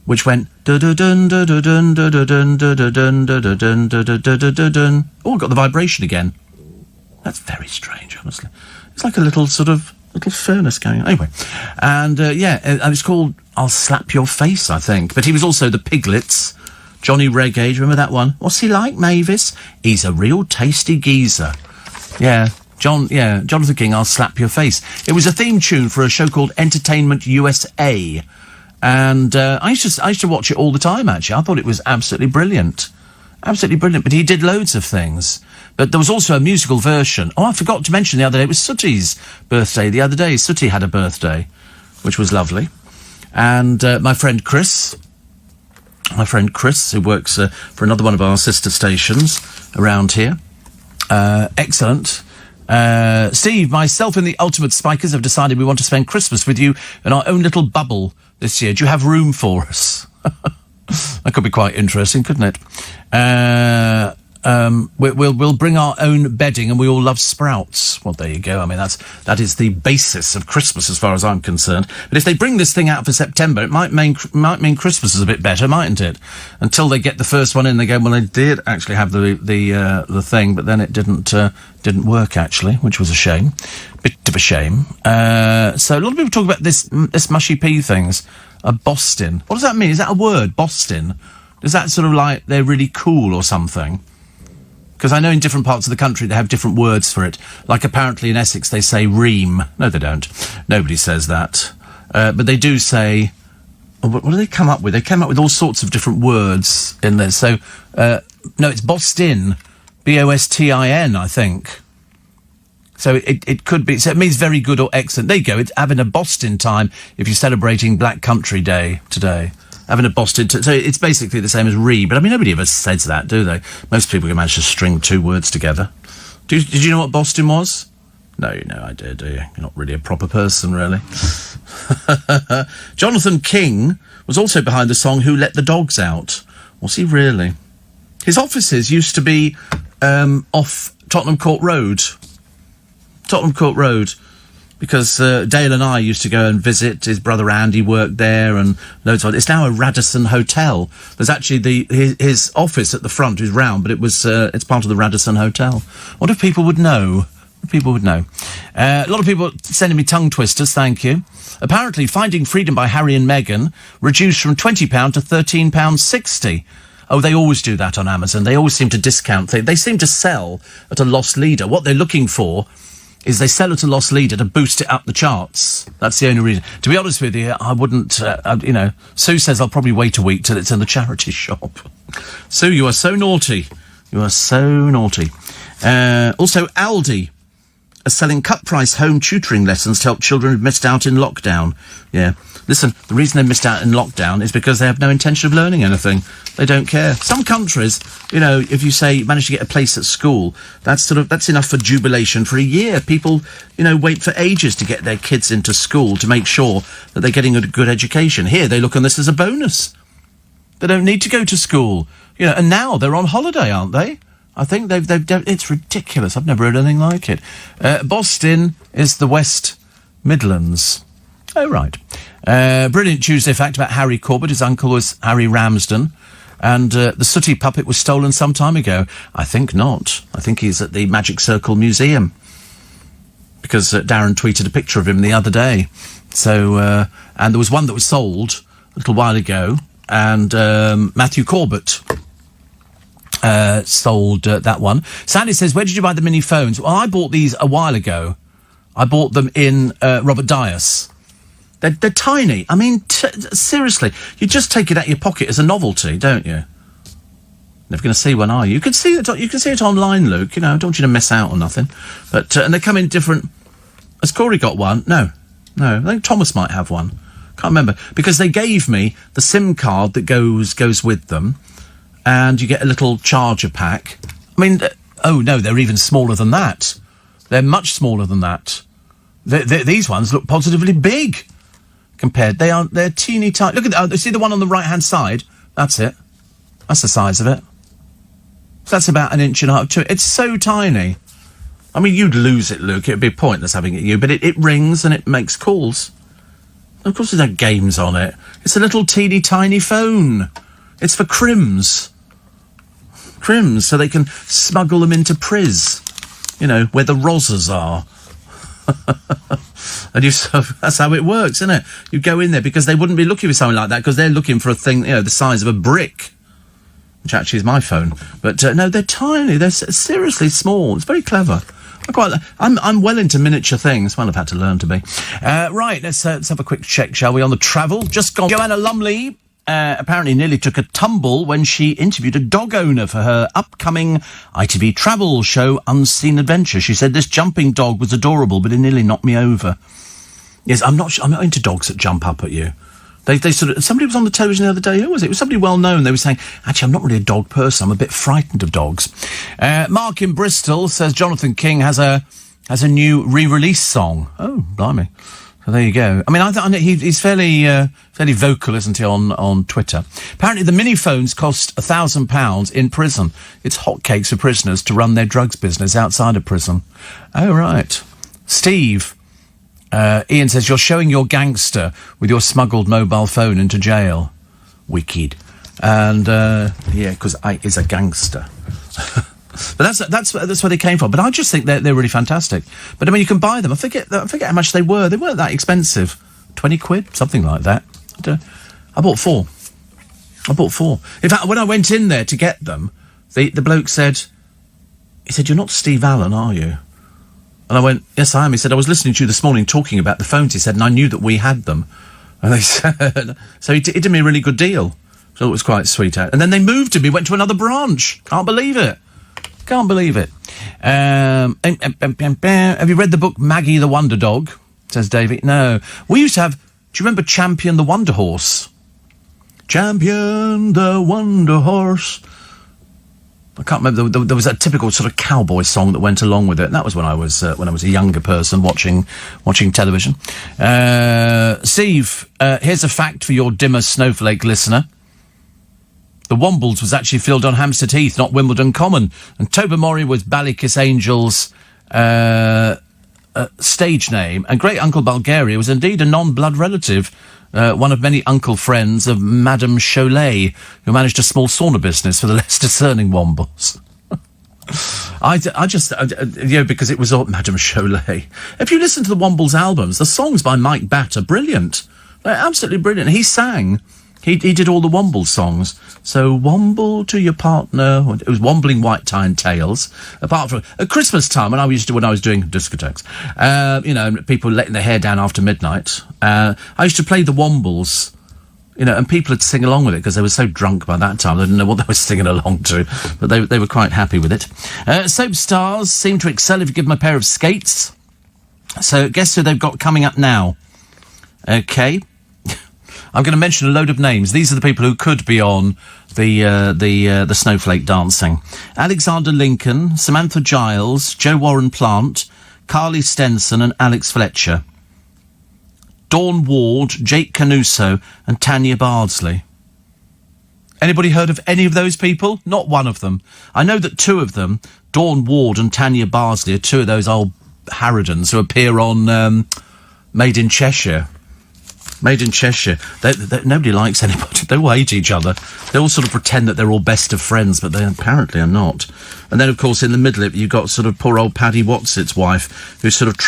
which went dun dun dun dun dun dun dun dun dun dun dun dun dun. Oh, got the vibration again. That's very strange, honestly. It's like a little furnace going on. Anyway, and it's called I'll Slap Your Face, I think. But he was also the Piglets. Johnny Reggae, do you remember that one? What's he like, Mavis? He's a real tasty geezer. Yeah, Jonathan King, I'll Slap Your Face. It was a theme tune for a show called Entertainment USA. And I used to watch it all the time, actually. I thought it was absolutely brilliant. Absolutely brilliant. But he did loads of things. But there was also a musical version. Oh, I forgot to mention the other day. It was Sooty's birthday the other day. Sooty had a birthday, which was lovely. And my friend Chris, who works for another one of our sister stations around here. Excellent. Steve, myself and the Ultimate Spikers have decided we want to spend Christmas with you in our own little bubble this year. Do you have room for us? That could be quite interesting, couldn't it? We'll bring our own bedding, and we all love Sprouts. Well, there you go. I mean, that is the basis of Christmas as far as I'm concerned. But if they bring this thing out for September, it might mean Christmas is a bit better, mightn't it? Until they get the first one in, they go, well, they did actually have the thing, but then it didn't work actually, which was a shame. Bit of a shame. So a lot of people talk about this mushy pea things. Boston. What does that mean? Is that a word? Boston? Is that sort of like they're really cool or something? Because I know in different parts of the country they have different words for it. Like apparently in Essex they say ream. No, they don't. Nobody says that. But they do say... What do they come up with? They came up with all sorts of different words in there. So, no, it's Boston. B-O-S-T-I-N, I think. So it could be... So it means very good or excellent. There you go. It's having a Boston time if you're celebrating Black Country Day today. Having a Boston... So it's basically the same as re, but I mean, nobody ever says that, do they? Most people can manage to string two words together. Did you know what Boston was? No, you know I did, do you? You're not really a proper person, really. Jonathan King was also behind the song Who Let the Dogs Out. Was he really? His offices used to be off Tottenham Court Road. Because Dale and I used to go and visit. His brother Andy worked there and loads of it. It's now a Radisson Hotel. There's actually his office at the front is round, but it's part of the Radisson Hotel. What if people would know? People would know. A lot of people sending me tongue twisters, thank you. Apparently, Finding Freedom by Harry and Meghan reduced from £20 to £13.60. Oh, they always do that on Amazon. They always seem to discount things. They seem to sell at a loss leader. What they're looking for is they sell at a loss leader to boost it up the charts. That's the only reason. To be honest with you, I wouldn't, Sue says I'll probably wait a week till it's in the charity shop. Sue, you are so naughty. You are so naughty. Also, Aldi are selling cut-price home tutoring lessons to help children who've missed out in lockdown. Yeah. Listen, the reason they missed out in lockdown is because they have no intention of learning anything. They don't care. Some countries, you know, if you say you manage to get a place at school, that's enough for jubilation for a year. People, you know, wait for ages to get their kids into school to make sure that they're getting a good education. Here, they look on this as a bonus. They don't need to go to school. You know, and now they're on holiday, aren't they? I think they've it's ridiculous. I've never heard anything like it. Boston is the West Midlands. Oh, right. Brilliant Tuesday fact about Harry Corbett. His uncle was Harry Ramsden. And the sooty puppet was stolen some time ago. I think not. I think he's at the Magic Circle Museum. Because Darren tweeted a picture of him the other day. So, and there was one that was sold a little while ago. And Matthew Corbett sold that one. Sandy says, where did you buy the mini phones? Well, I bought these a while ago. I bought them in Robert Dias. They're tiny. I mean, seriously, you just take it out of your pocket as a novelty, don't you? Never going to see one, are you? You can see it online, Luke. You know, I don't want you to miss out on nothing. But and they come in different. Has Corey got one? No. I think Thomas might have one. Can't remember because they gave me the SIM card that goes with them, and you get a little charger pack. I mean, oh no, they're even smaller than that. They're much smaller than that. These ones look positively big. Compared, they're teeny tiny. Look at that. See the one on the right hand side? That's it. That's the size of it. So that's about 1.5 inches to it. It's so tiny. I mean, you'd lose it, Luke. It'd be pointless having it you, but it rings and it makes calls. Of course, there's no games on it. It's a little teeny tiny phone. It's for crims, so they can smuggle them into Priz. You know, where the Rozzers are. And that's how it works, isn't it? You go in there because they wouldn't be looking for something like that because they're looking for a thing, you know, the size of a brick, which actually is my phone. But no, they're tiny. They're seriously small. It's very clever. I'm well into miniature things. Well, I've had to learn to be. Right, let's have a quick check, shall we, on the travel. Just gone. Joanna Lumley apparently nearly took a tumble when she interviewed a dog owner for her upcoming ITV travel show, Unseen Adventure. She said, this jumping dog was adorable, but it nearly knocked me over. Yes, I'm not into dogs that jump up at you. They sort of, somebody was on the television the other day. Who was it? It was somebody well known. They were saying, actually, I'm not really a dog person. I'm a bit frightened of dogs. Mark in Bristol says Jonathan King has a new re-release song. Oh, blimey. So there you go. I mean, he's fairly vocal, isn't he, on Twitter? Apparently, the mini phones cost £1,000 in prison. It's hotcakes for prisoners to run their drugs business outside of prison. Oh, right. Steve. Ian says, you're showing your gangster with your smuggled mobile phone into jail. Wicked. And, yeah, because I is a gangster. But that's where they came from. But I just think they're really fantastic. But, I mean, you can buy them. I forget how much they were. They weren't that expensive. 20 quid? Something like that. I bought 4. In fact, when I went in there to get them, the bloke said, you're not Steve Allen, are you? And I went, yes, I am. He said, I was listening to you this morning talking about the phones. He said, and I knew that we had them. And they said, so he did me a really good deal. So it was quite sweet. And then they moved him. He went to another branch. Can't believe it. Have you read the book Maggie the Wonder Dog? Says Davey. No. We used to have, do you remember Champion the Wonder Horse? Champion the Wonder Horse. I can't remember. There was a typical sort of cowboy song that went along with it. And that was when I was a younger person watching television. Steve, here's a fact for your dimmer snowflake listener. The Wombles was actually filmed on Hampstead Heath, not Wimbledon Common. And Tobermory was Ballykiss Angels' stage name. And Great Uncle Bulgaria was indeed a non-blood relative. One of many uncle friends of Madame Cholet, who managed a small sauna business for the less discerning Wombles. Because it was all Madame Cholet. If you listen to the Wombles albums, the songs by Mike Batt are brilliant. They're absolutely brilliant. He sang. He did all the Womble songs. So, Womble to your partner. It was Wombling White Tie and Tails. Apart from at Christmas time, when I was doing discotheques, people letting their hair down after midnight. I used to play the Wombles You know, and people would sing along with it because they were so drunk by that time they didn't know what they were singing along to, but they were quite happy with it. Soap stars seem to excel if you give them a pair of skates. So guess who they've got coming up now? Okay. I'm going to mention a load of names. These are the people who could be on the snowflake dancing. Alexander Lincoln, Samantha Giles, Joe Warren Plant, Carly Stenson and Alex Fletcher. Dawn Ward, Jake Canuso and Tanya Bardsley. Anybody heard of any of those people? Not one of them. I know that two of them, Dawn Ward and Tanya Bardsley, are two of those old harridans who appear on Made in Cheshire. Made in Cheshire. Nobody likes anybody. They all hate each other. They all sort of pretend that they're all best of friends, but they apparently are not. And then, of course, in the middle of it, you've got sort of poor old Paddy Watsit's wife, who sort of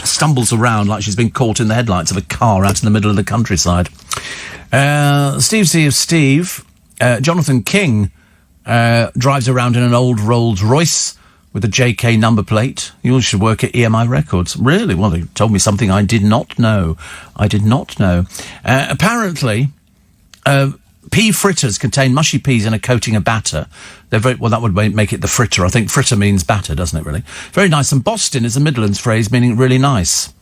stumbles around like she's been caught in the headlights of a car out in the middle of the countryside. Steve C. of Steve, Jonathan King, drives around in an old Rolls Royce with a JK number plate. You should work at EMI Records. Really? Well, they told me something I did not know. Apparently, pea fritters contain mushy peas in a coating of batter. They're very, well, that would make it the fritter. I think fritter means batter, doesn't it, really? Very nice. And Boston is a Midlands phrase meaning really nice.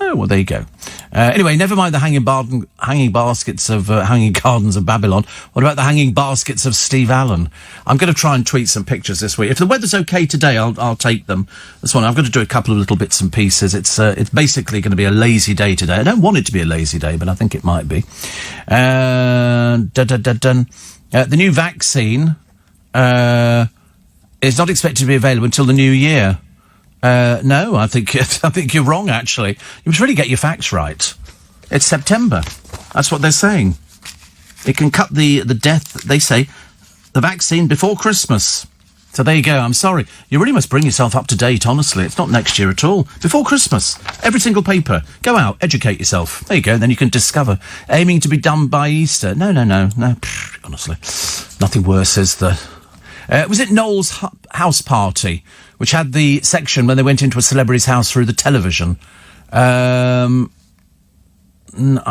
Oh, well, there you go. Anyway, never mind the hanging baskets of hanging gardens of Babylon. What about the hanging baskets of Steve Allen? I'm going to try and tweet some pictures this week. If the weather's okay today, I'll take them. That's one. I'm going to do a couple of little bits and pieces. It's basically going to be a lazy day today. I don't want it to be a lazy day, but I think it might be. The new vaccine is not expected to be available until the new year. No, I think you're wrong, actually. You must really get your facts right. It's September. That's what they're saying. It can cut the death, they say, the vaccine before Christmas. So there you go. I'm sorry. You really must bring yourself up to date, honestly. It's not next year at all. Before Christmas. Every single paper. Go out, educate yourself. There you go. Then you can discover. Aiming to be done by Easter. No. Pfft, honestly. Nothing worse is the... was it Noel's house party, which had the section when they went into a celebrity's house through the television? I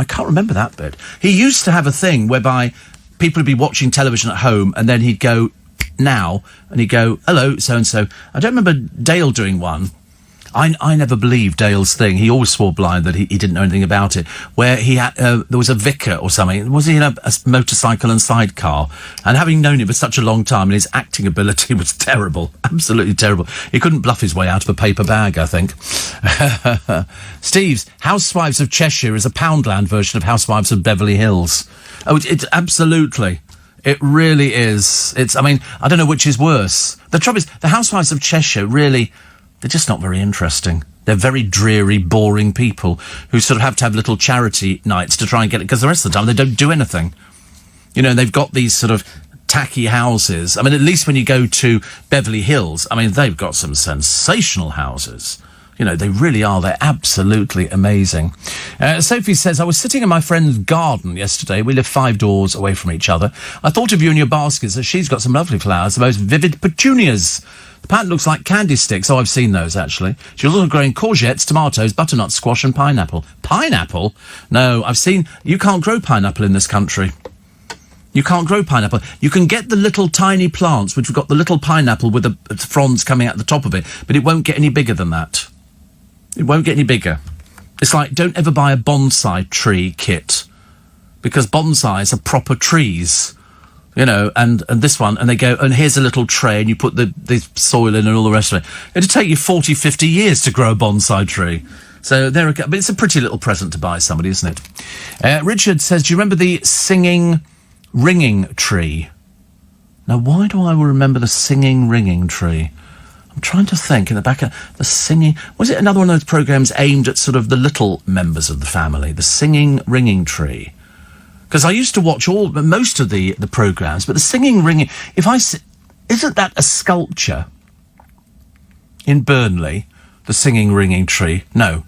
can't remember that bit. He used to have a thing whereby people would be watching television at home and then he'd go, now, and he'd go, hello, so-and-so. I don't remember Dale doing one. I never believed Dale's thing. He always swore blind that he didn't know anything about it. Where he had, there was a vicar or something. Was he in a motorcycle and sidecar? And having known him for such a long time, and his acting ability was terrible, absolutely terrible. He couldn't bluff his way out of a paper bag, I think. Steve's Housewives of Cheshire is a Poundland version of Housewives of Beverly Hills. Oh, it's absolutely. It really is. I mean, I don't know which is worse. The trouble is, the Housewives of Cheshire really... They're just not very interesting. They're very dreary, boring people who sort of have to have little charity nights to try and get it, because the rest of the time they don't do anything. You know, they've got these sort of tacky houses. I mean, at least when you go to Beverly Hills, I mean, they've got some sensational houses. You know, they really are. They're absolutely amazing. Sophie says, I was sitting in my friend's garden yesterday. We live 5 doors away from each other. I thought of you and your baskets, as she's got some lovely flowers, the most vivid petunias. The pattern looks like candy sticks. Oh, I've seen those, actually. She's also growing courgettes, tomatoes, butternut squash and pineapple. Pineapple? No, I've seen... You can't grow pineapple in this country. You can't grow pineapple. You can get the little tiny plants, which have got the little pineapple with the fronds coming out the top of it, but it won't get any bigger than that. It won't get any bigger. It's like, don't ever buy a bonsai tree kit, because bonsais are proper trees. You know, and this one, and they go, and here's a little tray, and you put the soil in and all the rest of it. It'd take you 40, 50 years to grow a bonsai tree. So there we go. But it's a pretty little present to buy somebody, isn't it? Richard says, do you remember the singing, ringing tree? Now, why do I remember the singing, ringing tree? I'm trying to think in the back of the singing... Was it another one of those programmes aimed at sort of the little members of the family? The singing, ringing tree. Because I used to watch most of the programmes, but the singing, ringing... Isn't that a sculpture in Burnley, the singing, ringing tree? No.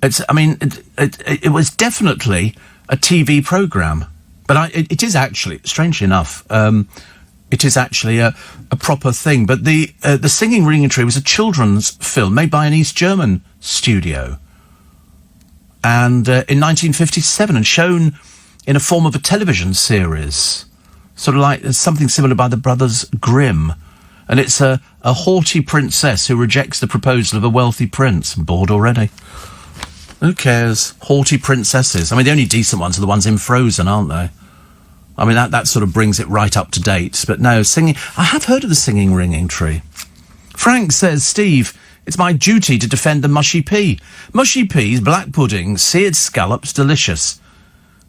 It was definitely a TV programme. But it is actually, strangely enough, it is actually a proper thing. But the singing, ringing tree was a children's film made by an East German studio. And in 1957, and shown... in a form of a television series. Sort of like something similar by the Brothers Grimm. And it's a haughty princess who rejects the proposal of a wealthy prince. I'm bored already. Who cares? Haughty princesses. I mean, the only decent ones are the ones in Frozen, aren't they? I mean, that sort of brings it right up to date. But no, singing... I have heard of the singing ringing tree. Frank says, Steve, it's my duty to defend the mushy pea. Mushy peas, black pudding, seared scallops, delicious.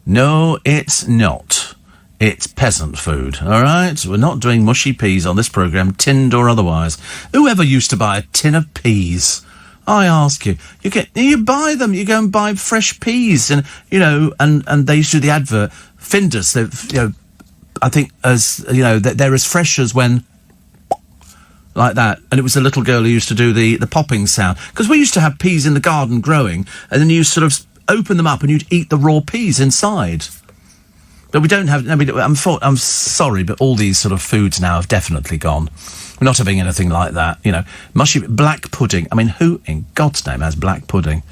No, it's not. It's peasant food, all right? We're not doing mushy peas on this programme, tinned or otherwise. Whoever used to buy a tin of peas? I ask you. You buy them. You go and buy fresh peas, and and they used to do the advert. Findus, I think they're as fresh as when, like that. And it was the little girl who used to do the popping sound, because we used to have peas in the garden growing, and then you sort of open them up and you'd eat the raw peas inside. But we don't have. I'm sorry, but all these sort of foods now have definitely gone. We're not having anything like that. Mushy black pudding. I mean, who in God's name has black pudding?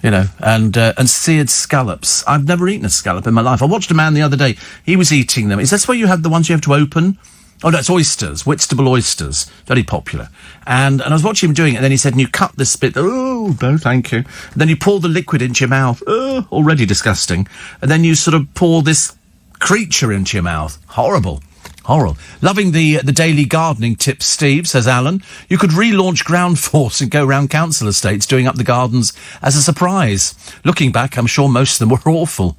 And seared scallops. I've never eaten a scallop in my life. I watched a man the other day. He was eating them. Is that where you have the ones you have to open? Oh, no, it's oysters. Whitstable oysters. Very popular. And I was watching him doing it, and then he said, and you cut this bit. Oh, no, thank you. And then you pour the liquid into your mouth. Oh, already disgusting. And then you sort of pour this creature into your mouth. Horrible. Loving the daily gardening tips, Steve, says Alan. You could relaunch Ground Force and go round council estates doing up the gardens as a surprise. Looking back, I'm sure most of them were awful.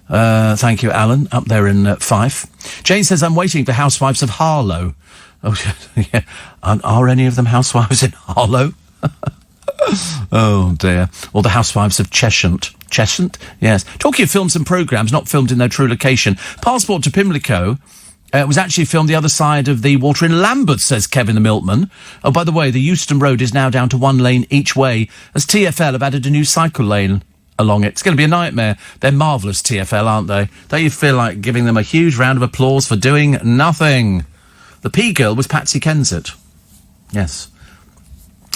Thank you, Alan, up there in Fife. Jane says, I'm waiting for Housewives of Harlow. Oh, yeah. Are any of them housewives in Harlow? Oh, dear. Or the Housewives of Cheshunt. Cheshunt? Yes. Talking of films and programmes not filmed in their true location, Passport to Pimlico was actually filmed the other side of the water in Lambeth, says Kevin the Milkman. Oh, by the way, the Euston Road is now down to one lane each way, as TfL have added a new cycle lane along it. It's going to be a nightmare. They're marvellous, TfL, aren't they? Don't you feel like giving them a huge round of applause for doing nothing? The P-girl was Patsy Kensit. Yes.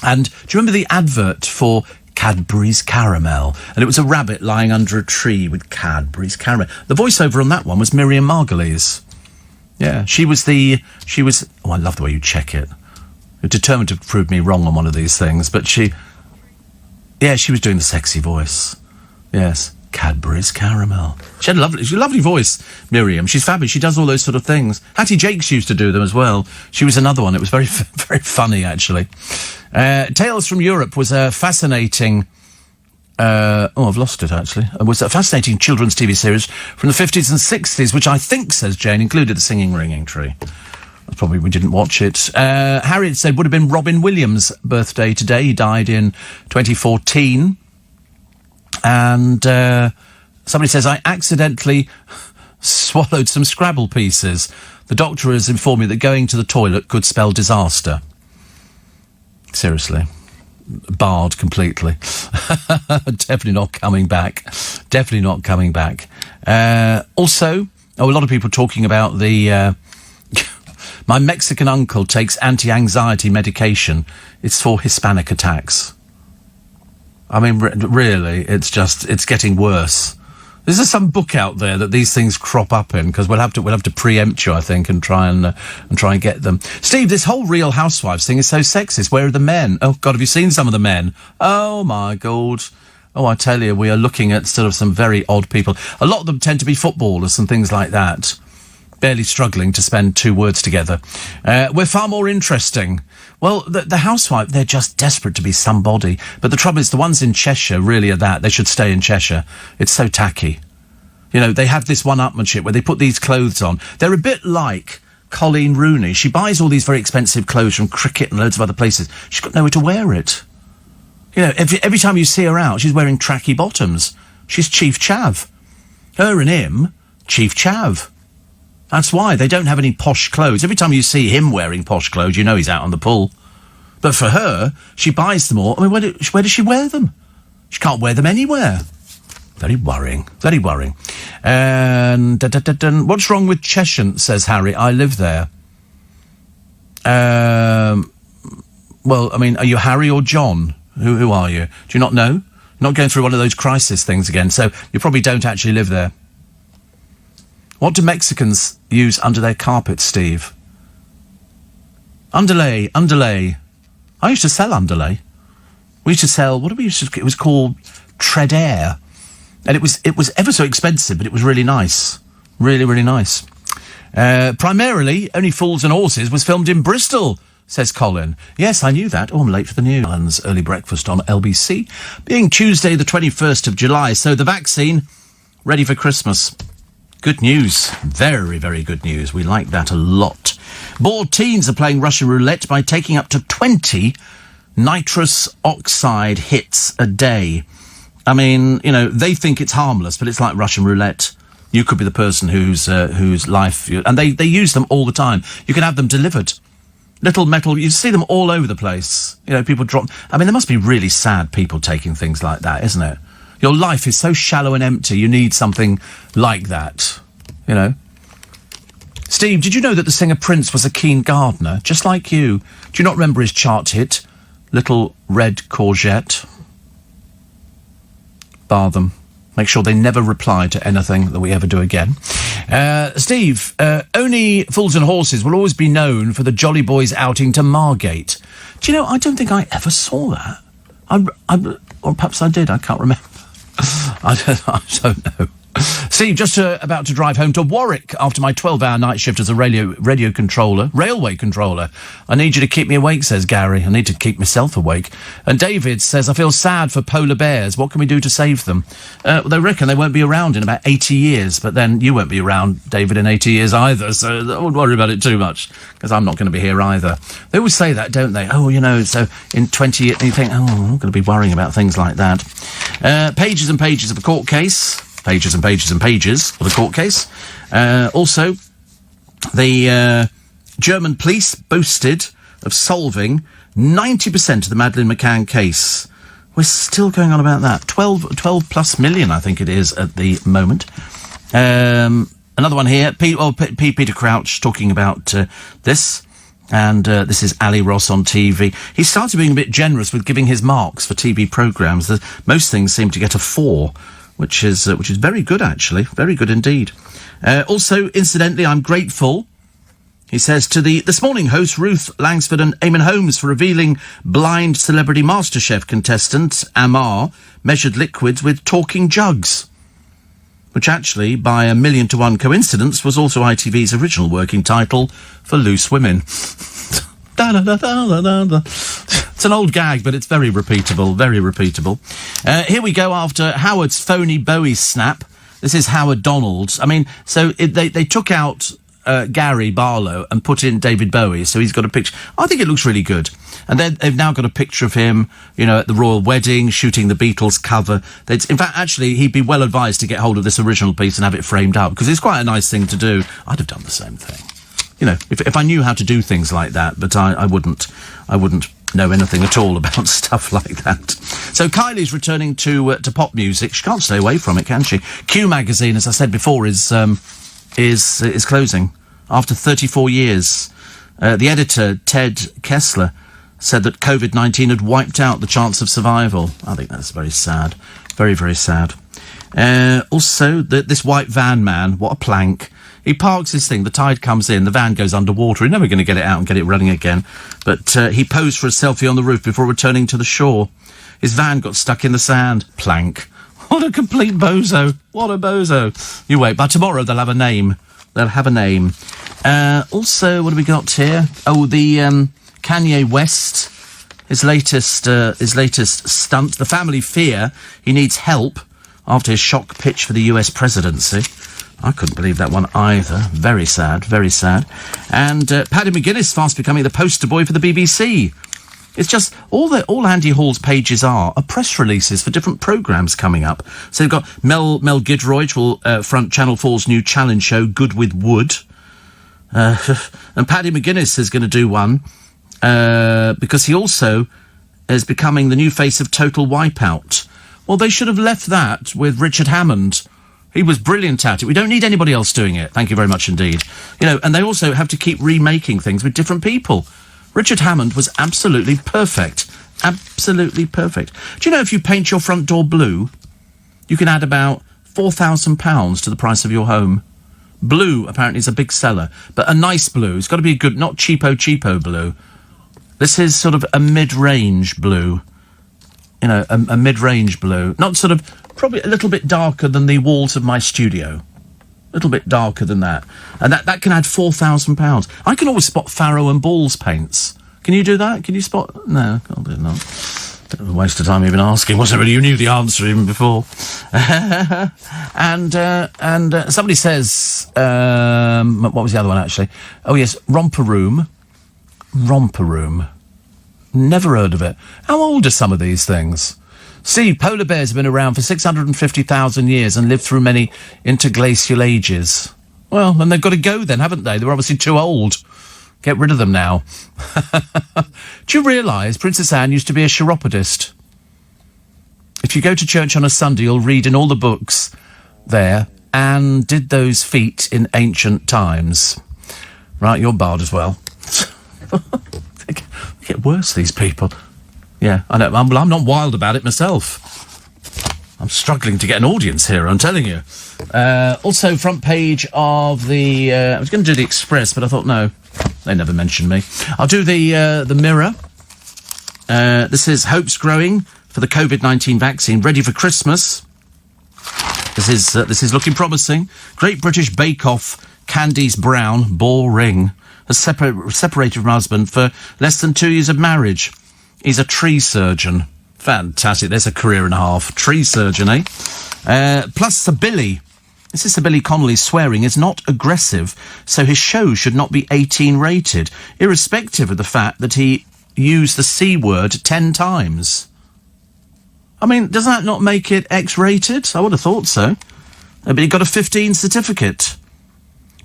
And do you remember the advert for Cadbury's Caramel? And it was a rabbit lying under a tree with Cadbury's Caramel. The voiceover on that one was Miriam Margolyes. Yeah, she was... Oh, I love the way you check it. You're determined to prove me wrong on one of these things, but she was doing the sexy voice. Yes, Cadbury's Caramel. She had a lovely voice, Miriam. She's fabulous. She does all those sort of things. Hattie Jakes used to do them as well. She was another one. It was very, very funny, actually. Tales from Europe was a fascinating... I've lost it, actually. It was a fascinating children's TV series from the 50s and 60s, which I think, says Jane, included the singing ringing tree. That's probably we didn't watch it. Harriet said would have been Robin Williams' birthday today. He died in 2014. And somebody says, I accidentally swallowed some Scrabble pieces. The doctor has informed me that going to the toilet could spell disaster. Seriously. Barred completely. Definitely not coming back. Also, a lot of people talking about the... my Mexican uncle takes anti-anxiety medication. It's for Hispanic attacks. I mean, really, it's getting worse. Is there some book out there that these things crop up in? Because we'll have to preempt you, I think, and try and get them. Steve, this whole Real Housewives thing is so sexist. Where are the men? Oh God, have you seen some of the men? Oh my God. Oh, I tell you, we are looking at sort of some very odd people. A lot of them tend to be footballers and things like that. Barely struggling to spend two words together. We're far more interesting. Well, the housewife, they're just desperate to be somebody. But the trouble is, the ones in Cheshire really are that. They should stay in Cheshire. It's so tacky. They have this one-upmanship where they put these clothes on. They're a bit like Colleen Rooney. She buys all these very expensive clothes from Cricket and loads of other places. She's got nowhere to wear it. Every time you see her out, she's wearing tracky bottoms. She's Chief Chav. Her and him, Chief Chav. That's why they don't have any posh clothes. Every time you see him wearing posh clothes, you know he's out on the pull. But for her, she buys them all. I mean, where does she wear them? She can't wear them anywhere. Very worrying. Very worrying. And what's wrong with Cheshunt, says Harry. I live there. Well, I mean, are you Harry or John? Who are you? Do you not know? You're not going through one of those crisis things again, so you probably don't actually live there. What do Mexicans use under their carpets, Steve? Underlay. I used to sell underlay. We used to sell, what did we used to, it was called Tread Air. And it was ever so expensive, but it was really nice. Really, really nice. Primarily, Only Fools and Horses was filmed in Bristol, says Colin. Yes, I knew that. Oh, I'm late for the news. Alan's early breakfast on LBC. Being Tuesday, the 21st of July. So the vaccine, ready for Christmas. Good news. Very, very good news. We like that a lot. Bored teens are playing Russian roulette by taking up to 20 nitrous oxide hits a day. I mean, you know, they think it's harmless, but it's like Russian roulette. You could be the person whose life... And they use them all the time. You can have them delivered. Little metal... You see them all over the place. You know, people drop... I mean, there must be really sad people taking things like that, isn't it? Your life is so shallow and empty, you need something like that. You know? Steve, did you know that the singer Prince was a keen gardener, just like you? Do you not remember his chart hit, Little Red Courgette? Bar them. Make sure they never reply to anything that we ever do again. Steve, Only Fools and Horses will always be known for the Jolly Boys outing to Margate. Do you know, I don't think I ever saw that. Or perhaps I did, I can't remember. I don't know. Steve, just about to drive home to Warwick after my 12-hour night shift as a railway controller. I need you to keep me awake, says Gary. I need to keep myself awake. And David says, I feel sad for polar bears. What can we do to save them? They reckon they won't be around in about 80 years, but then you won't be around, David, in 80 years either, so I wouldn't worry about it too much, because I'm not going to be here either. They always say that, don't they? Oh, you know, so in 20 years, you think, oh, I'm not going to be worrying about things like that. Pages and pages of a court case. Pages and pages and pages of the court case. Also, the German police boasted of solving 90% of the Madeleine McCann case. We're still going on about that. 12 plus million, I think it is, at the moment. Another one here. Peter Crouch talking about this. And this is Ali Ross on TV. He started being a bit generous with giving his marks for TV programmes. Most things seem to get a 4. Which is very good, actually. Very good indeed. Also, incidentally, I'm grateful, he says, to the This Morning host Ruth Langsford and Eamon Holmes for revealing blind Celebrity MasterChef contestant Amar measured liquids with talking jugs, which actually, by a 1,000,000-to-1 coincidence, was also ITV's original working title for Loose Women. It's an old gag, but it's very repeatable, very repeatable. Here we go after Howard's phony Bowie snap. This is Howard Donald. I mean, so they took out Gary Barlow and put in David Bowie, so he's got a picture. I think it looks really good. And then they've now got a picture of him, you know, at the royal wedding, shooting the Beatles cover. In fact, actually, he'd be well advised to get hold of this original piece and have it framed up, because it's quite a nice thing to do. I'd have done the same thing. You know, if I knew how to do things like that, but I wouldn't know anything at all about stuff like that. So Kylie's returning to pop music. She can't stay away from it, can she? Q Magazine, as I said before, is closing after 34 years. The editor, Ted Kessler, said that COVID-19 had wiped out the chance of survival. I think that's very sad. Very, very sad. Also, this white van man, what a plank. He parks his thing, the tide comes in, the van goes underwater. He's never going to get it out and get it running again. But he posed for a selfie on the roof before returning to the shore. His van got stuck in the sand. Plank. What a complete bozo. What a bozo. You wait, by tomorrow they'll have a name. They'll have a name. Also, what have we got here? Oh, the Kanye West, his latest stunt. The family fear he needs help after his shock pitch for the US presidency. I couldn't believe that one either. Very sad, very sad. And Paddy McGuinness fast becoming the poster boy for the BBC. It's just, all Andy Hall's pages are press releases for different programmes coming up. So they've got Mel Gidroyd will front Channel 4's new challenge show, Good with Wood. And Paddy McGuinness is going to do one because he also is becoming the new face of Total Wipeout. Well, they should have left that with Richard Hammond. He was brilliant at it. We don't need anybody else doing it. Thank you very much indeed. You know, and they also have to keep remaking things with different people. Richard Hammond was absolutely perfect. Absolutely perfect. Do you know if you paint your front door blue, you can add about £4,000 to the price of your home? Blue, apparently, is a big seller. But a nice blue. It's got to be good, not cheapo blue. This is sort of a mid-range blue. You know, a mid-range blue. Not sort of, probably a little bit darker than the walls of my studio. A little bit darker than that. And that can add £4,000. I can always spot Farrow and Balls paints. Can you do that? Can you spot? No, can't do that. Bit of a waste of time even asking, wasn't it? Really, you knew the answer even before. and somebody says, what was the other one actually? Oh yes, Romper Room. Never heard of it. How old are some of these things? See, polar bears have been around for 650,000 years and lived through many interglacial ages. Well, then they've got to go then, haven't they? They're obviously too old. Get rid of them now. Do you realise Princess Anne used to be a chiropodist? If you go to church on a Sunday, you'll read in all the books there, Anne did those feat in ancient times. Right, you're barred as well. They get worse, these people. Yeah, I know. I'm not wild about it myself. I'm struggling to get an audience here, I'm telling you. Also, front page of the... I was going to do the Express, but I thought, no, they never mentioned me. I'll do the Mirror. This is hopes growing for the COVID-19 vaccine, ready for Christmas. This is looking promising. Great British Bake Off, Candice Brown, boring, has separated from her husband for less than 2 years of marriage. He's a tree surgeon. Fantastic. There's a career and a half. Tree surgeon, eh? Plus Sir Billy. This is Sir Billy Connolly swearing is not aggressive, so his show should not be 18 rated, irrespective of the fact that he used the C word 10 times. I mean, does that not make it X-rated? I would have thought so. But he got a 15 certificate.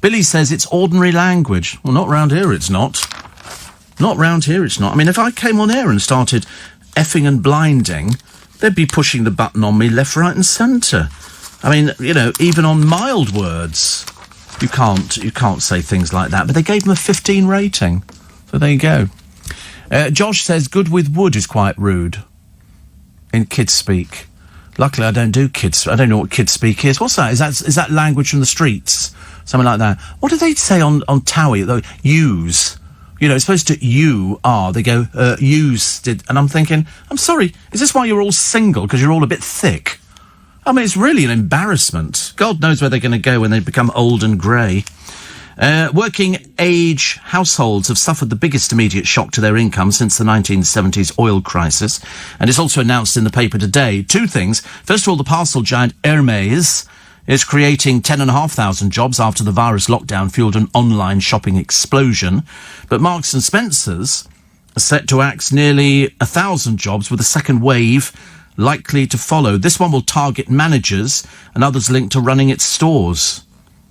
Billy says it's ordinary language. Well, not round here it's not. Not round here it's not. I mean, if I came on air and started effing and blinding, they'd be pushing the button on me left, right and centre. I mean, you know, even on mild words, you can't say things like that. But they gave him a 15 rating. So there you go. Josh says good with wood is quite rude in kids speak. Luckily, I don't do kids. I don't know what kids speak is. What's that? Is that language from the streets? Something like that. What do they say on Towie? Though, use. You know, it's supposed to you are. They go, use did. And I'm thinking, I'm sorry, is this why you're all single? Because you're all a bit thick? I mean, it's really an embarrassment. God knows where they're going to go when they become old and grey. Working age households have suffered the biggest immediate shock to their income since the 1970s oil crisis. And it's also announced in the paper today. Two things. First of all, the parcel giant Hermes is creating 10,500 jobs after the virus lockdown fueled an online shopping explosion. But Marks and Spencer's are set to axe nearly 1,000 jobs with a second wave likely to follow. This one will target managers and others linked to running its stores.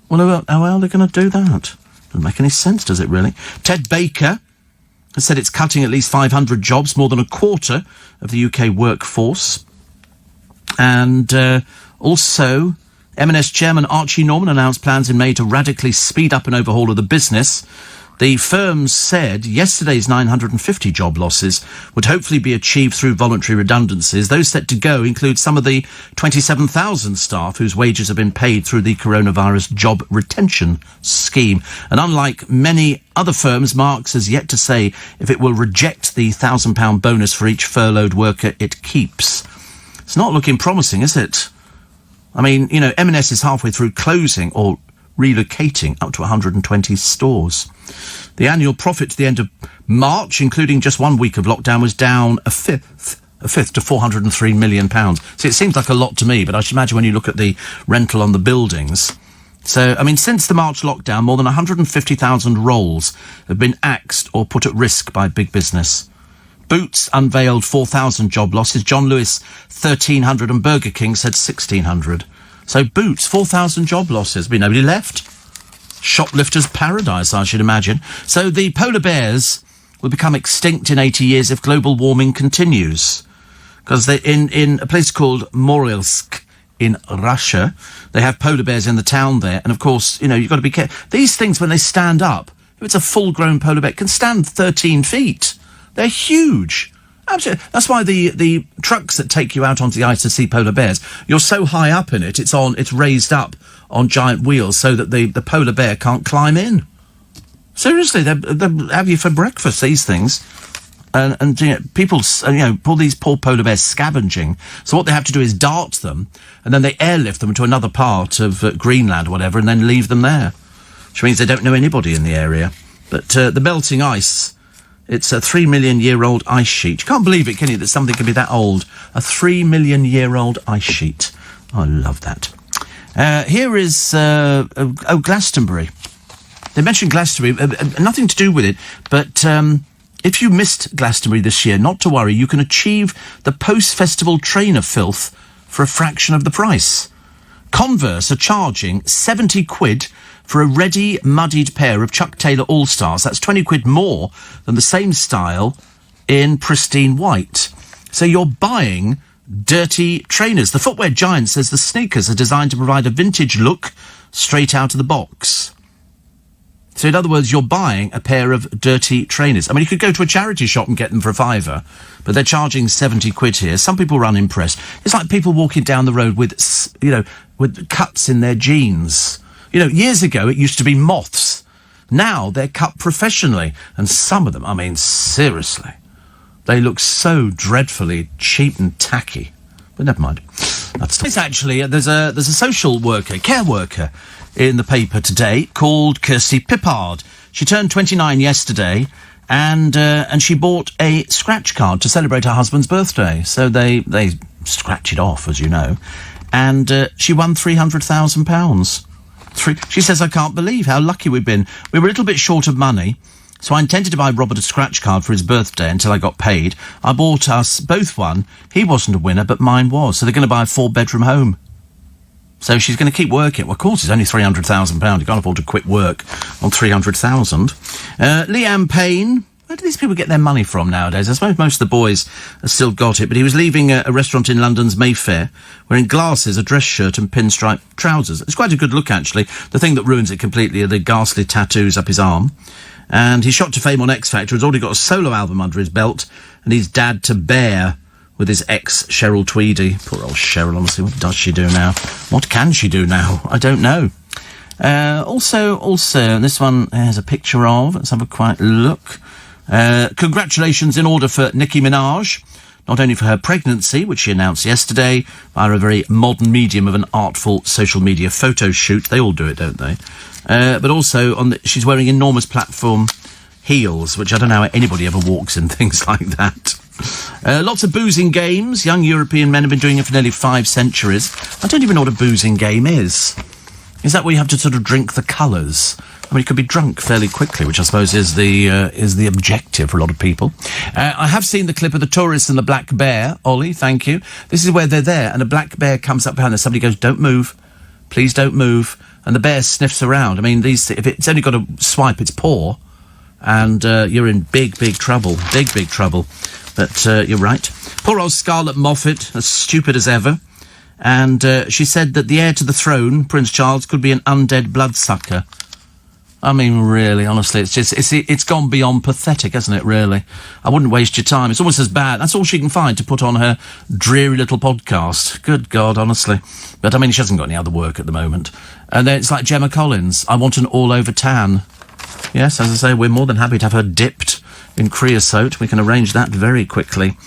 Well, how are they going to do that? Doesn't make any sense, does it really? Ted Baker has said it's cutting at least 500 jobs, more than a quarter of the UK workforce. And also, M&S chairman Archie Norman announced plans in May to radically speed up an overhaul of the business. The firm said yesterday's 950 job losses would hopefully be achieved through voluntary redundancies. Those set to go include some of the 27,000 staff whose wages have been paid through the coronavirus job retention scheme. And unlike many other firms, Marks has yet to say if it will reject the £1,000 bonus for each furloughed worker it keeps. It's not looking promising, is it? I mean, you know, M&S is halfway through closing or relocating up to 120 stores. The annual profit to the end of March, including just 1 week of lockdown, was down a fifth to £403 million. See, it seems like a lot to me, but I should imagine when you look at the rental on the buildings. So, I mean, since the March lockdown, more than 150,000 roles have been axed or put at risk by big business. Boots unveiled 4,000 job losses. John Lewis, 1,300, and Burger King said 1,600. So Boots, 4,000 job losses. Be nobody left. Shoplifter's paradise, I should imagine. So the polar bears will become extinct in 80 years if global warming continues. Because they're in a place called Morilsk in Russia. They have polar bears in the town there. And, of course, you know, you've got to be careful. These things, when they stand up, if it's a full-grown polar bear, it can stand 13 feet. They're huge. Absolutely. That's why the trucks that take you out onto the ice to see polar bears, you're so high up in it, it's raised up on giant wheels so that the polar bear can't climb in. Seriously, they have you for breakfast, these things. And you know, people, all these poor polar bears scavenging. So what they have to do is dart them, and then they airlift them to another part of Greenland or whatever, and then leave them there. Which means they don't know anybody in the area. But the melting ice... It's a 3 million year old ice sheet. You can't believe it, can you, that something can be that old? A 3 million year old ice sheet. Oh, I love that. Here is Glastonbury. They mentioned Glastonbury, nothing to do with it, but if you missed Glastonbury this year, not to worry, you can achieve the post-festival trainer filth for a fraction of the price. Converse are charging 70 quid for a ready, muddied pair of Chuck Taylor All-Stars. That's 20 quid more than the same style in pristine white. So you're buying dirty trainers. The footwear giant says the sneakers are designed to provide a vintage look straight out of the box. So in other words, you're buying a pair of dirty trainers. I mean, you could go to a charity shop and get them for £5, but they're charging 70 quid here. Some people are unimpressed. It's like people walking down the road with, with cuts in their jeans. Years ago, it used to be moths. Now they're cut professionally. And some of them, I mean, seriously, they look so dreadfully cheap and tacky. But never mind. It's actually, there's a social worker, care worker, in the paper today called Kirsty Pippard. She turned 29 yesterday, and she bought a scratch card to celebrate her husband's birthday. So they scratch it off, as you know. And she won £300,000. She says, I can't believe how lucky we've been. We were a little bit short of money, so I intended to buy Robert a scratch card for his birthday until I got paid. I bought us both one. He wasn't a winner, but mine was. So they're going to buy a 4-bedroom home. So she's going to keep working. Well, of course, it's only £300,000. You can't afford to quit work on $300,000. Liam Payne. Where do these people get their money from nowadays? I suppose most of the boys have still got it, but he was leaving a restaurant in London's Mayfair wearing glasses, a dress shirt and pinstripe trousers. It's quite a good look, actually. The thing that ruins it completely are the ghastly tattoos up his arm. And he shot to fame on X Factor. He's already got a solo album under his belt, and he's dad to Bear with his ex, Cheryl Tweedy. Poor old Cheryl, honestly. What does she do now? What can she do now? I don't know. Also, this one has a picture of. Let's have a quiet look. Congratulations in order for Nicki Minaj, not only for her pregnancy, which she announced yesterday, via a very modern medium of an artful social media photo shoot. They all do it, don't they? But also, she's wearing enormous platform heels, which I don't know how anybody ever walks in things like that. Lots of boozing games. Young European men have been doing it for nearly 5 centuries. I don't even know what a boozing game is. Is that where you have to sort of drink the colours? I mean, you could be drunk fairly quickly, which I suppose is the objective for a lot of people. I have seen the clip of the tourists and the black bear. Ollie, thank you. This is where they're there, and a black bear comes up behind them. Somebody goes, "Don't move. Please don't move." And the bear sniffs around. I mean, if it's only got to swipe its paw, and you're in big, big trouble. Big, big trouble. But you're right. Poor old Scarlett Moffat, as stupid as ever. And she said that the heir to the throne, Prince Charles, could be an undead bloodsucker. I mean, really, honestly, it's gone beyond pathetic, hasn't it, really? I wouldn't waste your time. It's almost as bad. That's all she can find to put on her dreary little podcast. Good God, honestly. But, I mean, she hasn't got any other work at the moment. And then it's like Gemma Collins. I want an all-over tan. Yes, as I say, we're more than happy to have her dipped in creosote. We can arrange that very quickly.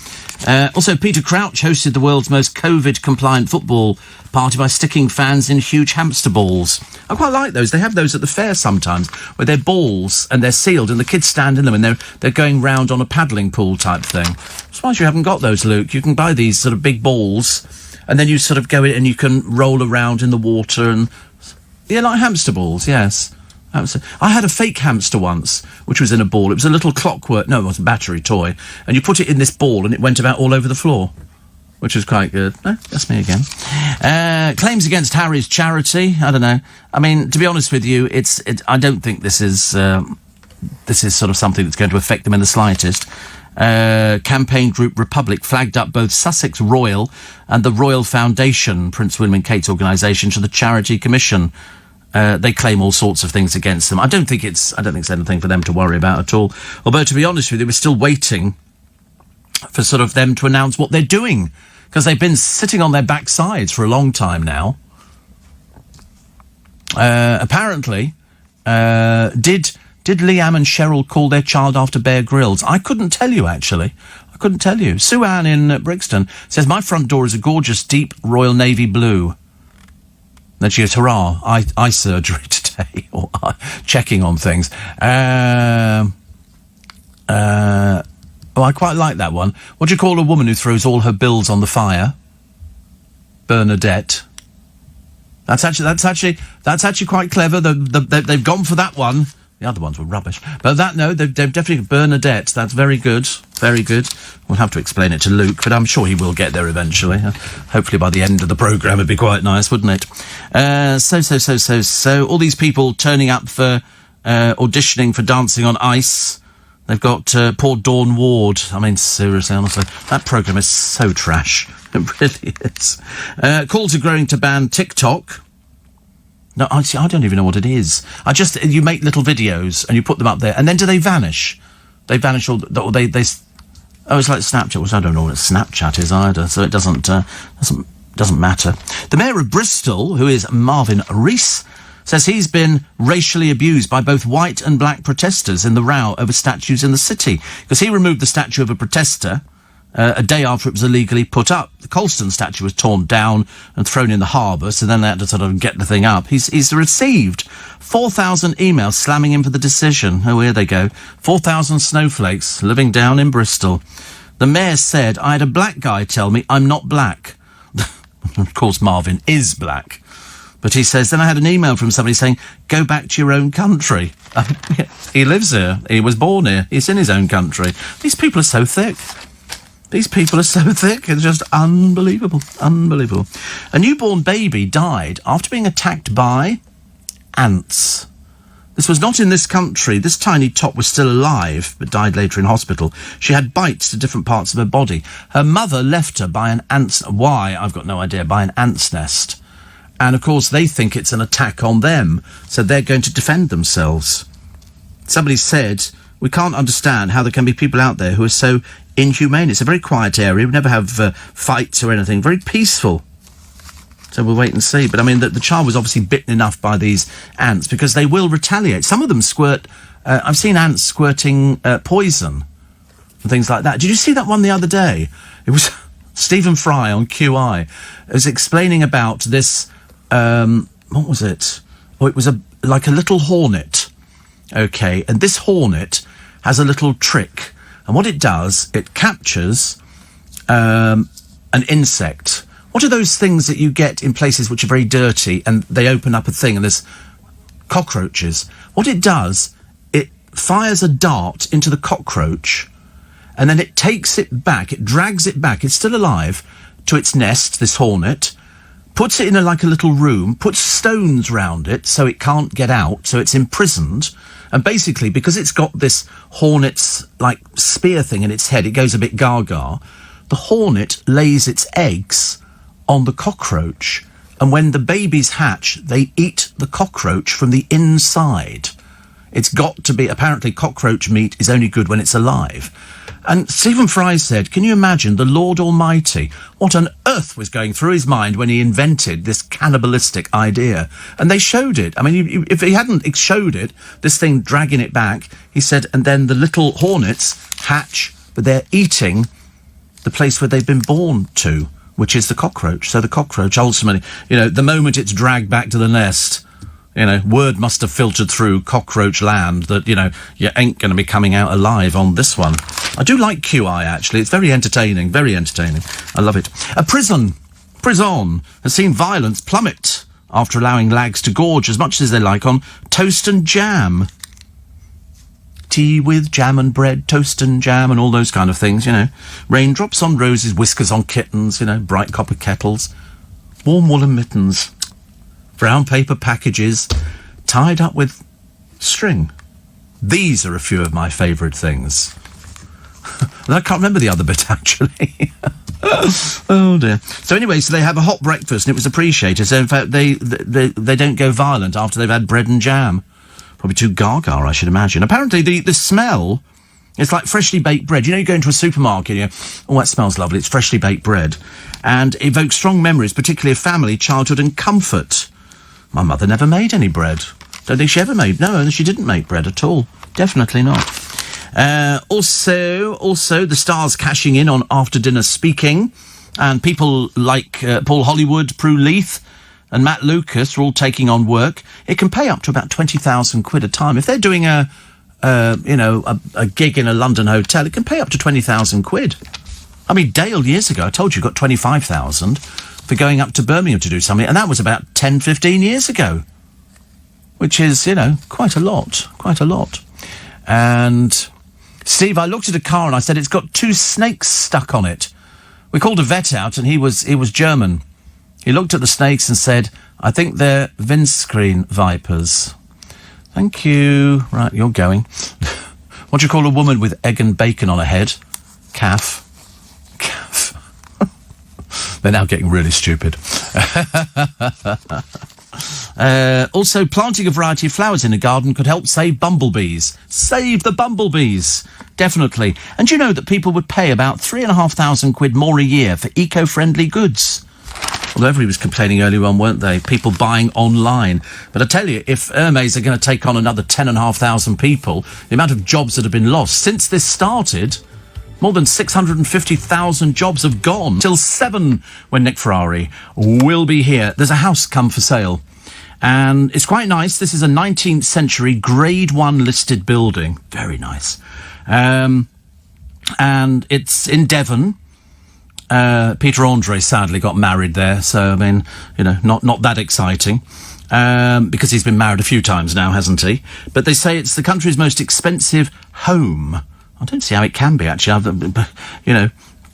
Also, Peter Crouch hosted the world's most COVID-compliant football party by sticking fans in huge hamster balls. I quite like those. They have those at the fair sometimes, where they're balls and they're sealed and the kids stand in them and they're going round on a paddling pool type thing. I'm surprised you haven't got those, Luke. You can buy these sort of big balls and then you sort of go in and you can roll around in the water and... Yeah, like hamster balls, yes. I had a fake hamster once, which was in a ball. It was a little clockwork... No, it was a battery toy. And you put it in this ball and it went about all over the floor, which was quite good. No, that's me again. Claims against Harry's charity. I don't know. I mean, to be honest with you, I don't think this is sort of something that's going to affect them in the slightest. Campaign group Republic flagged up both Sussex Royal and the Royal Foundation, Prince William and Kate's organisation, to the Charity Commission. They claim all sorts of things against them. I don't think it's anything for them to worry about at all. Although, to be honest with you, we're still waiting for sort of them to announce what they're doing, because they've been sitting on their backsides for a long time now. Apparently, did Liam and Cheryl call their child after Bear Grylls? I couldn't tell you, actually. I couldn't tell you. Sue Ann in Brixton says, my front door is a gorgeous, deep Royal Navy blue. Then she goes, hurrah, eye surgery today, or checking on things. Oh, I quite like that one. What do you call a woman who throws all her bills on the fire? Bernadette. That's actually quite clever. They've gone for that one. The other ones were rubbish. But they've definitely, Bernadette, that's very good. Very good. We'll have to explain it to Luke, but I'm sure he will get there eventually. Hopefully by the end of the programme it'd be quite nice, wouldn't it? So, all these people turning up for, auditioning for Dancing on Ice. They've got, poor Dawn Ward. I mean, seriously, honestly, that programme is so trash. It really is. Calls are growing to ban TikTok. No, I don't even know what it is. You make little videos and you put them up there, and then do they vanish? They vanish, or they it's like Snapchat, which I don't know what Snapchat is either, so it doesn't matter. The Mayor of Bristol, who is Marvin Rees, says he's been racially abused by both white and black protesters in the row over statues in the city, because he removed the statue of a protester a day after it was illegally put up. The Colston statue was torn down and thrown in the harbour, so then they had to sort of get the thing up. He's received 4,000 emails slamming him for the decision. Oh, here they go. 4,000 snowflakes living down in Bristol. The mayor said, I had a black guy tell me I'm not black. Of course, Marvin is black. But he says, then I had an email from somebody saying, go back to your own country. He lives here. He was born here. He's in his own country. These people are so thick. These people are so thick. It's just unbelievable. Unbelievable. A newborn baby died after being attacked by ants. This was not in this country. This tiny tot was still alive, but died later in hospital. She had bites to different parts of her body. Her mother left her by an ant's... Why? I've got no idea. By an ant's nest. And, of course, they think it's an attack on them, so they're going to defend themselves. Somebody said, we can't understand how there can be people out there who are so inhumane. It's a very quiet area. We never have fights or anything. Very peaceful. So we'll wait and see. But, I mean, the child was obviously bitten enough by these ants because they will retaliate. Some of them squirt... I've seen ants squirting poison and things like that. Did you see that one the other day? It was Stephen Fry on QI. It was explaining about this... what was it? Oh, it was like a little hornet. Okay, and this hornet has a little trick. And what it does, it captures an insect. What are those things that you get in places which are very dirty and they open up a thing and there's cockroaches? What it does, it fires a dart into the cockroach and then it takes it back, it drags it back, it's still alive, to its nest, this hornet, puts it in like a little room, puts stones round it so it can't get out, so it's imprisoned. And basically, because it's got this hornet's, like, spear thing in its head, it goes a bit gaga, the hornet lays its eggs on the cockroach. And when the babies hatch, they eat the cockroach from the inside. It's got to be... Apparently, cockroach meat is only good when it's alive. And Stephen Fry said, can you imagine the Lord Almighty? What on earth was going through his mind when he invented this cannibalistic idea? And they showed it. I mean, if he hadn't showed it, this thing dragging it back, he said, and then the little hornets hatch, but they're eating the place where they've been born to, which is the cockroach. So the cockroach, ultimately, the moment it's dragged back to the nest... word must have filtered through cockroach land that, you ain't going to be coming out alive on this one. I do like QI, actually. It's very entertaining, very entertaining. I love it. A prison has seen violence plummet after allowing lags to gorge as much as they like on toast and jam. Tea with jam and bread, toast and jam and all those kind of things, Raindrops on roses, whiskers on kittens, bright copper kettles, warm woolen mittens. Brown paper packages tied up with string. These are a few of my favourite things. I can't remember the other bit, actually. Oh, dear. So anyway, so they have a hot breakfast and it was appreciated. So, in fact, they don't go violent after they've had bread and jam. Probably too gaga, I should imagine. Apparently, the smell It's like freshly baked bread. You know, you go into a supermarket and you go, oh, that smells lovely. It's freshly baked bread. And it evokes strong memories, particularly of family, childhood and comfort. My mother never made any bread. Don't think she ever made. No, she didn't make bread at all. Definitely not. Also, the stars cashing in on after dinner speaking. And people like Paul Hollywood, Prue Leith and Matt Lucas are all taking on work. It can pay up to about 20,000 quid a time. If they're doing a gig in a London hotel, it can pay up to 20,000 quid. I mean, Dale, years ago, I told you, got 25,000 for going up to Birmingham to do something, and that was about 10, 15 years ago. Which is, quite a lot. And, Steve, I looked at a car and I said, it's got 2 snakes stuck on it. We called a vet out and he was German. He looked at the snakes and said, I think they're windscreen vipers. Thank you. Right, you're going. What do you call a woman with egg and bacon on her head? Calf. They're now getting really stupid. Also, planting a variety of flowers in a garden could help save bumblebees. Save the bumblebees! Definitely. And you know that people would pay about 3,500 quid more a year for eco-friendly goods? Although everybody was complaining earlier on, weren't they? People buying online. But I tell you, if Hermes are going to take on another 10,500 people, the amount of jobs that have been lost since this started, more than 650,000 jobs have gone. Till 7 when Nick Ferrari will be here. There's a house come for sale. And it's quite nice. This is a 19th century Grade 1 listed building. Very nice. And it's in Devon. Peter Andre sadly got married there. So, I mean, not that exciting. Because he's been married a few times now, hasn't he? But they say it's the country's most expensive home. I don't see how it can be, actually.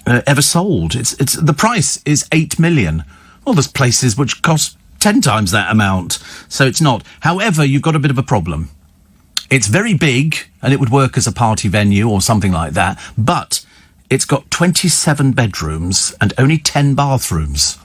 Ever sold. It's the price is 8 million. Well, there's places which cost 10 times that amount, so it's not. However, you've got a bit of a problem. It's very big, and it would work as a party venue or something like that, but it's got 27 bedrooms and only 10 bathrooms.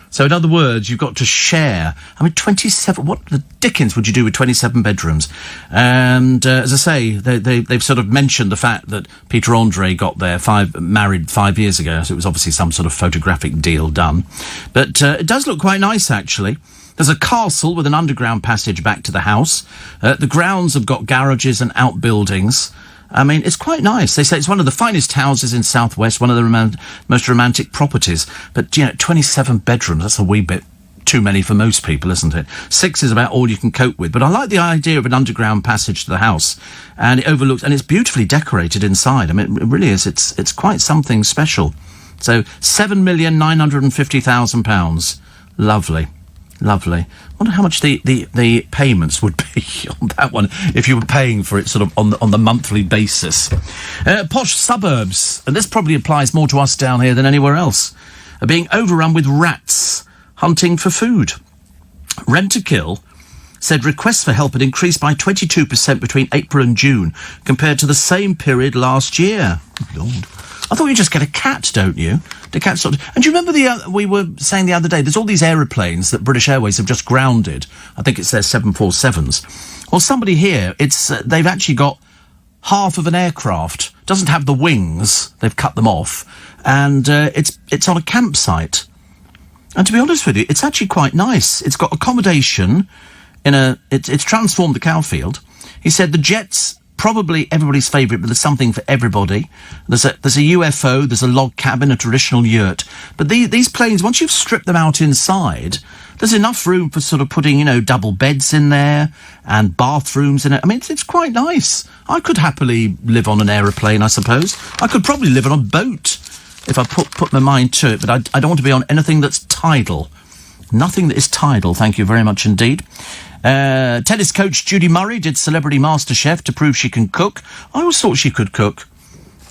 So, in other words, you've got to share. I mean, 27... What the dickens would you do with 27 bedrooms? And, as I say, they've sort of mentioned the fact that Peter Andre got there married 5 years ago, so it was obviously some sort of photographic deal done. But it does look quite nice, actually. There's a castle with an underground passage back to the house. The grounds have got garages and outbuildings. I mean, it's quite nice. They say it's one of the finest houses in South West, one of the most romantic properties. But, 27 bedrooms, that's a wee bit too many for most people, isn't it? 6 is about all you can cope with. But I like the idea of an underground passage to the house. And it overlooks, and it's beautifully decorated inside. I mean, it really is. It's quite something special. So, £7,950,000. Lovely. Lovely. Wonder how much the payments would be on that one if you were paying for it sort of on the monthly basis. Posh suburbs, and this probably applies more to us down here than anywhere else, are being overrun with rats hunting for food. Rent-A-Kill said requests for help had increased by 22% between April and June compared to the same period last year. Lord. I thought you just get a cat, don't you? The cat sort of... And do you remember we were saying the other day, there's all these aeroplanes that British Airways have just grounded. I think it's their 747s. Well, somebody here, they've actually got half of an aircraft. Doesn't have the wings. They've cut them off. And it's on a campsite. And to be honest with you, it's actually quite nice. It's got accommodation it's transformed the cowfield. He said the jets... Probably everybody's favourite, but there's something for everybody. There's a UFO, there's a log cabin, a traditional yurt. But these planes, once you've stripped them out inside, there's enough room for sort of putting, double beds in there and bathrooms in it. I mean, it's quite nice. I could happily live on an aeroplane, I suppose. I could probably live on a boat if I put my mind to it, but I don't want to be on anything that's tidal. Nothing that is tidal, thank you very much indeed. Tennis coach Judy Murray did Celebrity MasterChef to prove she can cook. I always thought she could cook.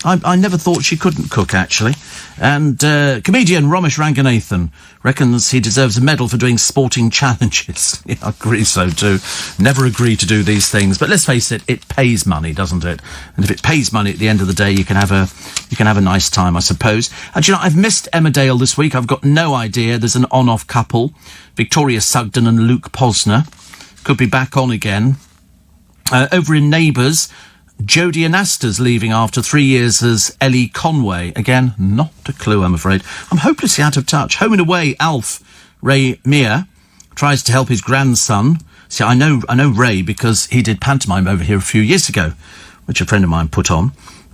I never thought she couldn't cook, actually. And comedian Ramesh Ranganathan reckons he deserves a medal for doing sporting challenges. Yeah, I agree so too. Never agree to do these things. But let's face it, it pays money, doesn't it? And if it pays money at the end of the day, you can have a nice time, I suppose. And I've missed Emmerdale this week. I've got no idea. There's an on-off couple, Victoria Sugden and Luke Posner. Could be back on again. Over in Neighbours, Jodie Anasta's leaving after 3 years as Ellie Conway. Again, not a clue, I'm afraid. I'm hopelessly out of touch. Home and Away, Alf Ray Meir tries to help his grandson. See, I know Ray because he did pantomime over here a few years ago, which a friend of mine put on.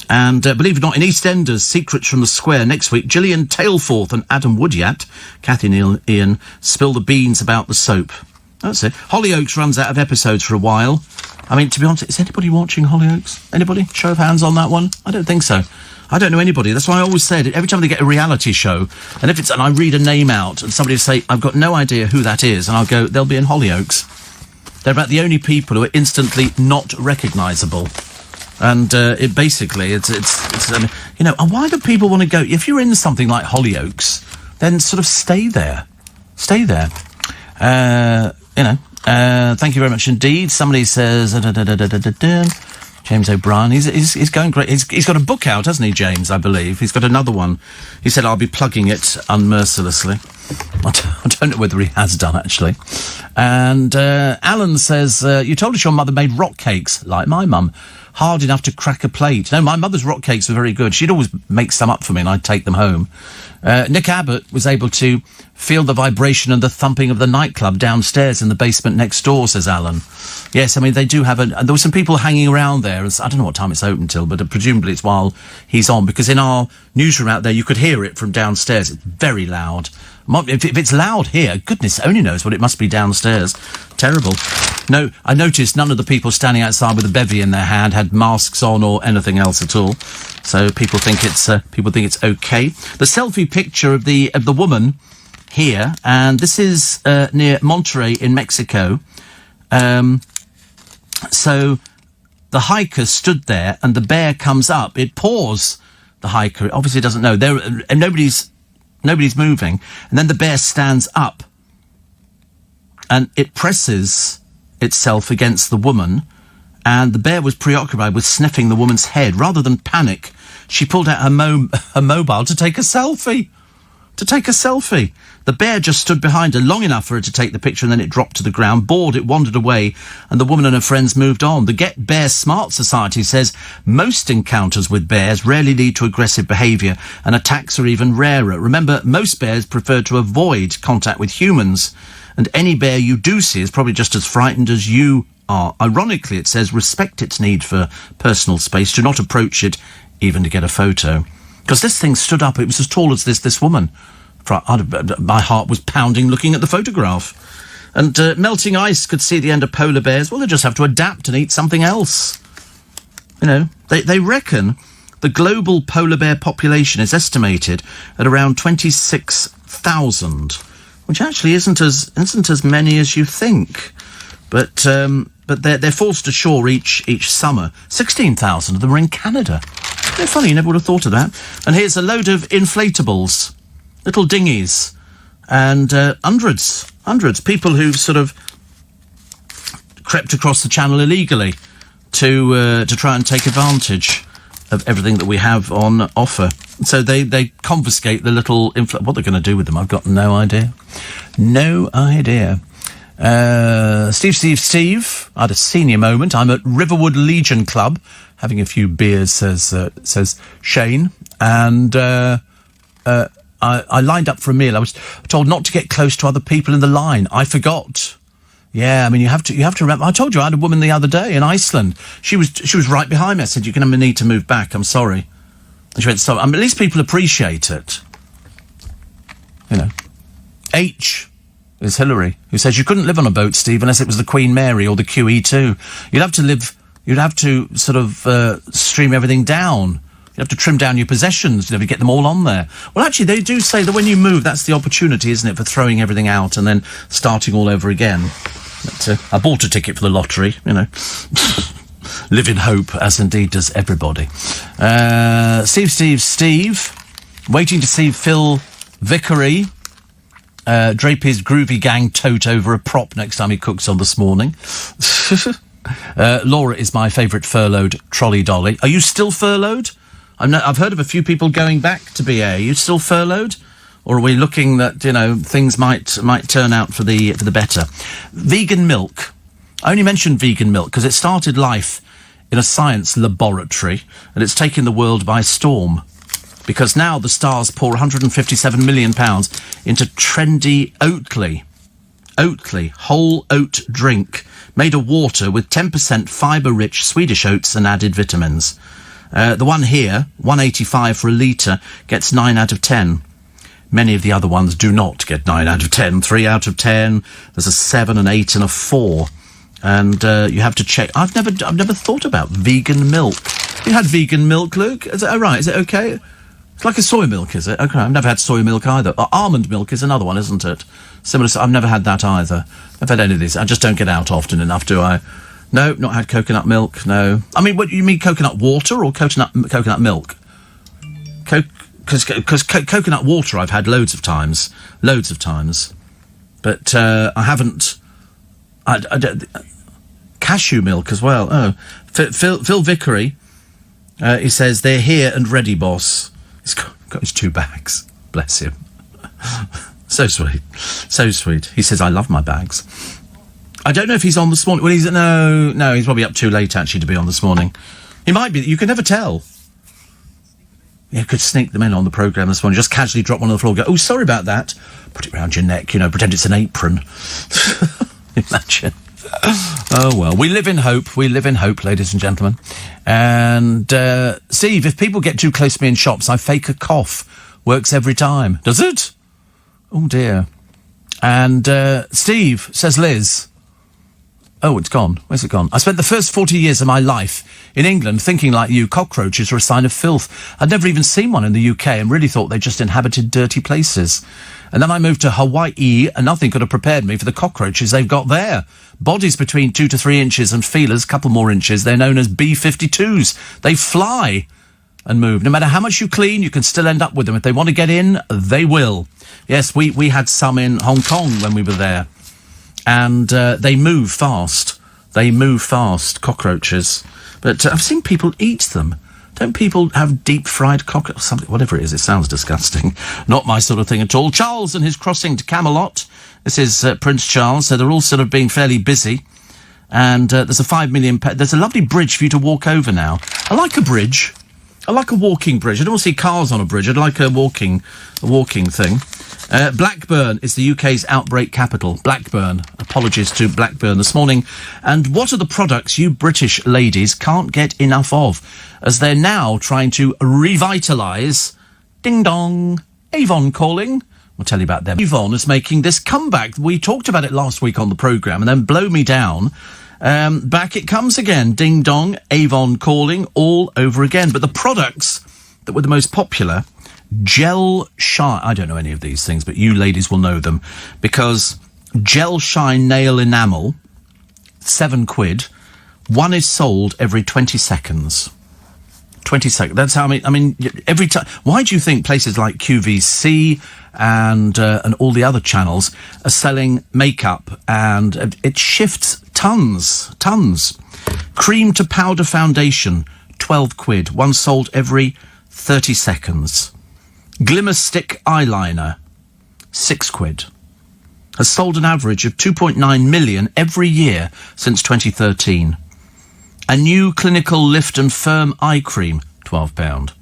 And believe it or not, in EastEnders, Secrets from the Square next week, Gillian Tailforth and Adam Woodyat, Kathy Neal Ian, spill the beans about the soap. That's it. Hollyoaks runs out of episodes for a while. I mean, to be honest, is anybody watching Hollyoaks? Anybody? Show of hands on that one? I don't think so. I don't know anybody. That's why I always said, every time they get a reality show, and I read a name out, and somebody will say, I've got no idea who that is, and I'll go, they'll be in Hollyoaks. They're about the only people who are instantly not recognisable. And it basically, it's you know, and why do people want to go? If you're in something like Hollyoaks, then sort of stay there. Stay there. You know, thank you very much indeed. Somebody says, James O'Brien, he's going great. He's got a book out, hasn't he, James, I believe? He's got another one. He said, I'll be plugging it unmercilessly. I don't know whether he has done, actually. And Alan says, you told us your mother made rock cakes, like my mum, hard enough to crack a plate. No, my mother's rock cakes were very good. She'd always make some up for me and I'd take them home. Nick Abbott was able to feel the vibration and the thumping of the nightclub downstairs in the basement next door, says Alan. Yes, I mean, they do have there were some people hanging around there. I don't know what time it's open till, but presumably it's while he's on, because in our newsroom out there, you could hear it from downstairs. It's very loud. If it's loud here, goodness only knows what it must be downstairs. Terrible. No, I noticed none of the people standing outside with a bevy in their hand had masks on or anything else at all. So people think it's okay. The selfie picture of the woman here, and this is near Monterrey in Mexico. So the hiker stood there, and the bear comes up. It paws the hiker. It obviously doesn't know. And nobody's moving. And then the bear stands up, and it presses itself against the woman, and the bear was preoccupied with sniffing the woman's head. Rather than panic, she pulled out her mobile to take a selfie. The bear just stood behind her long enough for her to take the picture, and then it dropped to the ground. Bored, it wandered away, and the woman and her friends moved on. The Get Bear Smart Society says most encounters with bears rarely lead to aggressive behaviour, and attacks are even rarer. Remember, most bears prefer to avoid contact with humans, and any bear you do see is probably just as frightened as you are. Ironically, it says respect its need for personal space. Do not approach it, even to get a photo. Because this thing stood up, it was as tall as this woman. My heart was pounding looking at the photograph. And melting ice could see the end of polar bears. Well, they just have to adapt and eat something else. You know, they reckon the global polar bear population is estimated at around 26,000, which actually isn't as many as you think. But they're forced ashore each summer. 16,000 of them are in Canada. They're funny, you never would have thought of that. And here's a load of inflatables, little dinghies, and hundreds. People who've sort of crept across the channel illegally to try and take advantage of everything that we have on offer. So they confiscate the little what they're going to do with them, I've got no idea. No idea. Steve, I had a senior moment. I'm at Riverwood Legion Club having a few beers, says Shane, and I lined up for a meal. I was told not to get close to other people in the line. I forgot. Yeah, I mean, you have to remember. I told you I had a woman the other day in Iceland. She was right behind me. I said, you're going to need to move back. I'm sorry. And she went, stop. At least people appreciate it. You know. H is Hillary, who says you couldn't live on a boat, Steve, unless it was the Queen Mary or the QE2. You'd have to sort of stream everything down. You have to trim down your possessions, to get them all on there. Well, actually, they do say that when you move, that's the opportunity, isn't it, for throwing everything out and then starting all over again. But, I bought a ticket for the lottery, you know. Live in hope, as indeed does everybody. Steve, waiting to see Phil Vickery drape his groovy gang tote over a prop next time he cooks on This Morning. Laura is my favourite furloughed trolley dolly. Are you still furloughed? I've heard of a few people going back to BA. Are you still furloughed? Or are we looking that, things might turn out for the better? Vegan milk. I only mentioned vegan milk because it started life in a science laboratory, and it's taken the world by storm. Because now the stars pour £157 million into trendy Oatly. Oatly, whole oat drink, made of water with 10% fibre-rich Swedish oats and added vitamins. The one here, £1.85 for a litre, gets 9 out of 10. Many of the other ones do not get 9 out of 10. 3 out of 10. There's a 7, an 8 and a 4. And you have to check. I've never thought about vegan milk. You had vegan milk, Luke? Is it, right, is it okay? It's like a soy milk, is it? Okay, I've never had soy milk either. Almond milk is another one, isn't it? Similar. I've never had that either. I've had any of these. I just don't get out often enough, do I? No, not had coconut milk. No. I mean, what you mean, coconut water or coconut milk? Because coconut water I've had loads of times, but I haven't. Cashew milk as well. Oh, Phil Vickery. He says they're here and ready, boss. He's got his 2 bags. Bless him. So sweet, so sweet. He says I love my bags. I don't know if he's on this morning. Well, no, he's probably up too late actually to be on this morning. He might be. You can never tell. You could sneak them in on the programme this morning. Just casually drop one on the floor. Go, oh, sorry about that. Put it round your neck. Pretend it's an apron. Imagine. Oh, well, we live in hope. We live in hope, ladies and gentlemen. And, Steve, if people get too close to me in shops, I fake a cough. Works every time. Does it? Oh, dear. And, Steve, says Liz. Oh, it's gone. Where's it gone? I spent the first 40 years of my life in England thinking, like you, cockroaches were a sign of filth. I'd never even seen one in the UK and really thought they just inhabited dirty places. And then I moved to Hawaii and nothing could have prepared me for the cockroaches they've got there. Bodies between 2 to 3 inches and feelers, couple more inches. They're known as B-52s. They fly and move. No matter how much you clean, you can still end up with them. If they want to get in, they will. Yes, we had some in Hong Kong when we were there. And they move fast. They move fast, cockroaches. But I've seen people eat them. Don't people have deep-fried cockroaches? Something, whatever it is, it sounds disgusting. Not my sort of thing at all. Charles and his crossing to Camelot. This is Prince Charles, so they're all sort of being fairly busy. And there's a 5 million... there's a lovely bridge for you to walk over now. I like a bridge. I like a walking bridge. I don't want to see cars on a bridge. I'd like a walking thing. Blackburn is the UK's outbreak capital. Blackburn. Apologies to Blackburn this morning. And what are the products you British ladies can't get enough of? As they're now trying to revitalise... Ding dong. Avon calling. We'll tell you about them. Avon is making this comeback. We talked about it last week on the programme, and then blow me down. Back it comes again. Ding dong. Avon calling all over again. But the products that were the most popular... Gel Shine... I don't know any of these things, but you ladies will know them. Because Gel Shine Nail Enamel, £7. One is sold every 20 seconds. 20 seconds. That's how I mean, every time... Why do you think places like QVC and all the other channels are selling makeup and it shifts tons? Cream to powder foundation, £12. One sold every 30 seconds. Glimmer Stick eyeliner, £6. Has sold an average of 2.9 million every year since 2013. A new clinical lift and firm eye cream, £12.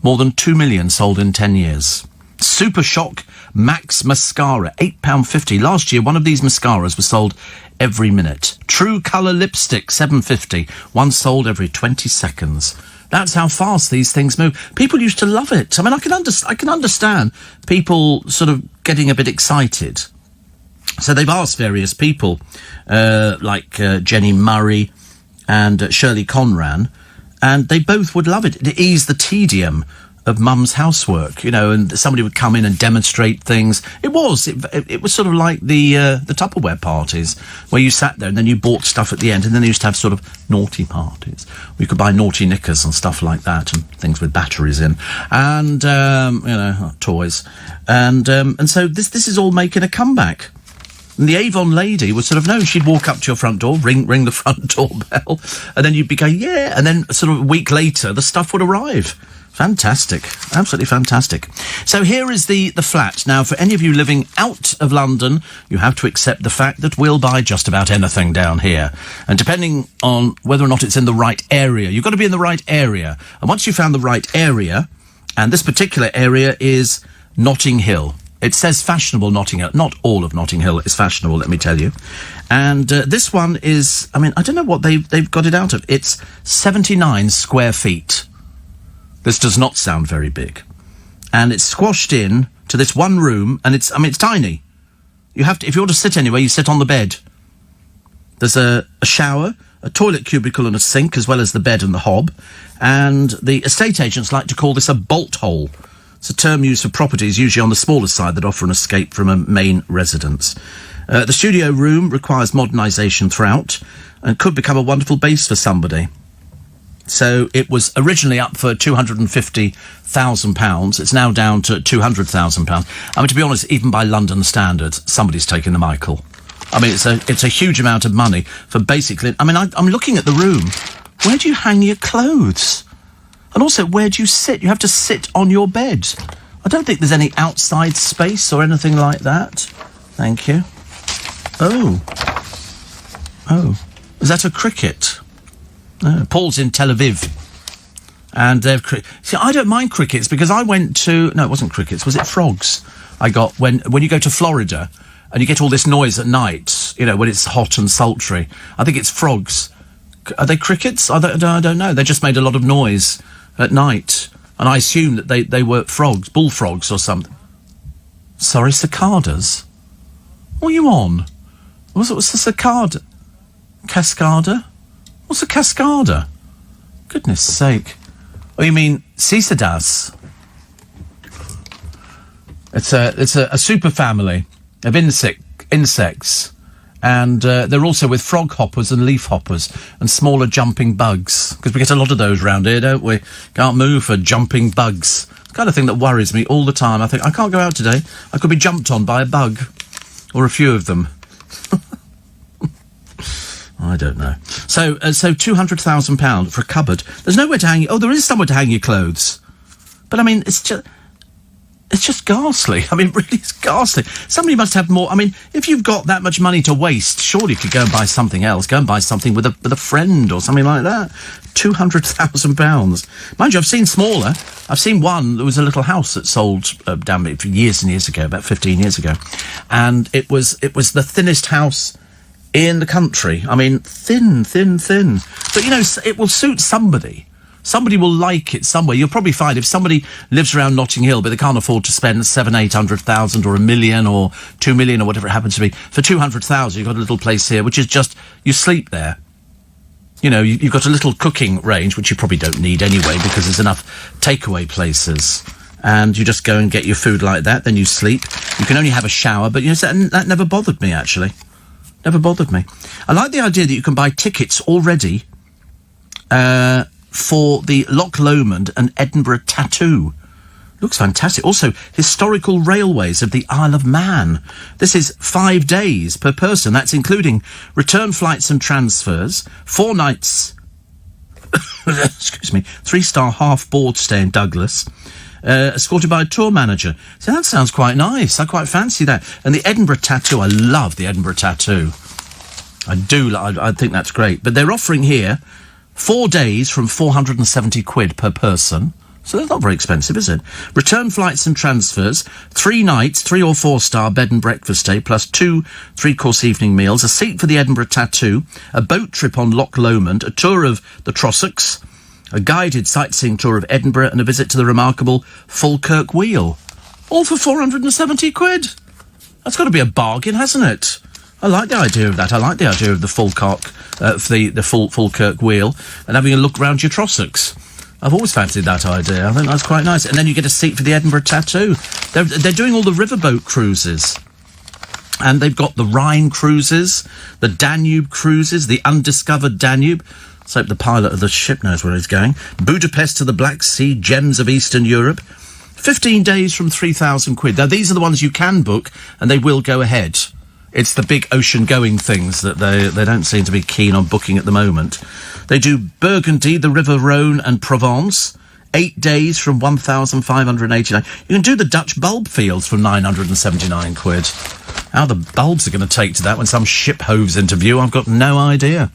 More than 2 million sold in 10 years. Super Shock Max Mascara, £8.50. Last year, one of these mascaras was sold every minute. True Colour Lipstick, £7.50. One sold every 20 seconds. That's how fast these things move. People used to love it. I mean, I can understand people sort of getting a bit excited. So they've asked various people, like Jenny Murray and Shirley Conran, and they both would love it to ease the tedium of mum's housework, and somebody would come in and demonstrate things. It was sort of like the Tupperware parties where you sat there and then you bought stuff at the end, and then they used to have sort of naughty parties. We could buy naughty knickers and stuff like that, and things with batteries in, and toys, and so this is all making a comeback. And the Avon lady was sort of known. She'd walk up to your front door, ring the front doorbell, and then you'd be going, yeah, and then sort of a week later the stuff would arrive. Fantastic. Absolutely fantastic. So here is the flat. Now, for any of you living out of London, you have to accept the fact that we'll buy just about anything down here. And depending on whether or not it's in the right area, you've got to be in the right area. And once you've found the right area, and this particular area is Notting Hill. It says fashionable Notting Hill. Not all of Notting Hill is fashionable, let me tell you. And this one is, I mean, I don't know what they've got it out of. It's 79 square feet. This does not sound very big. And it's squashed in to this one room, and it's tiny. You have to, if you want to sit anywhere, you sit on the bed. There's a shower, a toilet cubicle and a sink, as well as the bed and the hob. And the estate agents like to call this a bolt hole. It's a term used for properties, usually on the smaller side, that offer an escape from a main residence. The studio room requires modernisation throughout and could become a wonderful base for somebody. So it was originally up for £250,000. It's now down to £200,000. I mean, to be honest, even by London standards, somebody's taken the Michael. I mean, it's a huge amount of money for basically... I mean, I'm looking at the room. Where do you hang your clothes? And also, where do you sit? You have to sit on your bed. I don't think there's any outside space or anything like that. Thank you. Oh. Is that a cricket? No, Paul's in Tel Aviv. And they've... See, I don't mind crickets because I went to... No, it wasn't crickets. Was it frogs? I got... When you go to Florida and you get all this noise at night, you know, when it's hot and sultry. I think it's frogs. Are they crickets? I don't know. They just made a lot of noise at night. And I assumed that they were frogs, bullfrogs or something. Sorry, cicadas? What are you on? What's the cicada? Cascada? What's a cascada? Goodness sake. Oh, you mean Cicadas? It's a super family of insects. And they're also with frog hoppers and leaf hoppers and smaller jumping bugs. Because we get a lot of those round here, don't we? Can't move for jumping bugs. It's the kind of thing that worries me all the time. I think, I can't go out today. I could be jumped on by a bug. Or a few of them. I don't know. So £200,000 for a cupboard. There's nowhere to hang... Oh, there is somewhere to hang your clothes. But, I mean, it's just ghastly. I mean, really, it's ghastly. Somebody must have more... I mean, if you've got that much money to waste, surely you could go and buy something else. Go and buy something with a friend or something like that. £200,000. Mind you, I've seen smaller. I've seen one. There was a little house that sold down years and years ago, about 15 years ago. And it was the thinnest house in the country. I mean, thin. But, you know, it will suit somebody. Somebody will like it somewhere. You'll probably find if somebody lives around Notting Hill, but they can't afford to spend 700,000-800,000 or $1 million or 2 million or whatever it happens to be, for 200,000, you've got a little place here, which is just, you sleep there. You know, you've got a little cooking range, which you probably don't need anyway, because there's enough takeaway places. And you just go and get your food like that, then you sleep. You can only have a shower, but, you know, that never bothered me, actually. Never bothered me. I like the idea that you can buy tickets already for the Loch Lomond and Edinburgh Tattoo. Looks fantastic. Also, historical railways of the Isle of Man. This is 5 days per person. That's including return flights and transfers, 4 nights, excuse me, 3-star half-board stay in Douglas, escorted by a tour manager. So that sounds quite nice. I quite fancy that. And the Edinburgh Tattoo, I love the Edinburgh Tattoo. I do. I think that's great. But they're offering here 4 days from £470 per person. So that's not very expensive, is it? Return flights and transfers, 3 nights, 3 or 4-star bed and breakfast stay, plus 2 3-course evening meals, a seat for the Edinburgh Tattoo, a boat trip on Loch Lomond, a tour of the Trossachs, a guided sightseeing tour of Edinburgh, and a visit to the remarkable Falkirk Wheel. All for £470. That's got to be a bargain, hasn't it? I like the idea of that. I like the idea of the Falkirk, Falkirk Wheel, and having a look round your Trossachs. I've always fancied that idea. I think that's quite nice. And then you get a seat for the Edinburgh Tattoo. They're doing all the riverboat cruises. And they've got the Rhine cruises, the Danube cruises, the Undiscovered Danube. Let's hope the pilot of the ship knows where he's going. Budapest to the Black Sea, Gems of Eastern Europe. 15 days from £3,000. Now, these are the ones you can book, and they will go ahead. It's the big ocean-going things that they don't seem to be keen on booking at the moment. They do Burgundy, the River Rhone and Provence, 8 days from 1,589. You can do the Dutch bulb fields for 979 quid. How the bulbs are going to take to that when some ship hoves into view, I've got no idea.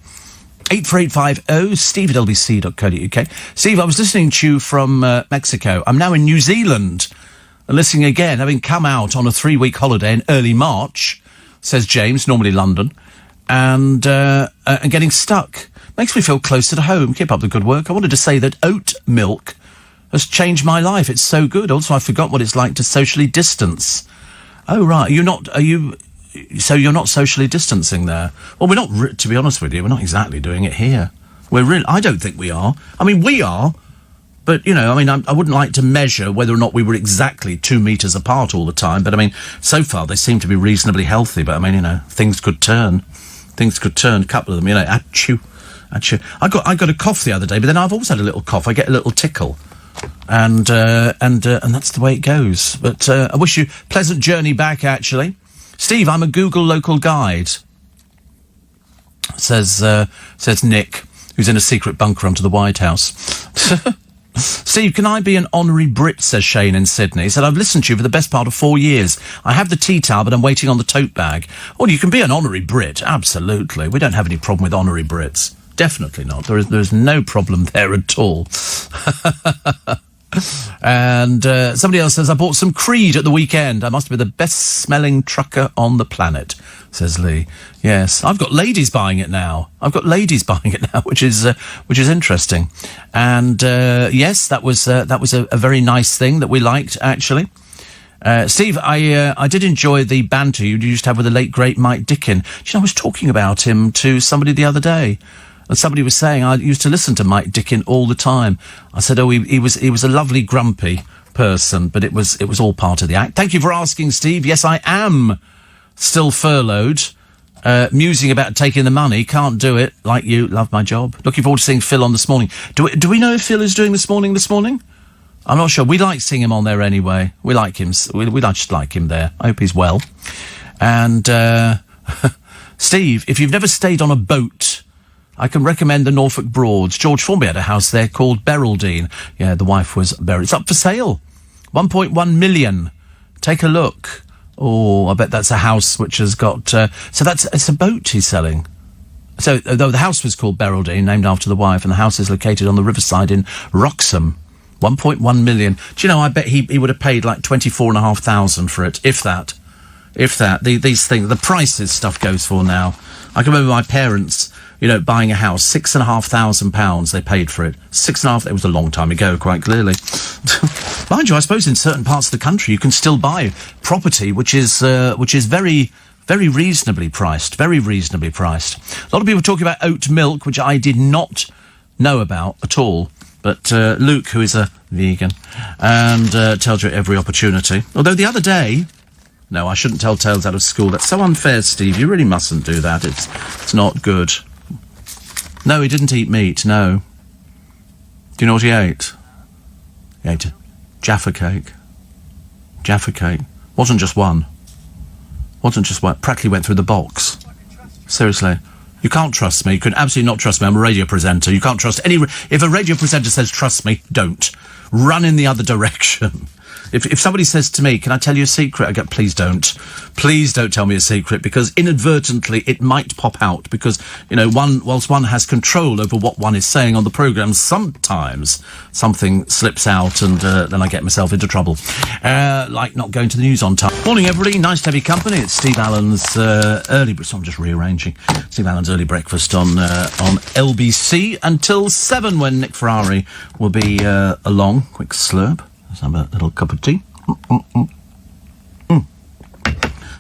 84850 steve at lbc.co.uk. Steve, I was listening to you from Mexico. I'm now in New Zealand. And listening again, having come out on a 3-week holiday in early March, says James, normally London, and getting stuck. Makes me feel closer to home. Keep up the good work. I wanted to say that oat milk has changed my life. It's so good. Also, I forgot what it's like to socially distance. Oh, right. So you're not socially distancing there? Well, we're not, to be honest with you, we're not exactly doing it here. I don't think we are. I mean, we are. But, I wouldn't like to measure whether or not we were exactly 2 metres apart all the time. But, so far they seem to be reasonably healthy. But, things could turn. Things could turn. A couple of them, achoo. I got a cough the other day, but then I've always had a little cough. I get a little tickle. And that's the way it goes. But I wish you pleasant journey back, actually. Steve, I'm a Google local guide. Says Nick, who's in a secret bunker under the White House. Steve, can I be an honorary Brit, says Shane in Sydney. He said, I've listened to you for the best part of 4 years. I have the tea towel, but I'm waiting on the tote bag. Oh, you can be an honorary Brit, absolutely. We don't have any problem with honorary Brits. Definitely not. There's no problem there at all. And somebody else says, I bought some Creed at the weekend. I must be the best-smelling trucker on the planet, says Lee. Yes, I've got ladies buying it now. Which is interesting. And yes, that was a very nice thing that we liked, actually. Steve, I did enjoy the banter you used to have with the late, great Mike Dickin. I was talking about him to somebody the other day. And somebody was saying, I used to listen to Mike Dickin all the time. I said, he was a lovely, grumpy person, but it was all part of the act. Thank you for asking, Steve. Yes, I am still furloughed, musing about taking the money. Can't do it. Like you, love my job. Looking forward to seeing Phil on This Morning. Do we know if Phil is doing This Morning? I'm not sure. We like seeing him on there anyway. We like him. We just like him there. I hope he's well. And, Steve, if you've never stayed on a boat, I can recommend the Norfolk Broads. George Formby had a house there called Beraldine. Yeah, the wife was buried. It's up for sale. 1.1 million. Take a look. Oh, I bet that's a house which has got... it's a boat he's selling. So, though the house was called Beraldine, named after the wife, and the house is located on the riverside in Wroxham. 1.1 million. Do you know, I bet he would have paid like 24,500 for it, if that. These things, the prices stuff goes for now. I can remember my parents... buying a house, £6,500 they paid for it. 6.5, it was a long time ago, quite clearly. Mind you, I suppose in certain parts of the country you can still buy property which is very, very reasonably priced. A lot of people talking about oat milk, which I did not know about at all. But Luke, who is a vegan, and tells you at every opportunity. Although the other day... No, I shouldn't tell tales out of school. That's so unfair, Steve. You really mustn't do that. It's not good. No, he didn't eat meat, no. Do you know what he ate? He ate Jaffa cake. Wasn't just one. Practically went through the box. Seriously. You can't trust me. You can absolutely not trust me. I'm a radio presenter. You can't trust any... If a radio presenter says trust me, don't. Run in the other direction. If somebody says to me, can I tell you a secret? I go, please don't. Please don't tell me a secret, because inadvertently it might pop out. Because, whilst one has control over what one is saying on the programme, sometimes something slips out and then I get myself into trouble. Like not going to the news on time. Morning, everybody. Nice to have your company. It's Steve Allen's early... So I'm just rearranging. Steve Allen's early breakfast on LBC until 7, when Nick Ferrari will be along. Quick slurp. Let's have a little cup of tea.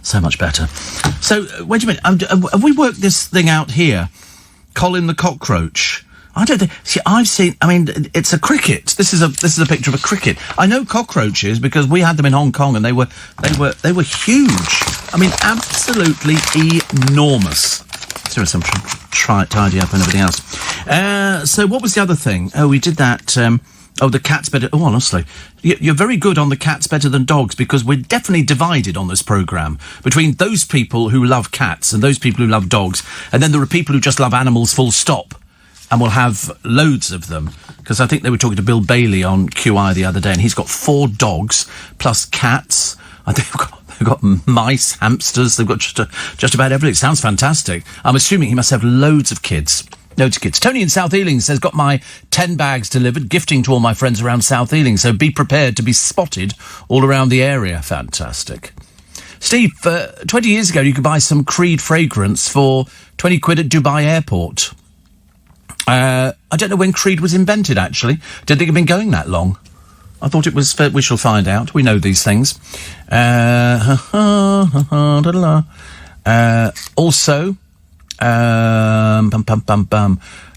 So much better. So, wait a minute. Have we worked this thing out here? Colin the cockroach. I don't think... See, I've seen... it's a cricket. This is a picture of a cricket. I know cockroaches because we had them in Hong Kong and they were huge. Absolutely enormous. Seriously, I'm trying to tidy up and everything else. So what was the other thing? Oh, we did that... the cat's better... Oh, honestly. You're very good on the cat's better than dogs, because we're definitely divided on this programme between those people who love cats and those people who love dogs, and then there are people who just love animals full stop. and we'll have loads of them. Because I think they were talking to Bill Bailey on QI the other day, and he's got 4 dogs plus cats. I think they've got mice, hamsters. They've got just about everything. Sounds fantastic. I'm assuming he must have loads of kids. Loads of kids. Tony in South Ealing says, got my 10 bags delivered, gifting to all my friends around South Ealing. So be prepared to be spotted all around the area. Fantastic. Steve, 20 years ago, you could buy some Creed fragrance for 20 quid at Dubai Airport. I don't know when Creed was invented, actually. Didn't think it'd been going that long. I thought it was... we shall find out. We know these things. Also...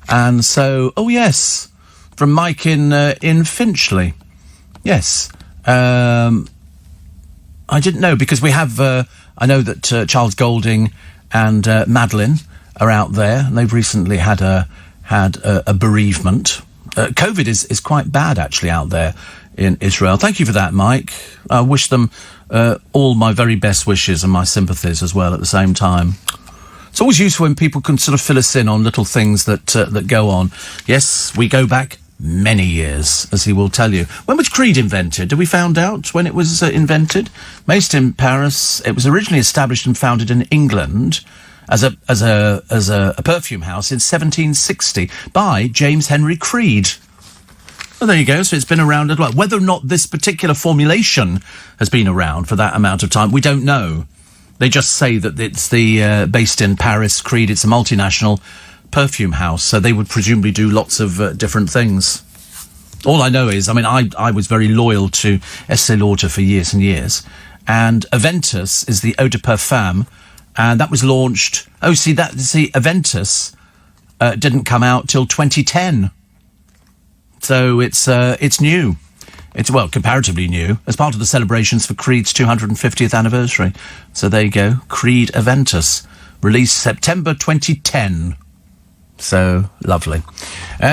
And so... Oh, yes. From Mike in Finchley. Yes. I didn't know, because we have... I know that Charles Golding and Madeline are out there, and they've recently had a bereavement. COVID is quite bad, actually, out there in Israel. Thank you for that, Mike. I wish them all my very best wishes and my sympathies as well at the same time. It's always useful when people can sort of fill us in on little things that go on. Yes, we go back many years, as he will tell you. When was Creed invented? Did we found out when it was invented? Based in Paris. It was originally established and founded in England as a perfume house in 1760 by James Henry Creed. Well, there you go. So it's been around a lot. Whether or not this particular formulation has been around for that amount of time, we don't know. They just say that it's based in Paris. Creed, it's a multinational perfume house, so they would presumably do lots of different things. All I know is, I mean, I was very loyal to Estée Lauder for years and years, and Aventus is the eau de parfum. And that was launched... Aventus didn't come out till 2010. So it's new. It's, well, comparatively new, as part of the celebrations for Creed's 250th anniversary. So there you go. Creed Aventus, released September 2010. So, lovely.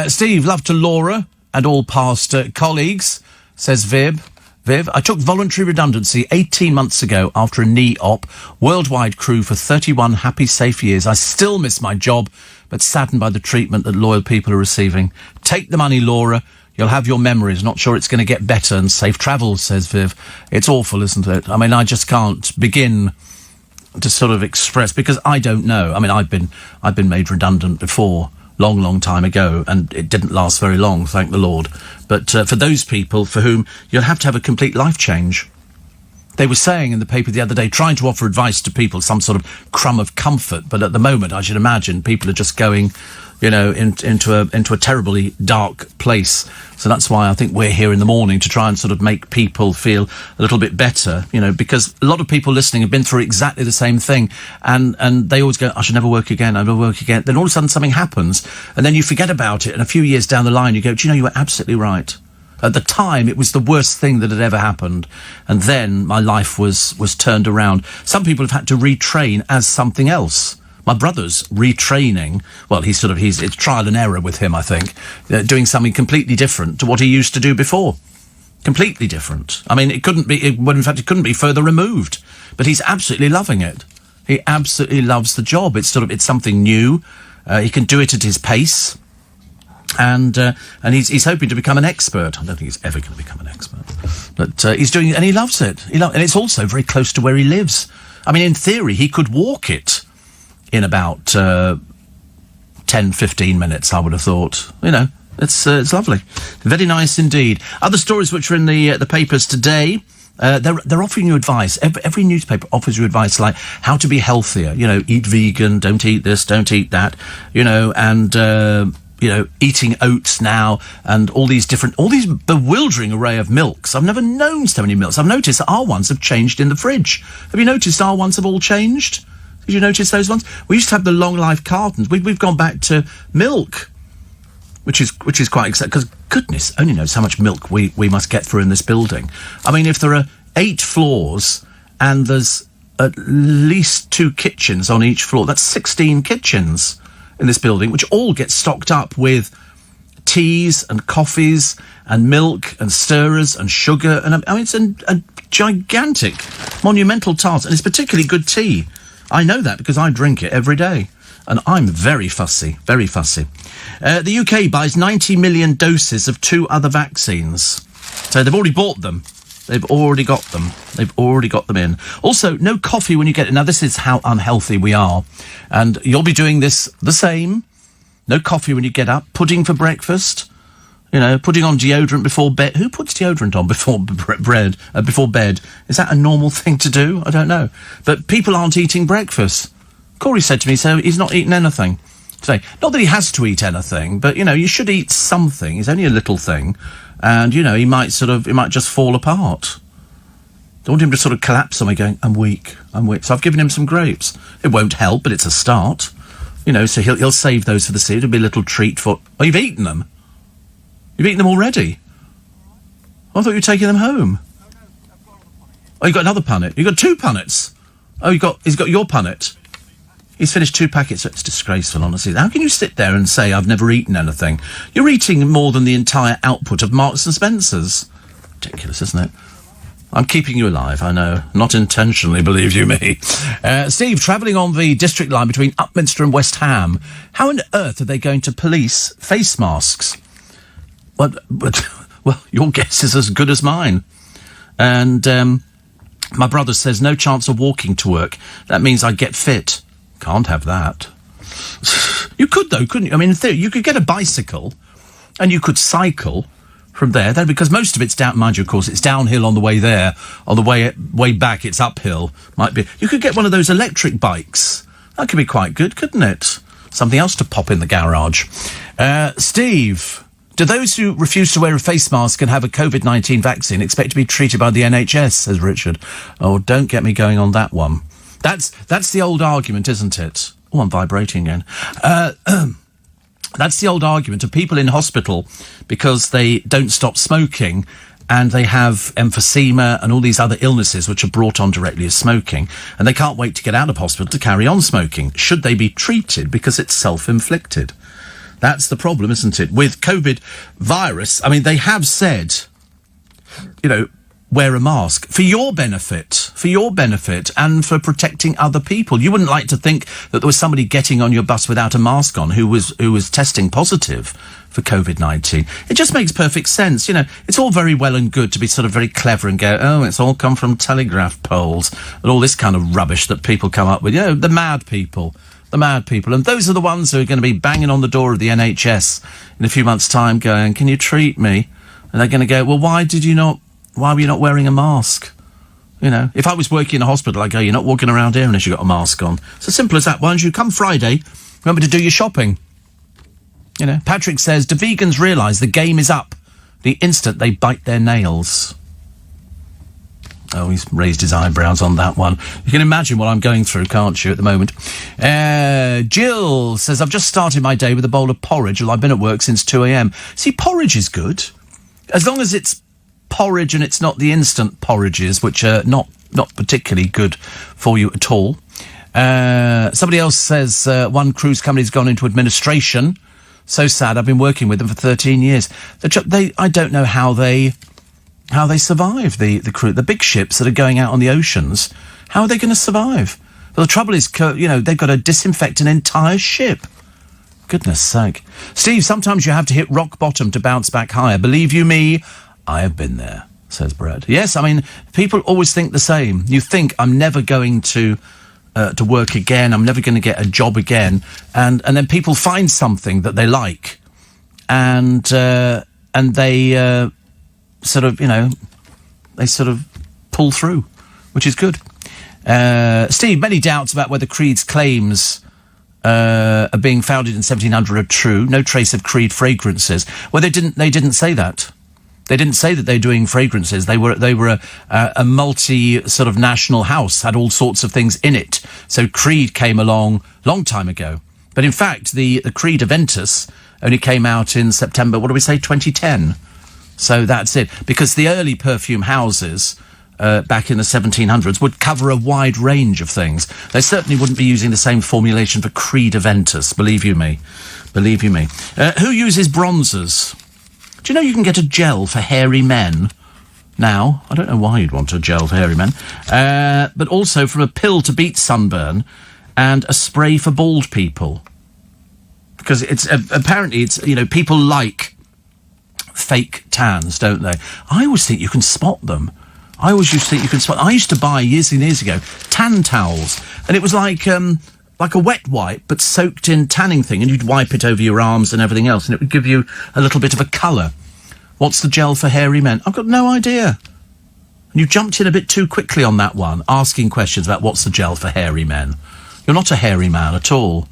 Steve, love to Laura and all past colleagues, says Viv, I took voluntary redundancy 18 months ago after a knee op. Worldwide crew for 31 happy, safe years. I still miss my job, but saddened by the treatment that loyal people are receiving. Take the money, Laura. You'll have your memories. Not sure it's going to get better. And safe travels, says Viv. It's awful, isn't it? I mean, I just can't begin to sort of express, because I don't know. I mean, I've been made redundant before. Long time ago, and it didn't last very long, thank the Lord. But for those people for whom you'll have to have a complete life change. They were saying in the paper the other day, trying to offer advice to people, some sort of crumb of comfort, but at the moment, I should imagine, people are just going, you know, into a terribly dark place. So that's why I think we're here in the morning, to try and sort of make people feel a little bit better, you know, because a lot of people listening have been through exactly the same thing, and they always go, I should never work again, I'll never work again. Then all of a sudden something happens, and then you forget about it, and a few years down the line you go, do you know, you were absolutely right. At the time, it was the worst thing that had ever happened, and then my life was turned around. Some people have had to retrain as something else. My brother's retraining. Well, it's trial and error with him, I think, doing something completely different to what he used to do before. Completely different. I mean, it couldn't be further removed. But he's absolutely loving it. He absolutely loves the job. It's something new. He can do it at his pace. And he's hoping to become an expert. I don't think he's ever going to become an expert. But he's doing it, and he loves it. And it's also very close to where he lives. I mean, in theory, he could walk it in about 10, 15 minutes, I would have thought. You know, it's lovely. Very nice indeed. Other stories which are in the papers today, they're offering you advice. Every newspaper offers you advice, like how to be healthier. You know, eat vegan, don't eat this, don't eat that. You know, and you know, eating oats now, and all these bewildering array of milks. I've never known so many milks. I've noticed that our ones have changed in the fridge. Have you noticed our ones have all changed? Did you notice those ones? We used to have the long life cartons. We've gone back to milk, which is quite exciting, because goodness only knows how much milk we must get through in this building. I mean, if there are 8 floors and there's at least 2 kitchens on each floor, that's 16 kitchens in this building, which all get stocked up with teas and coffees and milk and stirrers and sugar. And I mean, it's a gigantic, monumental task, and it's particularly good tea. I know that because I drink it every day. And I'm very fussy, very fussy. The UK buys 90 million doses of 2 other vaccines. So they've already bought them. They've already got them. They've already got them in. Also, no coffee when you get it. Now, this is how unhealthy we are. And you'll be doing this the same. No coffee when you get up. Pudding for breakfast. You know, putting on deodorant before bed. Who puts deodorant on before before bed? Is that a normal thing to do? I don't know. But people aren't eating breakfast. Corey said to me, so he's not eaten anything today. Not that he has to eat anything, but, you know, you should eat something. It's only a little thing. And, you know, it might just fall apart. Don't want him to sort of collapse on me going, I'm weak. So I've given him some grapes. It won't help, but it's a start. You know, so he'll save those for the seed. It'll be a little treat for... Oh, you've eaten them? You've eaten them already? I thought you were taking them home. Oh, you got another punnet. You got 2 punnets. Oh, he's got your punnet. He's finished 2 packets. It's disgraceful, honestly. How can you sit there and say, I've never eaten anything? You're eating more than the entire output of Marks and Spencer's. Ridiculous, isn't it? I'm keeping you alive, I know. Not intentionally, believe you me. Steve, travelling on the district line between Upminster and West Ham, how on earth are they going to police face masks? Well, your guess is as good as mine. And my brother says, no chance of walking to work. That means I get fit. Can't have that. You could, though, couldn't you? I mean, in theory, you could get a bicycle and you could cycle from there, because most of it's down, mind you, of course, it's downhill on the way there. On the way back, it's uphill. Might be. You could get one of those electric bikes. That could be quite good, couldn't it? Something else to pop in the garage. Steve, do those who refuse to wear a face mask and have a COVID-19 vaccine expect to be treated by the NHS, says Richard. Oh, don't get me going on that one. That's the old argument, isn't it? Oh, I'm vibrating again. That's the old argument of people in hospital because they don't stop smoking and they have emphysema and all these other illnesses which are brought on directly as smoking, and they can't wait to get out of hospital to carry on smoking. Should they be treated because it's self-inflicted? That's the problem, isn't it? With COVID virus, I mean, they have said, you know, wear a mask for your benefit and for protecting other people. You wouldn't like to think that there was somebody getting on your bus without a mask on who was testing positive for COVID-19. It just makes perfect sense. You know, it's all very well and good to be sort of very clever and go, oh, it's all come from telegraph poles and all this kind of rubbish that people come up with. You know, the mad people. And those are the ones who are going to be banging on the door of the NHS in a few months' time going, can you treat me? And they're going to go, well, why were you not wearing a mask? You know, if I was working in a hospital, I'd go, you're not walking around here unless you've got a mask on. It's as simple as that. Why don't you come Friday, remember to do your shopping? You know, Patrick says, do vegans realise the game is up the instant they bite their nails? Oh, he's raised his eyebrows on that one. You can imagine what I'm going through, can't you, at the moment? Jill says, I've just started my day with a bowl of porridge. Well, I've been at work since 2 a.m. See, porridge is good. As long as it's porridge and it's not the instant porridges, which are not particularly good for you at all. Somebody else says one cruise company's gone into administration. So sad. I've been working with them for 13 years. I don't know how they survive, the big ships that are going out on the oceans. How are they going to survive? Well, the trouble is, you know, they've got to disinfect an entire ship. Goodness sake. Steve, sometimes you have to hit rock bottom to bounce back higher. Believe you me, I have been there, says Brad. Yes, I mean, people always think the same. You think, I'm never going to work again, I'm never going to get a job again, and then people find something that they like, and they sort of pull through, which is good. Steve, many doubts about whether Creed's claims are being founded in 1700 are true. No trace of Creed fragrances. Well, they didn't say that. They didn't say that they're doing fragrances. They were a multi sort of national house, had all sorts of things in it. So Creed came along long time ago. But in fact, the Creed Aventus only came out in September, 2010. So that's it. Because the early perfume houses back in the 1700s would cover a wide range of things. They certainly wouldn't be using the same formulation for Creed Aventus, believe you me. Believe you me. Who uses bronzers? Do you know you can get a gel for hairy men now? I don't know why you'd want a gel for hairy men. But also from a pill to beat sunburn and a spray for bald people. Because it's apparently it's, you know, people like fake tans, don't they? I always think you can spot them. I always used to think you can spot. I used to buy years and years ago tan towels, and it was like a wet wipe but soaked in tanning thing, and you'd wipe it over your arms and everything else, and it would give you a little bit of a colour. What's the gel for hairy men? I've got no idea. And you jumped in a bit too quickly on that one, asking questions about what's the gel for hairy men. You're not a hairy man at all.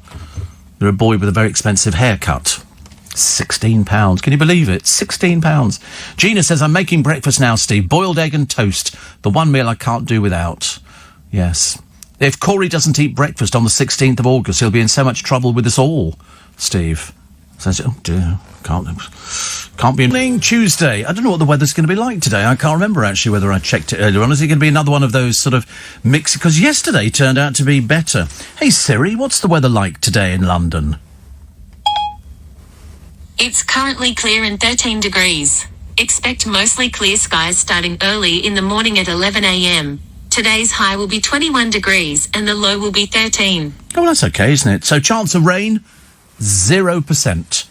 You're a boy with a very expensive haircut. £16. Can you believe it? £16. Gina says, I'm making breakfast now, Steve. Boiled egg and toast. The one meal I can't do without. Yes. If Corey doesn't eat breakfast on the 16th of August, he'll be in so much trouble with us all, Steve. Says, oh dear, can't be in Tuesday. I don't know what the weather's going to be like today. I can't remember actually whether I checked it earlier on. Is it going to be another one of those sort of mix? Because yesterday turned out to be better. Hey Siri, what's the weather like today in London? It's currently clear and 13 degrees. Expect mostly clear skies starting early in the morning at 11 a.m. Today's high will be 21 degrees and the low will be 13. Oh, well, that's okay, isn't it? So chance of rain, 0%.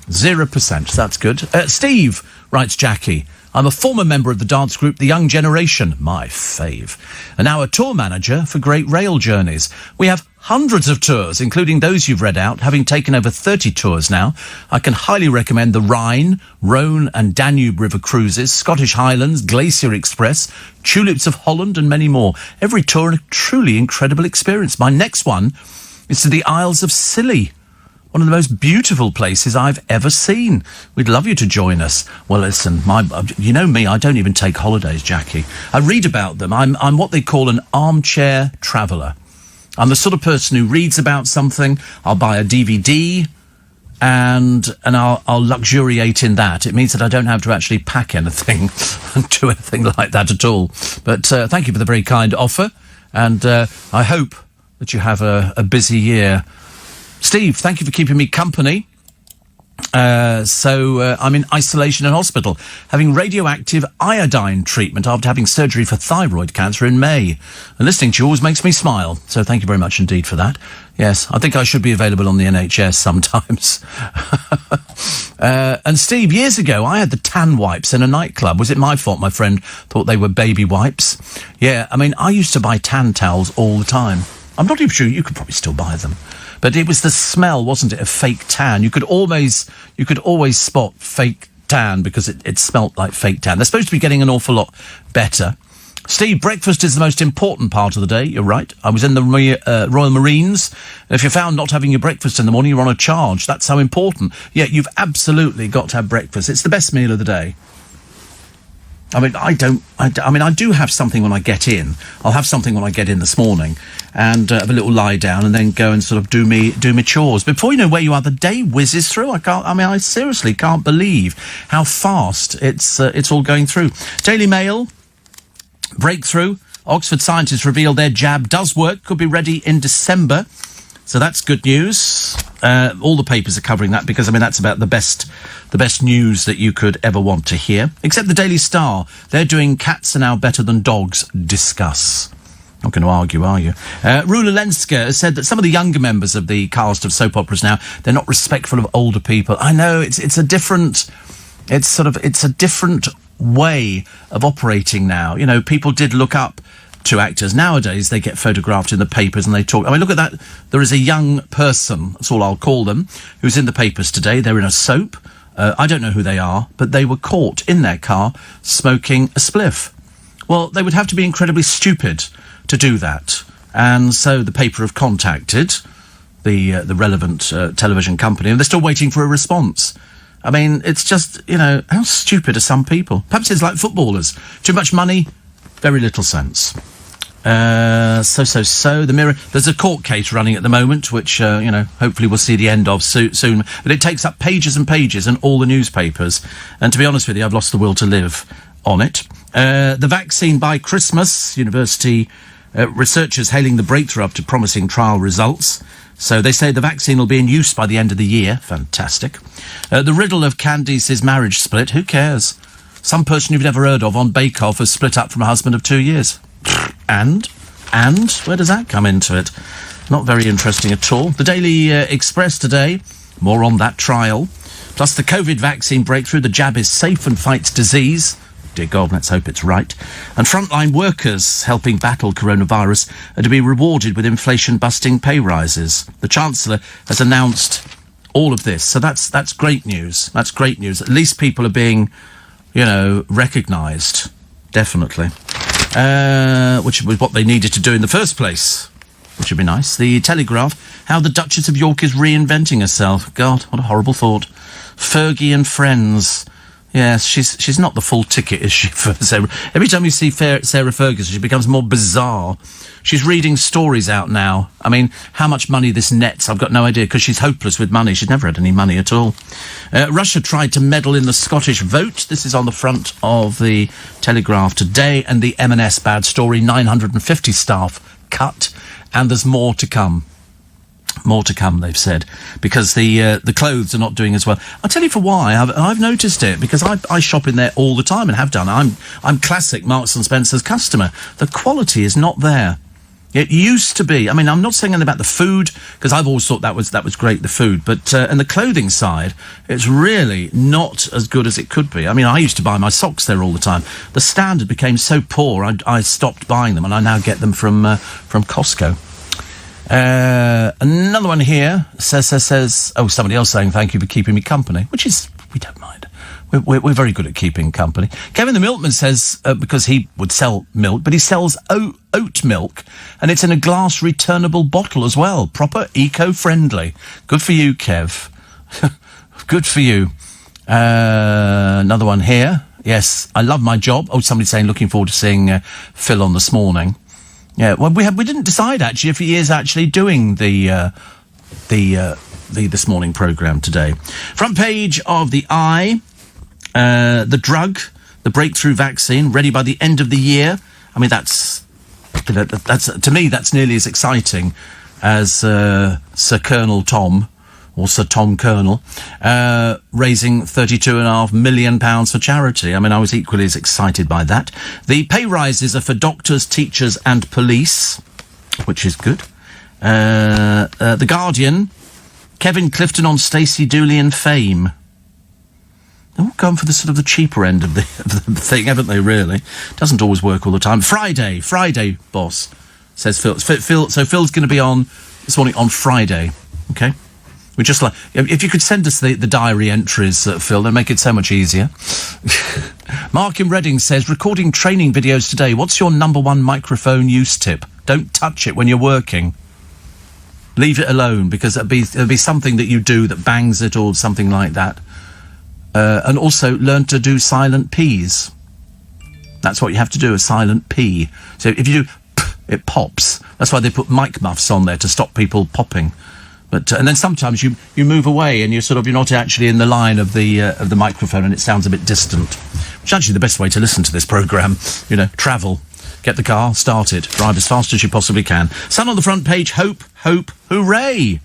0%. That's good. Steve, writes Jackie, I'm a former member of the dance group The Young Generation, my fave, and now a tour manager for Great Rail Journeys. We have hundreds of tours, including those you've read out, having taken over 30 tours now. I can highly recommend the Rhine, Rhone and Danube River Cruises, Scottish Highlands, Glacier Express, Tulips of Holland and many more. Every tour a truly incredible experience. My next one is to the Isles of Scilly, one of the most beautiful places I've ever seen. We'd love you to join us. Well, listen, you know me, I don't even take holidays, Jackie. I read about them. I'm what they call an armchair traveller. I'm the sort of person who reads about something, I'll buy a DVD, and I'll luxuriate in that. It means that I don't have to actually pack anything and do anything like that at all. But thank you for the very kind offer, and I hope that you have a busy year. Steve, thank you for keeping me company. I'm in isolation in hospital, having radioactive iodine treatment after having surgery for thyroid cancer in May. And listening to you always makes me smile. So thank you very much indeed for that. Yes, I think I should be available on the NHS sometimes. And Steve, years ago, I had the tan wipes in a nightclub. Was it my fault my friend thought they were baby wipes? Yeah, I mean, I used to buy tan towels all the time. I'm not even sure you could probably still buy them. But it was the smell, wasn't it, of fake tan? You could always spot fake tan because it smelt like fake tan. They're supposed to be getting an awful lot better. Steve, breakfast is the most important part of the day. You're right. I was in the Royal Marines. If you're found not having your breakfast in the morning, you're on a charge. That's how important. Yeah, you've absolutely got to have breakfast. It's the best meal of the day. I mean, I do have something when I get in. I'll have something when I get in this morning and have a little lie down and then go and sort of do me chores. Before you know where you are, the day whizzes through. I seriously can't believe how fast it's all going through. Daily Mail, breakthrough. Oxford scientists reveal their jab does work, could be ready in December. So that's good news. All the papers are covering that because, that's about the best news that you could ever want to hear. Except the Daily Star. They're doing Cats Are Now Better Than Dogs. Discuss. Not going to argue, are you? Rula Lenska has said that some of the younger members of the cast of soap operas now, they're not respectful of older people. I know, it's a different way of operating now. You know, people did look up to actors. Nowadays, they get photographed in the papers and they talk. Look at that. There is a young person, that's all I'll call them, who's in the papers today. They're in a soap. I don't know who they are, but they were caught in their car smoking a spliff. Well, they would have to be incredibly stupid to do that. And so the paper have contacted the relevant television company, and they're still waiting for a response. It's just, how stupid are some people? Perhaps it's like footballers. Too much money, very little sense. The Mirror. There's a court case running at the moment, which, hopefully we'll see the end of soon. But it takes up pages and pages in all the newspapers. And to be honest with you, I've lost the will to live on it. The vaccine by Christmas. University researchers hailing the breakthrough after promising trial results. So they say the vaccine will be in use by the end of the year. Fantastic. The riddle of Candice's marriage split. Who cares? Some person you've never heard of on Bake Off has split up from a husband of 2 years. And where does that come into it? Not very interesting at all. The Daily Express today, more on that trial. Plus the COVID vaccine breakthrough, the jab is safe and fights disease. Dear God, let's hope it's right. And frontline workers helping battle coronavirus are to be rewarded with inflation-busting pay rises. The Chancellor has announced all of this. So that's great news. That's great news. At least people are being, recognised. Definitely. Which was what they needed to do in the first place. Which would be nice. The Telegraph, how the Duchess of York is reinventing herself. God, what a horrible thought. Fergie and Friends. Yes, she's not the full ticket, is she, for Sarah? Every time you see Sarah Ferguson, she becomes more bizarre. She's reading stories out now. I mean, how much money this nets, I've got no idea, because she's hopeless with money. She's never had any money at all. Russia tried to meddle in the Scottish vote. This is on the front of the Telegraph today. And the M&S bad story, 950 staff cut. And there's more to come. More to come, they've said, because the clothes are not doing as well. I'll tell you for why. I've noticed it, because I shop in there all the time and have done. I'm classic Marks and Spencer's customer. The quality is not there. It used to be. I mean, I'm not saying anything about the food, because I've always thought that was great, the food. But and the clothing side, it's really not as good as it could be. I mean, I used to buy my socks there all the time. The standard became so poor, I stopped buying them, and I now get them from Costco. Another one here says, somebody else saying thank you for keeping me company, which is, we don't mind. We're very good at keeping company. Kevin the Milkman says, because he would sell milk, but he sells oat milk, and it's in a glass returnable bottle as well. Proper eco-friendly. Good for you, Kev. Good for you. Another one here. Yes, I love my job. Oh, somebody's saying looking forward to seeing Phil on this morning. Yeah, well, we didn't decide actually if he is actually doing the This Morning programme today. Front page of the Eye, the drug, the breakthrough vaccine, ready by the end of the year. I mean, that's to me that's nearly as exciting as Sir Colonel Tom. Or Sir Tom Colonel, raising £32.5 million for charity. I mean, I was equally as excited by that. The pay rises are for doctors, teachers and police, which is good. The Guardian, Kevin Clifton on Stacey Dooley and fame. They're all going for the sort of the cheaper end of the thing, haven't they, really? Doesn't always work all the time. Friday, boss, says Phil. So Phil's going to be on this morning on Friday, okay? We just like, if you could send us the diary entries, Phil, they'd make it so much easier. Mark in Reading says, recording training videos today. What's your number one microphone use tip? Don't touch it when you're working. Leave it alone, because it'll be something that you do that bangs it or something like that. And also learn to do silent P's. That's what you have to do, a silent P. So if you do P, it pops. That's why they put mic muffs on there, to stop people popping. But and then sometimes you move away and you're not actually in the line of the microphone, and it sounds a bit distant. Which is actually the best way to listen to this programme. Travel, get the car, start it, drive as fast as you possibly can. Sun on the front page, hope, hooray!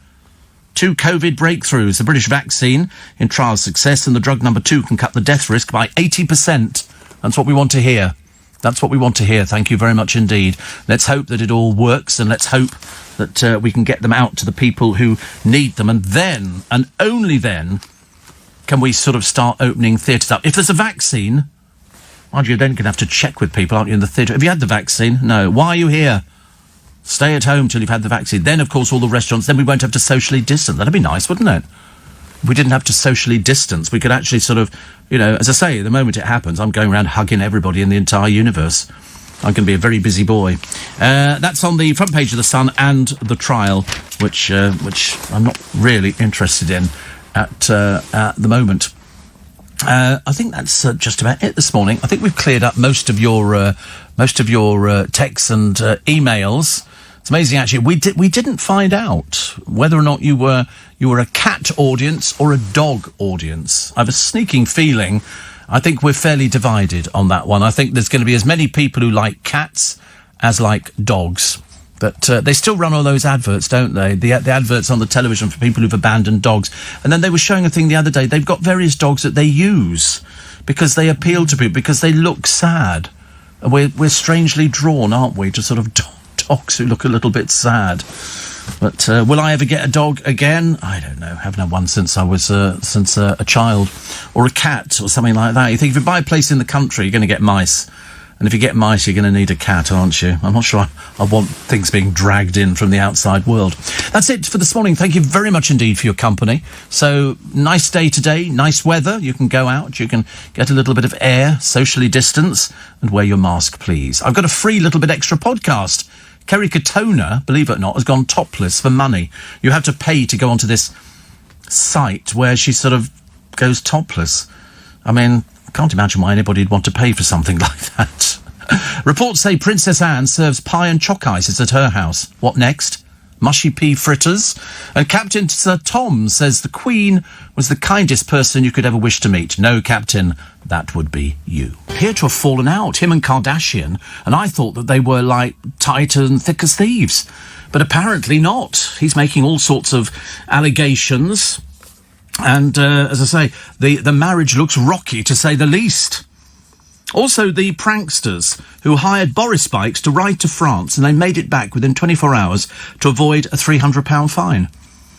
2 COVID breakthroughs, the British vaccine in trial success, and the drug number 2 can cut the death risk by 80%. That's what we want to hear. That's what we want to hear. Thank you very much indeed. Let's hope that it all works, and let's hope that we can get them out to the people who need them. And then, and only then, can we sort of start opening theatres up. If there's a vaccine, aren't you then going to have to check with people, aren't you, in the theatre? Have you had the vaccine? No. Why are you here? Stay at home till you've had the vaccine. Then, of course, all the restaurants, then we won't have to socially distance. That'd be nice, wouldn't it? If we didn't have to socially distance, we could actually sort of, as I say, the moment it happens, I'm going around hugging everybody in the entire universe. I'm going to be a very busy boy. That's on the front page of The Sun and the trial, which I'm not really interested in at the moment. I think that's just about it this morning. I think we've cleared up most of your texts and emails. It's amazing, actually. We didn't find out whether or not you were a cat audience or a dog audience. I have a sneaking feeling. I think we're fairly divided on that one. I think there's going to be as many people who like cats as like dogs. But they still run all those adverts, don't they? The adverts on the television for people who've abandoned dogs. And then they were showing a thing the other day. They've got various dogs that they use because they appeal to people, because they look sad. We're strangely drawn, aren't we, to sort of dogs who look a little bit sad. But will I ever get a dog again? I don't know. Haven't had one since I was a child, or a cat, or something like that. You think if you buy a place in the country, you're going to get mice. And if you get mice, you're going to need a cat, aren't you? I'm not sure I want things being dragged in from the outside world. That's it for this morning. Thank you very much indeed for your company. So, nice day today, nice weather. You can go out, you can get a little bit of air, socially distance, and wear your mask, please. I've got a free little bit extra podcast. Kerry Katona, believe it or not, has gone topless for money. You have to pay to go onto this site where she sort of goes topless. I mean, I can't imagine why anybody'd want to pay for something like that. Reports say Princess Anne serves pie and choc ices at her house. What next? Mushy pea fritters? And Captain Sir Tom says the Queen was the kindest person you could ever wish to meet. No, Captain, that would be you. Appear to have fallen out, him and Kardashian, and I thought that they were like tight and thick as thieves. But apparently not. He's making all sorts of allegations. And, as I say, the marriage looks rocky, to say the least. Also, the pranksters who hired Boris bikes to ride to France, and they made it back within 24 hours to avoid a £300 fine.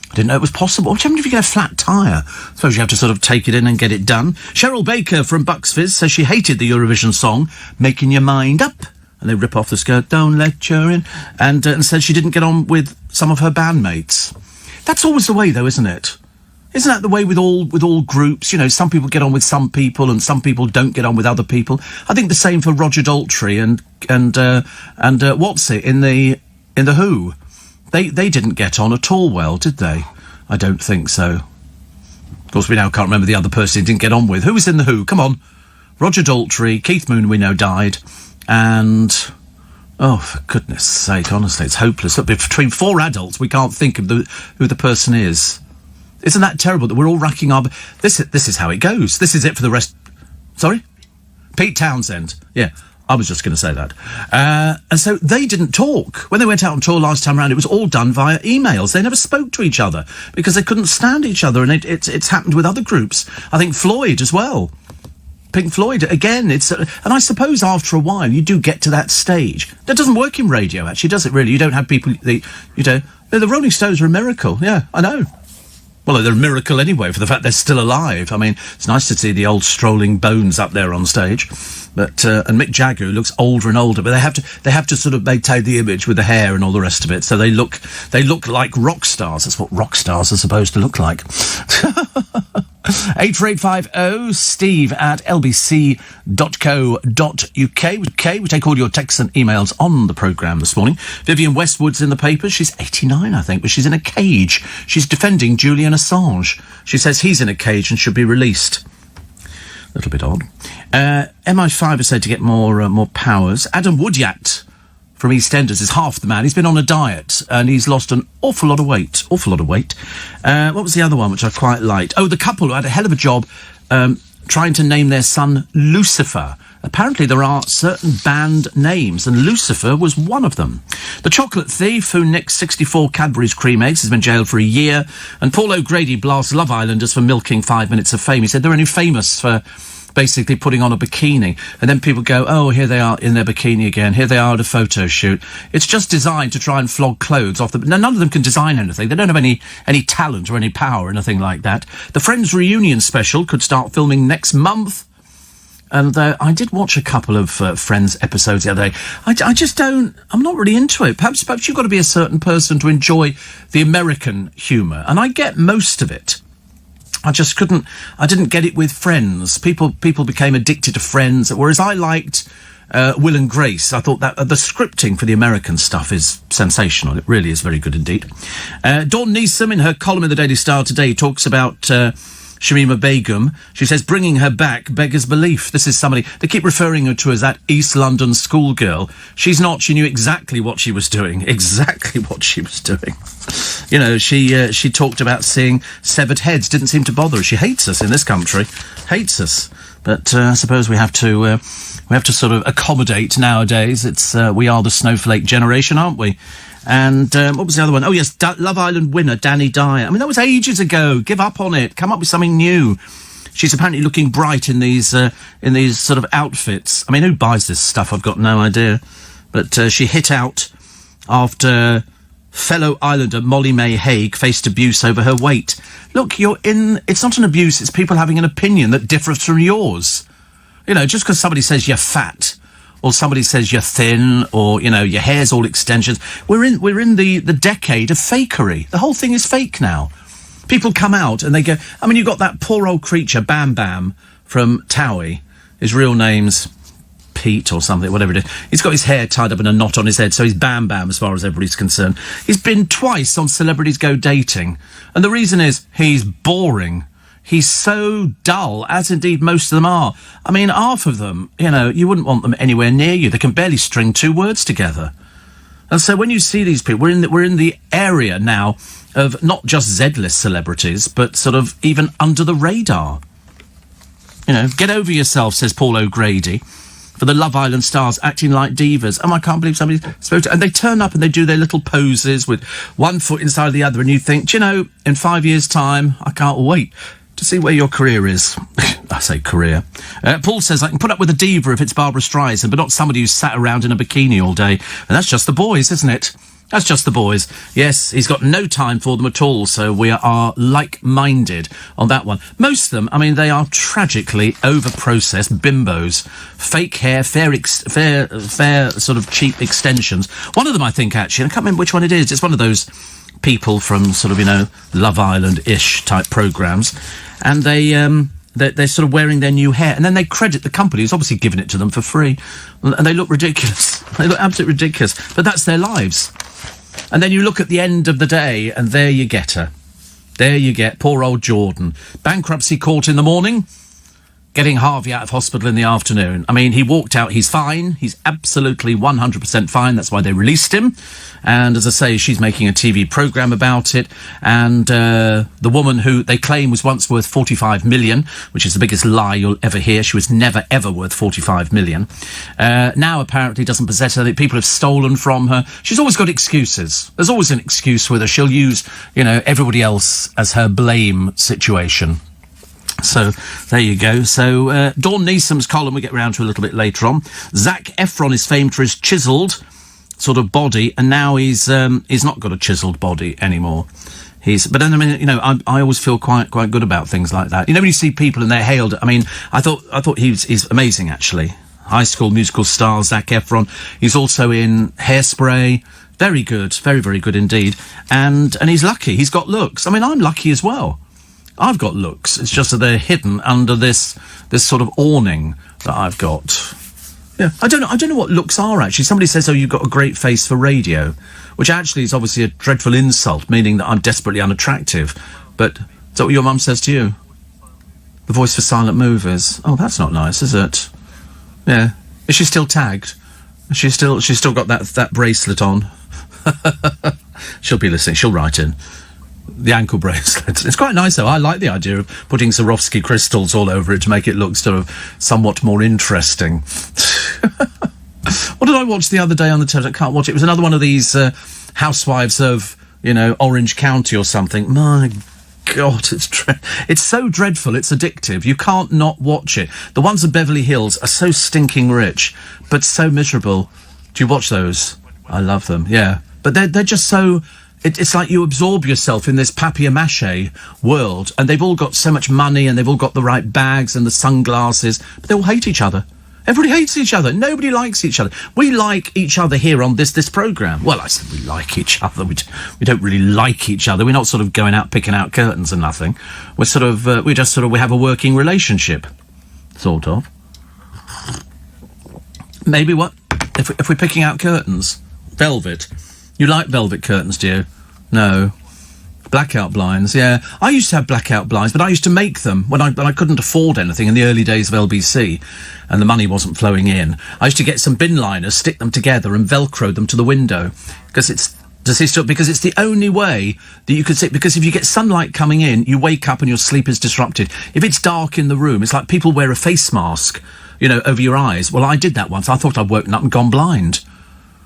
I didn't know it was possible. What happens if you get a flat tyre? I suppose you have to sort of take it in and get it done. Cheryl Baker from Bucks Fizz says she hated the Eurovision song, Making Your Mind Up. And they rip off the skirt, don't let you in. And said she didn't get on with some of her bandmates. That's always the way, though, isn't it? Isn't that the way with all groups? You know, some people get on with some people and some people don't get on with other people. I think the same for Roger Daltrey and what's it in the Who? They didn't get on at all well, did they? I don't think so. Of course, we now can't remember the other person he didn't get on with. Who was in the Who? Come on. Roger Daltrey, Keith Moon we know died, and oh, for goodness sake, honestly, it's hopeless. Look, between four adults, we can't think of who the person is. Isn't that terrible that we're all racking our... This is how it goes. This is it for the rest... Sorry? Pete Townsend. Yeah, I was just going to say that. And so they didn't talk. When they went out on tour last time around, it was all done via emails. They never spoke to each other because they couldn't stand each other, and it's happened with other groups. I think Floyd as well. Pink Floyd, again, and I suppose after a while you do get to that stage. That doesn't work in radio, actually, does it really? You don't have people... the Rolling Stones are a miracle. Yeah, I know. Well, they're a miracle anyway, for the fact they're still alive. I mean, it's nice to see the old strolling bones up there on stage. But and Mick Jagger, who looks older and older, but they have to sort of maintain the image with the hair and all the rest of it. So they look like rock stars. That's what rock stars are supposed to look like. 84850 steve at lbc.co.uk. We take all your texts and emails on the programme this morning. Vivienne Westwood's in the papers. She's 89, I think, but she's in a cage. She's defending Julian Assange. She says he's in a cage and should be released. A little bit odd. MI5 is said to get more powers. Adam Woodyat from EastEnders is half the man. He's been on a diet and he's lost an awful lot of weight. What was the other one which I quite liked? Oh, the couple who had a hell of a job trying to name their son Lucifer. Apparently there are certain band names, and Lucifer was one of them. The chocolate thief who nicked 64 Cadbury's cream eggs has been jailed for a year, and Paul O'Grady blasts Love Islanders for milking 5 minutes of fame. He said they're only famous for basically putting on a bikini, and then people go, oh, here they are in their bikini again, here they are at a photo shoot. It's just designed to try and flog clothes off them. None of them can design anything. They don't have any talent or any power or anything like that. The Friends reunion special could start filming next month. And I did watch a couple of Friends episodes the other day. I just don't... I'm not really into it. Perhaps you've got to be a certain person to enjoy the American humour. And I get most of it. I just couldn't... I didn't get it with Friends. People became addicted to Friends, whereas I liked Will and Grace. I thought that the scripting for the American stuff is sensational. It really is very good indeed. Dawn Neeson, in her column in the Daily Star today, talks about... Shamima Begum, she says, bringing her back beggars belief. This is somebody, they keep referring her to as that East London schoolgirl. She's not. She knew exactly what she was doing. Exactly what she was doing. You know, she talked about seeing severed heads. Didn't seem to bother her. She hates us in this country. Hates us. But I suppose we have to sort of accommodate nowadays. It's we are the snowflake generation, aren't we? And what was the other one? Oh, yes, Love Island winner, Danny Dyer. I mean, that was ages ago. Give up on it. Come up with something new. She's apparently looking bright in these sort of outfits. I mean, who buys this stuff? I've got no idea. But she hit out after fellow islander Molly May Haig faced abuse over her weight. Look, it's not an abuse, it's people having an opinion that differs from yours. You know, just because somebody says you're fat, or somebody says you're thin, or, you know, your hair's all extensions. We're in the decade of fakery. The whole thing is fake now. People come out and they go... I mean, you've got that poor old creature, Bam Bam, from Towie. His real name's Pete or something, whatever it is. He's got his hair tied up in a knot on his head, so he's Bam Bam as far as everybody's concerned. He's been twice on Celebrities Go Dating. And the reason is he's boring. He's so dull, as indeed most of them are. I mean, half of them, you know, you wouldn't want them anywhere near you. They can barely string two words together. And so when you see these people, we're in the area now of not just Z-list celebrities, but sort of even under the radar. You know, get over yourself, says Paul O'Grady, for the Love Island stars acting like divas. Oh, I can't believe somebody's supposed to... And they turn up and they do their little poses with one foot inside the other, and you think, do you know, in 5 years' time, I can't wait to see where your career is. I say career. Paul says, I can put up with a diva if it's Barbara Streisand, but not somebody who's sat around in a bikini all day. And that's just the boys, isn't it? That's just the boys. Yes, he's got no time for them at all, so we are like-minded on that one. Most of them, I mean, they are tragically over-processed bimbos. Fake hair, fair sort of cheap extensions. One of them, I think, actually, and I can't remember which one it is. It's one of those people from sort of, you know, Love Island-ish type programmes, and they're sort of wearing their new hair, and then they credit the company who's obviously given it to them for free, and they look ridiculous. They look absolutely ridiculous, but that's their lives. And then you look at the end of the day, and there you get her. There you get poor old Jordan. Bankruptcy court in the morning, getting Harvey out of hospital in the afternoon. I mean, he walked out, he's fine. He's absolutely 100% fine. That's why they released him. And as I say, she's making a TV programme about it. And the woman who they claim was once worth 45 million, which is the biggest lie you'll ever hear. She was never, ever worth 45 million. Now apparently doesn't possess her. People have stolen from her. She's always got excuses. There's always an excuse with her. She'll use, you know, everybody else as her blame situation. So, there you go. So, Dawn Neesom's column we get round to a little bit later on. Zac Efron is famed for his chiselled sort of body, and now he's not got a chiselled body anymore. But then, I mean, you know, I always feel quite good about things like that. You know, when you see people and they're hailed, I mean, I thought he's amazing, actually. High School Musical star Zac Efron. He's also in Hairspray. Very good. Very, very good indeed. And he's lucky. He's got looks. I mean, I'm lucky as well. I've got looks. It's just that they're hidden under this sort of awning that I've got. Yeah, I don't know what looks are, actually. Somebody says, oh, you've got a great face for radio, which actually is obviously a dreadful insult, meaning that I'm desperately unattractive. But is that what your mum says to you? The voice for silent movies. Oh, that's not nice, is it? Yeah. Is she still tagged? She's still got that bracelet on. She'll be listening. She'll write in. The ankle bracelet. It's quite nice, though. I like the idea of putting Swarovski crystals all over it to make it look sort of somewhat more interesting. What did I watch the other day on the television? I can't watch it. It was another one of these housewives of, you know, Orange County or something. My God, it's so dreadful, it's addictive. You can't not watch it. The ones of Beverly Hills are so stinking rich, but so miserable. Do you watch those? I love them, yeah. But they're just so... It's like you absorb yourself in this papier-mâché world, and they've all got so much money, and they've all got the right bags and the sunglasses, but they all hate each other. Everybody hates each other. Nobody likes each other. We like each other here on this programme. Well, I said we like each other. We don't really like each other. We're not sort of going out picking out curtains and nothing. We're sort of, we have a working relationship. Sort of. Maybe what? If we're picking out curtains? Velvet. You like velvet curtains, do you? No. Blackout blinds, yeah. I used to have blackout blinds, but I used to make them when I couldn't afford anything in the early days of LBC and the money wasn't flowing in. I used to get some bin liners, stick them together and Velcro them to the window because it's the only way that you could see, because if you get sunlight coming in, you wake up and your sleep is disrupted. If it's dark in the room, it's like people wear a face mask, you know, over your eyes. Well, I did that once. I thought I'd woken up and gone blind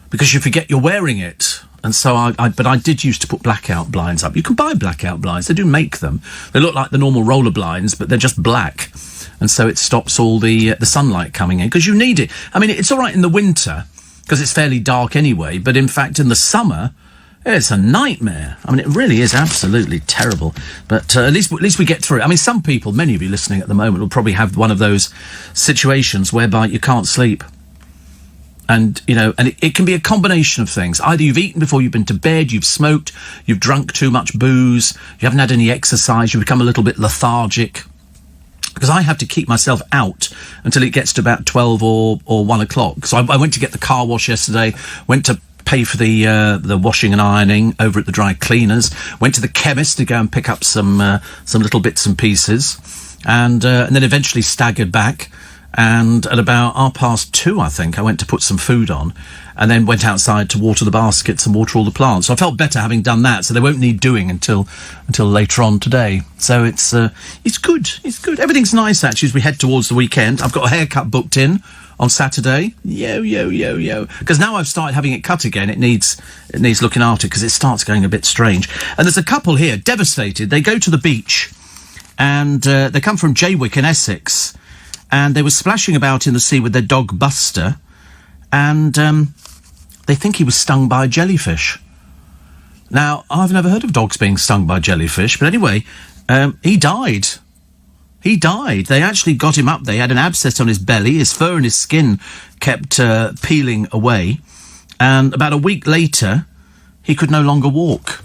because you forget you're wearing it. And so I did used to put blackout blinds up. You can buy blackout blinds. They do make them. They look like the normal roller blinds, but they're just black. And so it stops all the sunlight coming in, because you need it. I mean, it's all right in the winter, because it's fairly dark anyway, but in fact, in the summer, It's a nightmare. I mean, it really is absolutely terrible. But at least we get through it. I mean, some people, many of you listening at the moment, will probably have one of those situations whereby you can't sleep. And, you know, and it can be a combination of things. Either you've eaten before you've been to bed, you've smoked, you've drunk too much booze, you haven't had any exercise, you become a little bit lethargic. Because I have to keep myself out until it gets to about 12 or 1 o'clock. So I went to get the car wash yesterday, went to pay for the washing and ironing over at the dry cleaners, went to the chemist to go and pick up some little bits and pieces, and then eventually staggered back. And at about 2:30, I think, I went to put some food on, and then went outside to water the baskets and water all the plants. So I felt better having done that, so they won't need doing until later on today. So it's good. It's good. Everything's nice, actually, as we head towards the weekend. I've got a haircut booked in on Saturday. Yo. Because now I've started having it cut again, it needs looking after, because it starts going a bit strange. And there's a couple here, devastated. They go to the beach, and they come from Jaywick in Essex, and they were splashing about in the sea with their dog Buster, and they think he was stung by a jellyfish. Now, I've never heard of dogs being stung by jellyfish, but anyway, he died. He died. They actually got him up. They had an abscess on his belly. His fur and his skin kept peeling away. And about a week later, he could no longer walk.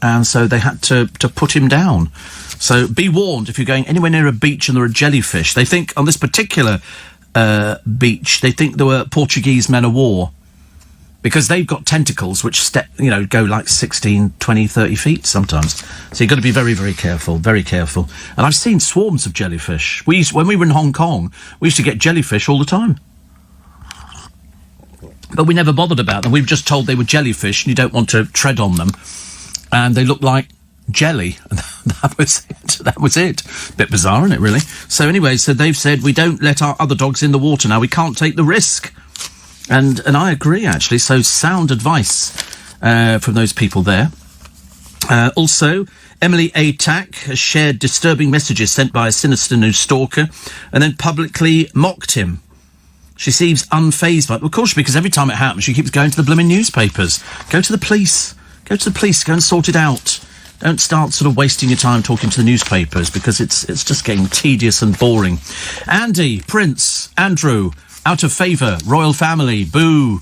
And so they had to put him down. So be warned if you're going anywhere near a beach and there are jellyfish. They think on this particular beach, they think there were Portuguese men of war, because they've got tentacles which go like 16, 20, 30 feet sometimes. So you've got to be very, very careful, very careful. And I've seen swarms of jellyfish. When we were in Hong Kong, we used to get jellyfish all the time. But we never bothered about them. We were just told they were jellyfish and you don't want to tread on them. And they looked like jelly. That was it. Bit bizarre, isn't it, really? So anyway, so they've said we don't let our other dogs in the water now. We can't take the risk. And I agree, actually. So sound advice from those people there. Also, Emily A. Tack has shared disturbing messages sent by a sinister new stalker and then publicly mocked him. She seems unfazed by it. Of course, because every time it happens, she keeps going to the blooming newspapers. Go to the police. Go to the police. Go and sort it out. Don't start sort of wasting your time talking to the newspapers, because it's just getting tedious and boring. Andy, Prince, Andrew, out of favour, royal family, boo.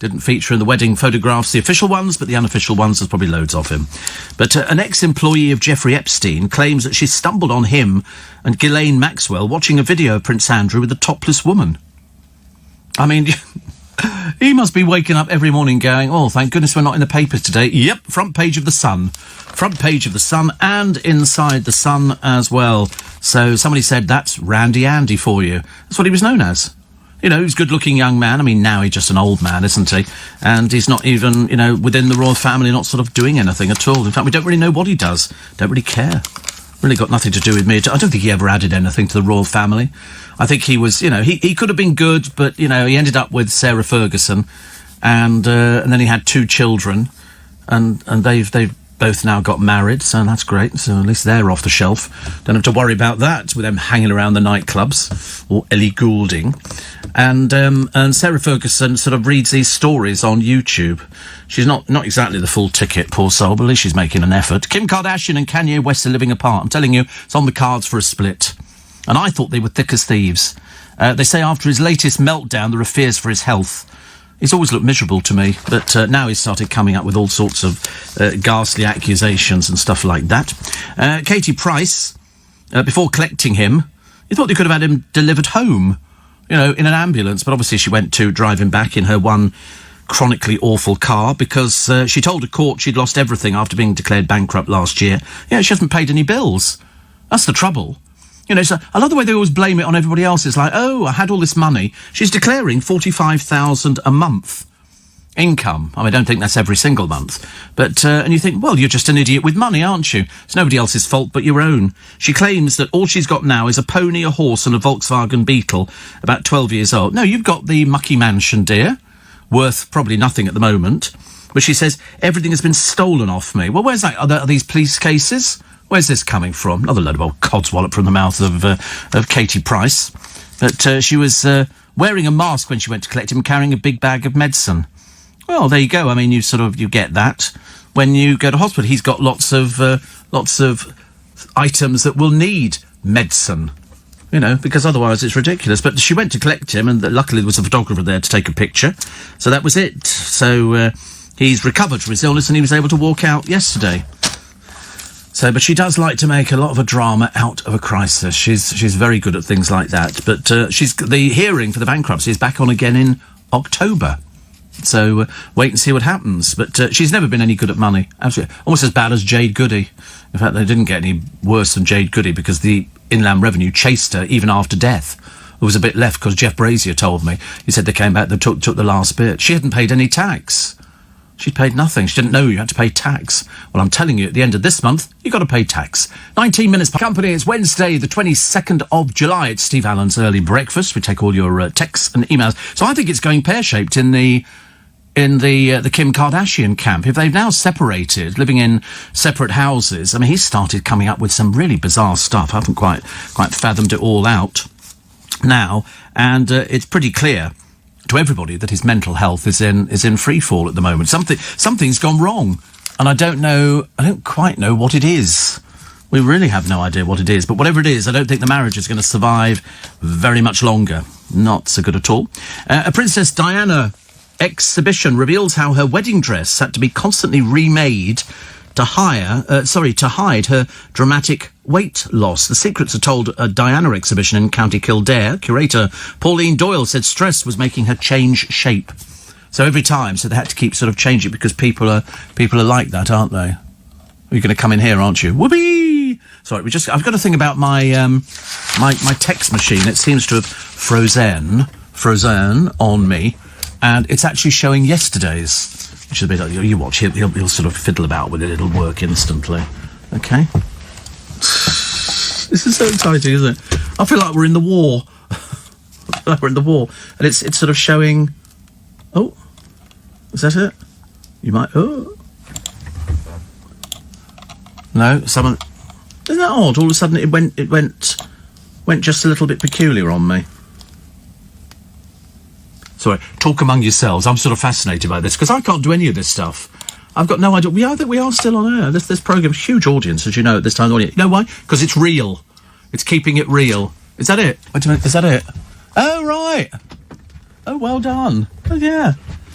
Didn't feature in the wedding photographs, the official ones, but the unofficial ones, there's probably loads of him. But an ex-employee of Jeffrey Epstein claims that she stumbled on him and Ghislaine Maxwell watching a video of Prince Andrew with a topless woman. I mean, he must be waking up every morning going, oh, thank goodness we're not in the papers today. Yep, front page of the Sun. Front page of the Sun and inside the Sun as well. So somebody said, that's Randy Andy for you. That's what he was known as. You know, he's a good-looking young man. I mean, now he's just an old man, isn't he? And he's not even, within the royal family, not sort of doing anything at all. In fact, we don't really know what he does. Don't really care. Really got nothing to do with me. I don't think he ever added anything to the royal family. I think he was, he could have been good, but, he ended up with Sarah Ferguson, and then he had 2 children, and they've both now got married, so that's great. So at least they're off the shelf. Don't have to worry about that with them hanging around the nightclubs or Ellie Goulding. And Sarah Ferguson sort of reads these stories on YouTube. She's not exactly the full ticket, poor soul, but at least she's making an effort. Kim Kardashian and Kanye West are living apart. I'm telling you, it's on the cards for a split. And I thought they were thick as thieves. They say after his latest meltdown, there are fears for his health. He's always looked miserable to me, but now he's started coming up with all sorts of ghastly accusations and stuff like that. Katie Price, before collecting him, you thought they could have had him delivered home, in an ambulance, but obviously she went to drive him back in her one chronically awful car because she told a court she'd lost everything after being declared bankrupt last year. Yeah, she hasn't paid any bills. That's the trouble. So I love the way they always blame it on everybody else. It's like, oh, I had all this money. She's declaring $45,000 a month income. I don't think that's every single month. But, and you think, well, you're just an idiot with money, aren't you? It's nobody else's fault but your own. She claims that all she's got now is a pony, a horse and a Volkswagen Beetle, about 12 years old. No, you've got the mucky mansion, dear, worth probably nothing at the moment. But she says, everything has been stolen off me. Well, where's that? Are these police cases? Where's this coming from? Another load of old codswallop from the mouth of Katie Price. But she was wearing a mask when she went to collect him, carrying a big bag of medicine. Well, there you go. I mean, you get that when you go to hospital. He's got lots of items that will need medicine, because otherwise it's ridiculous. But she went to collect him, and luckily there was a photographer there to take a picture. So that was it. So he's recovered from his illness, and he was able to walk out yesterday. So, but she does like to make a lot of a drama out of a crisis. She's very good at things like that. But the hearing for the bankruptcy is back on again in October. So wait and see what happens. But she's never been any good at money. Absolutely. Almost as bad as Jade Goody. In fact, they didn't get any worse than Jade Goody because the Inland Revenue chased her even after death. There was a bit left because Jeff Brazier told me. He said they came back, they took the last bit. She hadn't paid any tax. She'd paid nothing. She didn't know you had to pay tax. Well, I'm telling you, at the end of this month, you've got to pay tax. 19 minutes per company. It's Wednesday, the 22nd of July. It's Steve Allen's Early Breakfast. We take all your texts and emails. So I think it's going pear-shaped in the Kim Kardashian camp. If they've now separated, living in separate houses, I mean, he's started coming up with some really bizarre stuff. I haven't quite fathomed it all out now. And it's pretty clear to everybody that his mental health is in free fall at the moment. Something's gone wrong, and I don't quite know what it is. We really have no idea what it is, but whatever it is, I don't think the marriage is going to survive very much longer. Not so good at all. A Princess Diana exhibition reveals how her wedding dress had to be constantly remade to hide her dramatic weight loss. The secrets are told at a Diana exhibition in County Kildare. Curator Pauline Doyle said stress was making her change shape. So every time, so they had to keep sort of changing because people are like that, aren't they? You're going to come in here, aren't you? Whoopee! Sorry, I've got to think about my my text machine. It seems to have frozen on me, and it's actually showing yesterday's. Which is a bit like, you watch, he'll sort of fiddle about with it, it'll work instantly. Okay? This is so exciting, isn't it? I feel like we're in the war. And it's sort of showing... Oh, is that it? You might... Oh. No, someone... Isn't that odd? All of a sudden it went just a little bit peculiar on me. Sorry, talk among yourselves. I'm sort of fascinated by this because I can't do any of this stuff. I've got no idea. We are still on air. This program's a huge audience, as you know, at this time. You know why? Because it's real. It's keeping it real. Is that it? Wait a minute. Is that it? Oh, right. Oh, well done. Oh, yeah.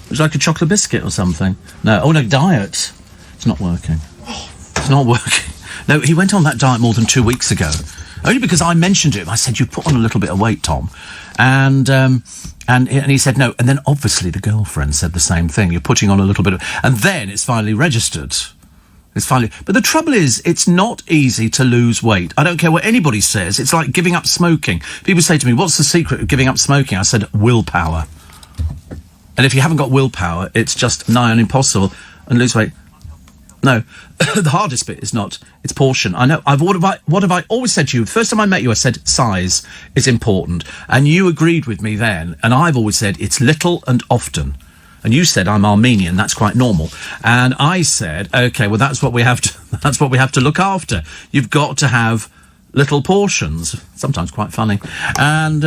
It's like a chocolate biscuit or something. No, diet. It's not working. It's not working. No, he went on that diet more than 2 weeks ago. Only because I mentioned it. I said, you put on a little bit of weight, Tom. And he said no. And then obviously the girlfriend said the same thing. You're putting on a little bit of... And then it's finally registered. But the trouble is, it's not easy to lose weight. I don't care what anybody says. It's like giving up smoking. People say to me, what's the secret of giving up smoking? I said, willpower. And if you haven't got willpower, it's just nigh on impossible. And lose weight... No, the hardest bit is not, it's portion. I know, what have I always said to you? The first time I met you, I said size is important. And you agreed with me then. And I've always said it's little and often. And you said I'm Armenian, that's quite normal. And I said, okay, well, that's what we have to look after. You've got to have little portions. Sometimes quite funny. And,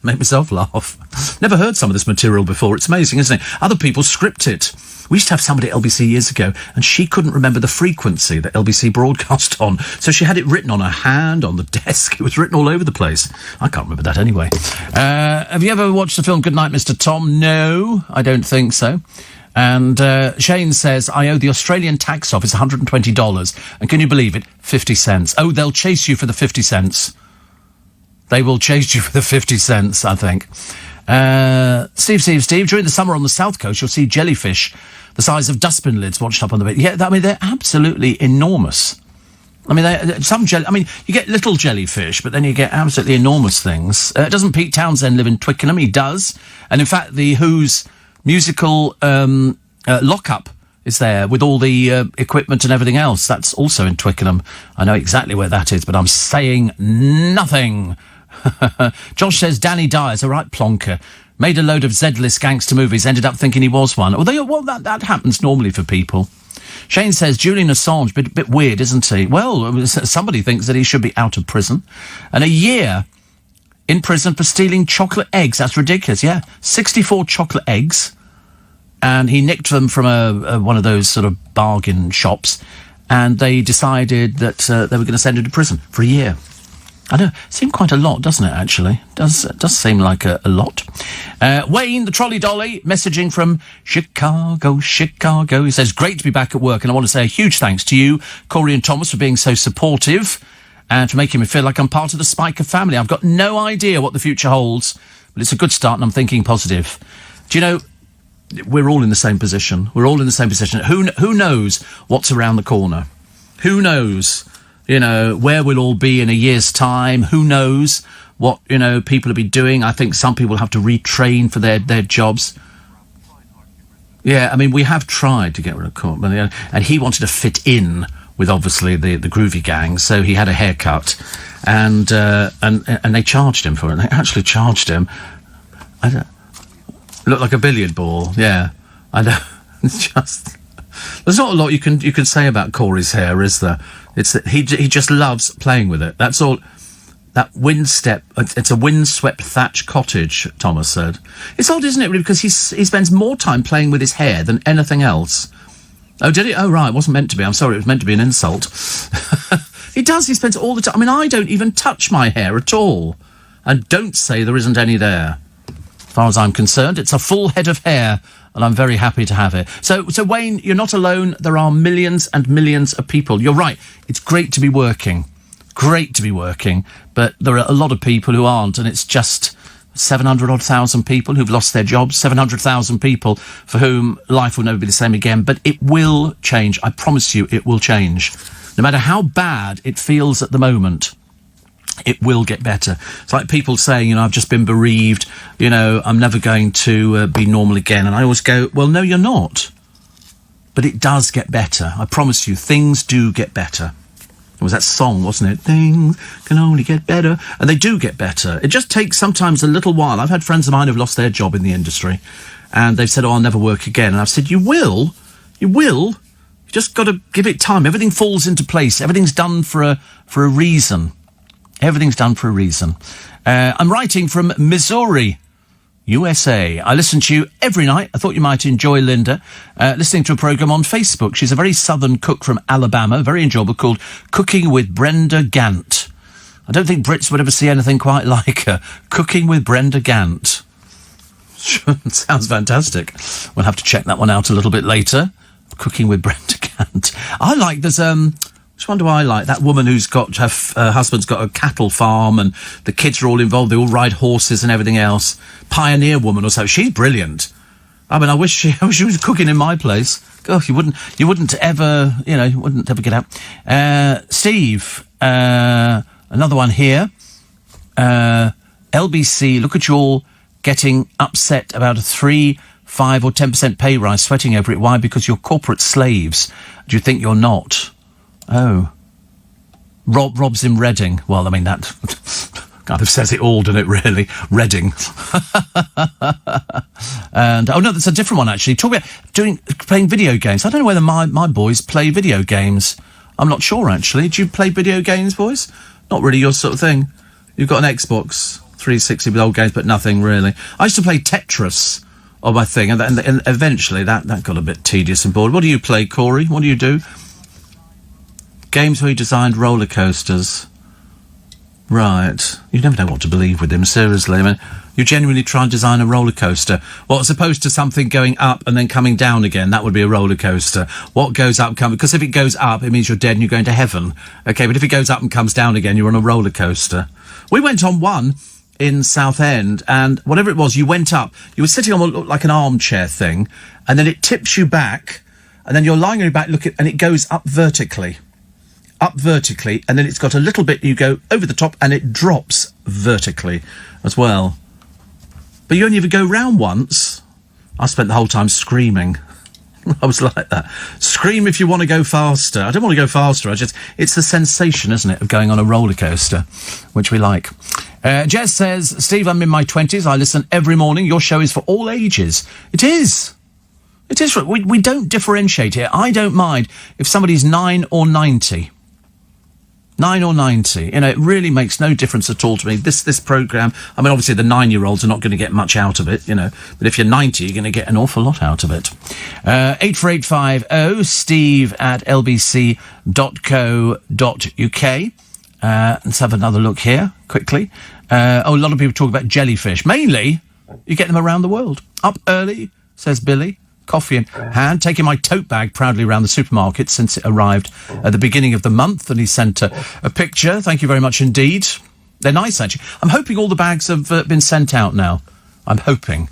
make myself laugh. Never heard some of this material before. It's amazing, isn't it? Other people script it. We used to have somebody at LBC years ago, and she couldn't remember the frequency that LBC broadcast on, so she had it written on her hand, on the desk. It was written all over the place. I can't remember that anyway. Have you ever watched the film Goodnight, Mr. Tom? No, I don't think so. And Shane says, I owe the Australian tax office $120, and can you believe it? 50 cents. Oh, they'll chase you for the 50 cents. They will chase you for the 50 cents, I think. Steve, during the summer on the south coast, you'll see jellyfish the size of dustbin lids washed up on the beach. Yeah, I mean, they're absolutely enormous. I mean, you get little jellyfish, but then you get absolutely enormous things. Doesn't Pete Townsend live in Twickenham? He does. And in fact, the Who's musical lockup is there with all the equipment and everything else. That's also in Twickenham. I know exactly where that is, but I'm saying nothing. Josh says Danny Dyer's a right plonker. Made a load of Z-list gangster movies, ended up thinking he was one. Well, that happens normally for people. Shane says Julian Assange, bit weird, isn't he? Well, somebody thinks that he should be out of prison. And a year in prison for stealing chocolate eggs. That's ridiculous, yeah. 64 chocolate eggs. and he nicked them from one of those sort of bargain shops, and they decided that they were going to send him to prison for a year. I know, seemed quite a lot, doesn't it, actually? Does seem like a lot. Wayne, the trolley dolly, messaging from Chicago. He says, great to be back at work, and I want to say a huge thanks to you, Corey and Thomas, for being so supportive and for making me feel like I'm part of the Spiker family. I've got no idea what the future holds, but it's a good start, and I'm thinking positive. Do you know, we're all in the same position. Who knows what's around the corner? Who knows? You know, where we'll all be in a year's time. Who knows what, people will be doing. I think some people have to retrain for their jobs. Yeah, I mean, we have tried to get rid of Corbyn, and he wanted to fit in with, obviously, the groovy gang, so he had a haircut, and they charged him for it. They actually charged him. Looked like a billiard ball, yeah. I know. It's just... There's not a lot you can say about Corey's hair, is there? It's that he just loves playing with it. That's all. That it's a windswept thatch cottage, Thomas said. It's odd, isn't it, really, because he spends more time playing with his hair than anything else. Oh, did he? Oh, right, it wasn't meant to be. I'm sorry, it was meant to be an insult. He does, he spends all the time... I mean, I don't even touch my hair at all. And don't say there isn't any there. As far as I'm concerned, it's a full head of hair, and I'm very happy to have it. So Wayne, you're not alone. There are millions and millions of people. You're right. It's great to be working. But there are a lot of people who aren't, and it's just 700,000 people who've lost their jobs, 700,000 people for whom life will never be the same again. But it will change. I promise you it will change. No matter how bad it feels at the moment, it will get better. It's like people saying, I've just been bereaved, I'm never going to be normal again. And I always go, well, no, you're not. But it does get better. I promise you, things do get better. It was that song, wasn't it? Things can only get better. And they do get better. It just takes sometimes a little while. I've had friends of mine who've lost their job in the industry, and they've said, I'll never work again. And I've said, you will. You just got to give it time. Everything falls into place. Everything's done for a reason. Everything's done for a reason. I'm writing from Missouri, USA. I listen to you every night. I thought you might enjoy Linda. Listening to a programme on Facebook. She's a very southern cook from Alabama, very enjoyable, called Cooking with Brenda Gant. I don't think Brits would ever see anything quite like her. Cooking with Brenda Gant. Sounds fantastic. We'll have to check that one out a little bit later. Cooking with Brenda Gant. I like, which one do I like? That woman who's got, her husband's got a cattle farm, and the kids are all involved. They all ride horses and everything else. Pioneer Woman or so. She's brilliant. I mean, I wish she was cooking in my place. God, you wouldn't ever get out. Steve, another one here. LBC, look at you all getting upset about a 3%, 5% or 10% pay rise, sweating over it. Why? Because you're corporate slaves. Do you think you're not? Oh. Rob's in Reading. Well, I mean, that kind of says it all, doesn't it, really? Reading. And, oh, no, that's a different one, actually. Talk about playing video games. I don't know whether my boys play video games. I'm not sure, actually. Do you play video games, boys? Not really your sort of thing. You've got an Xbox 360 with old games, but nothing, really. I used to play Tetris on my thing, and eventually that got a bit tedious and bored. What do you play, Corey? What do you do? Games where you designed roller coasters. Right. You never know what to believe with him, seriously. I mean, you genuinely try and design a roller coaster. Well, as opposed to something going up and then coming down again, that would be a roller coaster. What goes up, because if it goes up, it means you're dead and you're going to heaven. Okay, but if it goes up and comes down again, you're on a roller coaster. We went on one in Southend, and whatever it was, you went up. You were sitting on like an armchair thing, and then it tips you back, and then you're lying on your back, and it goes up vertically, and then it's got a little bit, you go over the top, and it drops vertically as well. But you only ever go round once. I spent the whole time screaming. I was like that. Scream if you want to go faster. I don't want to go faster. It's the sensation, isn't it, of going on a roller coaster, which we like. Jez says, Steve, I'm in my 20s. I listen every morning. Your show is for all ages. It is. It is. We don't differentiate here. I don't mind if somebody's 9 or 90. 9 or 90. You know, it really makes no difference at all to me. This programme, I mean, obviously the 9-year-olds are not going to get much out of it, you know, but if you're 90, you're going to get an awful lot out of it. 84850 steve@lbc.co.uk. Let's have another look here, quickly. A lot of people talk about jellyfish. Mainly, you get them around the world. Up early, says Billy. Coffee in hand, taking my tote bag proudly around the supermarket since it arrived at the beginning of the month, and he sent a picture. Thank you very much indeed. They're nice, actually. I'm hoping all the bags have been sent out now. I'm hoping.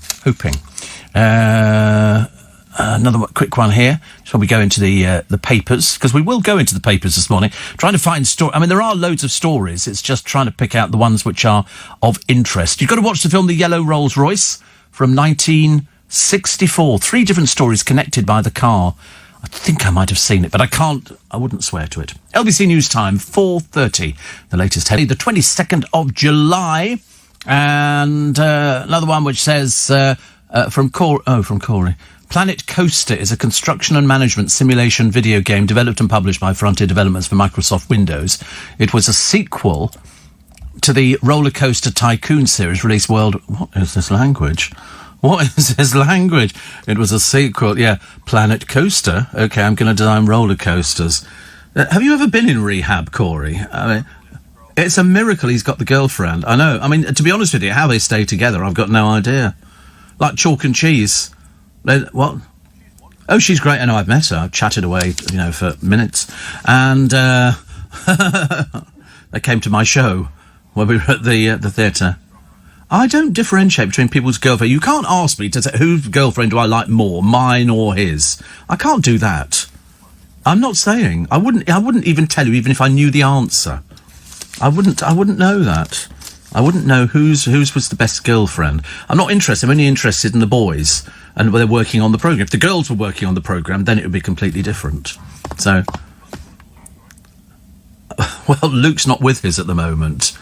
Another quick one here. Shall we go into the papers? Because we will go into the papers this morning, trying to find story. I mean, there are loads of stories. It's just trying to pick out the ones which are of interest. You've got to watch the film The Yellow Rolls Royce from 1964. 3 different stories connected by the car. I think I might have seen it, but I wouldn't swear to it. LBC News Time, 4:30. The latest heading, the 22nd of July. And another one which says, from Corey. Planet Coaster is a construction and management simulation video game developed and published by Frontier Developments for Microsoft Windows. It was a sequel to the Roller Coaster Tycoon series released What is this language? It was a sequel, yeah. Planet Coaster. Okay, I'm going to design roller coasters. Have you ever been in rehab, Corey? I mean, it's a miracle he's got the girlfriend. I know. I mean, to be honest with you, how they stay together, I've got no idea. Like chalk and cheese. What? Oh, she's great. I know, I've met her. I've chatted away, you know, for minutes. And they came to my show when we were at the theatre. I don't differentiate between people's girlfriend. You can't ask me to say whose girlfriend do I like more, mine or his. I can't do that. I'm not saying. I wouldn't even tell you, even if I knew the answer. I wouldn't know that. I wouldn't know whose was the best girlfriend. I'm not interested. I'm only interested in the boys and they're working on the programme. If the girls were working on the programme, then it would be completely different. So, well, Luke's not with his at the moment.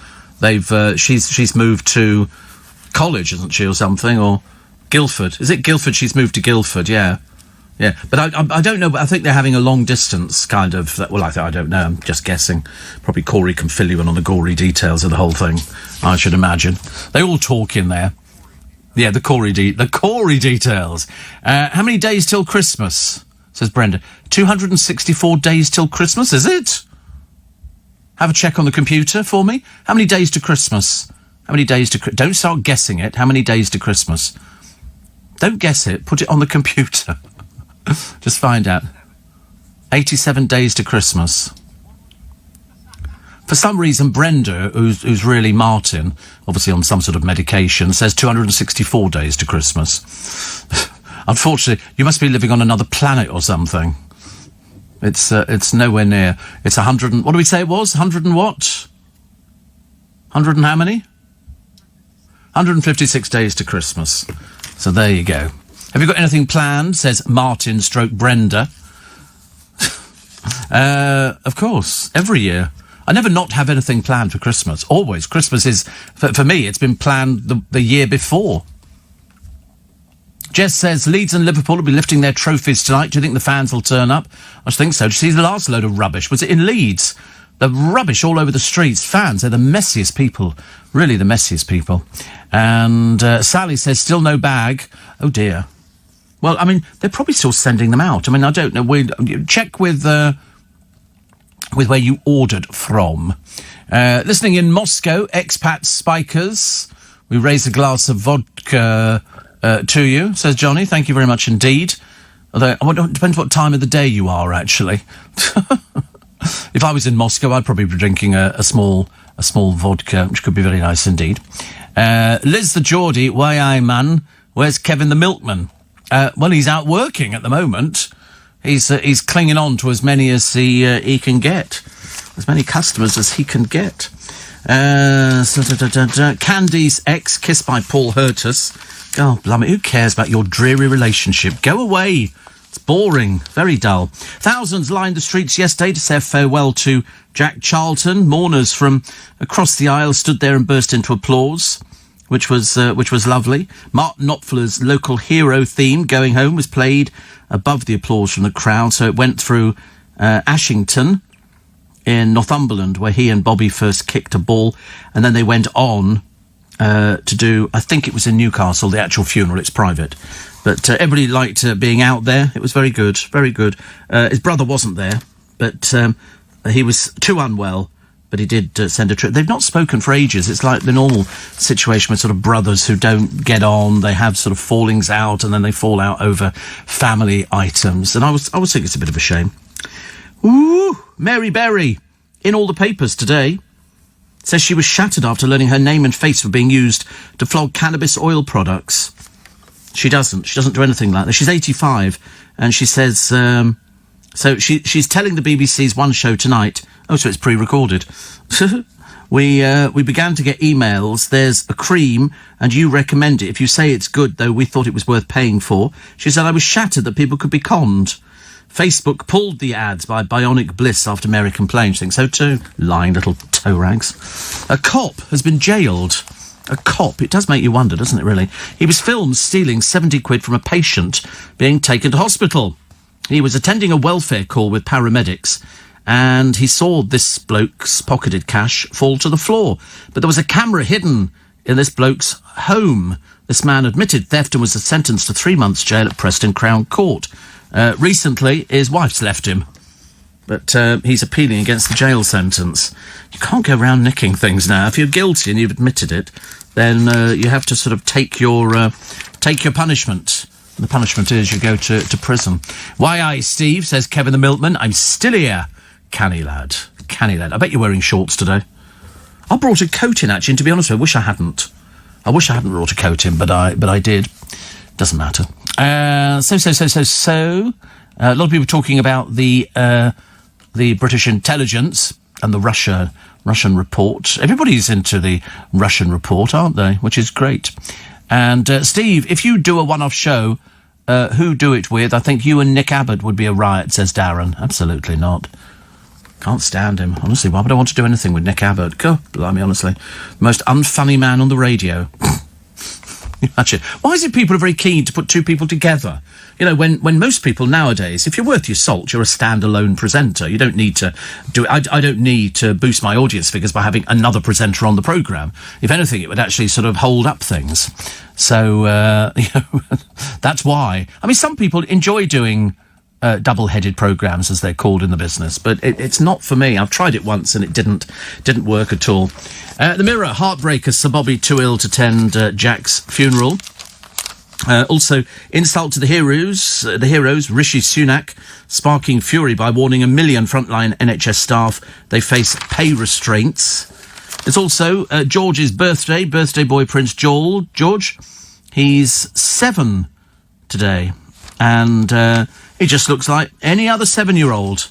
She's moved to college, isn't she, or something, or Guildford. Is it Guildford? She's moved to Guildford, yeah. But I don't know, but I think they're having a long distance kind of, well, I don't know, I'm just guessing. Probably Corey can fill you in on the gory details of the whole thing, I should imagine. They all talk in there. Yeah, the Corey details. How many days till Christmas, says Brenda? 264 days till Christmas, is it? Have a check on the computer for me. How many days to Christmas? Don't start guessing it. How many days to Christmas? Don't guess it. Put it on the computer. Just find out. 87 days to Christmas. For some reason, Brenda, who's really Martin, obviously on some sort of medication, says 264 days to Christmas. Unfortunately, you must be living on another planet or something. It's nowhere near. It's 100 and... What do we say it was? 100 and what? 100 and how many? 156 days to Christmas. So there you go. Have you got anything planned? Says Martin / Brenda. Of course. Every year. I never not have anything planned for Christmas. Always. Christmas is... For me, it's been planned the year before. Jess says Leeds and Liverpool will be lifting their trophies tonight. Do you think the fans will turn up? I think so. Did you see the last load of rubbish? Was it in Leeds? The rubbish all over the streets. Fans, they're the messiest people. Really the messiest people. And Sally says still no bag. Oh, dear. Well, I mean, they're probably still sending them out. I mean, I don't know. Check with where you ordered from. Listening in Moscow, expat spikers. We raise a glass of vodka... to you, says Johnny. Thank you very much indeed. Although, it depends what time of the day you are, actually. If I was in Moscow, I'd probably be drinking a small vodka, which could be very nice indeed. Liz the Geordie, why aye, man? Where's Kevin the milkman? Well, he's out working at the moment. He's clinging on to as many as he can get. As many customers as he can get. Candy's ex, kissed by Paul Hurtus. God, blimey, who cares about your dreary relationship? Go away. It's boring. Very dull. Thousands lined the streets yesterday to say farewell to Jack Charlton. Mourners from across the aisle stood there and burst into applause, which was lovely. Martin Knopfler's local hero theme, Going Home, was played above the applause from the crowd, so it went through Ashington in Northumberland, where he and Bobby first kicked a ball, and then they went on to do, I think it was in Newcastle, the actual funeral. It's private. But everybody liked being out there. It was very good, very good. His brother wasn't there, but he was too unwell, but he did send a trip. They've not spoken for ages. It's like the normal situation with sort of brothers who don't get on. They have sort of fallings out, and then they fall out over family items. And I was thinking it's a bit of a shame. Ooh, Mary Berry, in all the papers today, says she was shattered after learning her name and face were being used to flog cannabis oil products. She doesn't do anything like that. She's 85, and she says, so she's telling the BBC's One Show tonight, oh, so it's pre-recorded. We began to get emails. There's a cream, and you recommend it. If you say it's good, though, we thought it was worth paying for. She said, I was shattered that people could be conned. Facebook pulled the ads by Bionic Bliss after Mary complained. She thinks so too. Lying little toe rags. A cop has been jailed. A cop. It does make you wonder, doesn't it, really? He was filmed stealing 70 quid from a patient being taken to hospital. He was attending a welfare call with paramedics, and he saw this bloke's pocketed cash fall to the floor. But there was a camera hidden in this bloke's home. This man admitted theft and was sentenced to 3 months jail at Preston Crown Court. Recently, his wife's left him, but he's appealing against the jail sentence. You can't go around nicking things now. If you're guilty and you've admitted it, then you have to sort of take your punishment. And the punishment is you go to prison. Why, aye, Steve, says Kevin the Milkman. I'm still here. Canny lad. Canny lad. I bet you're wearing shorts today. I brought a coat in, actually, and to be honest, I wish I hadn't. I wish I hadn't brought a coat in, but I did. Doesn't matter. So. A lot of people talking about the British intelligence and the Russian report. Everybody's into the Russian report, aren't they? Which is great. And Steve, if you do a one-off show, who do it with? I think you and Nick Abbott would be a riot, says Darren. Absolutely not. Can't stand him. Honestly, why would I want to do anything with Nick Abbott? God, blimey, honestly. The most unfunny man on the radio. Imagine. Why is it people are very keen to put two people together? You know, when most people nowadays, if you're worth your salt, you're a standalone presenter. You don't need to do it. I don't need to boost my audience figures by having another presenter on the programme. If anything, it would actually sort of hold up things. So, you know, that's why. I mean, some people enjoy doing double-headed programmes, as they're called in the business, but it's not for me. I've tried it once and it didn't work at all. The Mirror, heartbreakers, Sir Bobby too ill to attend Jack's funeral. Also, insult to the heroes, Rishi Sunak, sparking fury by warning 1 million frontline NHS staff they face pay restraints. It's also George's birthday boy Prince George. He's 7 today, and he just looks like any other 7-year-old.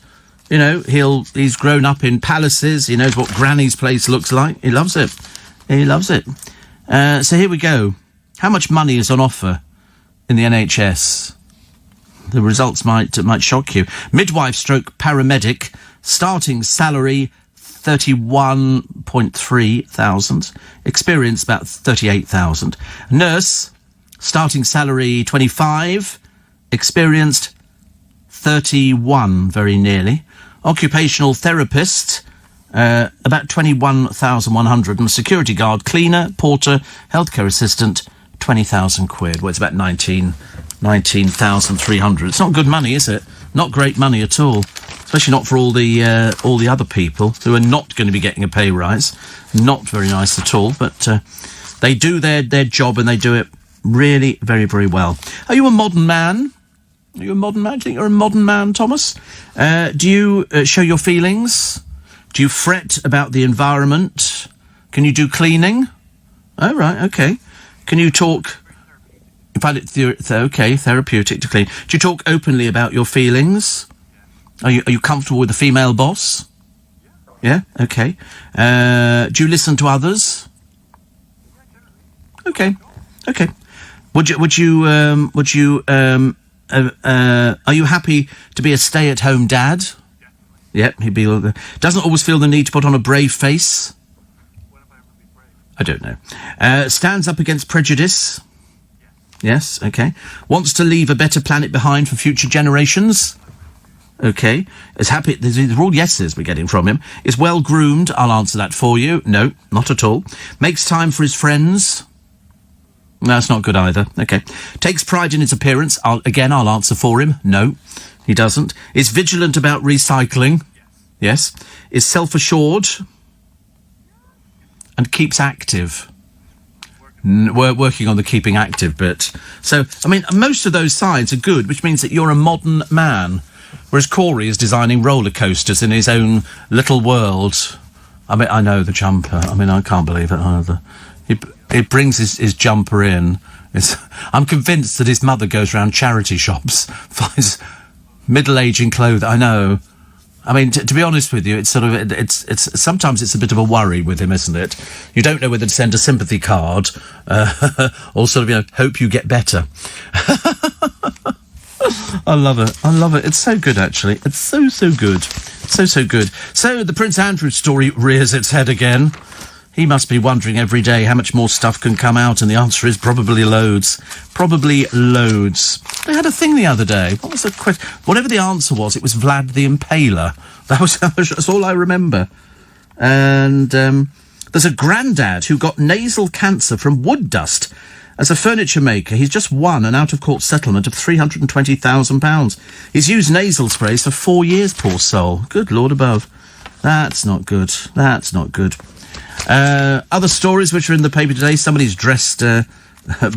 You know, he's grown up in palaces. He knows what Granny's place looks like. He loves it. So here we go. How much money is on offer in the NHS? The results might shock you. Midwife stroke paramedic, starting salary 31.3 thousand, experience about 38,000. Nurse, starting salary 25, experienced 31, very nearly. Occupational therapist, about 21,100, and security guard, cleaner, porter, healthcare assistant, 20,000 quid. Well, it's about 19,300. It's not good money, is it? Not great money at all. Especially not for all the other people who are not going to be getting a pay rise. Not very nice at all, but they do their job, and they do it really very, very well. Are you a modern man? Are you a modern man? Do you think you're a modern man, Thomas? Do you show your feelings? Do you fret about the environment? Can you do cleaning? Oh, right, okay. Can you talk... You find it therapeutic to clean. Do you talk openly about your feelings? Are you comfortable with a female boss? Yeah, okay. Do you listen to others? Okay. Are you happy to be a stay-at-home dad? Yep, he'd be... Doesn't always feel the need to put on a brave face? I don't know. Stands up against prejudice? Yes, okay. Wants to leave a better planet behind for future generations? Okay. Is happy... These are all yeses we're getting from him. Is well-groomed. I'll answer that for you. No, not at all. Makes time for his friends. No, that's not good either. Okay. Takes pride in his appearance. I'll answer for him. No, he doesn't. Is vigilant about recycling. Yes. Is self-assured. And keeps active. We're working on the keeping active bit. So, I mean, most of those sides are good, which means that you're a modern man. Whereas Corey is designing roller coasters in his own little world. I mean, I know the jumper. I mean, I can't believe it either. He brings his jumper in. I'm convinced that his mother goes around charity shops, finds middle-aging clothes. I know. I mean, to be honest with you, it's sort of it's sometimes it's a bit of a worry with him, isn't it? You don't know whether to send a sympathy card or sort of hope you get better. I love it. I love it. It's so good, actually. It's so good, so good. So the Prince Andrew story rears its head again. He must be wondering every day how much more stuff can come out, and the answer is probably loads. Probably loads. They had a thing the other day. What was the question? Whatever the answer was, it was Vlad the Impaler. That's all I remember. And there's a granddad who got nasal cancer from wood dust. As a furniture maker, he's just won an out-of-court settlement of £320,000. He's used nasal sprays for 4 years, poor soul. Good Lord above. That's not good. That's not good. Other stories which are in the paper today. Somebody's dressed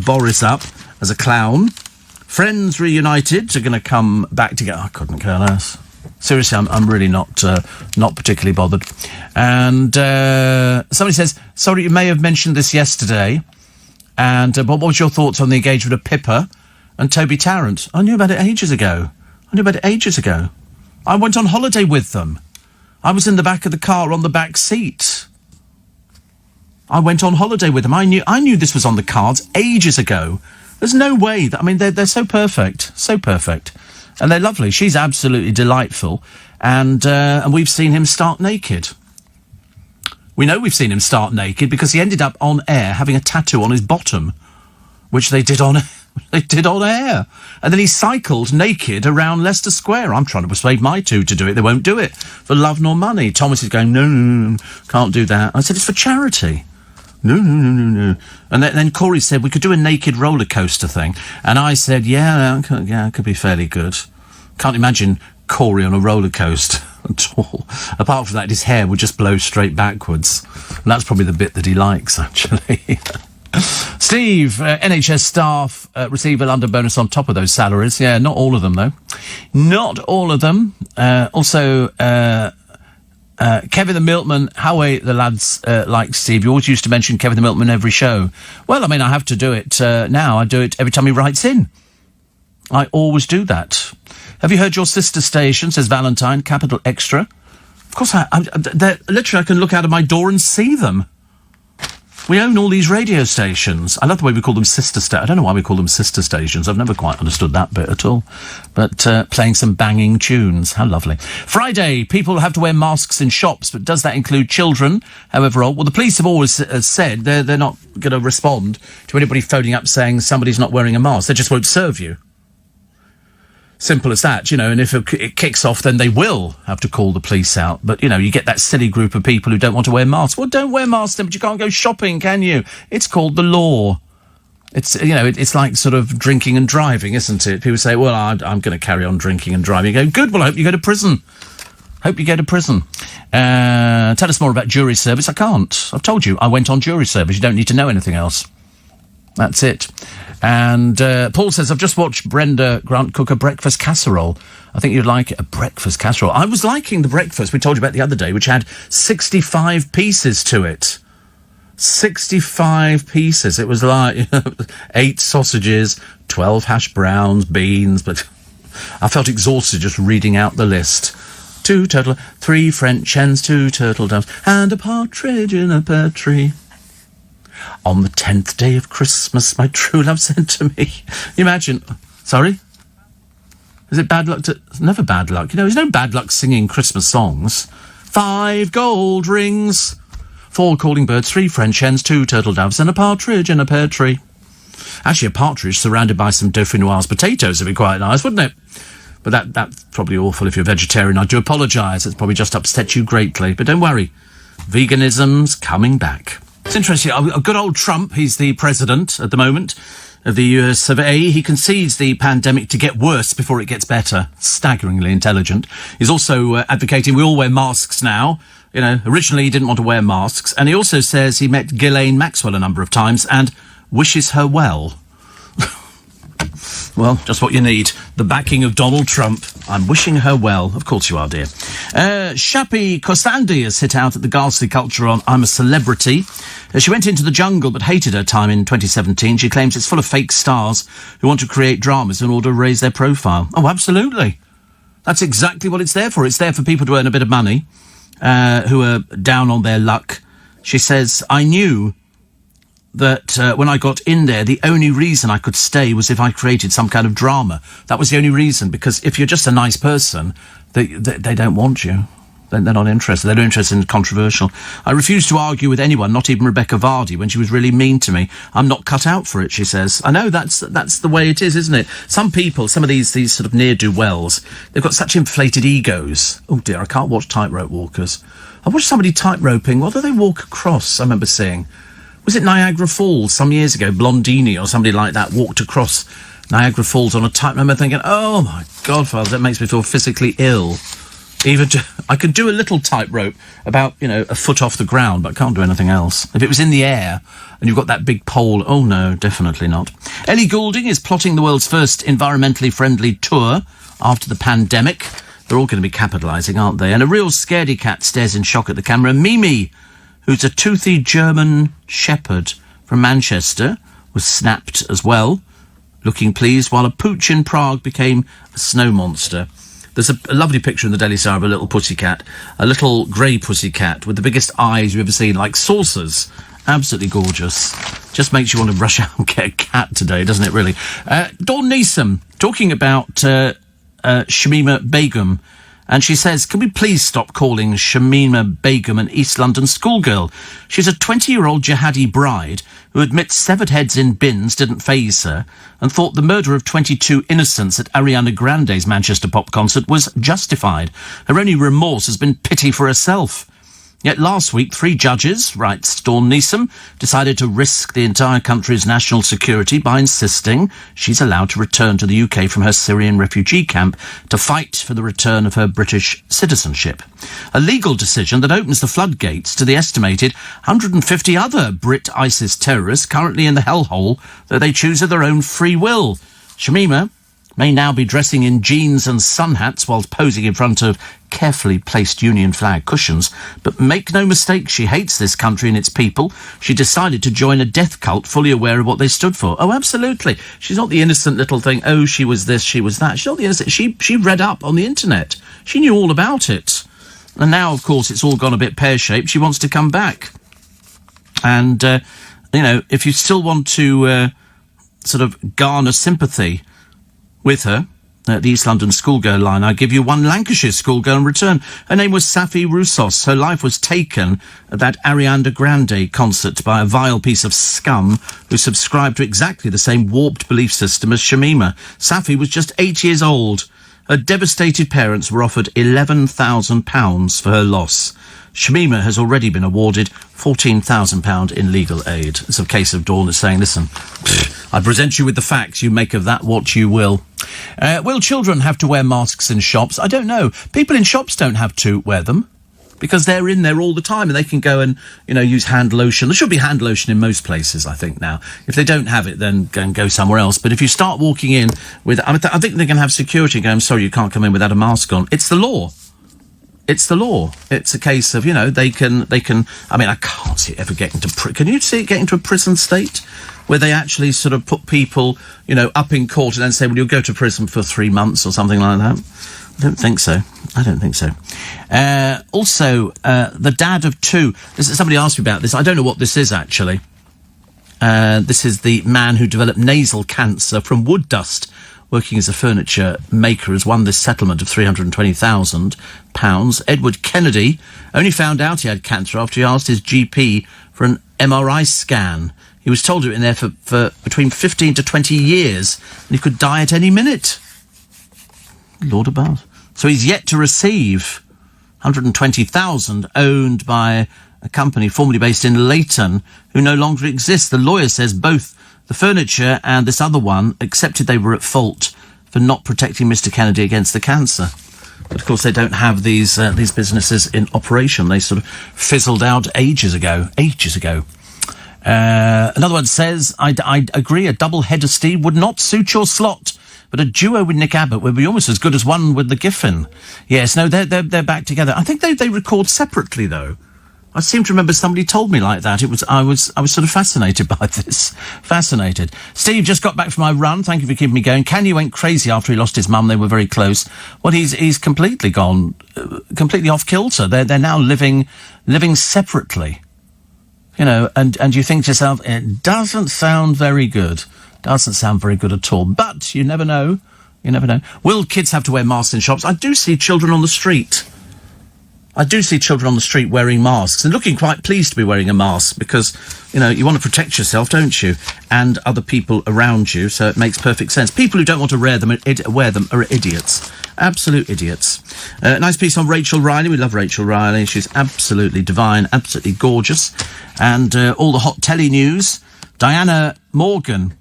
Boris up as a clown. Friends reunited are going to come back together. I couldn't care less. Seriously, I'm really not particularly bothered. And somebody says, sorry, you may have mentioned this yesterday. And but what was your thoughts on the engagement of Pippa and Toby Tarrant? I knew about it ages ago. I went on holiday with them. I was in the back of the car on the back seat. I went on holiday with them. I knew this was on the cards ages ago. There's no way that, I mean, they're so perfect. And they're lovely. She's absolutely delightful. And we've seen him start naked. We know we've seen him start naked because he ended up on air having a tattoo on his bottom, which they did on air. And then he cycled naked around Leicester Square. I'm trying to persuade my two to do it. They won't do it for love nor money. Thomas is going, no, can't do that. I said, it's for charity. No. And then Corey said we could do a naked roller coaster thing. And I said, yeah, it could be fairly good. Can't imagine Corey on a roller coaster at all. Apart from that, his hair would just blow straight backwards. And that's probably the bit that he likes, actually. Steve, NHS staff receive a London bonus on top of those salaries. Yeah, not all of them, though. Not all of them. Also, Kevin the Milkman, how are the lads like Steve? You always used to mention Kevin the Milkman every show. Well, I mean, I have to do it now. I do it every time he writes in. I always do that. Have you heard your sister station, says Valentine, capital extra? Of course, literally I can look out of my door and see them. We own all these radio stations. I love the way we call them sister stations. I don't know why we call them sister stations. I've never quite understood that bit at all. But playing some banging tunes. How lovely. Friday, people have to wear masks in shops, but does that include children, however old? Well, the police have always said they're not going to respond to anybody phoning up saying somebody's not wearing a mask. They just won't serve you. Simple as that, and if it kicks off, then they will have to call the police out. But, you get that silly group of people who don't want to wear masks. Well, don't wear masks then, but you can't go shopping, can you? It's called the law. It's, it's like sort of drinking and driving, isn't it? People say, well, I'm going to carry on drinking and driving. You go, good, well, I hope you go to prison. Tell us more about jury service. I can't. I've told you, I went on jury service. You don't need to know anything else. That's it. And Paul says, I've just watched Brenda Grant cook a breakfast casserole. I think you'd like it, a breakfast casserole. I was liking the breakfast we told you about the other day, which had 65 pieces to it. 65 pieces. It was like 8 sausages, 12 hash browns, beans, but I felt exhausted just reading out the list. 3 French hens, 2 turtle doves, and a partridge in a pear tree. On the 10th day of Christmas, my true love sent to me. You imagine... Sorry? Is it bad luck to... It's never bad luck. There's no bad luck singing Christmas songs. 5 gold rings, 4 calling birds, 3 French hens, 2 turtle doves, and a partridge in a pear tree. Actually, a partridge surrounded by some Dauphinoise potatoes would be quite nice, wouldn't it? But that's probably awful if you're a vegetarian. I do apologise. It's probably just upset you greatly. But don't worry. Veganism's coming back. It's interesting. Good old Trump, he's the president at the moment of the US of A. He concedes the pandemic to get worse before it gets better. Staggeringly intelligent. He's also advocating we all wear masks now. You know, originally he didn't want to wear masks. And he also says he met Ghislaine Maxwell a number of times and wishes her well. Well, just what you need. The backing of Donald Trump. I'm wishing her well. Of course you are, dear. Shappi Khorsandi has hit out at the ghastly culture on I'm a Celebrity. She went into the jungle but hated her time in 2017. She claims it's full of fake stars who want to create dramas in order to raise their profile. Oh, absolutely. That's exactly what it's there for. It's there for people to earn a bit of money, who are down on their luck. She says, I knew that when I got in there, the only reason I could stay was if I created some kind of drama. That was the only reason, because if you're just a nice person, they don't want you. They're not interested. They're not interested in controversial. I refused to argue with anyone, not even Rebecca Vardy, when she was really mean to me. I'm not cut out for it, she says. I know that's the way it is, isn't it? Some people, some of these sort of ne'er-do-wells, they've got such inflated egos. Oh dear, I can't watch tightrope walkers. I watched somebody tightroping. What do they walk across? I remember seeing. Was it Niagara Falls some years ago? Blondini or somebody like that walked across Niagara Falls on a tightrope. I remember thinking, oh my God, Father, that makes me feel physically ill. I could do a little tightrope about, a foot off the ground, but I can't do anything else. If it was in the air and you've got that big pole, oh no, definitely not. Ellie Goulding is plotting the world's first environmentally friendly tour after the pandemic. They're all going to be capitalising, aren't they? And a real scaredy cat stares in shock at the camera. Mimi, who's a toothy German shepherd from Manchester, was snapped as well, looking pleased, while a pooch in Prague became a snow monster. There's a lovely picture in the Daily Star of a little pussycat, a little grey pussycat with the biggest eyes you've ever seen, like saucers. Absolutely gorgeous. Just makes you want to rush out and get a cat today, doesn't it, really? Dawn Neeson, talking about Shamima Begum. And she says, can we please stop calling Shamima Begum an East London schoolgirl? She's a 20-year-old jihadi bride who admits severed heads in bins didn't faze her and thought the murder of 22 innocents at Ariana Grande's Manchester pop concert was justified. Her only remorse has been pity for herself. Yet last week, 3 judges, writes Dawn Neeson, decided to risk the entire country's national security by insisting she's allowed to return to the UK from her Syrian refugee camp to fight for the return of her British citizenship. A legal decision that opens the floodgates to the estimated 150 other Brit ISIS terrorists currently in the hellhole that they choose of their own free will. Shamima may now be dressing in jeans and sun hats whilst posing in front of carefully placed Union flag cushions. But make no mistake, she hates this country and its people. She decided to join a death cult fully aware of what they stood for. Oh, absolutely. She's not the innocent little thing, oh, she was this, she was that. She's not the innocent. She read up on the internet. She knew all about it. And now, of course, it's all gone a bit pear-shaped. She wants to come back. And, if you still want to sort of garner sympathy with her, the East London schoolgirl line, I give you one Lancashire schoolgirl in return. Her name was Safi Roussos. Her life was taken at that Ariana Grande concert by a vile piece of scum who subscribed to exactly the same warped belief system as Shamima. Safi was just 8 years old. Her devastated parents were offered £11,000 for her loss. Shamima has already been awarded £14,000 in legal aid. It's a case of Dawn is saying, listen, I present you with the facts, you make of that what you will. Will children have to wear masks in shops? I don't know. People in shops don't have to wear them because they're in there all the time and they can go and, use hand lotion. There should be hand lotion in most places, I think, now. If they don't have it, then go somewhere else. But if you start walking in with... I think they're going to have security going, sorry, you can't come in without a mask on. It's the law. It's the law. It's a case of, they can... I mean, I can't see it ever getting to... Can you see it getting to a prison state where they actually sort of put people, up in court and then say, well, you'll go to prison for 3 months or something like that? I don't think so. Also, the dad of 2... Somebody asked me about this. I don't know what this is, actually. This is the man who developed nasal cancer from wood dust. Working as a furniture maker, has won this settlement of £320,000. Edward Kennedy only found out he had cancer after he asked his GP for an MRI scan. He was told to be in there for between 15 to 20 years, and he could die at any minute. Lord above. So he's yet to receive 120,000 owned by a company formerly based in Leighton who no longer exists. The lawyer says both the furniture and this other one accepted they were at fault for not protecting Mr. Kennedy against the cancer. But of course they don't have these businesses in operation. They sort of fizzled out ages ago. Another one says, I agree, a double header, Steve, would not suit your slot, but a duo with Nick Abbott would be almost as good as one with the Giffen. Yes, no, they're back together. I think they record separately, though. I seem to remember somebody told me like that. I was sort of fascinated by this. Fascinated. Steve just got back from my run. Thank you for keeping me going. Kanye went crazy after he lost his mum. They were very close. Well, he's completely gone, completely off kilter. They're now living separately. You know, and you think to yourself, it doesn't sound very good. Doesn't sound very good at all. But you never know. You never know. Will kids have to wear masks in shops? I do see children on the street. Wearing masks and looking quite pleased to be wearing a mask because, you know, you want to protect yourself, don't you? And other people around you, so it makes perfect sense. People who don't want to wear them are idiots. Absolute idiots. Nice piece on Rachel Riley. We love Rachel Riley. She's absolutely divine, absolutely gorgeous. And all the hot telly news. Diane Morgan,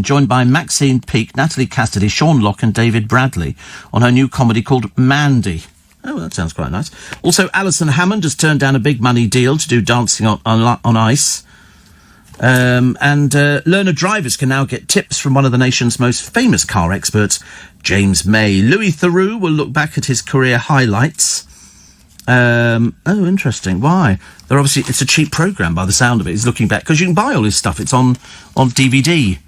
joined by Maxine Peake, Natalie Cassidy, Sean Locke and David Bradley on her new comedy called Mandy. Oh, well, that sounds quite nice. Also, Alison Hammond has turned down a big money deal to do Dancing on Ice. And learner drivers can now get tips from one of the nation's most famous car experts, James May. Louis Theroux will look back at his career highlights. Oh, interesting. Why? It's a cheap programme by the sound of it. He's looking back, because you can buy all his stuff. It's on DVD.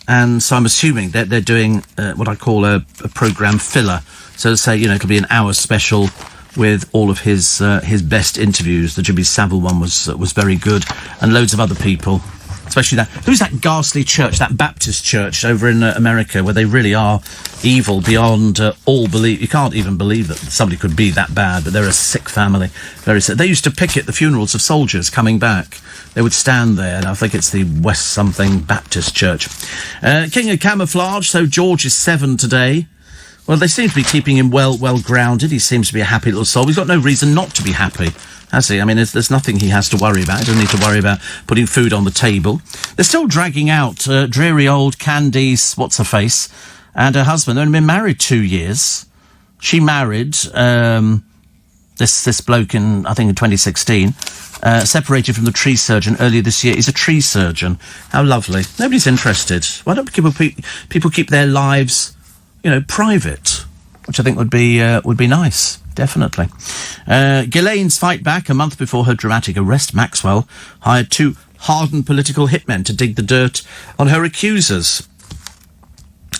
And so I'm assuming that they're doing what I call a programme filler. So to say, you know, it could be an hour special with all of his best interviews. The Jimmy Savile one was very good, and loads of other people, especially that. Who's that ghastly church, that Baptist church over in America, where they really are evil beyond all belief? You can't even believe that somebody could be that bad, but they're a sick family. Very sick. They used to picket the funerals of soldiers coming back. They would stand there, and I think it's the West something Baptist church. King of Camouflage, so George is 7 today. Well, they seem to be keeping him well grounded. He seems to be a happy little soul. He's got no reason not to be happy, has he? I mean, there's nothing he has to worry about. He doesn't need to worry about putting food on the table. They're still dragging out dreary old Candice, what's-her-face, and her husband. They've only been married 2 years. She married this bloke in 2016, separated from the tree surgeon earlier this year. He's a tree surgeon. How lovely. Nobody's interested. Why don't people keep their lives, you know, private, which I think would be nice, definitely. Ghislaine's fight back. A month before her dramatic arrest, Maxwell hired 2 hardened political hitmen to dig the dirt on her accusers.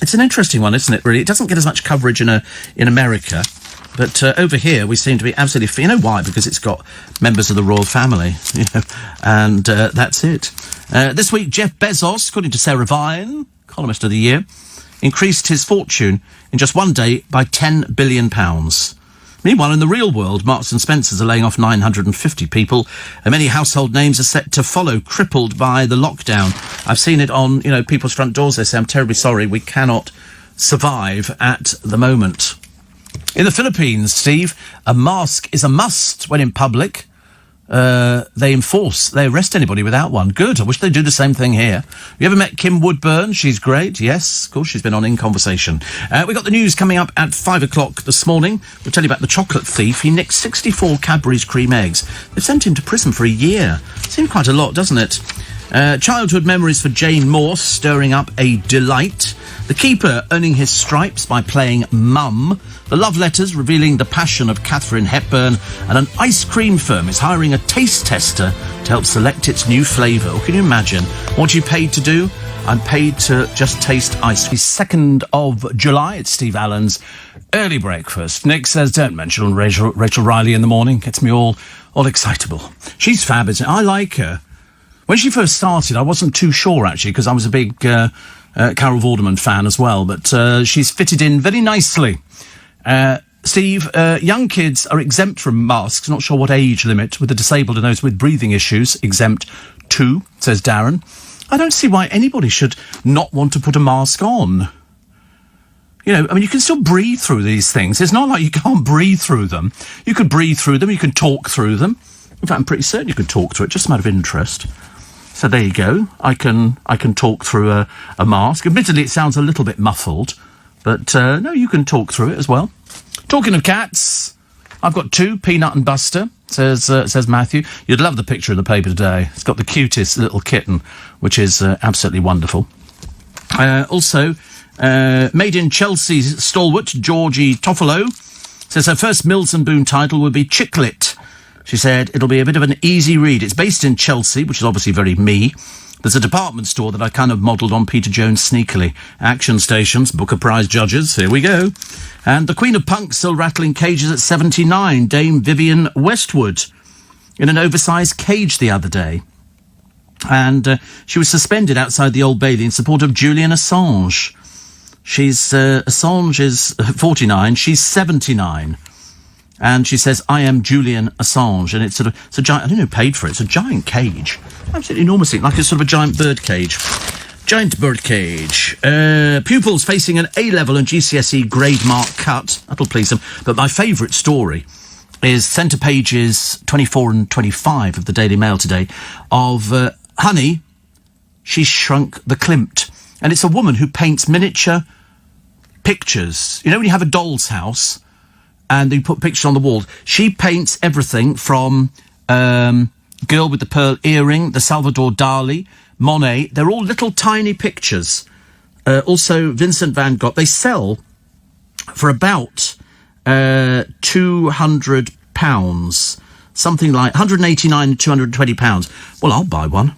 It's an interesting one, isn't it, really? It doesn't get as much coverage in America, but over here we seem to be absolutely... You know why? Because it's got members of the royal family, you know, and that's it. This week, Jeff Bezos, according to Sarah Vine, columnist of the year, increased his fortune in just one day by £10 billion. Meanwhile, in the real world, Marks and Spencers are laying off 950 people, and many household names are set to follow, crippled by the lockdown. I've seen it on, you know, people's front doors. They say, I'm terribly sorry, we cannot survive at the moment. In the Philippines, Steve, a mask is a must when in public. They arrest anybody without one. Good. I wish they'd do the same thing here. You ever met Kim Woodburn? She's great. Yes, of course, she's been on In Conversation. We got the news coming up at 5 o'clock this morning. We'll tell you about the chocolate thief. He nicked 64 Cadbury's cream eggs. They've sent him to prison for a year. Seems quite a lot, doesn't it? Childhood memories for Jane Morse, stirring up a delight. The Keeper earning his stripes by playing Mum. The love letters revealing the passion of Katharine Hepburn. And an ice cream firm is hiring a taste tester to help select its new flavour. Or can you imagine what you paid to do? I'm paid to just taste ice cream. 2nd of July, it's Steve Allen's Early Breakfast. Nick says, don't mention Rachel Riley in the morning. Gets me all excitable. She's fab, isn't it? I like her. When she first started, I wasn't too sure, actually, because I was a big Carol Vorderman fan as well. But she's fitted in very nicely. Steve, young kids are exempt from masks. Not sure what age limit, with the disabled and those with breathing issues exempt too, says Darren. I don't see why anybody should not want to put a mask on. You know, I mean, you can still breathe through these things. It's not like you can't breathe through them. You could breathe through them. You can talk through them. In fact, I'm pretty certain you can talk through it, just a matter of interest. So there you go. I can talk through a mask. Admittedly, it sounds a little bit muffled, but no, you can talk through it as well. Talking of cats, I've got two, Peanut and Buster, says Matthew. You'd love the picture in the paper today. It's got the cutest little kitten, which is absolutely wonderful. Also, made in Chelsea stalwart Georgie Toffolo says her first Mills and Boon title would be Chicklet. She said it'll be a bit of an easy read. It's based in Chelsea, which is obviously very me. There's a department store that I kind of modelled on Peter Jones sneakily. Action stations, Booker Prize judges, here we go. And the Queen of Punk still rattling cages at 79, Dame Vivienne Westwood, in an oversized cage the other day. And she was suspended outside the Old Bailey in support of Julian Assange. Assange is 49, she's 79. And she says, I am Julian Assange. And it's it's a giant, I don't know who paid for it, it's a giant cage. Absolutely enormous thing, like a sort of a giant bird cage. Giant bird cage. Pupils facing an A-level and GCSE grade mark cut. That'll please them. But my favourite story is centre pages 24 and 25 of the Daily Mail today of Honey, She's Shrunk the Klimt. And it's a woman who paints miniature pictures. You know when you have a doll's house and you put pictures on the wall? She paints everything from Girl with the Pearl Earring, the Salvador Dali, Monet. They're all little tiny pictures. Also Vincent van Gogh. They sell for about £200, something like 189 £220. Well, I'll buy one.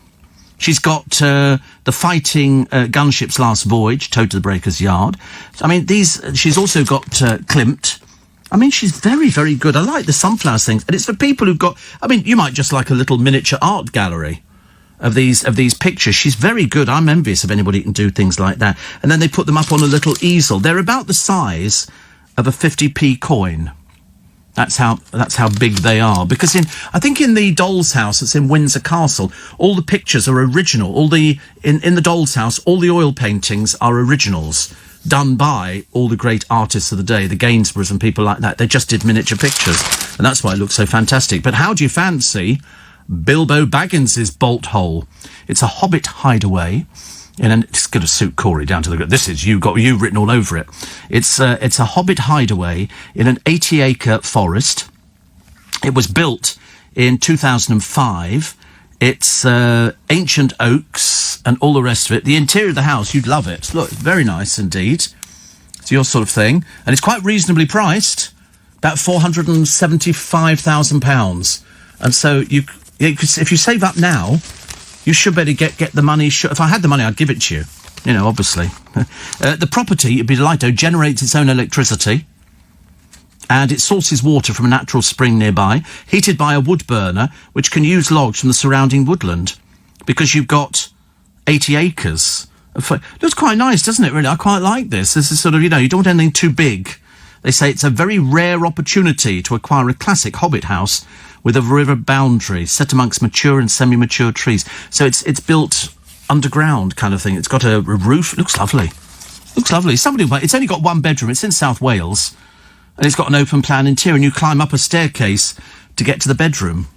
She's got the Fighting Gunship's Last Voyage, towed to the Breaker's Yard. I mean, she's also got Klimt. I mean, she's very, very good. I like the sunflowers things. And it's for people who've got... I mean, you might just like a little miniature art gallery of these pictures. She's very good. I'm envious of anybody who can do things like that. And then they put them up on a little easel. They're about the size of a 50p coin. That's how big they are. Because I think in the Doll's House that's in Windsor Castle, all the pictures are original. In the Doll's House, all the oil paintings are originals, done by all the great artists of the day, the Gainsboroughs and people like that. They just did miniature pictures, and that's why it looks so fantastic. But how do you fancy Bilbo Baggins's bolt hole? It's a Hobbit hideaway. It's going to suit Corey down to the ground. This is you written all over it. It's a Hobbit hideaway in an 80-acre forest. It was built in 2005. It's ancient oaks and all the rest of it. The interior of the house, you'd love it. Look, very nice indeed. It's your sort of thing, and it's quite reasonably priced, about £475,000. And so if you save up now, you should better get the money. If I had the money, I'd give it to you. You know, obviously. The property, you'd be delighted, generates its own electricity, and it sources water from a natural spring nearby, heated by a wood burner, which can use logs from the surrounding woodland, because you've got 80 acres. Looks quite nice, doesn't it, really? I quite like this. This is sort of, you don't want anything too big. They say it's a very rare opportunity to acquire a classic Hobbit house with a river boundary set amongst mature and semi-mature trees. So it's built underground kind of thing. It's got a roof. It looks lovely. It's only got one bedroom. It's in South Wales. And it's got an open plan interior, and you climb up a staircase to get to the bedroom.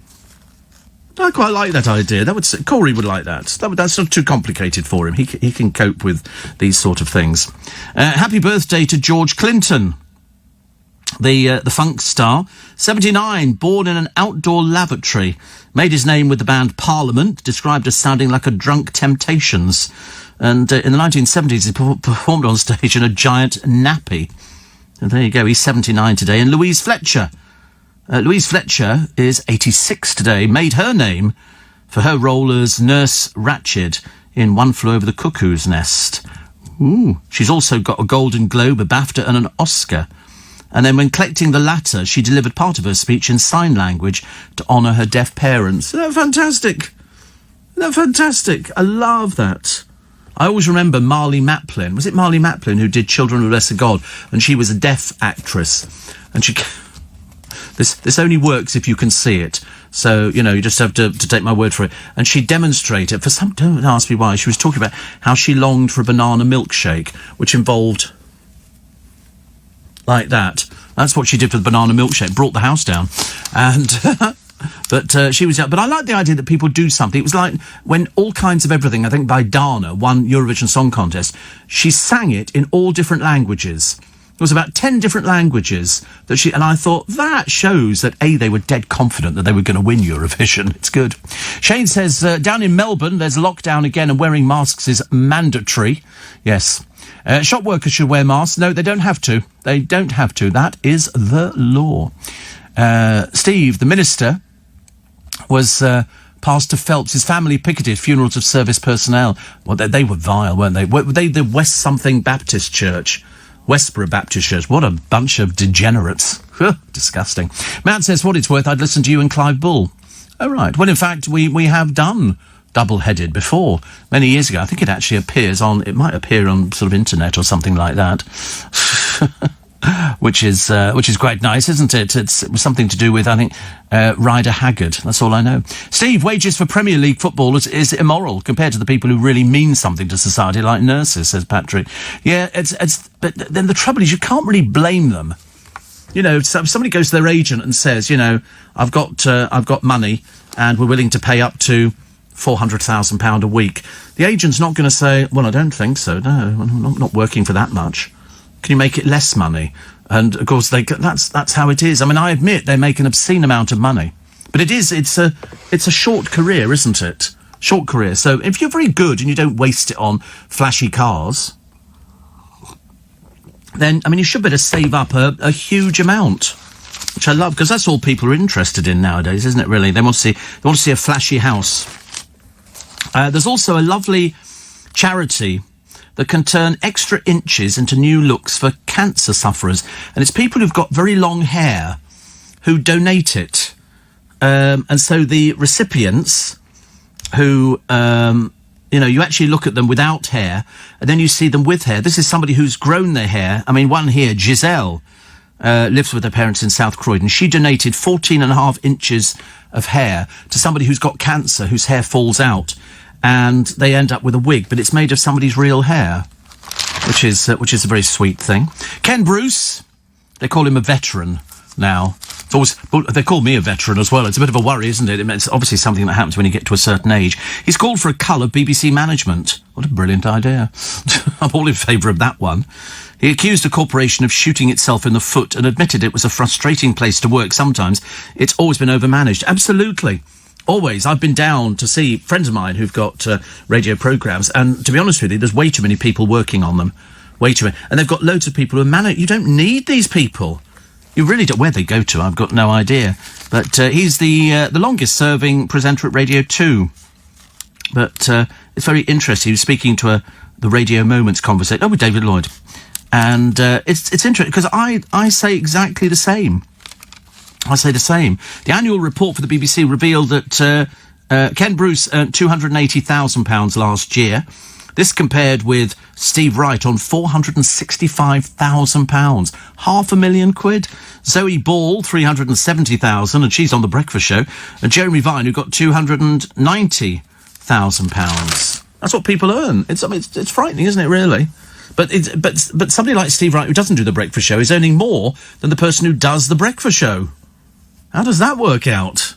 I quite like that idea. Corey would like that. That's not too complicated for him. He can cope with these sort of things. Happy birthday to George Clinton, the funk star. 79, born in an outdoor lavatory. Made his name with the band Parliament, described as sounding like a drunk Temptations. And in the 1970s, he performed on stage in a giant nappy. And there you go, he's 79 today. And Louise Fletcher. Louise Fletcher is 86 today. Made her name for her role as Nurse Ratched in One Flew Over the Cuckoo's Nest. Ooh. She's also got a Golden Globe, a BAFTA and an Oscar. And then when collecting the latter, she delivered part of her speech in sign language to honour her deaf parents. Isn't that fantastic? I love that. I always remember Marley Maplin. Was it Marley Maplin who did Children of the Blessed God? And she was a deaf actress. And she... This only works if you can see it. So, you just have to take my word for it. And she demonstrated, don't ask me why, she was talking about how she longed for a banana milkshake, which involved like that. That's what she did for the banana milkshake, brought the house down. And but she was but I like the idea that people do something. It was like when All Kinds of Everything, I think by Dana, won Eurovision Song Contest. She sang it in all different languages. There was about 10 different languages that and I thought that shows that they were dead confident that they were going to win Eurovision. It's good. Shane says, down in Melbourne, there's lockdown again and wearing masks is mandatory. Yes. Shop workers should wear masks. No, they don't have to. They don't have to. That is the law. Steve, the minister, was Pastor Phelps. His family picketed funerals of service personnel. Well, they were vile, weren't they? Were they the West something Baptist Church? Westboro Baptist Church. What a bunch of degenerates. Disgusting. Matt says, what it's worth, I'd listen to you and Clive Bull. Oh, right. Well, in fact, we have done Double-Headed before, many years ago. I think it actually it might appear on sort of internet or something like that. which is quite nice, isn't it? It's something to do with, I think, Ryder Haggard. That's all I know. Steve, wages for Premier League footballers is immoral compared to the people who really mean something to society, like nurses, says Patrick. Yeah, but then the trouble is you can't really blame them. You know, if somebody goes to their agent and says, you know, I've got money and we're willing to pay up to £400,000 a week. The agent's not going to say, well, I don't think so. No, I'm not working for that much. Can you make it less money? And of course, that's how it is. I mean, I admit they make an obscene amount of money, but it's a short career, isn't it? Short career. So if you're very good and you don't waste it on flashy cars, then I mean, you should better save up a huge amount, which I love because that's all people are interested in nowadays, isn't it? Really, they want to see a flashy house. There's also a lovely charity that can turn extra inches into new looks for cancer sufferers. And it's people who've got very long hair who donate it. And so the recipients who, you actually look at them without hair and then you see them with hair. This is somebody who's grown their hair. I mean, one here, Giselle, lives with her parents in South Croydon. She donated 14.5 inches of hair to somebody who's got cancer, whose hair falls out. And they end up with a wig, but it's made of somebody's real hair, which is a very sweet thing. Ken Bruce, they call him a veteran now. They call me a veteran as well. It's a bit of a worry, isn't it? It's obviously something that happens when you get to a certain age. He's called for a cull of BBC management. What a brilliant idea. I'm all in favour of that one. He accused a corporation of shooting itself in the foot and admitted it was a frustrating place to work. Sometimes it's always been overmanaged. Absolutely. Always. I've been down to see friends of mine who've got radio programmes, and to be honest with you, there's way too many people working on them. Way too many. And they've got loads of people who are managed. You don't need these people. You really don't. Where they go to, I've got no idea. But he's the longest-serving presenter at Radio 2. But it's very interesting. He was speaking to the Radio Moments conversation. With David Lloyd. And it's interesting, because I say exactly the same. I say the same. The annual report for the BBC revealed that Ken Bruce earned £280,000 last year. This compared with Steve Wright on £465,000. £500,000. Zoe Ball, £370,000, and she's on The Breakfast Show. And Jeremy Vine, who got £290,000. That's what people earn. It's frightening, isn't it, really? But somebody like Steve Wright, who doesn't do The Breakfast Show, is earning more than the person who does The Breakfast Show. How does that work out?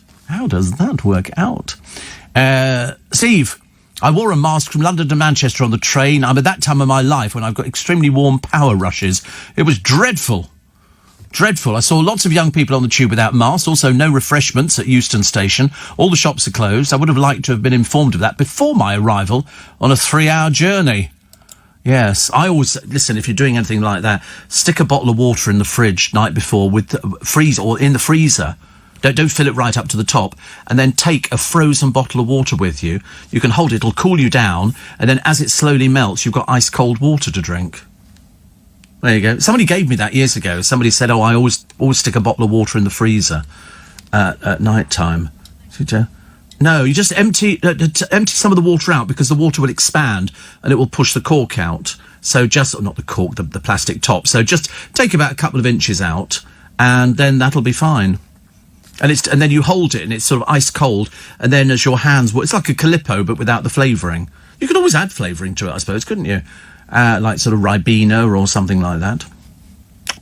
Steve, I wore a mask from London to Manchester on the train. I'm at that time of my life when I've got extremely warm power rushes. It was dreadful. Dreadful. I saw lots of young people on the tube without masks. Also, no refreshments at Euston Station. All the shops are closed. I would have liked to have been informed of that before my arrival on a 3-hour journey. Yes, I always, listen, if you're doing anything like that, stick a bottle of water in the fridge night before with freeze or in the freezer. Don't fill it right up to the top, and then take a frozen bottle of water with you. You can hold it, it'll cool you down, and then as it slowly melts, you've got ice cold water to drink. There you go. Somebody gave me that years ago. Somebody said, I always stick a bottle of water in the freezer at night time. No, you just empty some of the water out, because the water will expand and it will push the cork out. So not the cork, the plastic top. So just take about a couple of inches out, and then that'll be fine. And then you hold it, and it's sort of ice cold. And then as your hands, it's like a Calippo, but without the flavouring. You could always add flavouring to it, I suppose, couldn't you? Like sort of Ribena or something like that.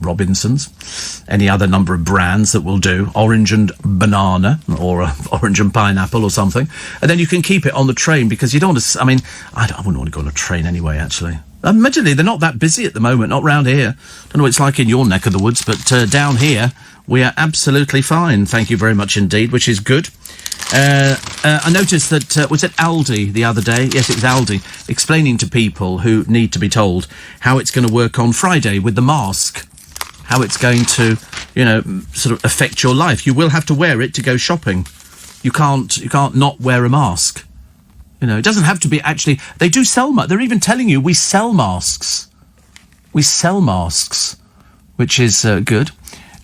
Robinsons, any other number of brands that will do, orange and banana, or orange and pineapple or something, and then you can keep it on the train, because you don't want to, I mean, I wouldn't want to go on a train anyway, actually. Admittedly, they're not that busy at the moment, not round here. Don't know what it's like in your neck of the woods, but down here, we are absolutely fine. Thank you very much indeed, which is good. I noticed that, was it Aldi the other day? Yes, it was Aldi, explaining to people who need to be told how it's going to work on Friday with the mask, how it's going to, you know, sort of affect your life. You will have to wear it to go shopping. You can't not wear a mask. You know, it doesn't have to be, actually, they do sell, they're even telling you we sell masks. We sell masks, which is good.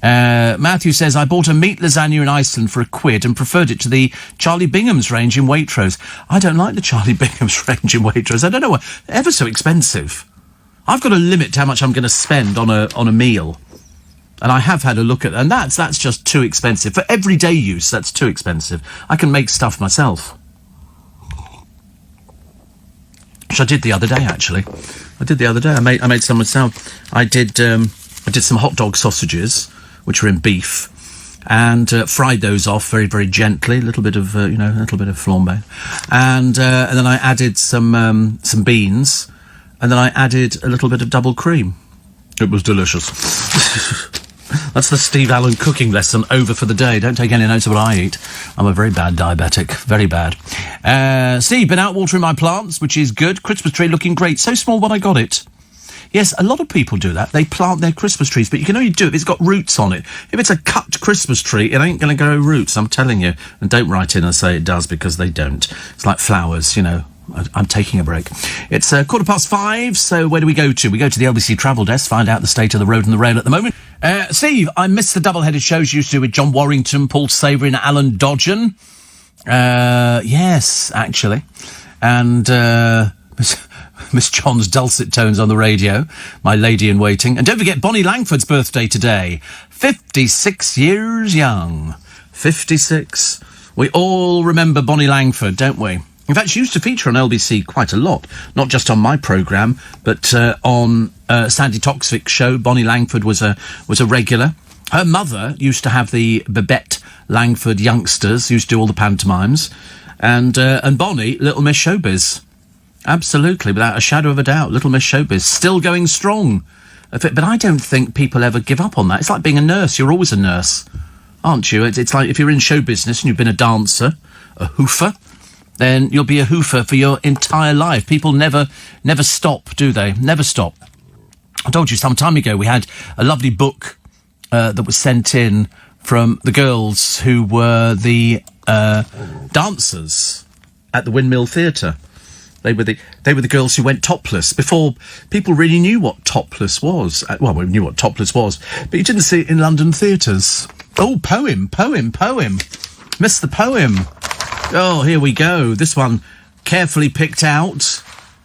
Matthew says, I bought a meat lasagna in Iceland for £1 and preferred it to the Charlie Bingham's range in Waitrose. I don't like the Charlie Bingham's range in Waitrose. I don't know, ever so expensive. I've got a limit to how much I'm going to spend on a meal. And I have had a look at, and that's just too expensive. For everyday use, that's too expensive. I can make stuff myself. Which I did the other day, actually. I made some myself. I did some hot dog sausages, which were in beef, and fried those off very, very gently. A little bit of flambe, and then I added some beans, and then I added a little bit of double cream. It was delicious. That's the Steve Allen cooking lesson over for the day. Don't take any notes of what I eat. I'm a very bad diabetic. Very bad. Steve, been out watering my plants, which is good. Christmas tree looking great. So small, but I got it. Yes, a lot of people do that. They plant their Christmas trees, but you can only do it if it's got roots on it. If it's a cut Christmas tree, it ain't going to grow roots, I'm telling you. And don't write in and say it does, because they don't. It's like flowers, you know. I'm taking a break. It's 5:15, so where do we go to? We go to the LBC Travel Desk, find out the state of the road and the rail at the moment. Steve, I missed the double-headed shows you used to do with John Warrington, Paul Savory and Alan Dodgen. Yes, actually. And Miss John's dulcet tones on the radio, my lady-in-waiting. And don't forget Bonnie Langford's birthday today. 56 years young. 56. We all remember Bonnie Langford, don't we? In fact, she used to feature on LBC quite a lot, not just on my programme, but on Sandy Toksvik's show. Bonnie Langford was a regular. Her mother used to have the Babette Langford youngsters, used to do all the pantomimes, and Bonnie, Little Miss Showbiz. Absolutely, without a shadow of a doubt, Little Miss Showbiz, still going strong. But I don't think people ever give up on that. It's like being a nurse. You're always a nurse, aren't you? It's like if you're in show business and you've been a dancer, a hoofer, then you'll be a hoofer for your entire life. People never stop, do they? Never stop. I told you some time ago we had a lovely book that was sent in from the girls who were the dancers at the Windmill Theatre. They were the girls who went topless before people really knew what topless was. Well, we knew what topless was, but you didn't see it in London theatres. Oh, poem. Missed the poem. Oh, here we go. This one, carefully picked out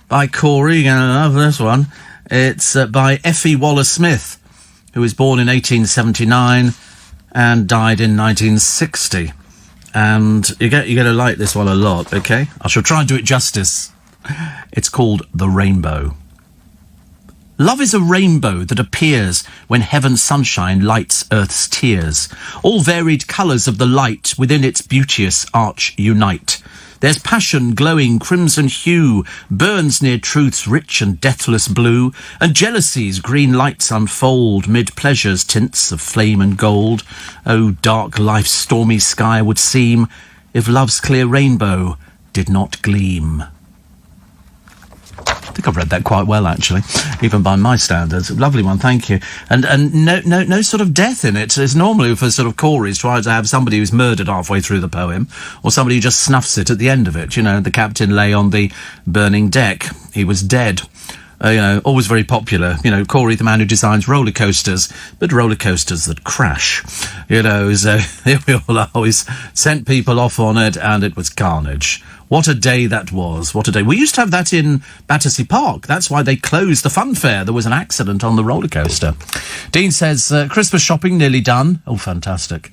by Corey. You're going to love this one. It's by Effie Waller-Smith, who was born in 1879 and died in 1960. And you're going to like this one a lot, okay? I shall try and do it justice. It's called The Rainbow. Love is a rainbow that appears when heaven's sunshine lights earth's tears. All varied colours of the light within its beauteous arch unite. There's passion glowing crimson hue, burns near truth's rich and deathless blue, and jealousy's green lights unfold mid pleasure's tints of flame and gold. Oh, dark life's stormy sky would seem if love's clear rainbow did not gleam. I think I've read that quite well, actually, even by my standards. Lovely one, thank you. And no sort of death in it. It's normally for sort of Corey's trying to have somebody who's murdered halfway through the poem, or somebody who just snuffs it at the end of it. You know, the captain lay on the burning deck. He was dead. Always very popular. Corey, the man who designs roller coasters, but roller coasters that crash. So we all always sent people off on it, and it was carnage. What a day that was. What a day. We used to have that in Battersea Park. That's why they closed the fun fair. There was an accident on the roller coaster. Dean says, Christmas shopping nearly done. Oh, fantastic.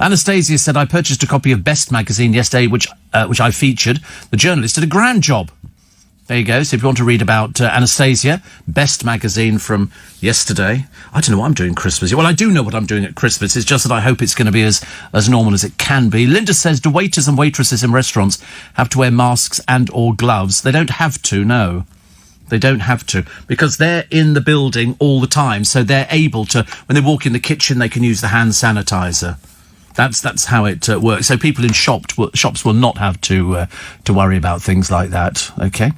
Anastasia said, I purchased a copy of Best magazine yesterday, which I featured. The journalist did a grand job. There you go. So if you want to read about Anastasia, best magazine from yesterday. I don't know what I'm doing Christmas. Well, I do know what I'm doing at Christmas. It's just that I hope it's going to be as normal as it can be. Linda says, do waiters and waitresses in restaurants have to wear masks and or gloves? They don't have to, no. They don't have to, because they're in the building all the time. So they're able to, when they walk in the kitchen, they can use the hand sanitizer. That's how it works. So people in shops will not have to worry about things like that. Okay.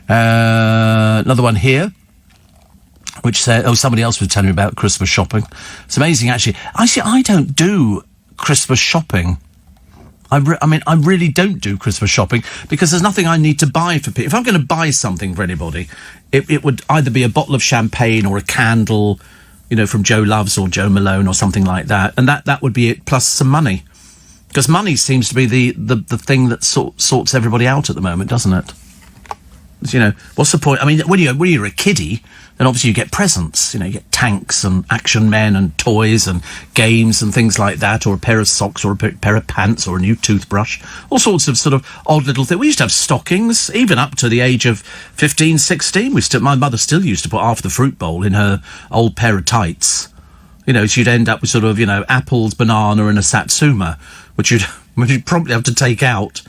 Another one here, which said, somebody else was telling me about Christmas shopping. It's amazing, actually. I don't do Christmas shopping. I really don't do Christmas shopping because there's nothing I need to buy for people. If I'm going to buy something for anybody, it would either be a bottle of champagne or a candle, from Joe Loves or Joe Malone or something like that. And that would be it, plus some money. Because money seems to be the thing that sorts everybody out at the moment, doesn't it? What's the point? I mean, when you're a kiddie, then obviously you get presents. You get tanks and action men and toys and games and things like that, or a pair of socks or a pair of pants or a new toothbrush. All sorts of sort of odd little things. We used to have stockings, even up to the age of 15, 16. My mother still used to put half the fruit bowl in her old pair of tights. So you'd end up with sort of, apples, banana and a satsuma, which you'd probably have to take out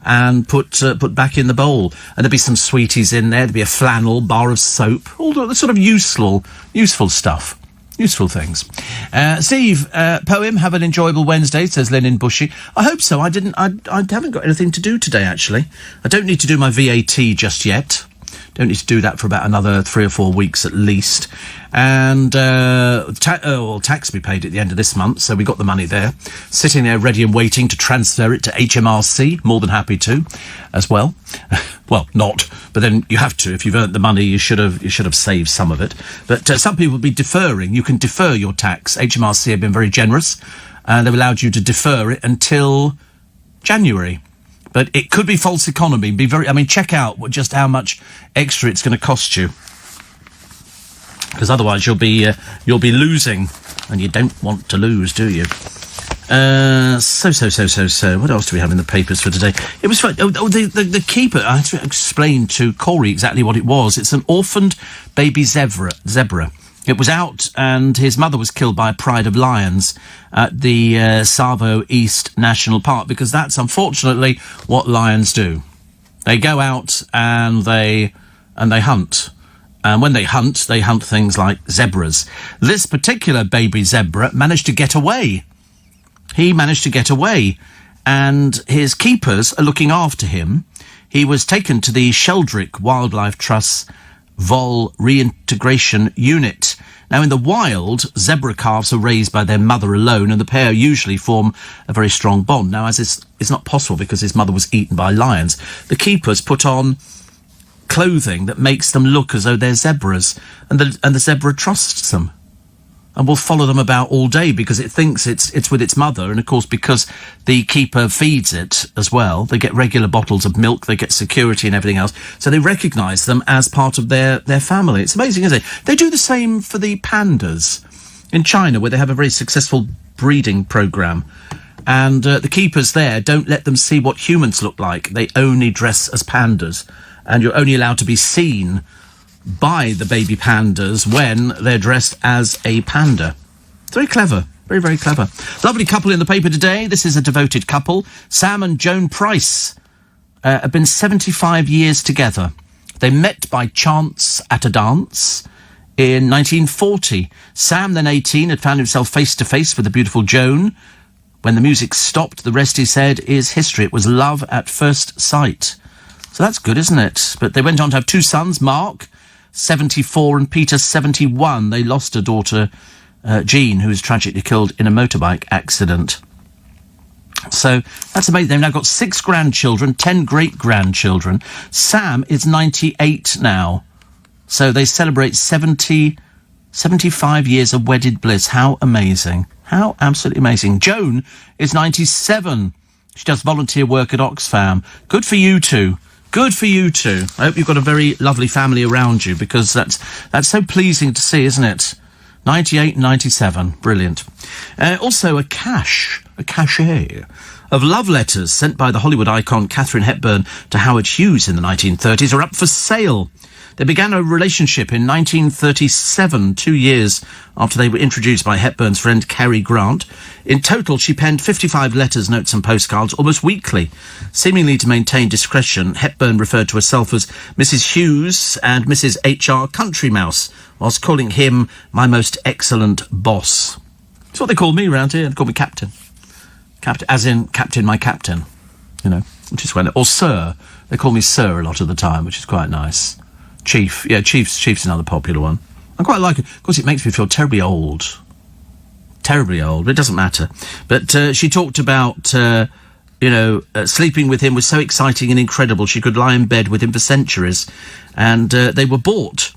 and put back in the bowl. And there'd be some sweeties in there. There'd be a flannel, bar of soap, all the sort of useful stuff. Useful things. Steve, poem, have an enjoyable Wednesday, says Lynn in Bushy. I hope so. I haven't got anything to do today, actually. I don't need to do my VAT just yet. Don't need to do that for about another 3 or 4 weeks at least. And tax will be paid at the end of this month, so we got the money there. Sitting there ready and waiting to transfer it to HMRC. More than happy to, as well. Well, not, but then you have to. If you've earned the money, you should have saved some of it. But some people will be deferring. You can defer your tax. HMRC have been very generous, and they've allowed you to defer it until January. But it could be false economy. Check out just how much extra it's going to cost you, because otherwise you'll be losing, and you don't want to lose, do you? So. What else do we have in the papers for today? It was fun. The keeper. I had to explain to Corey exactly what it was. It's an orphaned baby zebra. It was out, and his mother was killed by a pride of lions at the Tsavo East National Park, because that's unfortunately what lions do. They go out and they hunt. And when they hunt things like zebras. This particular baby zebra managed to get away. He managed to get away, and his keepers are looking after him. He was taken to the Sheldrick Wildlife Trust's Vol Reintegration Unit. Now, in the wild, zebra calves are raised by their mother alone, and the pair usually form a very strong bond. Now, as it's not possible because his mother was eaten by lions, the keepers put on clothing that makes them look as though they're zebras, and the zebra trusts them and will follow them about all day because it thinks it's with its mother. And of course, because the keeper feeds it as well, they get regular bottles of milk, they get security and everything else, so they recognise them as part of their family. It's amazing, isn't it? They do the same for the pandas in China, where they have a very successful breeding programme, and the keepers there don't let them see what humans look like. They only dress as pandas, and you're only allowed to be seen by the baby pandas when they're dressed as a panda. It's very clever. Very, very clever. Lovely couple in the paper today. This is a devoted couple. Sam and Joan Price have been 75 years together. They met by chance at a dance in 1940. Sam, then 18, had found himself face-to-face with the beautiful Joan. When the music stopped, the rest, he said, is history. It was love at first sight. So that's good, isn't it? But they went on to have 2 sons, Mark, 74, and Peter, 71. They lost a daughter, Jean, who was tragically killed in a motorbike accident. So that's amazing. They've now got 6 grandchildren, 10 great-grandchildren. Sam is 98 now. So they celebrate 75 years of wedded bliss. How amazing. How absolutely amazing. Joan is 97. She does volunteer work at Oxfam. Good for you two. Good for you two. I hope you've got a very lovely family around you, because that's so pleasing to see, isn't it? 98 and 97. Brilliant. Also, a cache a cachet of love letters sent by the Hollywood icon Katharine Hepburn to Howard Hughes in the 1930s are up for sale. They began a relationship in 1937, 2 years after they were introduced by Hepburn's friend Cary Grant. In total, she penned 55 letters, notes and postcards almost weekly. Seemingly to maintain discretion, Hepburn referred to herself as Mrs. Hughes and Mrs. H.R. Country Mouse, whilst calling him my most excellent boss. That's what they call me around here. They call me Captain. Captain, as in Captain, my Captain, you know, which is when, or Sir. They call me Sir a lot of the time, which is quite nice. Chief, yeah, Chief's another popular one. I quite like it. Of course, it makes me feel terribly old. Terribly old, but it doesn't matter. But she talked about, sleeping with him was so exciting and incredible. She could lie in bed with him for centuries. And they were bought.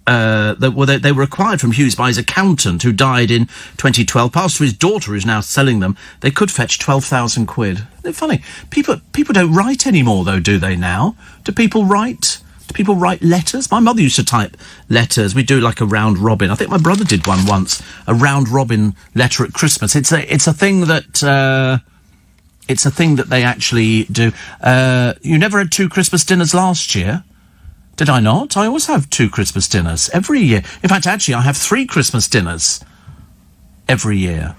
They were acquired from Hughes by his accountant, who died in 2012. Passed to his daughter, who's now selling them. They could fetch 12,000 quid. They're funny. People don't write anymore, though, do they now? Do people write? Do people write letters? My mother used to type letters. We do like a round robin. I think my brother did one once. A round robin letter at Christmas. It's a thing that they actually do. You never had 2 Christmas dinners last year, did I not? I always have 2 Christmas dinners every year. In fact, actually, I have 3 Christmas dinners every year.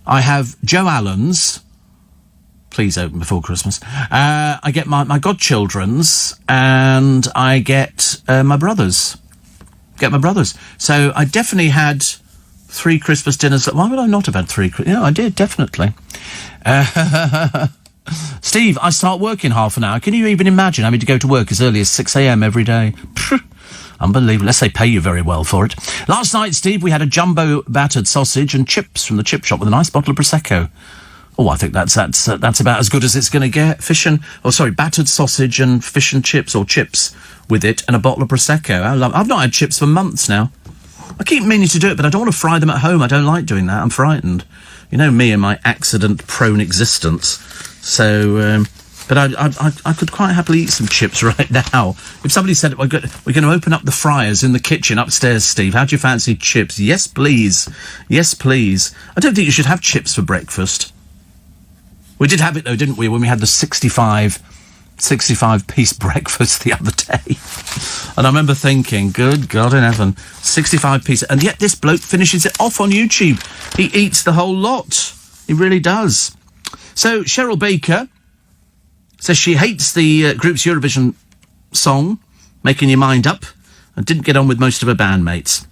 I have Joe Allen's. Please open before Christmas. I get my godchildren's, and I get my brothers. So I definitely had 3 Christmas dinners. Why would I not have had 3? Yeah, I did, definitely. Steve, I start work in half an hour. Can you even imagine having to go to work as early as 6 a.m. every day? Unbelievable, unless they pay you very well for it. Last night, Steve, we had a jumbo battered sausage and chips from the chip shop with a nice bottle of Prosecco. Oh, I think that's about as good as it's going to get. Battered sausage and fish and chips, or chips with it, and a bottle of Prosecco. I've not had chips for months now. I keep meaning to do it, but I don't want to fry them at home. I don't like doing that. I'm frightened. You know me and my accident-prone existence. So, but I could quite happily eat some chips right now. If somebody said, we're going to open up the fryers in the kitchen upstairs, Steve, how do you fancy chips? Yes, please. Yes, please. I don't think you should have chips for breakfast. We did have it, though, didn't we, when we had the 65-piece breakfast the other day. And I remember thinking, good God in heaven, 65 pieces. And yet this bloke finishes it off on YouTube. He eats the whole lot. He really does. So Cheryl Baker says she hates the group's Eurovision song, Making Your Mind Up, and didn't get on with most of her bandmates,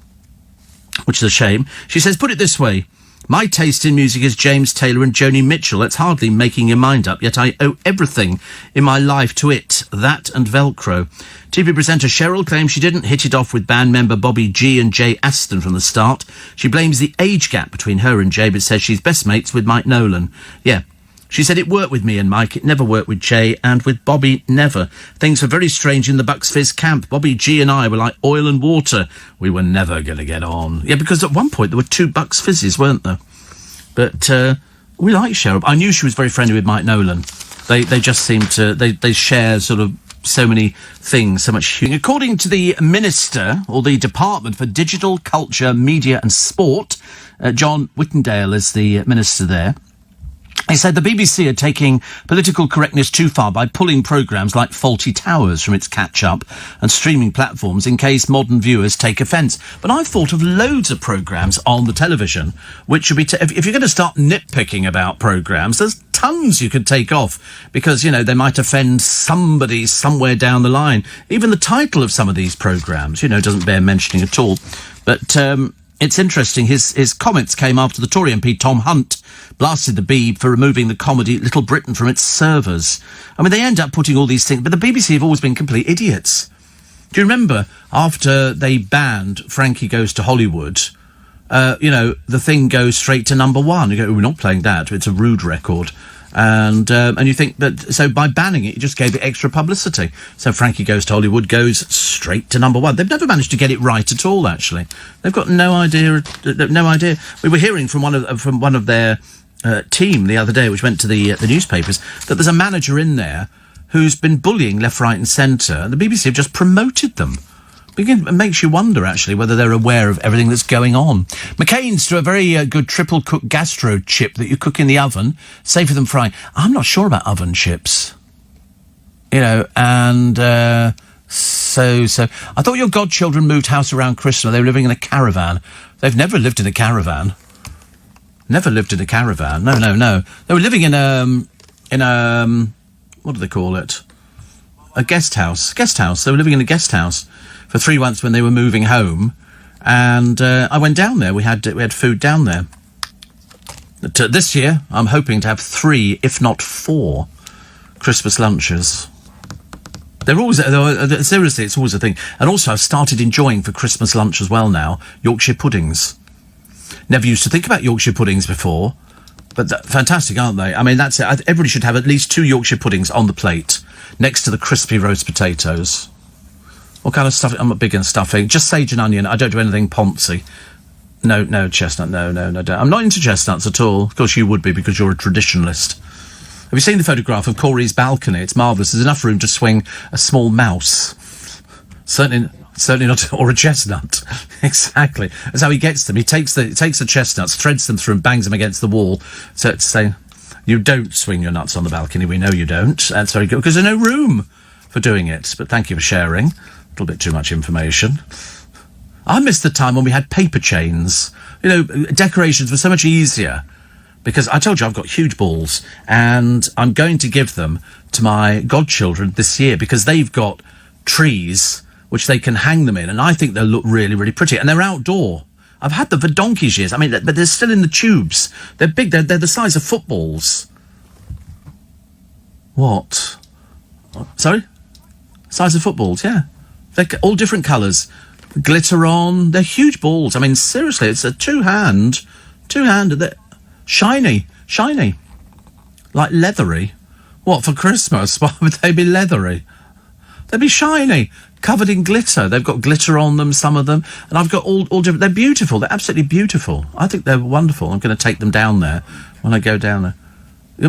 which is a shame. She says, put it this way. My taste in music is James Taylor and Joni Mitchell. That's hardly making your mind up, yet I owe everything in my life to it, that and Velcro. TV presenter Cheryl claims she didn't hit it off with band member Bobby G and Jay Aston from the start. She blames the age gap between her and Jay, but says she's best mates with Mike Nolan. Yeah. She said it worked with me and Mike, it never worked with Jay, and with Bobby, never. Things were very strange in the Bucks Fizz camp. Bobby G and I were like oil and water. We were never going to get on. Yeah, because at one point there were 2 Bucks Fizzes, weren't there? But we like Cheryl. I knew she was very friendly with Mike Nolan. They just seem to... They share sort of so many things, so much humor. According to the Minister, or the Department for Digital, Culture, Media and Sport, John Whittendale is the Minister there. He said the BBC are taking political correctness too far by pulling programmes like Fawlty Towers from its catch-up and streaming platforms in case modern viewers take offence. But I've thought of loads of programmes on the television which should be... if you're going to start nitpicking about programmes, there's tons you could take off because, you know, they might offend somebody somewhere down the line. Even the title of some of these programmes, you know, doesn't bear mentioning at all. But... it's interesting, his comments came after the Tory MP Tom Hunt blasted the Beeb for removing the comedy Little Britain from its servers. I mean, they end up putting all these things, but the BBC have always been complete idiots. Do you remember, after they banned Frankie Goes to Hollywood, the thing goes straight to number 1. You go, we're not playing that, it's a rude record. And you think that, so by banning it, you just gave it extra publicity. So Frankie Goes to Hollywood goes straight to number 1. They've never managed to get it right at all, actually. They've got no idea. We were hearing from one of their team the other day, which went to the newspapers, that there's a manager in there who's been bullying left, right and centre, and the BBC have just promoted them It makes you wonder, actually, whether they're aware of everything that's going on. McCain's do a very good triple-cooked gastro chip that you cook in the oven, safer than frying. I'm not sure about oven chips. You know, and so I thought your godchildren moved house around Christmas. They were living in a caravan. They've never lived in a caravan. Never lived in a caravan. No. They were living in what do they call it? A guest house. They were living in a guest house for 3 months when they were moving home, and I went down there. We had food down there. But, this year, I'm hoping to have 3, if not 4, Christmas lunches. They're always seriously, it's always a thing. And also, I've started enjoying for Christmas lunch as well now Yorkshire puddings. Never used to think about Yorkshire puddings before, but fantastic, aren't they? I mean, that's it. Everybody should have at least 2 Yorkshire puddings on the plate next to the crispy roast potatoes. What kind of stuffing? I'm not big on stuffing. Just sage and onion. I don't do anything poncy. No chestnut. No, don't. I'm not into chestnuts at all. Of course you would be, because you're a traditionalist. Have you seen the photograph of Corey's balcony? It's marvellous. There's enough room to swing a small mouse. Certainly not, or a chestnut. Exactly. That's how he gets them. He takes the chestnuts, threads them through and bangs them against the wall. So to say, you don't swing your nuts on the balcony. We know you don't. That's very good, because there's no room for doing it. But thank you for sharing. A little bit too much information. I miss the time when we had paper chains. You know, decorations were so much easier, because I told you I've got huge balls, and I'm going to give them to my godchildren this year, because they've got trees which they can hang them in, and I think they'll look really, really pretty. And they're outdoor. I've had them for donkey's years. I mean, but they're still in the tubes. They're big. They're the size of footballs. What? Sorry? Size of footballs, yeah. They're all different colours. Glitter on. They're huge balls. I mean, seriously, it's a two-hand. They're shiny. Like leathery. What, for Christmas? Why would they be leathery? They'd be shiny, covered in glitter. They've got glitter on them, some of them. And I've got all different... They're beautiful. They're absolutely beautiful. I think they're wonderful. I'm going to take them down there when I go down there.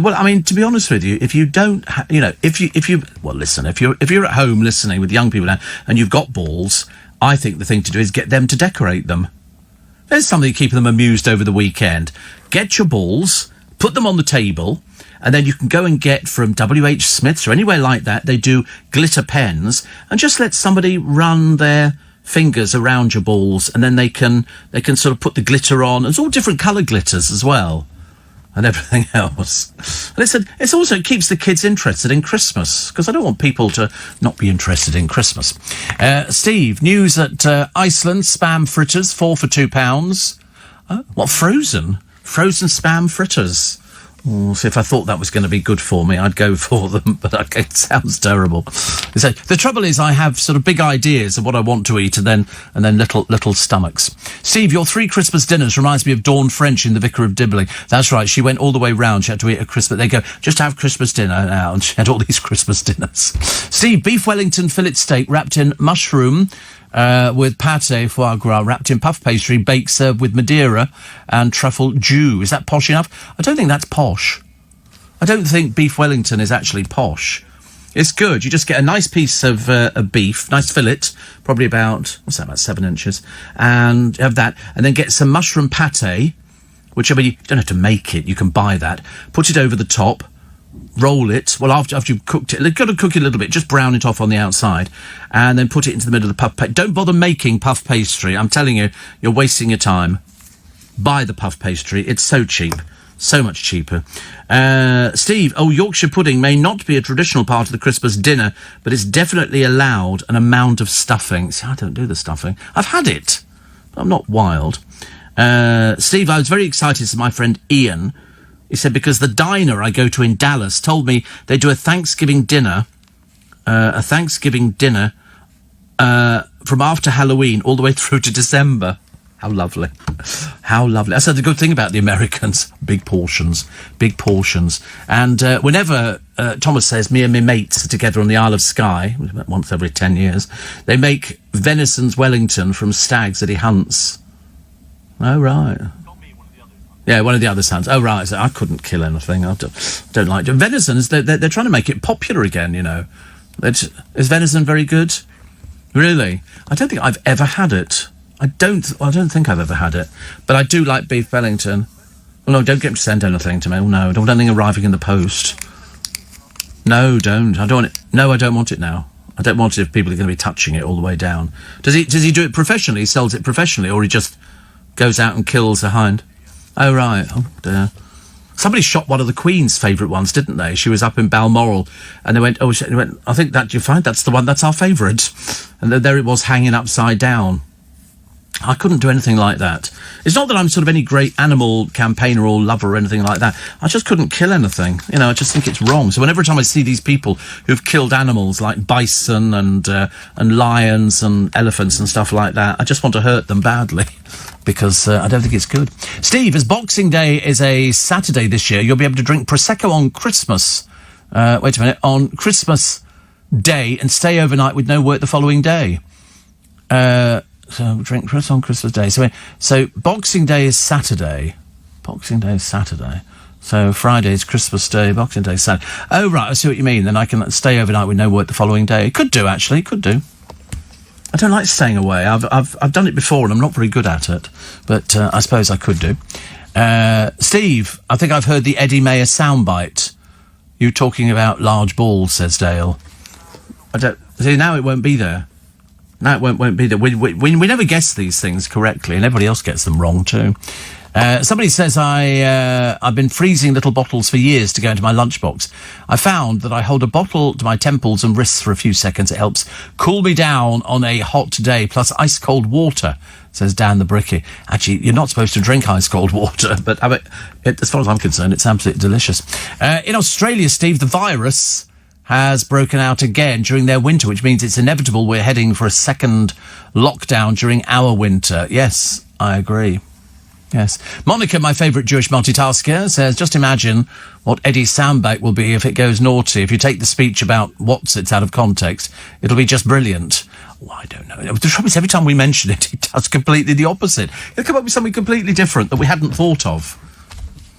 Well, I mean, to be honest with you, if you don't, listen, if you're at home listening with young people now and you've got balls, I think the thing to do is get them to decorate them. There's something keeping them amused over the weekend. Get your balls, put them on the table, and then you can go and get from W.H. Smith's or anywhere like that. They do glitter pens, and just let somebody run their fingers around your balls, and then they can sort of put the glitter on. There's all different colour glitters as well, and everything else. And it also keeps the kids interested in Christmas, because I don't want people to not be interested in Christmas. Steve, news at Iceland, spam fritters, 4 for £2. What, frozen? Frozen spam fritters. Oh, so if I thought that was going to be good for me, I'd go for them, but it sounds terrible. So the trouble is I have sort of big ideas of what I want to eat and then little stomachs. Steve, your 3 Christmas dinners reminds me of Dawn French in The Vicar of Dibley. That's right, she went all the way round. She had to eat a Christmas... They go, just have Christmas dinner now, and she had all these Christmas dinners. Steve, beef Wellington fillet steak wrapped in mushroom... with pâté, foie gras, wrapped in puff pastry, baked, served with Madeira and truffle jus. Is that posh enough? I don't think that's posh. I don't think beef Wellington is actually posh. It's good. You just get a nice piece of beef, nice fillet, probably about 7 inches, and have that, and then get some mushroom pâté, which, I mean, you don't have to make it, you can buy that. Put it over the top, roll it. Well, after you've cooked it, you've got to cook it a little bit, just brown it off on the outside, and then put it into the middle of the puff pastry. Don't bother making puff pastry. I'm telling you, you're wasting your time. Buy the puff pastry. It's so cheap. So much cheaper. Steve, Yorkshire pudding may not be a traditional part of the Christmas dinner, but it's definitely allowed an amount of stuffing. See, I don't do the stuffing. I've had it, but I'm not wild. Steve, I was very excited to see my friend Ian. He said, because the diner I go to in Dallas told me they do a Thanksgiving dinner from after Halloween all the way through to December. How lovely. How lovely. That's the good thing about the Americans. Big portions. And whenever Thomas says me and my mates are together on the Isle of Skye, once every 10 years, they make venison's Wellington from stags that he hunts. Oh, right. Yeah, one of the other sons. Oh, right. So I couldn't kill anything. I don't like it. Venison, they're trying to make it popular again, you know. Is venison very good? Really? I don't think I've ever had it. I don't think I've ever had it. But I do like beef Wellington. Oh, no, don't get me to send anything to me. Oh, no, I don't want anything arriving in the post. No, don't. I don't want it. No, I don't want it now. I don't want it if people are going to be touching it all the way down. Does he do it professionally? He sells it professionally, or he just goes out and kills the hind? Oh, right. Oh, dear. Somebody shot one of the Queen's favourite ones, didn't they? She was up in Balmoral, and they went, I think that you find that's the one, that's our favourite. And there it was hanging upside down. I couldn't do anything like that. It's not that I'm sort of any great animal campaigner or lover or anything like that. I just couldn't kill anything. You know, I just think it's wrong. So whenever time I see these people who've killed animals like bison and lions and elephants and stuff like that, I just want to hurt them badly because I don't think it's good. Steve, as Boxing Day is a Saturday this year, you'll be able to drink Prosecco on Christmas. Wait a minute. On Christmas Day and stay overnight with no work the following day. So drink Chris on Christmas Day. So Boxing Day is Saturday. Boxing Day is Saturday. So Friday is Christmas Day. Boxing Day is Saturday. Oh right, I see what you mean. Then I can stay overnight with no work the following day. Could do actually. Could do. I don't like staying away. I've done it before and I'm not very good at it. But I suppose I could do. Steve, I think I've heard the Eddie Mayer soundbite. You talking about large balls, says Dale. I don't see now. It won't be there. That won't be there. We never guess these things correctly, and everybody else gets them wrong too. Somebody says I've been freezing little bottles for years to go into my lunchbox. I found that I hold a bottle to my temples and wrists for a few seconds. It helps cool me down on a hot day, plus ice cold water, says Dan the Bricky. Actually, you're not supposed to drink ice cold water, but as far as I'm concerned, it's absolutely delicious. In Australia, Steve, the virus has broken out again during their winter, which means it's inevitable we're heading for a second lockdown during our winter. Yes, I agree. Yes. Monica, my favourite Jewish multitasker, says, just imagine what Eddie's soundbite will be if it goes naughty. If you take the speech about Wotsits out of context, it'll be just brilliant. Oh, I don't know. The trouble is, every time we mention it, it does completely the opposite. It'll come up with something completely different that we hadn't thought of.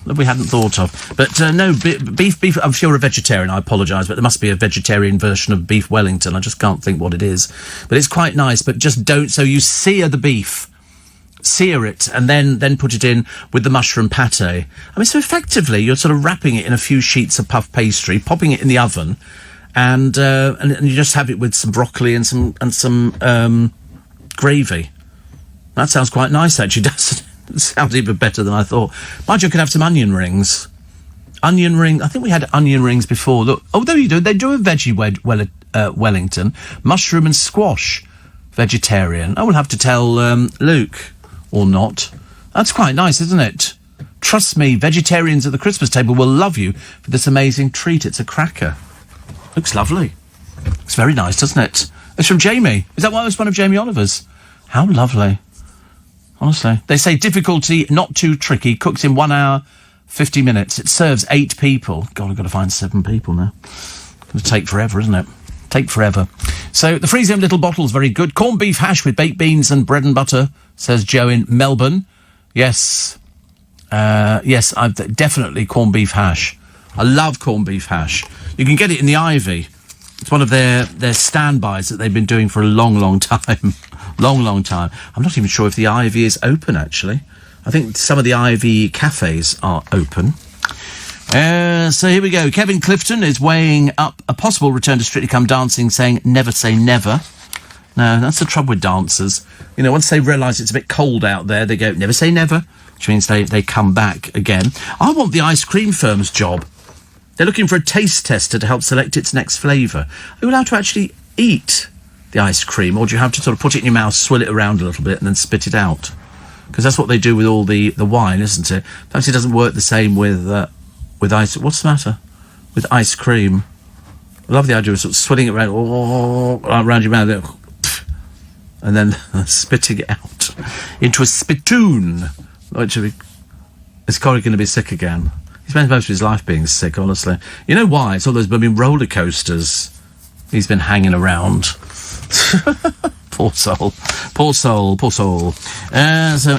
But no, beef, I'm sure you're a vegetarian, I apologise, but there must be a vegetarian version of beef Wellington. I just can't think what it is. But it's quite nice, but just don't, so you sear the beef, sear it, and then put it in with the mushroom pate. I mean, so effectively, you're sort of wrapping it in a few sheets of puff pastry, popping it in the oven, and you just have it with some broccoli and some gravy. That sounds quite nice, actually, doesn't it? It sounds even better than I thought. Mind you, could have some onion rings. I think we had onion rings before. Look, oh, there you do. They do a veggie Wellington. Mushroom and squash. Vegetarian. I will have to tell Luke. Or not. That's quite nice, isn't it? Trust me, vegetarians at the Christmas table will love you for this amazing treat. It's a cracker. Looks lovely. It's very nice, doesn't it? It's from Jamie. Is that one of Jamie Oliver's? How lovely. Honestly. They say difficulty, not too tricky, cooks in 1 hour, 50 minutes. It serves 8 people. God, I've got to find 7 people now. It'll take forever, isn't it? Take forever. So, the freeze-in little bottle's very good. Corned beef hash with baked beans and bread and butter, says Joe in Melbourne. Yes. Yes, I've definitely corned beef hash. I love corned beef hash. You can get it in the Ivy. It's one of their standbys that they've been doing for a long, long time. Long time. I'm not even sure if the Ivy is open, actually. I think some of the Ivy cafes are open. So here we go. Kevin Clifton is weighing up a possible return to Strictly Come Dancing, saying never say never. No, that's the trouble with dancers. You know, once they realise it's a bit cold out there, they go, never say never, which means they come back again. I want the ice cream firm's job. They're looking for a taste tester to help select its next flavour. Are you allowed to actually eat the ice cream, or do you have to sort of put it in your mouth, swill it around a little bit, and then spit it out? Because that's what they do with all the wine, isn't it? Perhaps it doesn't work the same with ice. What's the matter with ice cream? I love the idea of sort of swilling it around your mouth, and then spitting it out into a spittoon. Is Corey going to be sick again? He spends most of his life being sick, honestly. You know why? It's all those blooming roller coasters he's been hanging around. Poor soul. So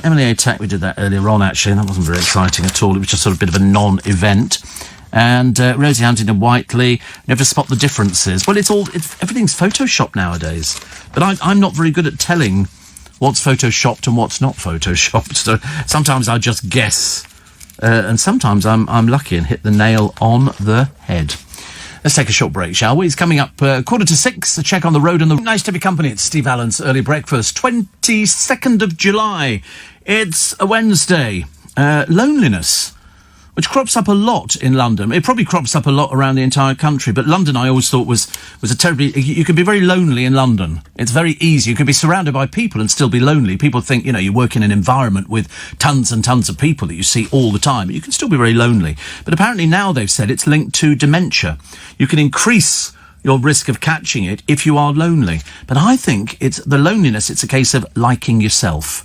Emily Attack, we did that earlier on, actually, and that wasn't very exciting at all. It was just sort of a bit of a non-event. And Rosie Huntington Whiteley, you have to spot the differences. Well, everything's Photoshopped nowadays. But I'm not very good at telling what's Photoshopped and what's not Photoshopped. So sometimes I just guess. And sometimes I'm lucky and hit the nail on the head. Let's take a short break, shall we? It's coming up 5:45, a check on the road and the... Nice to be company. It's Steve Allen's Early Breakfast, 22nd of July. It's a Wednesday. Loneliness, which crops up a lot in London. It probably crops up a lot around the entire country, but London I always thought was a terribly... You can be very lonely in London. It's very easy. You can be surrounded by people and still be lonely. People think, you work in an environment with tons and tons of people that you see all the time. You can still be very lonely. But apparently now they've said it's linked to dementia. You can increase your risk of catching it if you are lonely. But I think it's the loneliness, it's a case of liking yourself.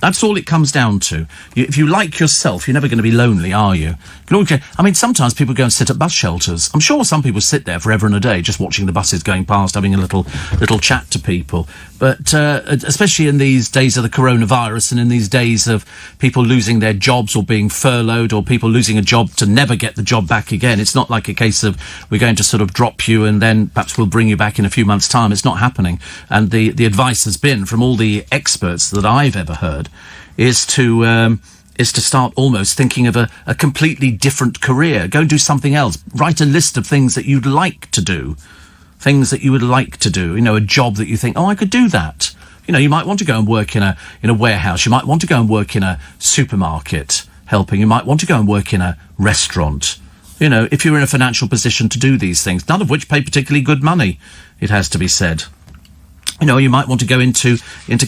That's all it comes down to. If you like yourself, you're never going to be lonely, are you? Sometimes people go and sit at bus shelters. I'm sure some people sit there forever and a day just watching the buses going past, having a little chat to people. But especially in these days of the coronavirus and in these days of people losing their jobs or being furloughed or people losing a job to never get the job back again, it's not like a case of we're going to sort of drop you and then perhaps we'll bring you back in a few months' time. It's not happening. And the advice has been from all the experts that I've ever heard is to start almost thinking of a completely different career. Go and do something else. Write a list of things that you'd like to do. Things that you would like to do. A job that you think, I could do that. You might want to go and work in a warehouse. You might want to go and work in a supermarket helping. You might want to go and work in a restaurant. If you're in a financial position to do these things, none of which pay particularly good money, it has to be said. You might want to go into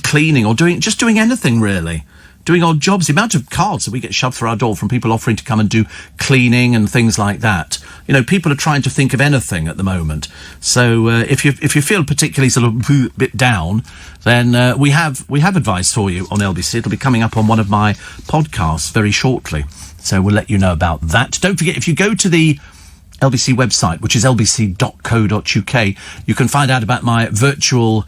cleaning or doing anything really. Doing odd jobs. The amount of cards that we get shoved through our door from people offering to come and do cleaning and things like that. People are trying to think of anything at the moment. So if you feel particularly sort of a bit down, then we have advice for you on LBC. It'll be coming up on one of my podcasts very shortly. So we'll let you know about that. Don't forget, if you go to the LBC website, which is lbc.co.uk, you can find out about my virtual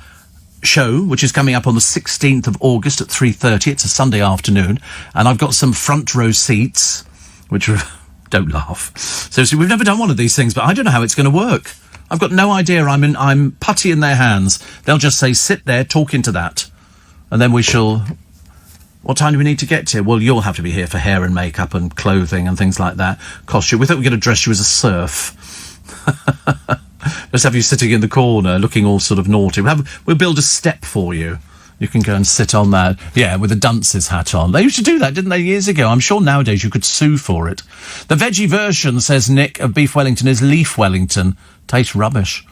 show, which is coming up on the 16th of August at 3:30. It's a Sunday afternoon, and I've got some front row seats, which are... Don't laugh. Seriously, we've never done one of these things, but I don't know how it's going to work. I've got no idea. I'm putty in their hands. They'll just say, sit there, talk into that, and then we shall... What time do we need to get here? Well, you'll have to be here for hair and makeup and clothing and things like that. Costume. We thought we were going to dress you as a serf. Let's have you sitting in the corner, looking all sort of naughty. We'll build a step for you. You can go and sit on that. Yeah, with a dunce's hat on. They used to do that, didn't they, years ago? I'm sure nowadays you could sue for it. The veggie version, says Nick, of beef Wellington is leaf Wellington. Tastes rubbish.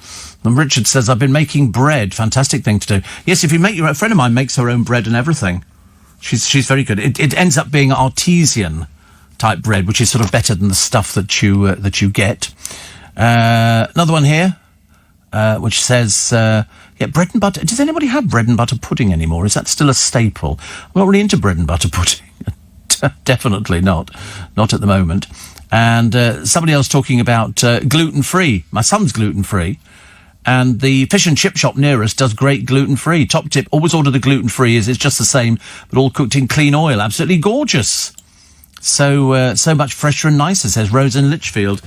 And Richard says, I've been making bread. Fantastic thing to do. Yes, if you make a friend of mine makes her own bread and everything. She's very good. It ends up being artesian type bread, which is sort of better than the stuff that you get. Another one here, which says, bread and butter. Does anybody have bread and butter pudding anymore? Is that still a staple? I'm not really into bread and butter pudding. Definitely not. Not at the moment. And somebody else talking about gluten-free. My son's gluten-free. And the fish and chip shop near us does great gluten-free. Top tip, always order the gluten-free. It's just the same, but all cooked in clean oil. Absolutely gorgeous. So much fresher and nicer, says Rose in Lichfield.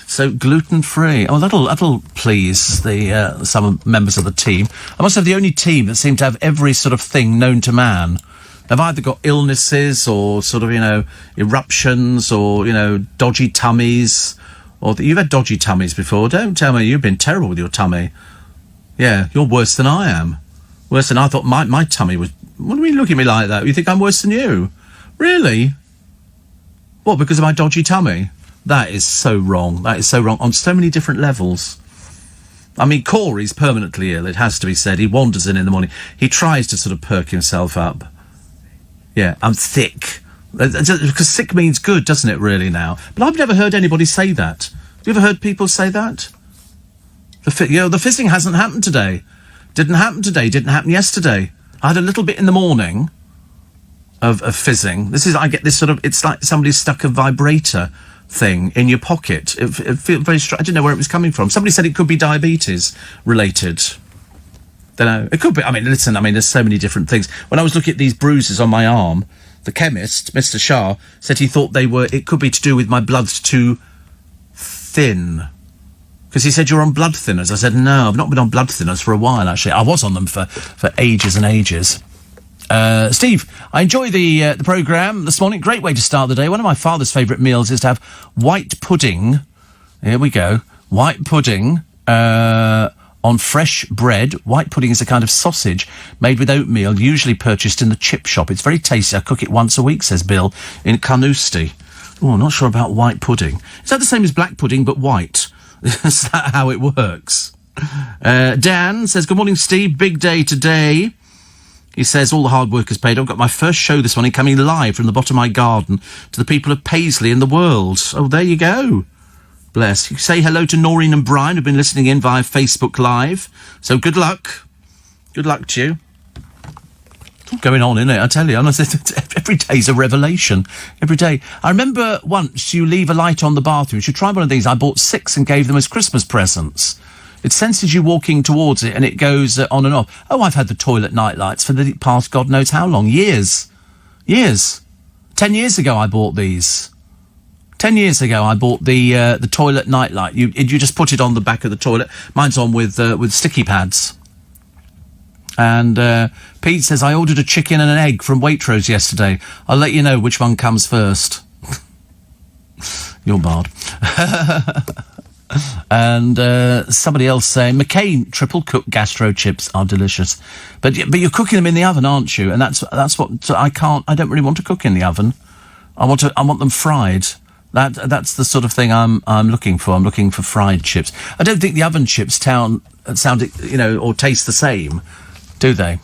So gluten-free. Oh, that'll please the some members of the team. I must have the only team that seem to have every sort of thing known to man. They've either got illnesses or sort of, eruptions or, dodgy tummies. Or you've had dodgy tummies before. Don't tell me you've been terrible with your tummy. Yeah, you're worse than I am. Worse than I thought my tummy was... What are you looking at me like that? You think I'm worse than you? Really? What, because of my dodgy tummy? That is so wrong. That is so wrong on so many different levels. I mean, Corey's permanently ill, it has to be said. He wanders in the morning. He tries to sort of perk himself up. Yeah, I'm thick. Because sick means good, doesn't it, really, now? But I've never heard anybody say that. Have you ever heard people say that? The fizzing hasn't happened today. Didn't happen today, didn't happen yesterday. I had a little bit in the morning of fizzing. I get this sort of... It's like somebody's stuck a vibrator thing in your pocket. It feels very strange. I didn't know where it was coming from. Somebody said it could be diabetes related. Don't know. It could be. I mean, listen, there's so many different things. When I was looking at these bruises on my arm, the chemist, Mr. Shah, said he thought it could be to do with my blood too thin? Because he said you're on blood thinners. I said, no, I've not been on blood thinners for a while, actually. I was on them for ages and ages. Steve, I enjoy the programme this morning. Great way to start the day. One of my father's favourite meals is to have white pudding. Here we go. White pudding on fresh bread. White pudding is a kind of sausage made with oatmeal, usually purchased in the chip shop. It's very tasty. I cook it once a week, says Bill, in Carnoustie. Oh, not sure about white pudding. Is that the same as black pudding, but white? Is that how it works? Dan says, good morning, Steve. Big day today. He says, all the hard work is paid. I've got my first show this morning coming live from the bottom of my garden to the people of Paisley and the world. Oh, there you go. Bless. You say hello to Noreen and Brian, who've been listening in via Facebook Live. So good luck. Good luck to you. It's all going on, isn't it? I tell you, every day's a revelation. Every day. I remember once you leave a light on the bathroom. You should try one of these. I bought 6 and gave them as Christmas presents. It senses you walking towards it and it goes on and off. Oh, I've had the toilet night lights for the past God knows how long. Years. 10 years ago I bought these. 10 years ago I bought the toilet night light. You just put it on the back of the toilet. Mine's on with sticky pads. And Pete says, I ordered a chicken and an egg from Waitrose yesterday. I'll let you know which one comes first. You're barred. And somebody else saying, McCain triple cooked gastro chips are delicious, but you're cooking them in the oven, aren't you? And that's what I don't really want to cook in the oven. I want them fried. That's the sort of thing I'm looking for. I'm looking for fried chips. I don't think the oven chips sound or taste the same, do they?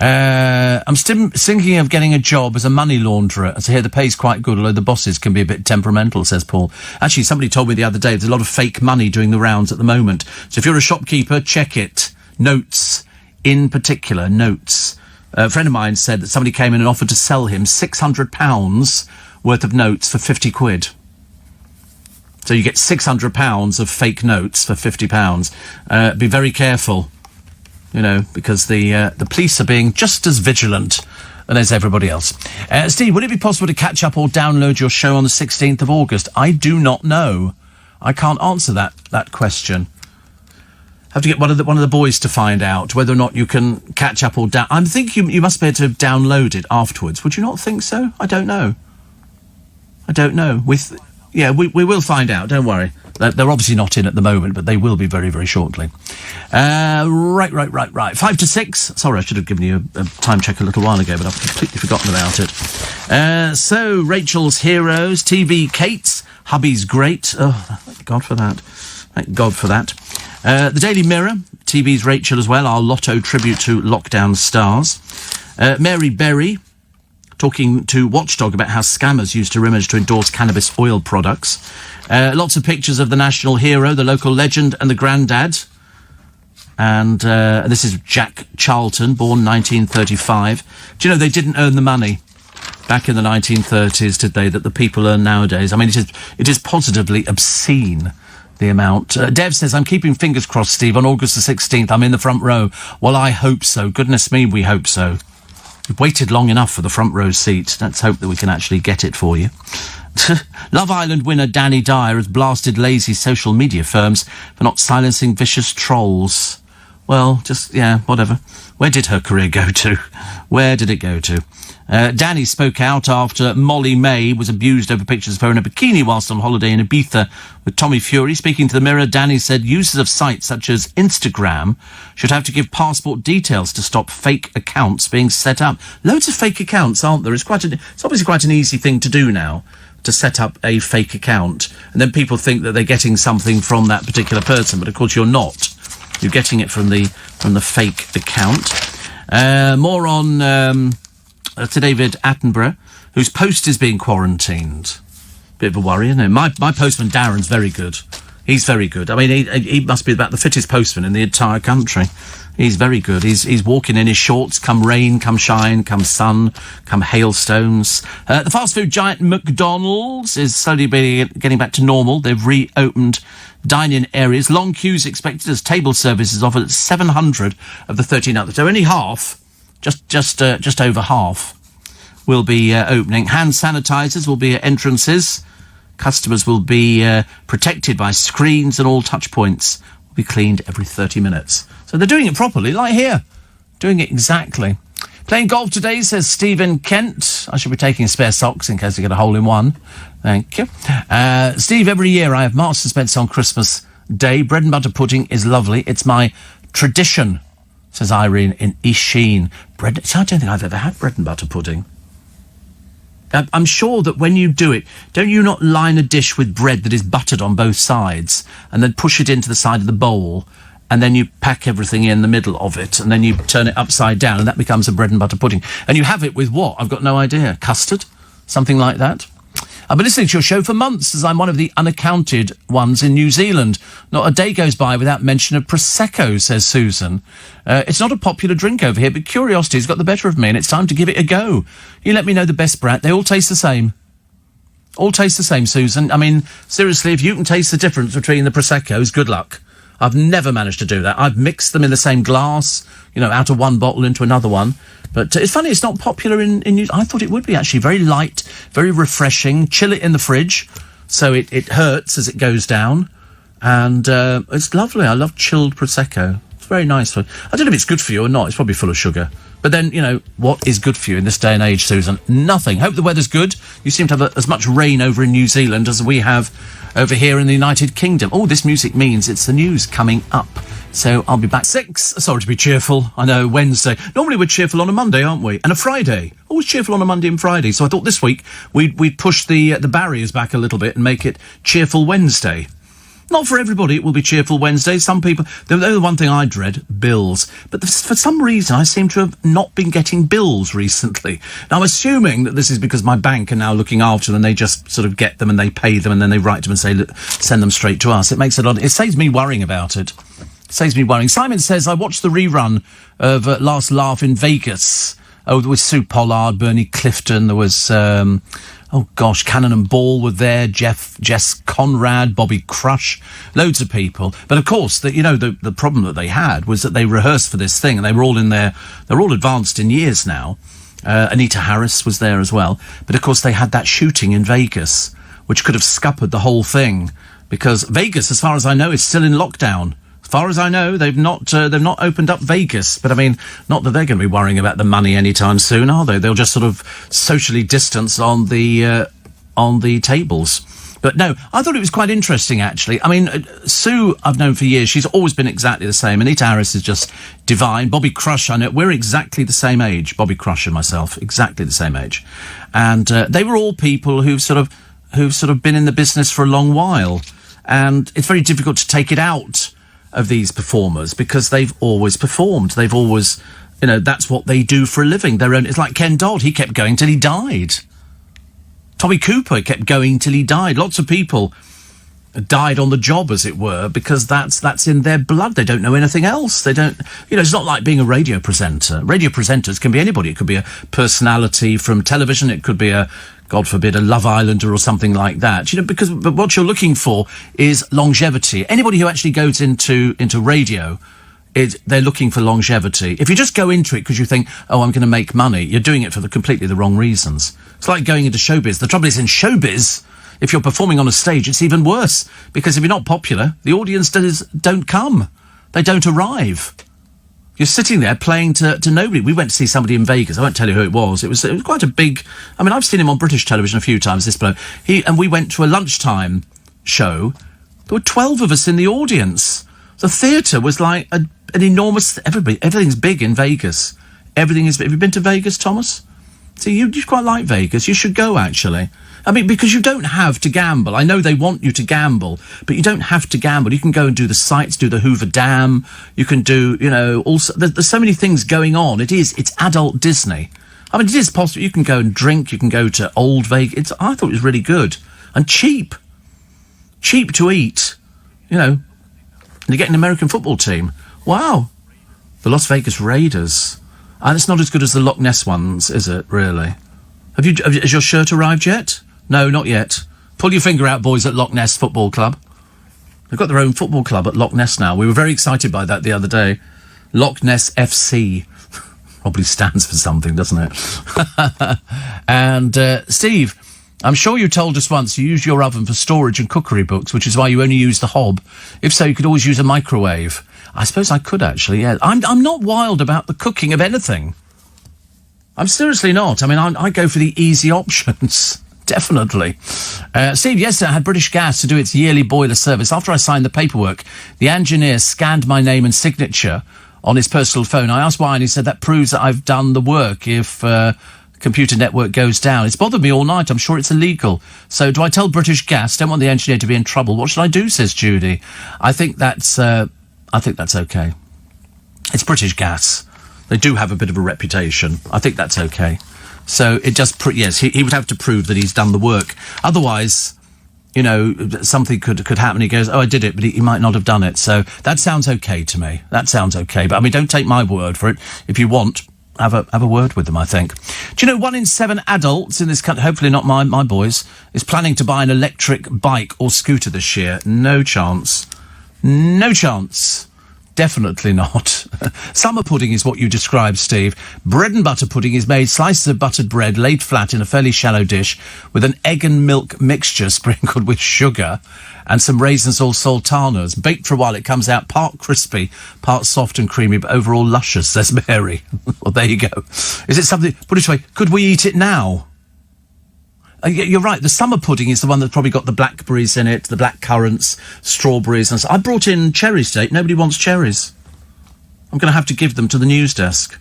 I'm still thinking of getting a job as a money launderer. As I hear the pay's quite good, although the bosses can be a bit temperamental, says Paul. Actually, somebody told me the other day there's a lot of fake money doing the rounds at the moment. So if you're a shopkeeper, check it. Notes, in particular, notes. A friend of mine said that somebody came in and offered to sell him £600 worth of notes for 50 quid. So you get £600 of fake notes for £50. Be very careful. Because the police are being just as vigilant as everybody else. Steve, would it be possible to catch up or download your show on the 16th of August? I do not know. I can't answer that question. Have to get one of the boys to find out whether or not you can catch up or down. I think you must be able to download it afterwards. Would you not think so? I don't know. We will find out. Don't worry. They're obviously not in at the moment, but they will be very, very shortly. Right. 5 to 6. Sorry, I should have given you a time check a little while ago, but I've completely forgotten about it. So, Rachel's Heroes, TV Kate's, hubby's great. Oh, thank God for that. Thank God for that. The Daily Mirror, TV's Rachel as well, our Lotto tribute to lockdown stars. Mary Berry, talking to Watchdog about how scammers used her image to endorse cannabis oil products. Lots of pictures of the national hero, the local legend, and the granddad. And this is Jack Charlton, born 1935. Do you know they didn't earn the money back in the 1930s, did they, that the people earn nowadays? I mean, it is positively obscene, the amount. Dev says, I'm keeping fingers crossed, Steve, on August the 16th. I'm in the front row. Well, I hope so. Goodness me, we hope so. We've waited long enough for the front row seat. Let's hope that we can actually get it for you. Love Island winner Danny Dyer has blasted lazy social media firms for not silencing vicious trolls. Well, whatever. Where did her career go to? Where did it go to? Danny spoke out after Molly May was abused over pictures of her in a bikini whilst on holiday in Ibiza with Tommy Fury. Speaking to the Mirror, Danny said users of sites such as Instagram should have to give passport details to stop fake accounts being set up. Loads of fake accounts, aren't there? It's obviously quite an easy thing to do now, to set up a fake account. And then people think that they're getting something from that particular person, but of course you're not. You're getting it from the fake account. More on to David Attenborough, whose post is being quarantined. Bit of a worry, isn't it? My postman Darren's very good. He's very good. I mean, he must be about the fittest postman in the entire country. He's very good. He's walking in his shorts, come rain, come shine, come sun, come hailstones. The fast food giant McDonald's is slowly getting back to normal. They've reopened dine-in areas. Long queues expected as table service is offered at 700 of the 13 outlets. So only half, just over half, will be opening. Hand sanitizers will be at entrances. Customers will be protected by screens and all touch points will be cleaned every 30 minutes. So they're doing it properly, like here. Doing it exactly. Playing golf today, says Stephen Kent. I should be taking spare socks in case I get a hole in one. Thank you. Steve, every year I have Marks and Spencer on Christmas Day. Bread and butter pudding is lovely. It's my tradition, says Irene in East Sheen. I don't think I've ever had bread and butter pudding. I'm sure that when you do it, don't you not line a dish with bread that is buttered on both sides and then push it into the side of the bowl and then you pack everything in the middle of it and then you turn it upside down and that becomes a bread and butter pudding. And you have it with what? I've got no idea. Custard? Something like that? I've been listening to your show for months as I'm one of the unaccounted ones in New Zealand. Not a day goes by without mention of Prosecco, says Susan. It's not a popular drink over here, but curiosity's got the better of me and it's time to give it a go. You let me know the best brat. They all taste the same. All taste the same, Susan. I mean, seriously, if you can taste the difference between the Proseccos, good luck. I've never managed to do that. I've mixed them in the same glass, out of one bottle into another one. But it's funny, it's not popular in New Zealand. I thought it would be, actually. Very light, very refreshing. Chill it in the fridge, so it hurts as it goes down. And it's lovely. I love chilled Prosecco. It's very nice. I don't know if it's good for you or not. It's probably full of sugar. But then, what is good for you in this day and age, Susan? Nothing. Hope the weather's good. You seem to have as much rain over in New Zealand as we have over here in the United Kingdom. Oh, this music means it's the news coming up. So I'll be back 6. Sorry to be cheerful. I know, Wednesday. Normally we're cheerful on a Monday, aren't we? And a Friday. Always cheerful on a Monday and Friday. So I thought this week we'd push the barriers back a little bit and make it Cheerful Wednesday. Not for everybody, it will be Cheerful Wednesday. Some people, the one thing I dread, bills. But for some reason, I seem to have not been getting bills recently. Now, I'm assuming that this is because my bank are now looking after them. They just sort of get them and they pay them and then they write to them and say, look, send them straight to us. It saves me worrying about it. Saves me worrying. Simon says, I watched the rerun of Last Laugh in Vegas. Oh, there was Sue Pollard, Bernie Clifton, there was, Cannon and Ball were there, Jess Conrad, Bobby Crush, loads of people. But of course, the problem that they had was that they rehearsed for this thing and they're all advanced in years now. Anita Harris was there as well. But of course, they had that shooting in Vegas, which could have scuppered the whole thing because Vegas, as far as I know, is still in lockdown. As far as I know, they've not opened up Vegas. But I mean, not that they're going to be worrying about the money anytime soon, are they? They'll just sort of socially distance on the tables. But no, I thought it was quite interesting, actually. I mean, Sue, I've known for years. She's always been exactly the same. Anita Harris is just divine. Bobby Crush, I know. We're exactly the same age. Bobby Crush and myself, exactly the same age. And they were all people who've sort of been in the business for a long while. And it's very difficult to take it out of these performers because they've always performed. They've always, that's what they do for a living. It's like Ken Dodd. He kept going till he died. Tommy Cooper kept going till he died. Lots of people died on the job, as it were, because that's in their blood. They don't know anything else. They don't, it's not like being a radio presenter. Radio presenters can be anybody. It could be a personality from television. It could be God forbid, a Love Islander or something like that. But what you're looking for is longevity. Anybody who actually goes into radio, they're looking for longevity. If you just go into it because you think, oh, I'm going to make money, you're doing it for completely the wrong reasons. It's like going into showbiz. The trouble is, in showbiz, if you're performing on a stage, it's even worse. Because if you're not popular, the audience don't come. They don't arrive. You're sitting there playing to nobody. We went to see somebody in Vegas. I won't tell you who it was. It was quite a big... I mean, I've seen him on British television a few times, this bloke. And we went to a lunchtime show. There were 12 of us in the audience. The theatre was like an enormous... Everything's big in Vegas. Everything is... Have you been to Vegas, Thomas? See, you quite like Vegas. You should go, actually. I mean, because you don't have to gamble. I know they want you to gamble, but you don't have to gamble. You can go and do the sights, do the Hoover Dam. You can do, also... There's so many things going on. It's adult Disney. I mean, it is possible. You can go and drink. You can go to Old Vegas. I thought it was really good. And cheap. Cheap to eat. And you get an American football team. Wow. The Las Vegas Raiders. And it's not as good as the Loch Ness ones, is it, really? Has your shirt arrived yet? No, not yet. Pull your finger out, boys, at Loch Ness Football Club. They've got their own football club at Loch Ness now. We were very excited by that the other day. Loch Ness FC. Probably stands for something, doesn't it? And, Steve, I'm sure you told us once you use your oven for storage and cookery books, which is why you only use the hob. If so, you could always use a microwave. I suppose I could, actually, yeah. I'm not wild about the cooking of anything. I'm seriously not. I mean, I go for the easy options. Definitely. Steve, yesterday I had British Gas to do its yearly boiler service. After I signed the paperwork, the engineer scanned my name and signature on his personal phone. I asked why, and he said that proves that I've done the work if computer network goes down. It's bothered me all night. I'm sure it's illegal. So do I tell British Gas? Don't want the engineer to be in trouble. What should I do, says Judy. I think that's okay. It's British Gas. They do have a bit of a reputation. I think that's okay. So it just, yes, he would have to prove that he's done the work. Otherwise, you know, something could happen. He goes, oh, I did it, but he might not have done it. So that sounds okay to me. That sounds okay. But I mean, don't take my word for it. If you want, have a word with them, I think. Do you know 1 in 7 adults in this country, hopefully not my boys, is planning to buy an electric bike or scooter this year? No chance. No chance. Definitely not. Summer pudding is what you described, Steve. Bread and butter pudding is made slices of buttered bread laid flat in a fairly shallow dish with an egg and milk mixture sprinkled with sugar and some raisins or sultanas. Baked for a while, it comes out part crispy, part soft and creamy, but overall luscious, says Mary. Well, there you go. Is it something... Put it this way, could we eat it now? You're right, the summer pudding is the one that's probably got the blackberries in it, the black currants, strawberries, and so. I brought in cherries today. Nobody wants cherries. I'm going to have to give them to the news desk.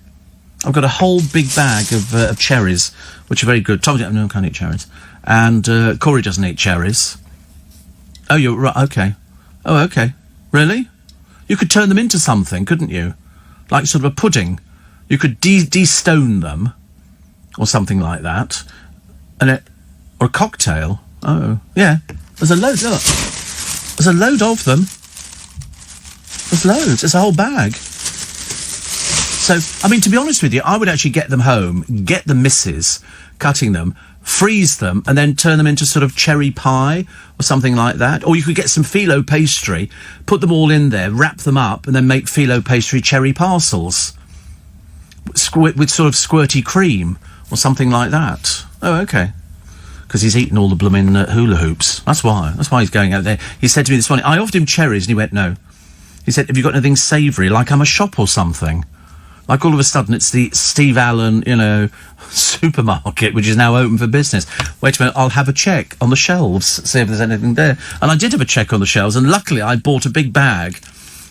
I've got a whole big bag of cherries, which are very good. Tom, no, can't eat cherries. And Corey doesn't eat cherries. Oh, you're right, okay. Oh, okay. Really? You could turn them into something, couldn't you? Like sort of a pudding. You could de-stone them, or something like that. And or a cocktail. Oh, yeah. There's a load, look. There's a load of them. There's loads. There's a whole bag. So, I mean, to be honest with you, I would actually get them home, get the missus, cutting them, freeze them, and then turn them into sort of cherry pie or something like that. Or you could get some phyllo pastry, put them all in there, wrap them up, and then make phyllo pastry cherry parcels with sort of squirty cream or something like that. Oh, okay. Because he's eaten all the blooming hula hoops. That's why. That's why he's going out there. He said to me this morning, I offered him cherries, and he went, no. He said, have you got anything savoury, like I'm a shop or something? Like all of a sudden it's the Steve Allen, you know, supermarket, which is now open for business. Wait a minute, I'll have a check on the shelves, see if there's anything there. And I did have a check on the shelves, and luckily I bought a big bag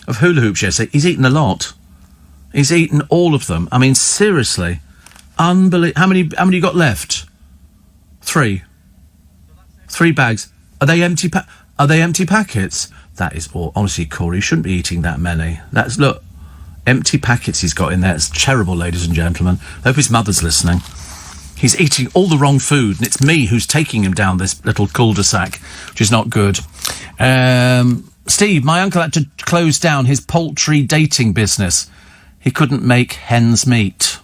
of hula hoops yesterday. He's eaten a lot. He's eaten all of them. I mean, seriously. Unbelievable. How many you got left? 3. 3 bags. Are they empty packets? That is all. Honestly, Corey, you shouldn't be eating that many. Look, empty packets he's got in there. It's terrible, ladies and gentlemen. I hope his mother's listening. He's eating all the wrong food, and it's me who's taking him down this little cul-de-sac, which is not good. Steve, my uncle had to close down his poultry dating business. He couldn't make hen's meat.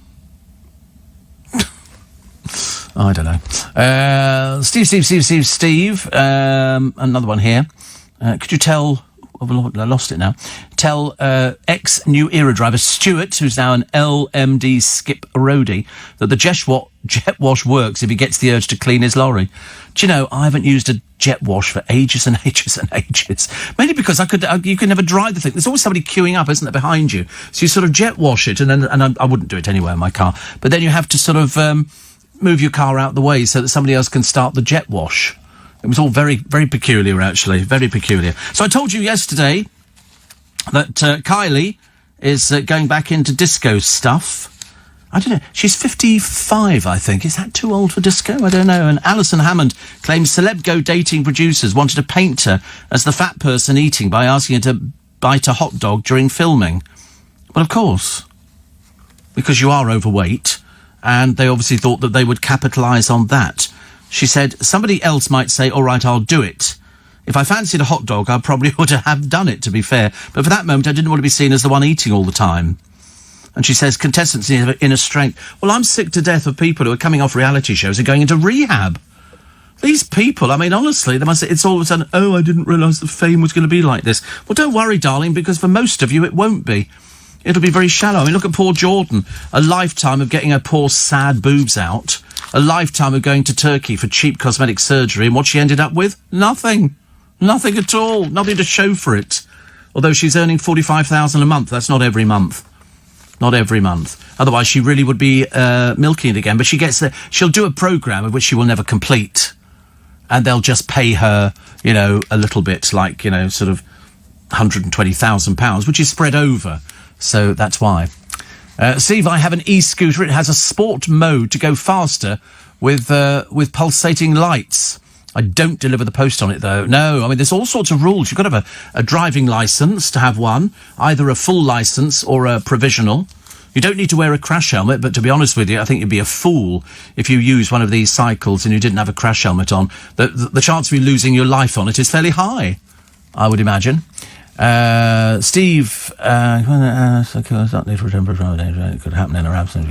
I don't know. Steve. Another one here. Could you tell... Oh, I lost it now. Tell ex-New Era driver Stuart, who's now an LMD skip roadie, that the jet wash works if he gets the urge to clean his lorry. Do you know, I haven't used a jet wash for ages and ages and ages. Mainly because you can never dry the thing. There's always somebody queuing up, isn't there, behind you? So you sort of jet wash it, and I wouldn't do it anyway in my car. But then you have to sort of move your car out the way so that somebody else can start the jet wash. It was all very, very peculiar, actually. Very peculiar. So I told you yesterday that Kylie is going back into disco stuff. I don't know. She's 55, I think. Is that too old for disco? I don't know. And Alison Hammond claims celeb go dating producers wanted to paint her as the fat person eating by asking her to bite a hot dog during filming. Well, of course. Because you are overweight. And they obviously thought that they would capitalise on that. She said, somebody else might say, all right, I'll do it. If I fancied a hot dog, I probably would have done it, to be fair. But for that moment, I didn't want to be seen as the one eating all the time. And she says, contestants need inner strength. Well, I'm sick to death of people who are coming off reality shows and going into rehab. These people, I mean, honestly, they must say, it's all of a sudden, oh, I didn't realise the fame was going to be like this. Well, don't worry, darling, because for most of you, it won't be. It'll be very shallow. I mean, look at poor Jordan. A lifetime of getting her poor, sad boobs out. a lifetime of going to Turkey for cheap cosmetic surgery, and what she ended up with? Nothing. Nothing at all. Nothing to show for it. Although she's earning $45,000 a month. That's not every month. Not every month. Otherwise, she really would be milking it again. But she gets there. She'll do a programme of which she will never complete. And they'll just pay her, a little bit, like, sort of £120,000, which is spread over. So that's why. Steve, I have an e-scooter. It has a sport mode to go faster with pulsating lights. I don't deliver the post on it, though. No, I mean, there's all sorts of rules. You've got to have a driving licence to have one, either a full licence or a provisional. You don't need to wear a crash helmet, but to be honest with you, I think you'd be a fool if you use one of these cycles and you didn't have a crash helmet on. The chance of you losing your life on it is fairly high, I would imagine. Steve, it could happen in her absence.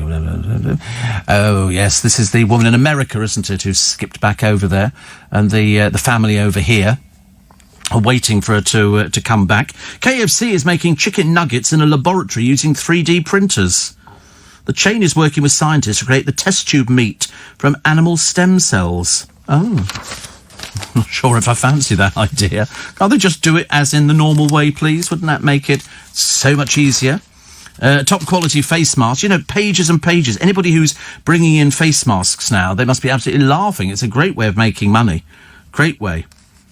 Oh, yes, this is the woman in America, isn't it, who's skipped back over there, and the family over here are waiting for her to come back. KFC is making chicken nuggets in a laboratory using 3D printers. The chain is working with scientists to create the test tube meat from animal stem cells. Oh. Not sure if I fancy that idea. Can't they just do it as in the normal way, please? Wouldn't that make it so much easier? Top quality face masks. Pages and pages. Anybody who's bringing in face masks now, they must be absolutely laughing. It's a great way of making money. Great way.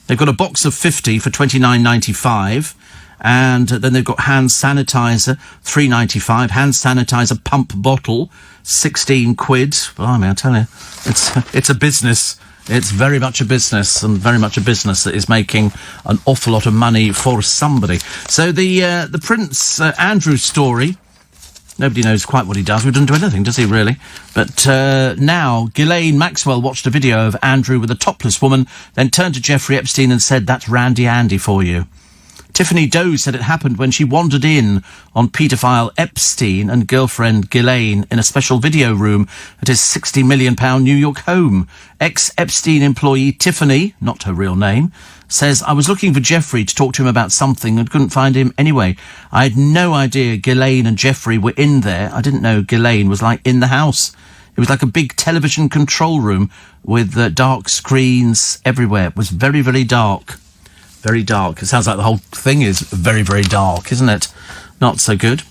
They've got a box of 50 for $29.95. And then they've got hand sanitizer, $3.95. Hand sanitizer pump bottle, 16 quid. Blimey, I tell you, it's a business. It's very much a business, and very much a business that is making an awful lot of money for somebody. So the Prince Andrew story, nobody knows quite what he does. He doesn't do anything, does he, really? But now, Ghislaine Maxwell watched a video of Andrew with a topless woman, then turned to Jeffrey Epstein and said, "That's Randy Andy for you." Tiffany Doe said it happened when she wandered in on paedophile Epstein and girlfriend Ghislaine in a special video room at his £60 million New York home. Ex-Epstein employee Tiffany, not her real name, says, "I was looking for Jeffrey to talk to him about something and couldn't find him anyway. I had no idea Ghislaine and Jeffrey were in there. I didn't know Ghislaine was in the house. It was like a big television control room with dark screens everywhere. It was very, very dark. Very dark. It sounds like the whole thing is very, very dark, isn't it? Not so good.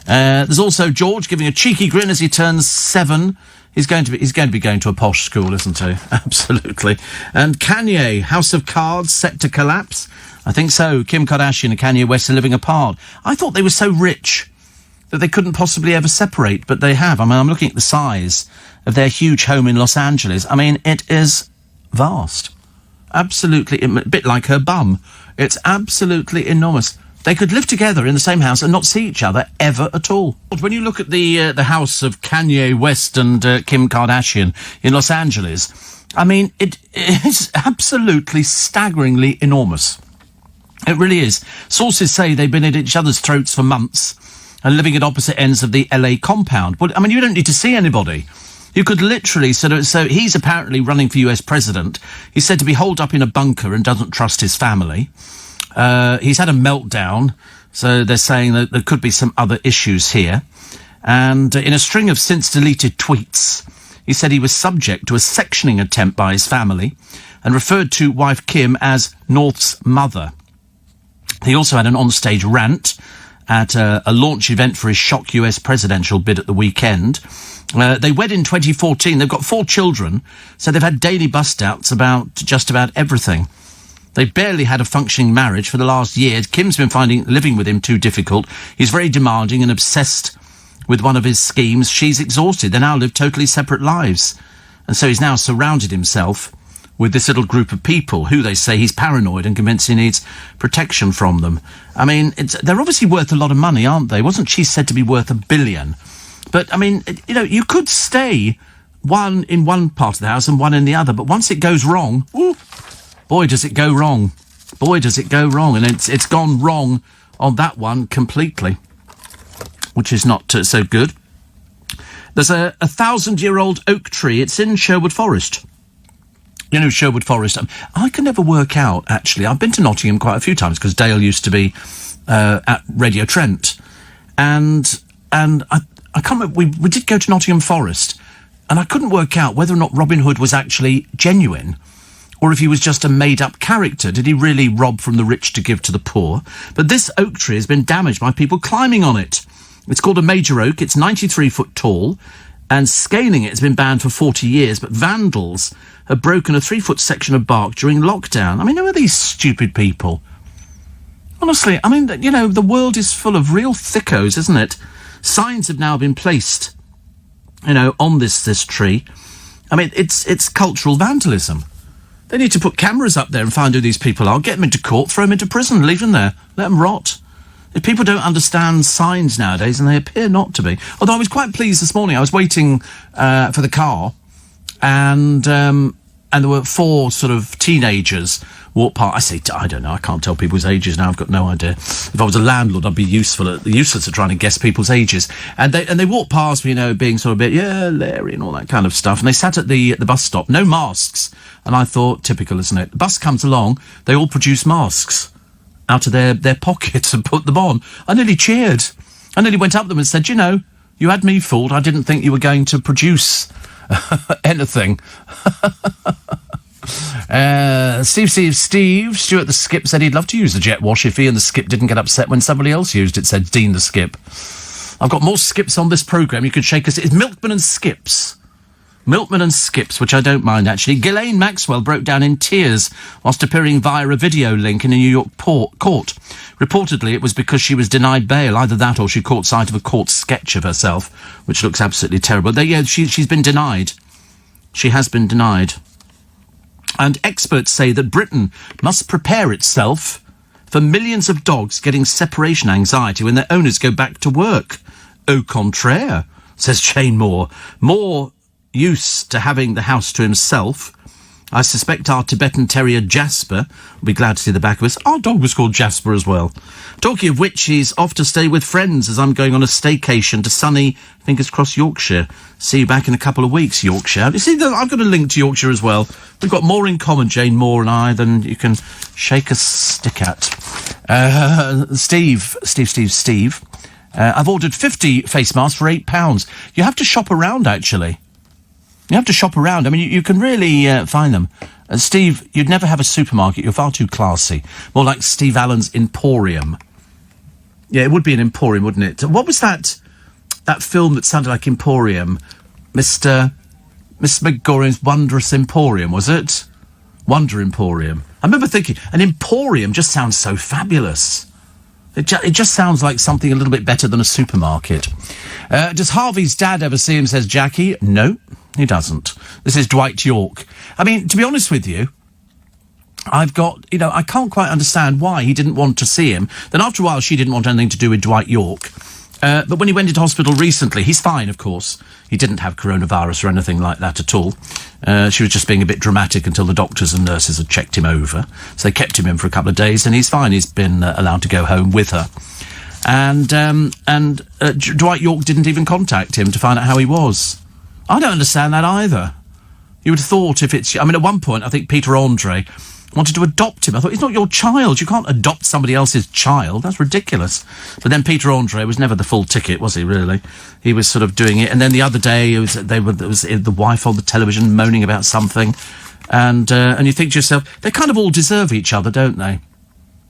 There's also George giving a cheeky grin as he turns 7. He's going to be going to a posh school, isn't he? Absolutely. And Kanye, House of Cards set to collapse? I think so. Kim Kardashian and Kanye West are living apart. I thought they were so rich that they couldn't possibly ever separate, but they have. I mean, I'm looking at the size of their huge home in Los Angeles. I mean, it is vast. Absolutely, a bit like her bum. It's absolutely enormous. They could live together in the same house and not see each other ever at all. When you look at the house of Kanye West and Kim Kardashian in Los Angeles, I mean, it is absolutely staggeringly enormous. It really is. Sources say they've been at each other's throats for months and living at opposite ends of the LA compound. Well, I mean, you don't need to see anybody. You could literally so he's apparently running for US president. He's said to be holed up in a bunker and doesn't trust his family. He's had a meltdown, so they're saying that there could be some other issues here. And in a string of since deleted tweets, he said he was subject to a sectioning attempt by his family and referred to wife Kim as North's mother. He also had an onstage rant at a launch event for his shock US presidential bid at the weekend. They wed in 2014. They've got 4 children, so they've had daily bust-outs about just about everything. They barely had a functioning marriage for the last year. Kim's been finding living with him too difficult. He's very demanding and obsessed with one of his schemes. She's exhausted. They now live totally separate lives. And so he's now surrounded himself with this little group of people who they say he's paranoid and convinced he needs protection from them. I mean, they're obviously worth a lot of money, aren't they? Wasn't she said to be worth $1 billion? But, I mean, you could stay one in one part of the house and one in the other, but once it goes wrong, ooh, boy, does it go wrong. Boy, does it go wrong. And it's gone wrong on that one completely, which is not so good. There's a 1,000-year-old oak tree. It's in Sherwood Forest. You know, Sherwood Forest. I can never work out, actually. I've been to Nottingham quite a few times because Dale used to be at Radio Trent. And I can't remember, we did go to Nottingham Forest. And I couldn't work out whether or not Robin Hood was actually genuine or if he was just a made-up character. Did he really rob from the rich to give to the poor? But this oak tree has been damaged by people climbing on it. It's called a major oak. It's 93 foot tall, and scaling it has been banned for 40 years, but vandals have broken a 3-foot section of bark during lockdown. I mean, who are these stupid people? Honestly, I mean, you know, the world is full of real thickos, isn't it? Signs have now been placed, you know, on this tree. I mean, it's cultural vandalism. They need to put cameras up there and find who these people are, get them into court, throw them into prison, leave them there, let them rot. If people don't understand signs nowadays, and they appear not to be. Although I was quite pleased this morning. I was waiting for the car, and there were 4 sort of teenagers walk past. I don't know, I can't tell people's ages now, I've got no idea. If I was a landlord, I'd be useless at trying to guess people's ages. And they walked past me, you know, being sort of a bit, yeah, Larry, and all that kind of stuff. And they sat at the bus stop, no masks. And I thought, typical, isn't it? The bus comes along, they all produce masks out of their pockets and put them on. I nearly cheered. I nearly went up to them and said, you know, you had me fooled. I didn't think you were going to produce anything. Stuart the Skip said he'd love to use the jet wash if he and the Skip didn't get upset when somebody else used it, said Dean the Skip. I've got more Skips on this programme. You could shake us. It's Milkman and Skips. Milkman and Skips, which I don't mind, actually. Ghislaine Maxwell broke down in tears whilst appearing via a video link in a New York court. Reportedly, it was because she was denied bail. Either that or she caught sight of a court sketch of herself, which looks absolutely terrible. She's been denied. She has been denied. And experts say that Britain must prepare itself for millions of dogs getting separation anxiety when their owners go back to work. Au contraire, says Jane Moore. More used to having the house to himself. I suspect our Tibetan terrier Jasper will be glad to see the back of us. Our dog was called Jasper as well. Talking of which, he's off to stay with friends as I'm going on a staycation to sunny Fingers Crossed, Yorkshire. See you back in a couple of weeks, Yorkshire. You see, I've got a link to Yorkshire as well. We've got more in common, Jane Moore and I, than you can shake a stick at. Steve. I've ordered 50 face masks for £8. You have to shop around, actually. You have to shop around. I mean, you can really find them. Steve, you'd never have a supermarket. You're far too classy. More like Steve Allen's Emporium. Yeah, it would be an Emporium, wouldn't it? What was that film that sounded like Emporium? Mr. McGorrin's Wondrous Emporium, was it? Wonder Emporium. I remember thinking, an Emporium just sounds so fabulous. It just sounds like something a little bit better than a supermarket. Does Harvey's dad ever see him, says Jackie? No, he doesn't. This is Dwight York. I mean, to be honest with you, I can't quite understand why he didn't want to see him. Then after a while, she didn't want anything to do with Dwight York. But when he went into hospital recently, he's fine, of course. He didn't have coronavirus or anything like that at all. She was just being a bit dramatic until the doctors and nurses had checked him over. So they kept him in for a couple of days, and he's fine. He's been allowed to go home with her. And Dwight York didn't even contact him to find out how he was. I don't understand that either. You would have thought if it's... I mean, at one point, I think Peter Andre wanted to adopt him. I thought, he's not your child. You can't adopt somebody else's child. That's ridiculous. But then Peter Andre was never the full ticket, was he, really? He was sort of doing it. And then the other day, there was the wife on the television moaning about something. And you think to yourself, they kind of all deserve each other, don't they?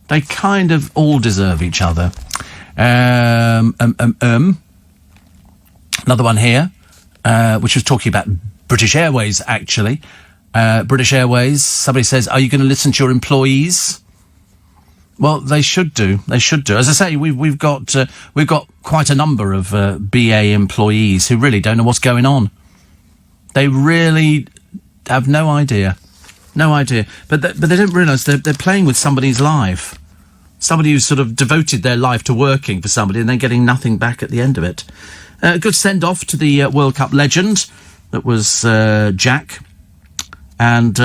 They kind of all deserve each other. Another one here, which was talking about British Airways, actually. British Airways, somebody says, are you going to listen to your employees? Well, they should do. They should do. As I say, we've got quite a number of BA employees who really don't know what's going on. They really have no idea. No idea. But they don't realise they're playing with somebody's life. Somebody who's sort of devoted their life to working for somebody and then getting nothing back at the end of it. A good send-off to the World Cup legend. That was Jack. And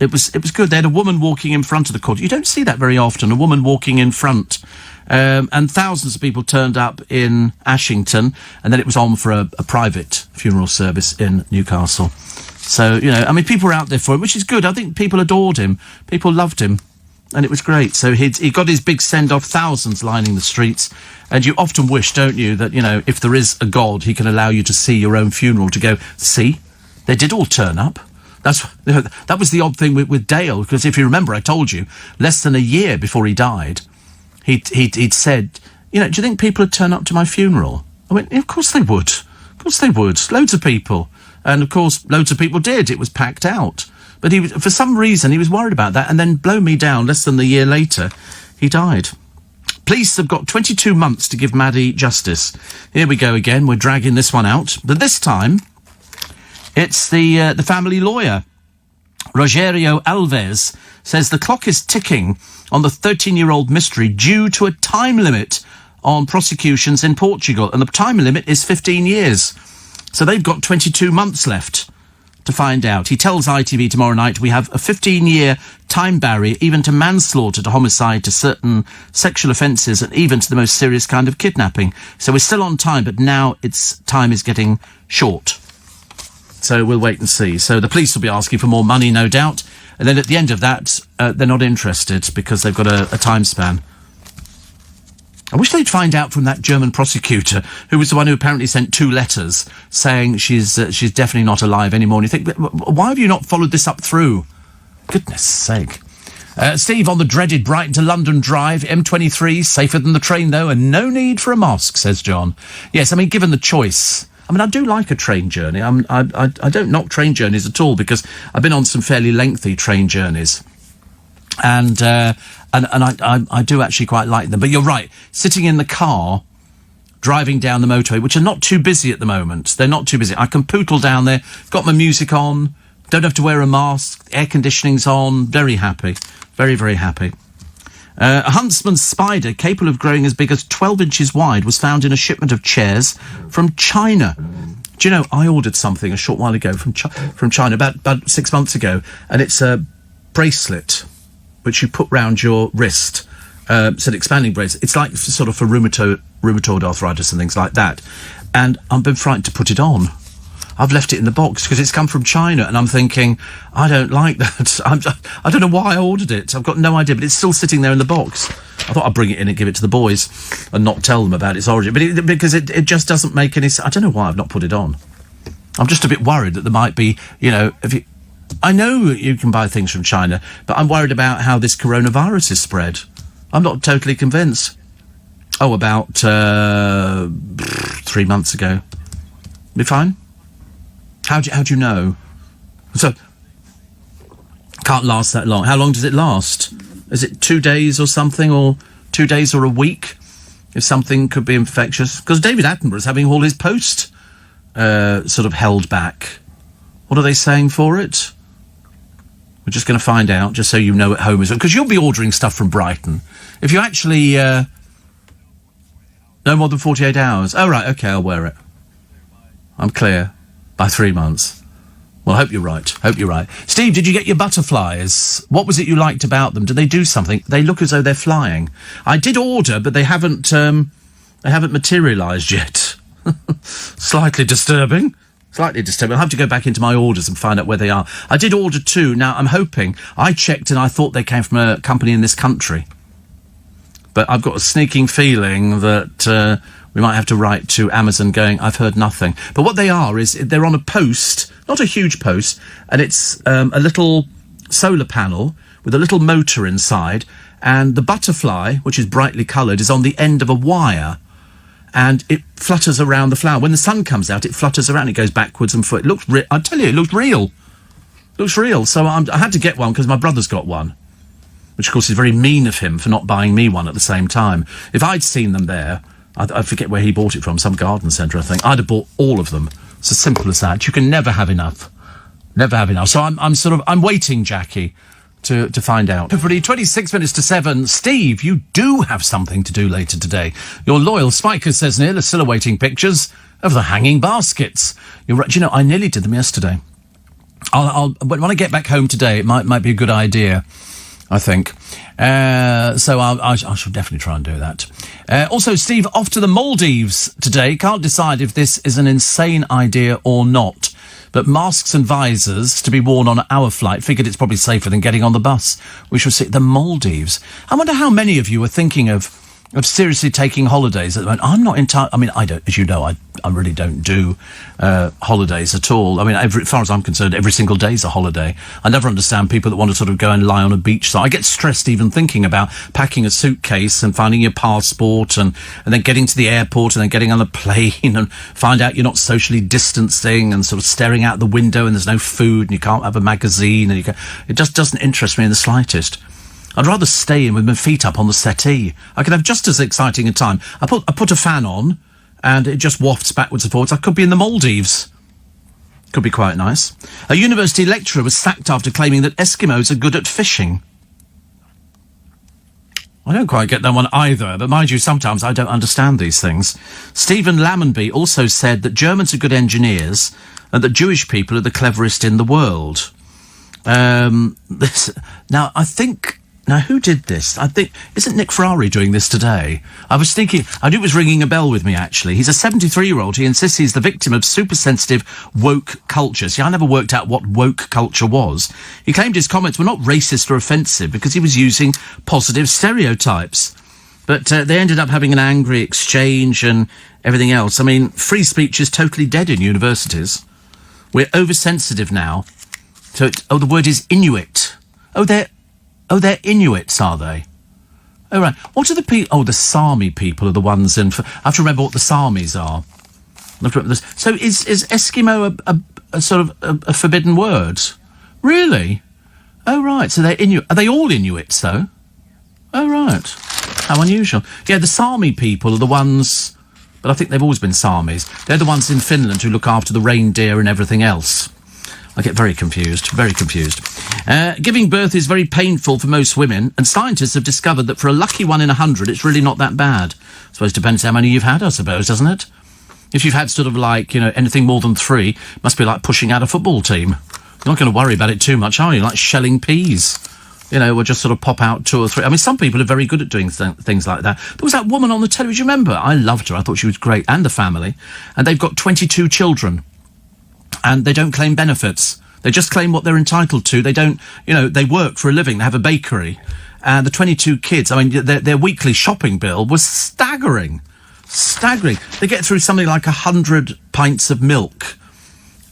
it was good. They had a woman walking in front of the court. You don't see that very often, a woman walking in front. And thousands of people turned up in Ashington, and then it was on for a private funeral service in Newcastle. So, I mean, people were out there for it, which is good. I think people adored him. People loved him. And it was great. So he got his big send-off, thousands lining the streets. And you often wish, don't you, that, you know, if there is a God, he can allow you to see your own funeral, to go, see, they did all turn up. That was the odd thing with Dale, because if you remember, I told you, less than a year before he died, he'd said, you know, do you think people would turn up to my funeral? I went, of course they would. Of course they would. Loads of people. And, of course, loads of people did. It was packed out. But for some reason, he was worried about that. And then, blow me down, less than a year later, he died. Police have got 22 months to give Maddie justice. Here we go again. We're dragging this one out. But this time, it's the family lawyer. Rogerio Alves says the clock is ticking on the 13-year-old mystery due to a time limit on prosecutions in Portugal. And the time limit is 15 years. So they've got 22 months left to find out. He tells ITV tomorrow night we have a 15-year time barrier, even to manslaughter, to homicide, to certain sexual offences, and even to the most serious kind of kidnapping. So we're still on time, but now time is getting short. So we'll wait and see. So the police will be asking for more money, no doubt. And then at the end of that, they're not interested because they've got a time span. I wish they'd find out from that German prosecutor, who was the one who apparently sent 2 letters saying she's definitely not alive anymore. And you think, why have you not followed this up through? Goodness sake. Steve, on the dreaded Brighton to London drive, M23, safer than the train though, and no need for a mask, says John. Yes, I mean, given the choice. I mean, I do like a train journey. I don't knock train journeys at all, because I've been on some fairly lengthy train journeys. And I do actually quite like them. But you're right, sitting in the car, driving down the motorway, which are not too busy at the moment. They're not too busy. I can pootle down there, got my music on, don't have to wear a mask, air conditioning's on, very happy. Very, very happy. A huntsman's spider, capable of growing as big as 12 inches wide, was found in a shipment of chairs from China. Do you know, I ordered something a short while ago from China, about 6 months ago, and it's a bracelet which you put round your wrist. It's an expanding bracelet. It's like sort of for rheumatoid arthritis and things like that. And I've been frightened to put it on. I've left it in the box because it's come from China, and I'm thinking, I don't like that. I don't know why I ordered it. I've got no idea, but it's still sitting there in the box. I thought I'd bring it in and give it to the boys and not tell them about its origin. But because it just doesn't make any sense. I don't know why I've not put it on. I'm just a bit worried that there might be, you know, I know you can buy things from China, but I'm worried about how this coronavirus is spread. I'm not totally convinced. Oh, about 3 months ago. Be fine? How do you know? So, can't last that long. How long does it last? Is it 2 days or something, or 2 days or a week? If something could be infectious. Because David Attenborough's having all his post sort of held back. What are they saying for it? We're just going to find out, just so you know at home as well. Because you'll be ordering stuff from Brighton. If you actually... no more than 48 hours. Oh, right, OK, I'll wear it. I'm clear. By 3 months. Well, I hope you're right. Steve, did you get your butterflies? What was it you liked about them? Did they do something? They look as though they're flying. I did order, but they haven't materialised yet. Slightly disturbing. I'll have to go back into my orders and find out where they are. I did order 2. Now, I'm hoping. I checked and I thought they came from a company in this country. But I've got a sneaking feeling that we might have to write to Amazon going, I've heard nothing. But what they are is they're on a post, not a huge post, and it's a little solar panel with a little motor inside, and the butterfly, which is brightly coloured, is on the end of a wire, and it flutters around the flower. When the sun comes out, it flutters around, it goes backwards and forwards. It looks I tell you, it looked real. Looks real. So I had to get one because my brother's got one, which, of course, is very mean of him for not buying me one at the same time. If I'd seen them there, I forget where he bought it from, some garden centre, I think. I'd have bought all of them. It's as simple as that. You can never have enough. Never have enough. So I'm waiting, Jackie, to find out. Everybody, 26 minutes to 7. Steve, you do have something to do later today. Your loyal Spiker says Neil is still awaiting pictures of the hanging baskets. You're right. You know, I nearly did them yesterday. When I get back home today, it might be a good idea, I think. So I shall definitely try and do that. Also, Steve, off to the Maldives today. Can't decide if this is an insane idea or not. but masks and visors to be worn on our flight. Figured it's probably safer than getting on the bus. We shall see. The Maldives. I wonder how many of you are thinking of seriously taking holidays at the moment. I'm not entirely... I mean, I don't... As you know, I really don't do holidays at all. I mean, as far as I'm concerned, every single day is a holiday. I never understand people that want to sort of go and lie on a beach side. I get stressed even thinking about packing a suitcase and finding your passport and then getting to the airport and then getting on a plane and find out you're not socially distancing and sort of staring out the window and there's no food and you can't have a magazine and it just doesn't interest me in the slightest. I'd rather stay in with my feet up on the settee. I could have just as exciting a time. I put a fan on, and it just wafts backwards and forwards. I could be in the Maldives. Could be quite nice. A university lecturer was sacked after claiming that Eskimos are good at fishing. I don't quite get that one either, but mind you, sometimes I don't understand these things. Stephen Lammonby also said that Germans are good engineers and that Jewish people are the cleverest in the world. Now, I think... Now, who did this? I think... Isn't Nick Ferrari doing this today? I was thinking... I knew it was ringing a bell with me, actually. He's a 73-year-old. He insists he's the victim of super-sensitive woke culture. See, I never worked out what woke culture was. He claimed his comments were not racist or offensive because he was using positive stereotypes. But they ended up having an angry exchange and everything else. I mean, free speech is totally dead in universities. We're oversensitive now. So, the word is Inuit. They're Inuits, are they? Oh, right. What are the people... Oh, the Sami people are the ones in... I have to remember what the Samis are. So is Eskimo a sort of a forbidden word? Really? Oh, right. So they're Inuit. Are they all Inuits, though? Oh, right. How unusual. Yeah, the Sami people are the ones... But I think they've always been Samis. They're the ones in Finland who look after the reindeer and everything else. I get very confused, very confused. Giving birth is very painful for most women, and scientists have discovered that for a lucky 1 in 100, it's really not that bad. I suppose it depends how many you've had, I suppose, doesn't it? If you've had sort of like, anything more than 3, must be like pushing out a football team. You're not going to worry about it too much, are you? Like shelling peas. Or just sort of pop out 2 or 3. I mean, some people are very good at doing things like that. There was that woman on the television, remember? I loved her. I thought she was great. And the family. And they've got 22 children. And they don't claim benefits. They just claim what they're entitled to. They don't, they work for a living. They have a bakery. And the 22 kids, I mean, their weekly shopping bill was staggering. Staggering. They get through something like 100 pints of milk.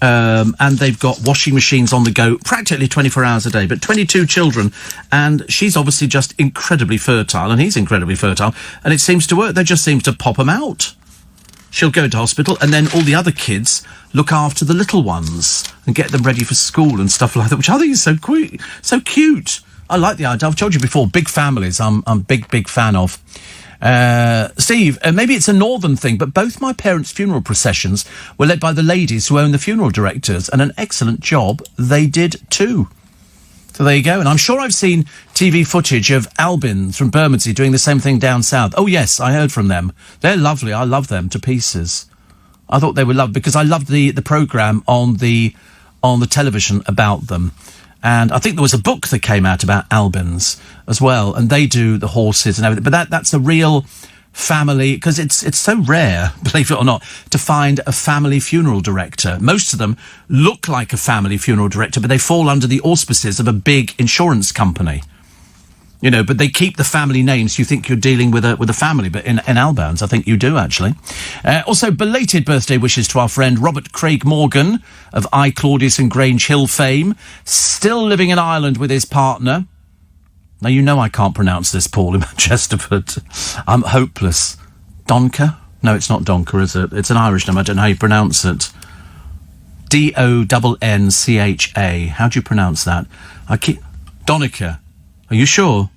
And they've got washing machines on the go practically 24 hours a day. But 22 children. And she's obviously just incredibly fertile. And he's incredibly fertile. And it seems to work. They just seem to pop them out. She'll go to hospital, and then all the other kids look after the little ones and get them ready for school and stuff like that, which I think is so cute. I like the idea. I've told you before, big families I'm big fan of. Steve, maybe it's a northern thing, but both my parents' funeral processions were led by the ladies who own the funeral directors, and an excellent job they did too. So there you go. And I'm sure I've seen TV footage of Albins from Bermondsey doing the same thing down south. Oh, yes, I heard from them. They're lovely. I love them to pieces. I thought they were lovely because I loved the programme on the television about them. And I think there was a book that came out about Albins as well. And they do the horses and everything. But that's a real family, because it's so rare, believe it or not, to find a family funeral director. Most of them look like a family funeral director, but they fall under the auspices of a big insurance company. But they keep the family names. You think you're dealing with a family, but in Albans, I think you do, actually. Also, belated birthday wishes to our friend Robert Craig Morgan of I, Claudius and Grange Hill fame, still living in Ireland with his partner. Now, I can't pronounce this, Paul, in Manchester, but I'm hopeless. Donker? No, it's not Donker, is it? It's an Irish name. I don't know how you pronounce it. Doncha. How do you pronounce that? Donica. Are you sure?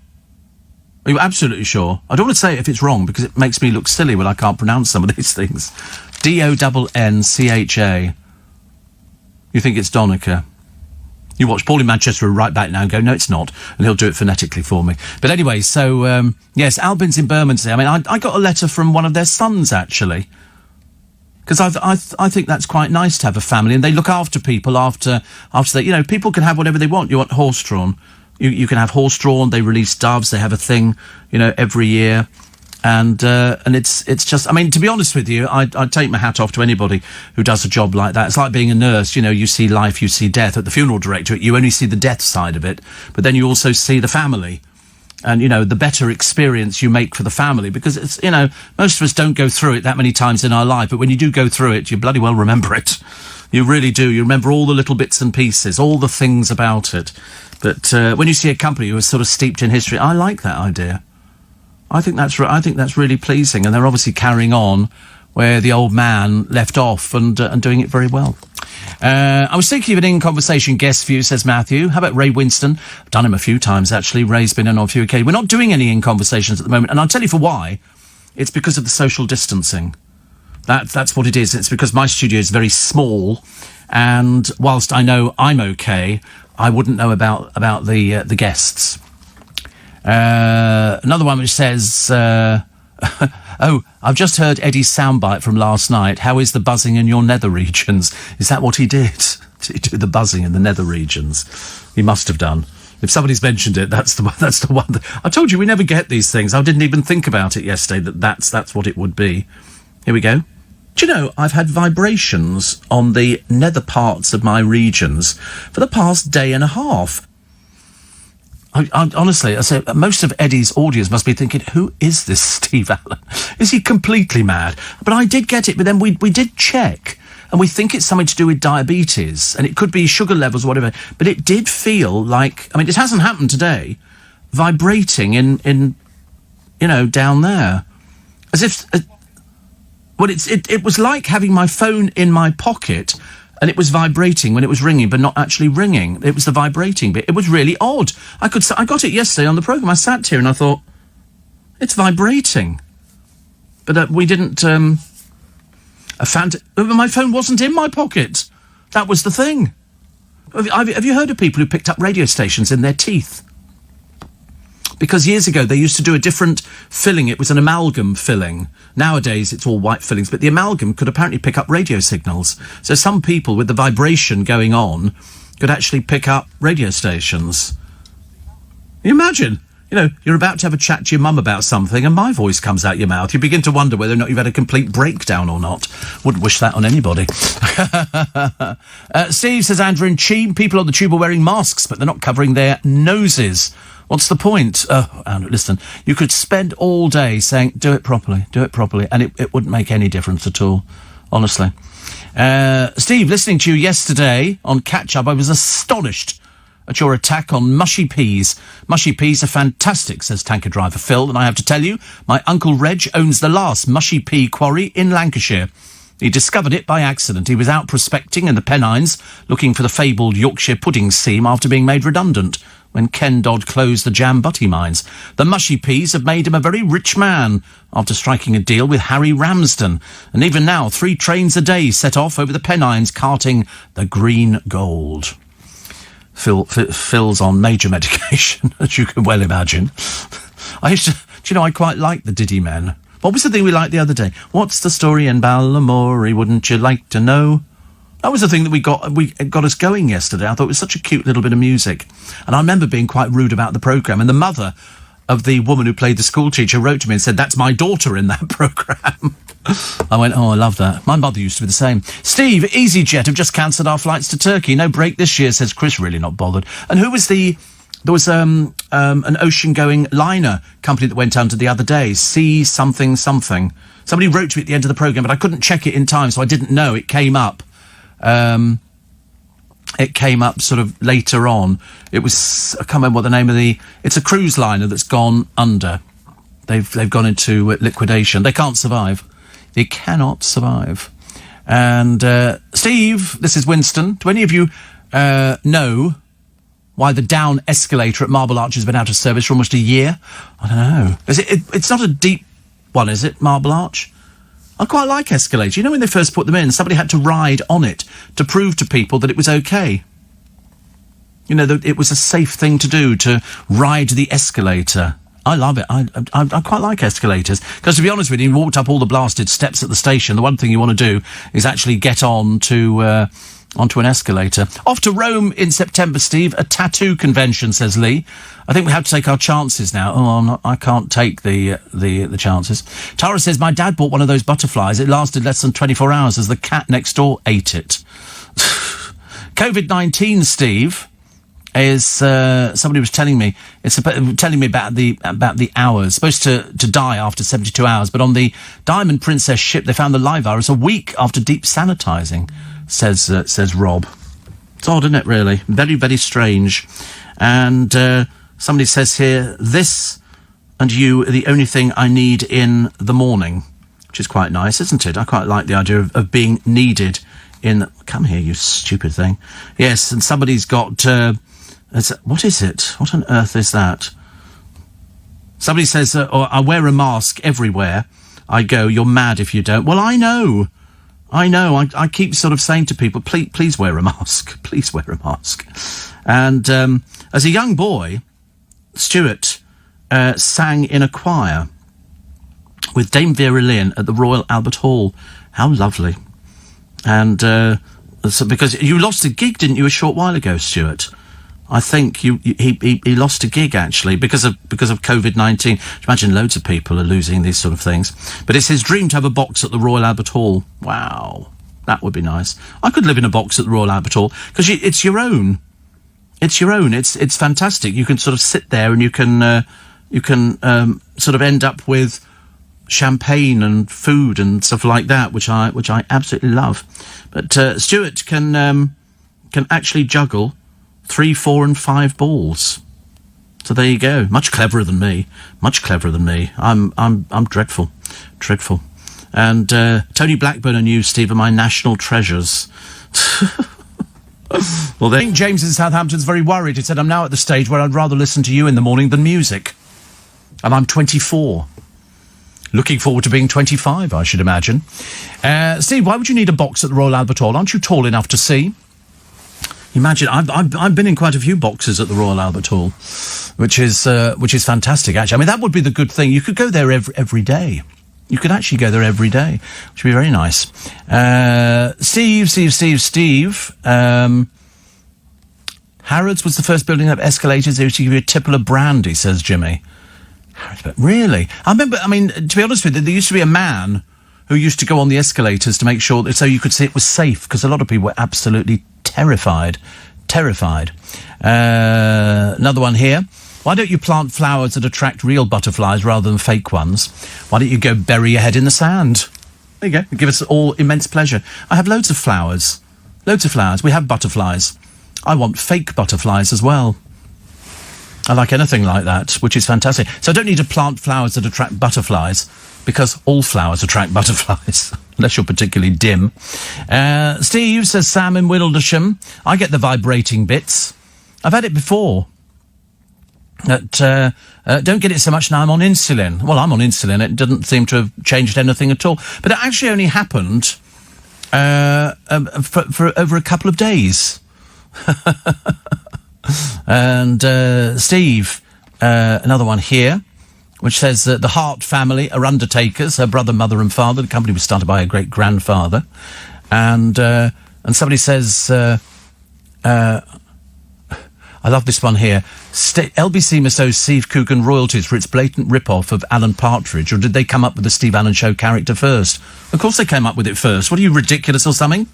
Are you absolutely sure? I don't want to say it if it's wrong, because it makes me look silly when I can't pronounce some of these things. Doncha. You think it's Donica? You watch Paul in Manchester right back now and go, no, it's not. And he'll do it phonetically for me. But anyway, so, yes, Albins in Bermondsey. I mean, I got a letter from one of their sons, actually. Because I think that's quite nice to have a family. And they look after people after they, people can have whatever they want. You want horse-drawn. You can have horse-drawn. They release doves. They have a thing, every year. And it's just, I mean, to be honest with you, I'd take my hat off to anybody who does a job like that. It's like being a nurse, you know, you see life, you see death. At the funeral directorate, you only see the death side of it, but then you also see the family. And, you know, the better experience you make for the family, because it's, you know, most of us don't go through it that many times in our life, but when you do go through it, you bloody well remember it. You really do. You remember all the little bits and pieces, all the things about it. But when you see a company who is sort of steeped in history, I like that idea. I think that's really pleasing, and they're obviously carrying on where the old man left off and doing it very well. I was thinking of an in-conversation guest for you, says Matthew. How about Ray Winston? I've done him a few times, actually. Ray's been in on a few occasions. We're not doing any in-conversations at the moment, and I'll tell you for why. It's because of the social distancing. That's what it is. It's because my studio is very small, and whilst I know I'm okay, I wouldn't know about the guests. Another one which says, oh, I've just heard Eddie's soundbite from last night. How is the buzzing in your nether regions? Is that what he did? Did he do the buzzing in the nether regions? He must have done. If somebody's mentioned it, that's the one. I told you we never get these things. I didn't even think about it yesterday, that's what it would be. Here we go. Do you know, I've had vibrations on the nether parts of my regions for the past day and a half. I honestly, I say, most of Eddie's audience must be thinking, who is this Steve Allen? Is he completely mad? But I did get it, but then we did check, and we think it's something to do with diabetes, and it could be sugar levels or whatever, but it did feel like, I mean, it hasn't happened today, vibrating in you know, down there. As if, well, it was like having my phone in my pocket, and it was vibrating when it was ringing, but not actually ringing. It was the vibrating bit. It was really odd. I got it yesterday on the programme. I sat here and I thought, it's vibrating. But we didn't... my phone wasn't in my pocket. That was the thing. Have you heard of people who picked up radio stations in their teeth? Because years ago, they used to do a different filling. It was an amalgam filling. Nowadays, it's all white fillings, but the amalgam could apparently pick up radio signals. So some people with the vibration going on could actually pick up radio stations. Can you imagine? You know, you're about to have a chat to your mum about something and my voice comes out your mouth. You begin to wonder whether or not you've had a complete breakdown or not. Wouldn't wish that on anybody. Steve says, Andrew and Cheam, people on the tube are wearing masks, but they're not covering their noses. What's the point? Oh, Andrew, listen, you could spend all day saying, do it properly, and it wouldn't make any difference at all, honestly. Steve, listening to you yesterday on Catch Up, I was astonished at your attack on mushy peas. Mushy peas are fantastic, says tanker driver Phil, and I have to tell you, my Uncle Reg owns the last mushy pea quarry in Lancashire. He discovered it by accident. He was out prospecting in the Pennines, looking for the fabled Yorkshire pudding seam after being made redundant when Ken Dodd closed the Jambutty mines. The mushy peas have made him a very rich man after striking a deal with Harry Ramsden. And even now, 3 trains a day set off over the Pennines carting the green gold. Phil's on major medication, as you can well imagine. Do you know, I quite like the Diddy Men. What was the thing we liked the other day? What's the story in Balamory, wouldn't you like to know? That was the thing that we got us going yesterday. I thought it was such a cute little bit of music. And I remember being quite rude about the programme. And the mother of the woman who played the school teacher wrote to me and said, that's my daughter in that programme. I went, oh, I love that. My mother used to be the same. Steve, EasyJet have just cancelled our flights to Turkey. No break this year, says Chris, really not bothered. And who was there was an ocean-going liner company that went under the other day, Sea something something. Somebody wrote to me at the end of the programme, but I couldn't check it in time, so I didn't know. It came up. It came up sort of later on. It was, I can't remember what the name of it's a cruise liner that's gone under. They've gone into liquidation. They can't survive. They cannot survive. And, Steve, this is Winston. Do any of you, know why the down escalator at Marble Arch has been out of service for almost a year? I don't know. It's not a deep one, is it, Marble Arch? I quite like escalators. You know, when they first put them in, somebody had to ride on it to prove to people that it was okay. You know, that it was a safe thing to do, to ride the escalator. I love it. I quite like escalators. Because to be honest with you, you walked up all the blasted steps at the station. The one thing you want to do is actually get on to onto an escalator. Off to Rome in September, Steve. A tattoo convention, says Lee. I think we have to take our chances now. Oh, I can't take the chances. Tara says, my dad bought one of those butterflies. It lasted less than 24 hours as the cat next door ate it. COVID-19, Steve, is somebody was telling me about the hours. Supposed to die after 72 hours, but on the Diamond Princess ship they found the live virus a week after deep sanitising. Says Rob. It's odd, isn't it? Really, very, very strange. And somebody says here, this and you are the only thing I need in the morning, which is quite nice, isn't it? I quite like the idea of being needed in. Come here, you stupid thing. Yes, and somebody's got. What is it? What on earth is that? Somebody says, I wear a mask everywhere I go. You're mad if you don't. Well, I know. I keep sort of saying to people, please wear a mask. Please wear a mask. And as a young boy, Stuart sang in a choir with Dame Vera Lynn at the Royal Albert Hall. How lovely. And so because you lost a gig, didn't you, a short while ago, Stuart? I think he lost a gig, actually, because of COVID-19. Imagine loads of people are losing these sort of things. But it's his dream to have a box at the Royal Albert Hall. Wow. That would be nice. I could live in a box at the Royal Albert Hall, because it's your own. It's your own. It's fantastic. You can sort of sit there and you can sort of end up with champagne and food and stuff like that, which I absolutely love. But Stuart can actually juggle 3, 4 and 5 balls. So there you go. Much cleverer than me. I'm dreadful. And Tony Blackburn and you, Steve, are my national treasures. Well, then James in Southampton's very worried. He said, I'm now at the stage where I'd rather listen to you in the morning than music. And I'm 24. Looking forward to being 25, I should imagine. Steve, why would you need a box at the Royal Albert Hall? Aren't you tall enough to see? Imagine, I've been in quite a few boxes at the Royal Albert Hall, which is fantastic, actually. I mean, that would be the good thing. You could go there every day. You could actually go there every day, which would be very nice. Steve. Harrods was the first building up escalators. They used to give you a tipple of brandy, says Jimmy. Harrods, but really? I remember, to be honest with you, there used to be a man who used to go on the escalators to make sure that so you could see it was safe, because a lot of people were absolutely terrified. Another one here. Why don't you plant flowers that attract real butterflies rather than fake ones? Why don't you go bury your head in the sand? There you go. Give us all immense pleasure. I have loads of flowers. We have butterflies. I want fake butterflies as well. I like anything like that, which is fantastic. So I don't need to plant flowers that attract butterflies, because all flowers attract butterflies, unless you're particularly dim. Steve, says Sam in Wildlesham, I get the vibrating bits. I've had it before. Don't get it so much now. I'm on insulin. Well, I'm on insulin. It doesn't seem to have changed anything at all. But it actually only happened for over a couple of days. And Steve, another one here, which says the Hart family are undertakers, her brother, mother and father. The company was started by her great-grandfather. And somebody says... I love this one here. LBC must owe Steve Coogan royalties for its blatant rip-off of Alan Partridge, or did they come up with the Steve Allen Show character first? Of course they came up with it first. What are you, ridiculous or something?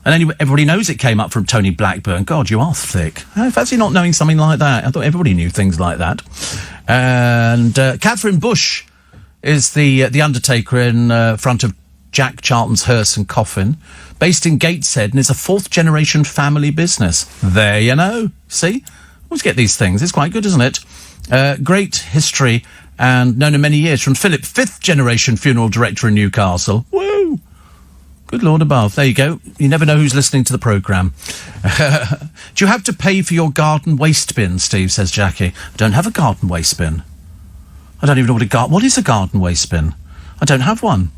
And everybody knows it came up from Tony Blackburn. God, you are thick. Fancy not knowing something like that. I thought everybody knew things like that. And Catherine Bush is the undertaker in front of Jack Charlton's hearse and coffin, based in Gateshead, and is a 4th-generation family business. There you know. See? Always get these things. It's quite good, isn't it? Great history, and known in many years from Philip, 5th-generation funeral director in Newcastle. Woo! Good Lord above. There you go. You never know who's listening to the programme. Do you have to pay for your garden waste bin, Steve, says Jackie. I don't have a garden waste bin. I don't even know what is a garden waste bin? I don't have one.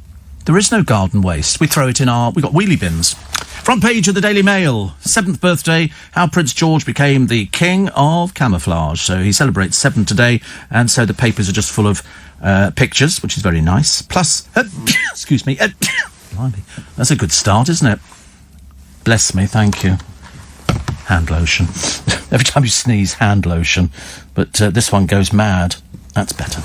There is no garden waste. We throw it in we've got wheelie bins. Front page of the Daily Mail. 7th birthday, how Prince George became the king of camouflage. So he celebrates 7 today, and so the papers are just full of pictures, which is very nice. Plus, excuse me, blimey, that's a good start, isn't it? Bless me, thank you. Hand lotion. Every time you sneeze, hand lotion. But this one goes mad. That's better.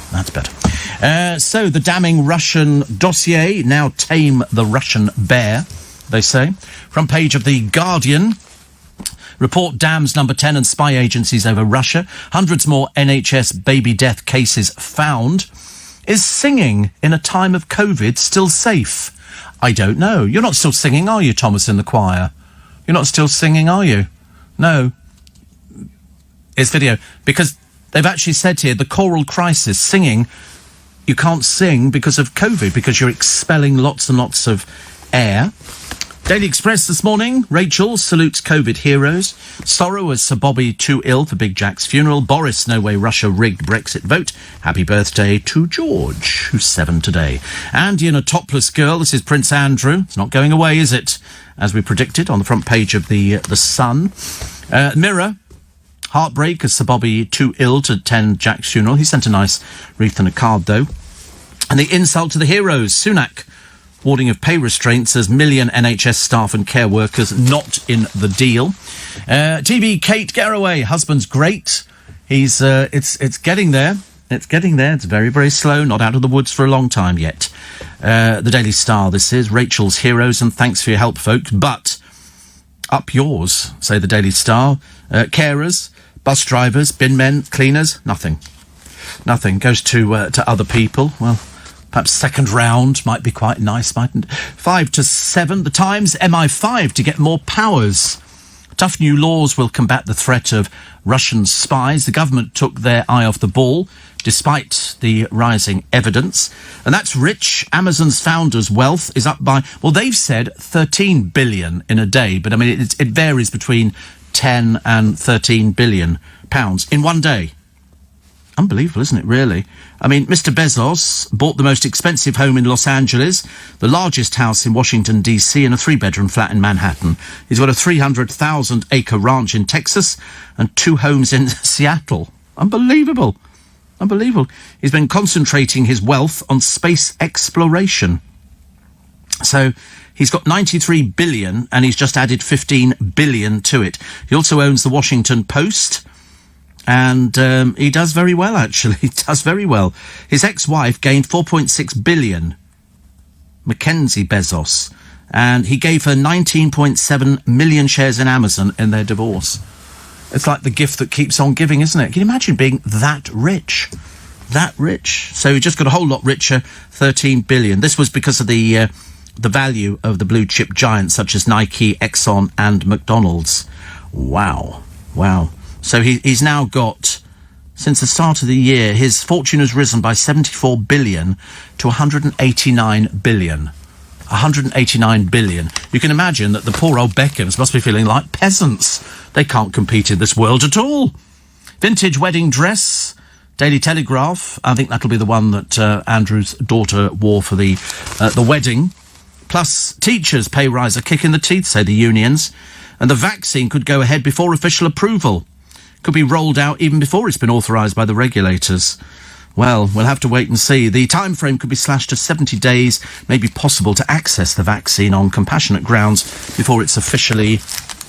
So, the damning Russian dossier, now tame the Russian bear, they say. Front page of The Guardian. Report damns number 10 and spy agencies over Russia. Hundreds more NHS baby death cases found. Is singing in a time of COVID still safe? I don't know. You're not still singing, are you, Thomas, in the choir? You're not still singing, are you? No. It's video. Because they've actually said here, the choral crisis, singing, you can't sing because of COVID, because you're expelling lots and lots of air. Daily Express this morning, Rachel salutes COVID heroes. Sorrow as Sir Bobby too ill for Big Jack's funeral. Boris, no way Russia rigged Brexit vote. Happy birthday to George, who's 7 today. Andy and a topless girl, this is Prince Andrew. It's not going away, is it? As we predicted on the front page of the Sun. Mirror, heartbreak as Sir Bobby too ill to attend Jack's funeral. He sent a nice wreath and a card, though. And the insult to the heroes, Sunak, warning of pay restraints as million NHS staff and care workers not in the deal. TV Kate Garraway, husband's great. He's it's getting there. It's getting there. It's very, very slow. Not out of the woods for a long time yet. The Daily Star, this is Rachel's heroes, and thanks for your help, folks. But up yours, say the Daily Star. Carers, bus drivers, bin men, cleaners, nothing. Nothing goes to other people. Well, perhaps second round might be quite nice, mightn't it? 5 to 7. The Times, MI5 to get more powers. Tough new laws will combat the threat of Russian spies. The government took their eye off the ball, despite the rising evidence. And that's rich. Amazon's founders' wealth is up by, well, they've said 13 billion in a day. But, I mean, it varies between 10 and 13 billion pounds in one day. Unbelievable, isn't it, really? I mean, Mr. Bezos bought the most expensive home in Los Angeles, the largest house in Washington, D.C., and a 3-bedroom flat in Manhattan. He's got a 300,000-acre ranch in Texas and 2 homes in Seattle. Unbelievable. Unbelievable. He's been concentrating his wealth on space exploration. So he's got 93 billion, and he's just added 15 billion to it. He also owns the Washington Post. And he does very well, actually. He does very well. His ex-wife gained 4.6 billion, Mackenzie Bezos, and he gave her 19.7 million shares in Amazon in their divorce. It's like the gift that keeps on giving, isn't it? Can you imagine being that rich? That rich. So he just got a whole lot richer, 13 billion. This was because of the value of the blue chip giants such as Nike, Exxon and McDonald's. Wow. Wow. So he's now got, since the start of the year, his fortune has risen by 74 billion to 189 billion. 189 billion. You can imagine that the poor old Beckhams must be feeling like peasants. They can't compete in this world at all. Vintage wedding dress, Daily Telegraph. I think that'll be the one that Andrew's daughter wore for the wedding. Plus, teachers' pay rise a kick in the teeth, say the unions. And the vaccine could go ahead before official approval. Could be rolled out even before it's been authorised by the regulators. Well, we'll have to wait and see. The time frame could be slashed to 70 days, may be possible to access the vaccine on compassionate grounds before it's officially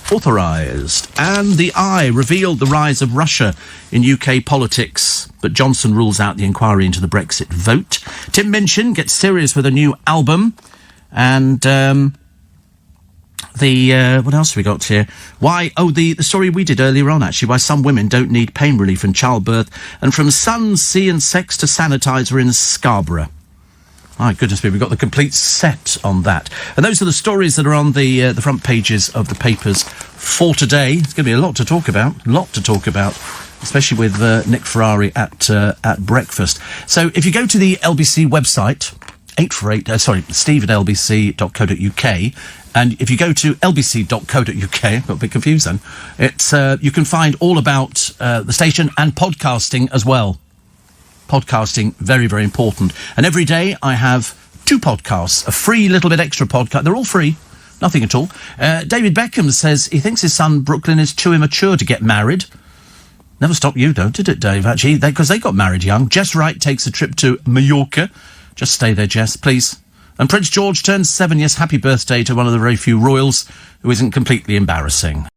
authorised. And the Eye revealed the rise of Russia in UK politics, but Johnson rules out the inquiry into the Brexit vote. Tim Minchin gets serious with a new album, and what else have we got here? The story we did earlier on, actually, why some women don't need pain relief in childbirth, and from sun, sea and sex to sanitizer in Scarborough. My goodness me, we've got the complete set on that. And those are the stories that are on the front pages of the papers for today. It's going to be a lot to talk about, especially with Nick Ferrari at breakfast. So if you go to the LBC website, Steve at lbc.co.uk, and if you go to lbc.co.uk, I got a bit confused then, it's you can find all about the station and podcasting as well. Podcasting, very, very important. And every day I have 2 podcasts, a free little bit extra podcast. They're all free, nothing at all. David Beckham says he thinks his son Brooklyn is too immature to get married. Never stopped you, though, did it, Dave? Actually, because they got married young. Jess Wright takes a trip to Mallorca. Just stay there, Jess, please. And Prince George turns 7. Yes, happy birthday to one of the very few royals who isn't completely embarrassing.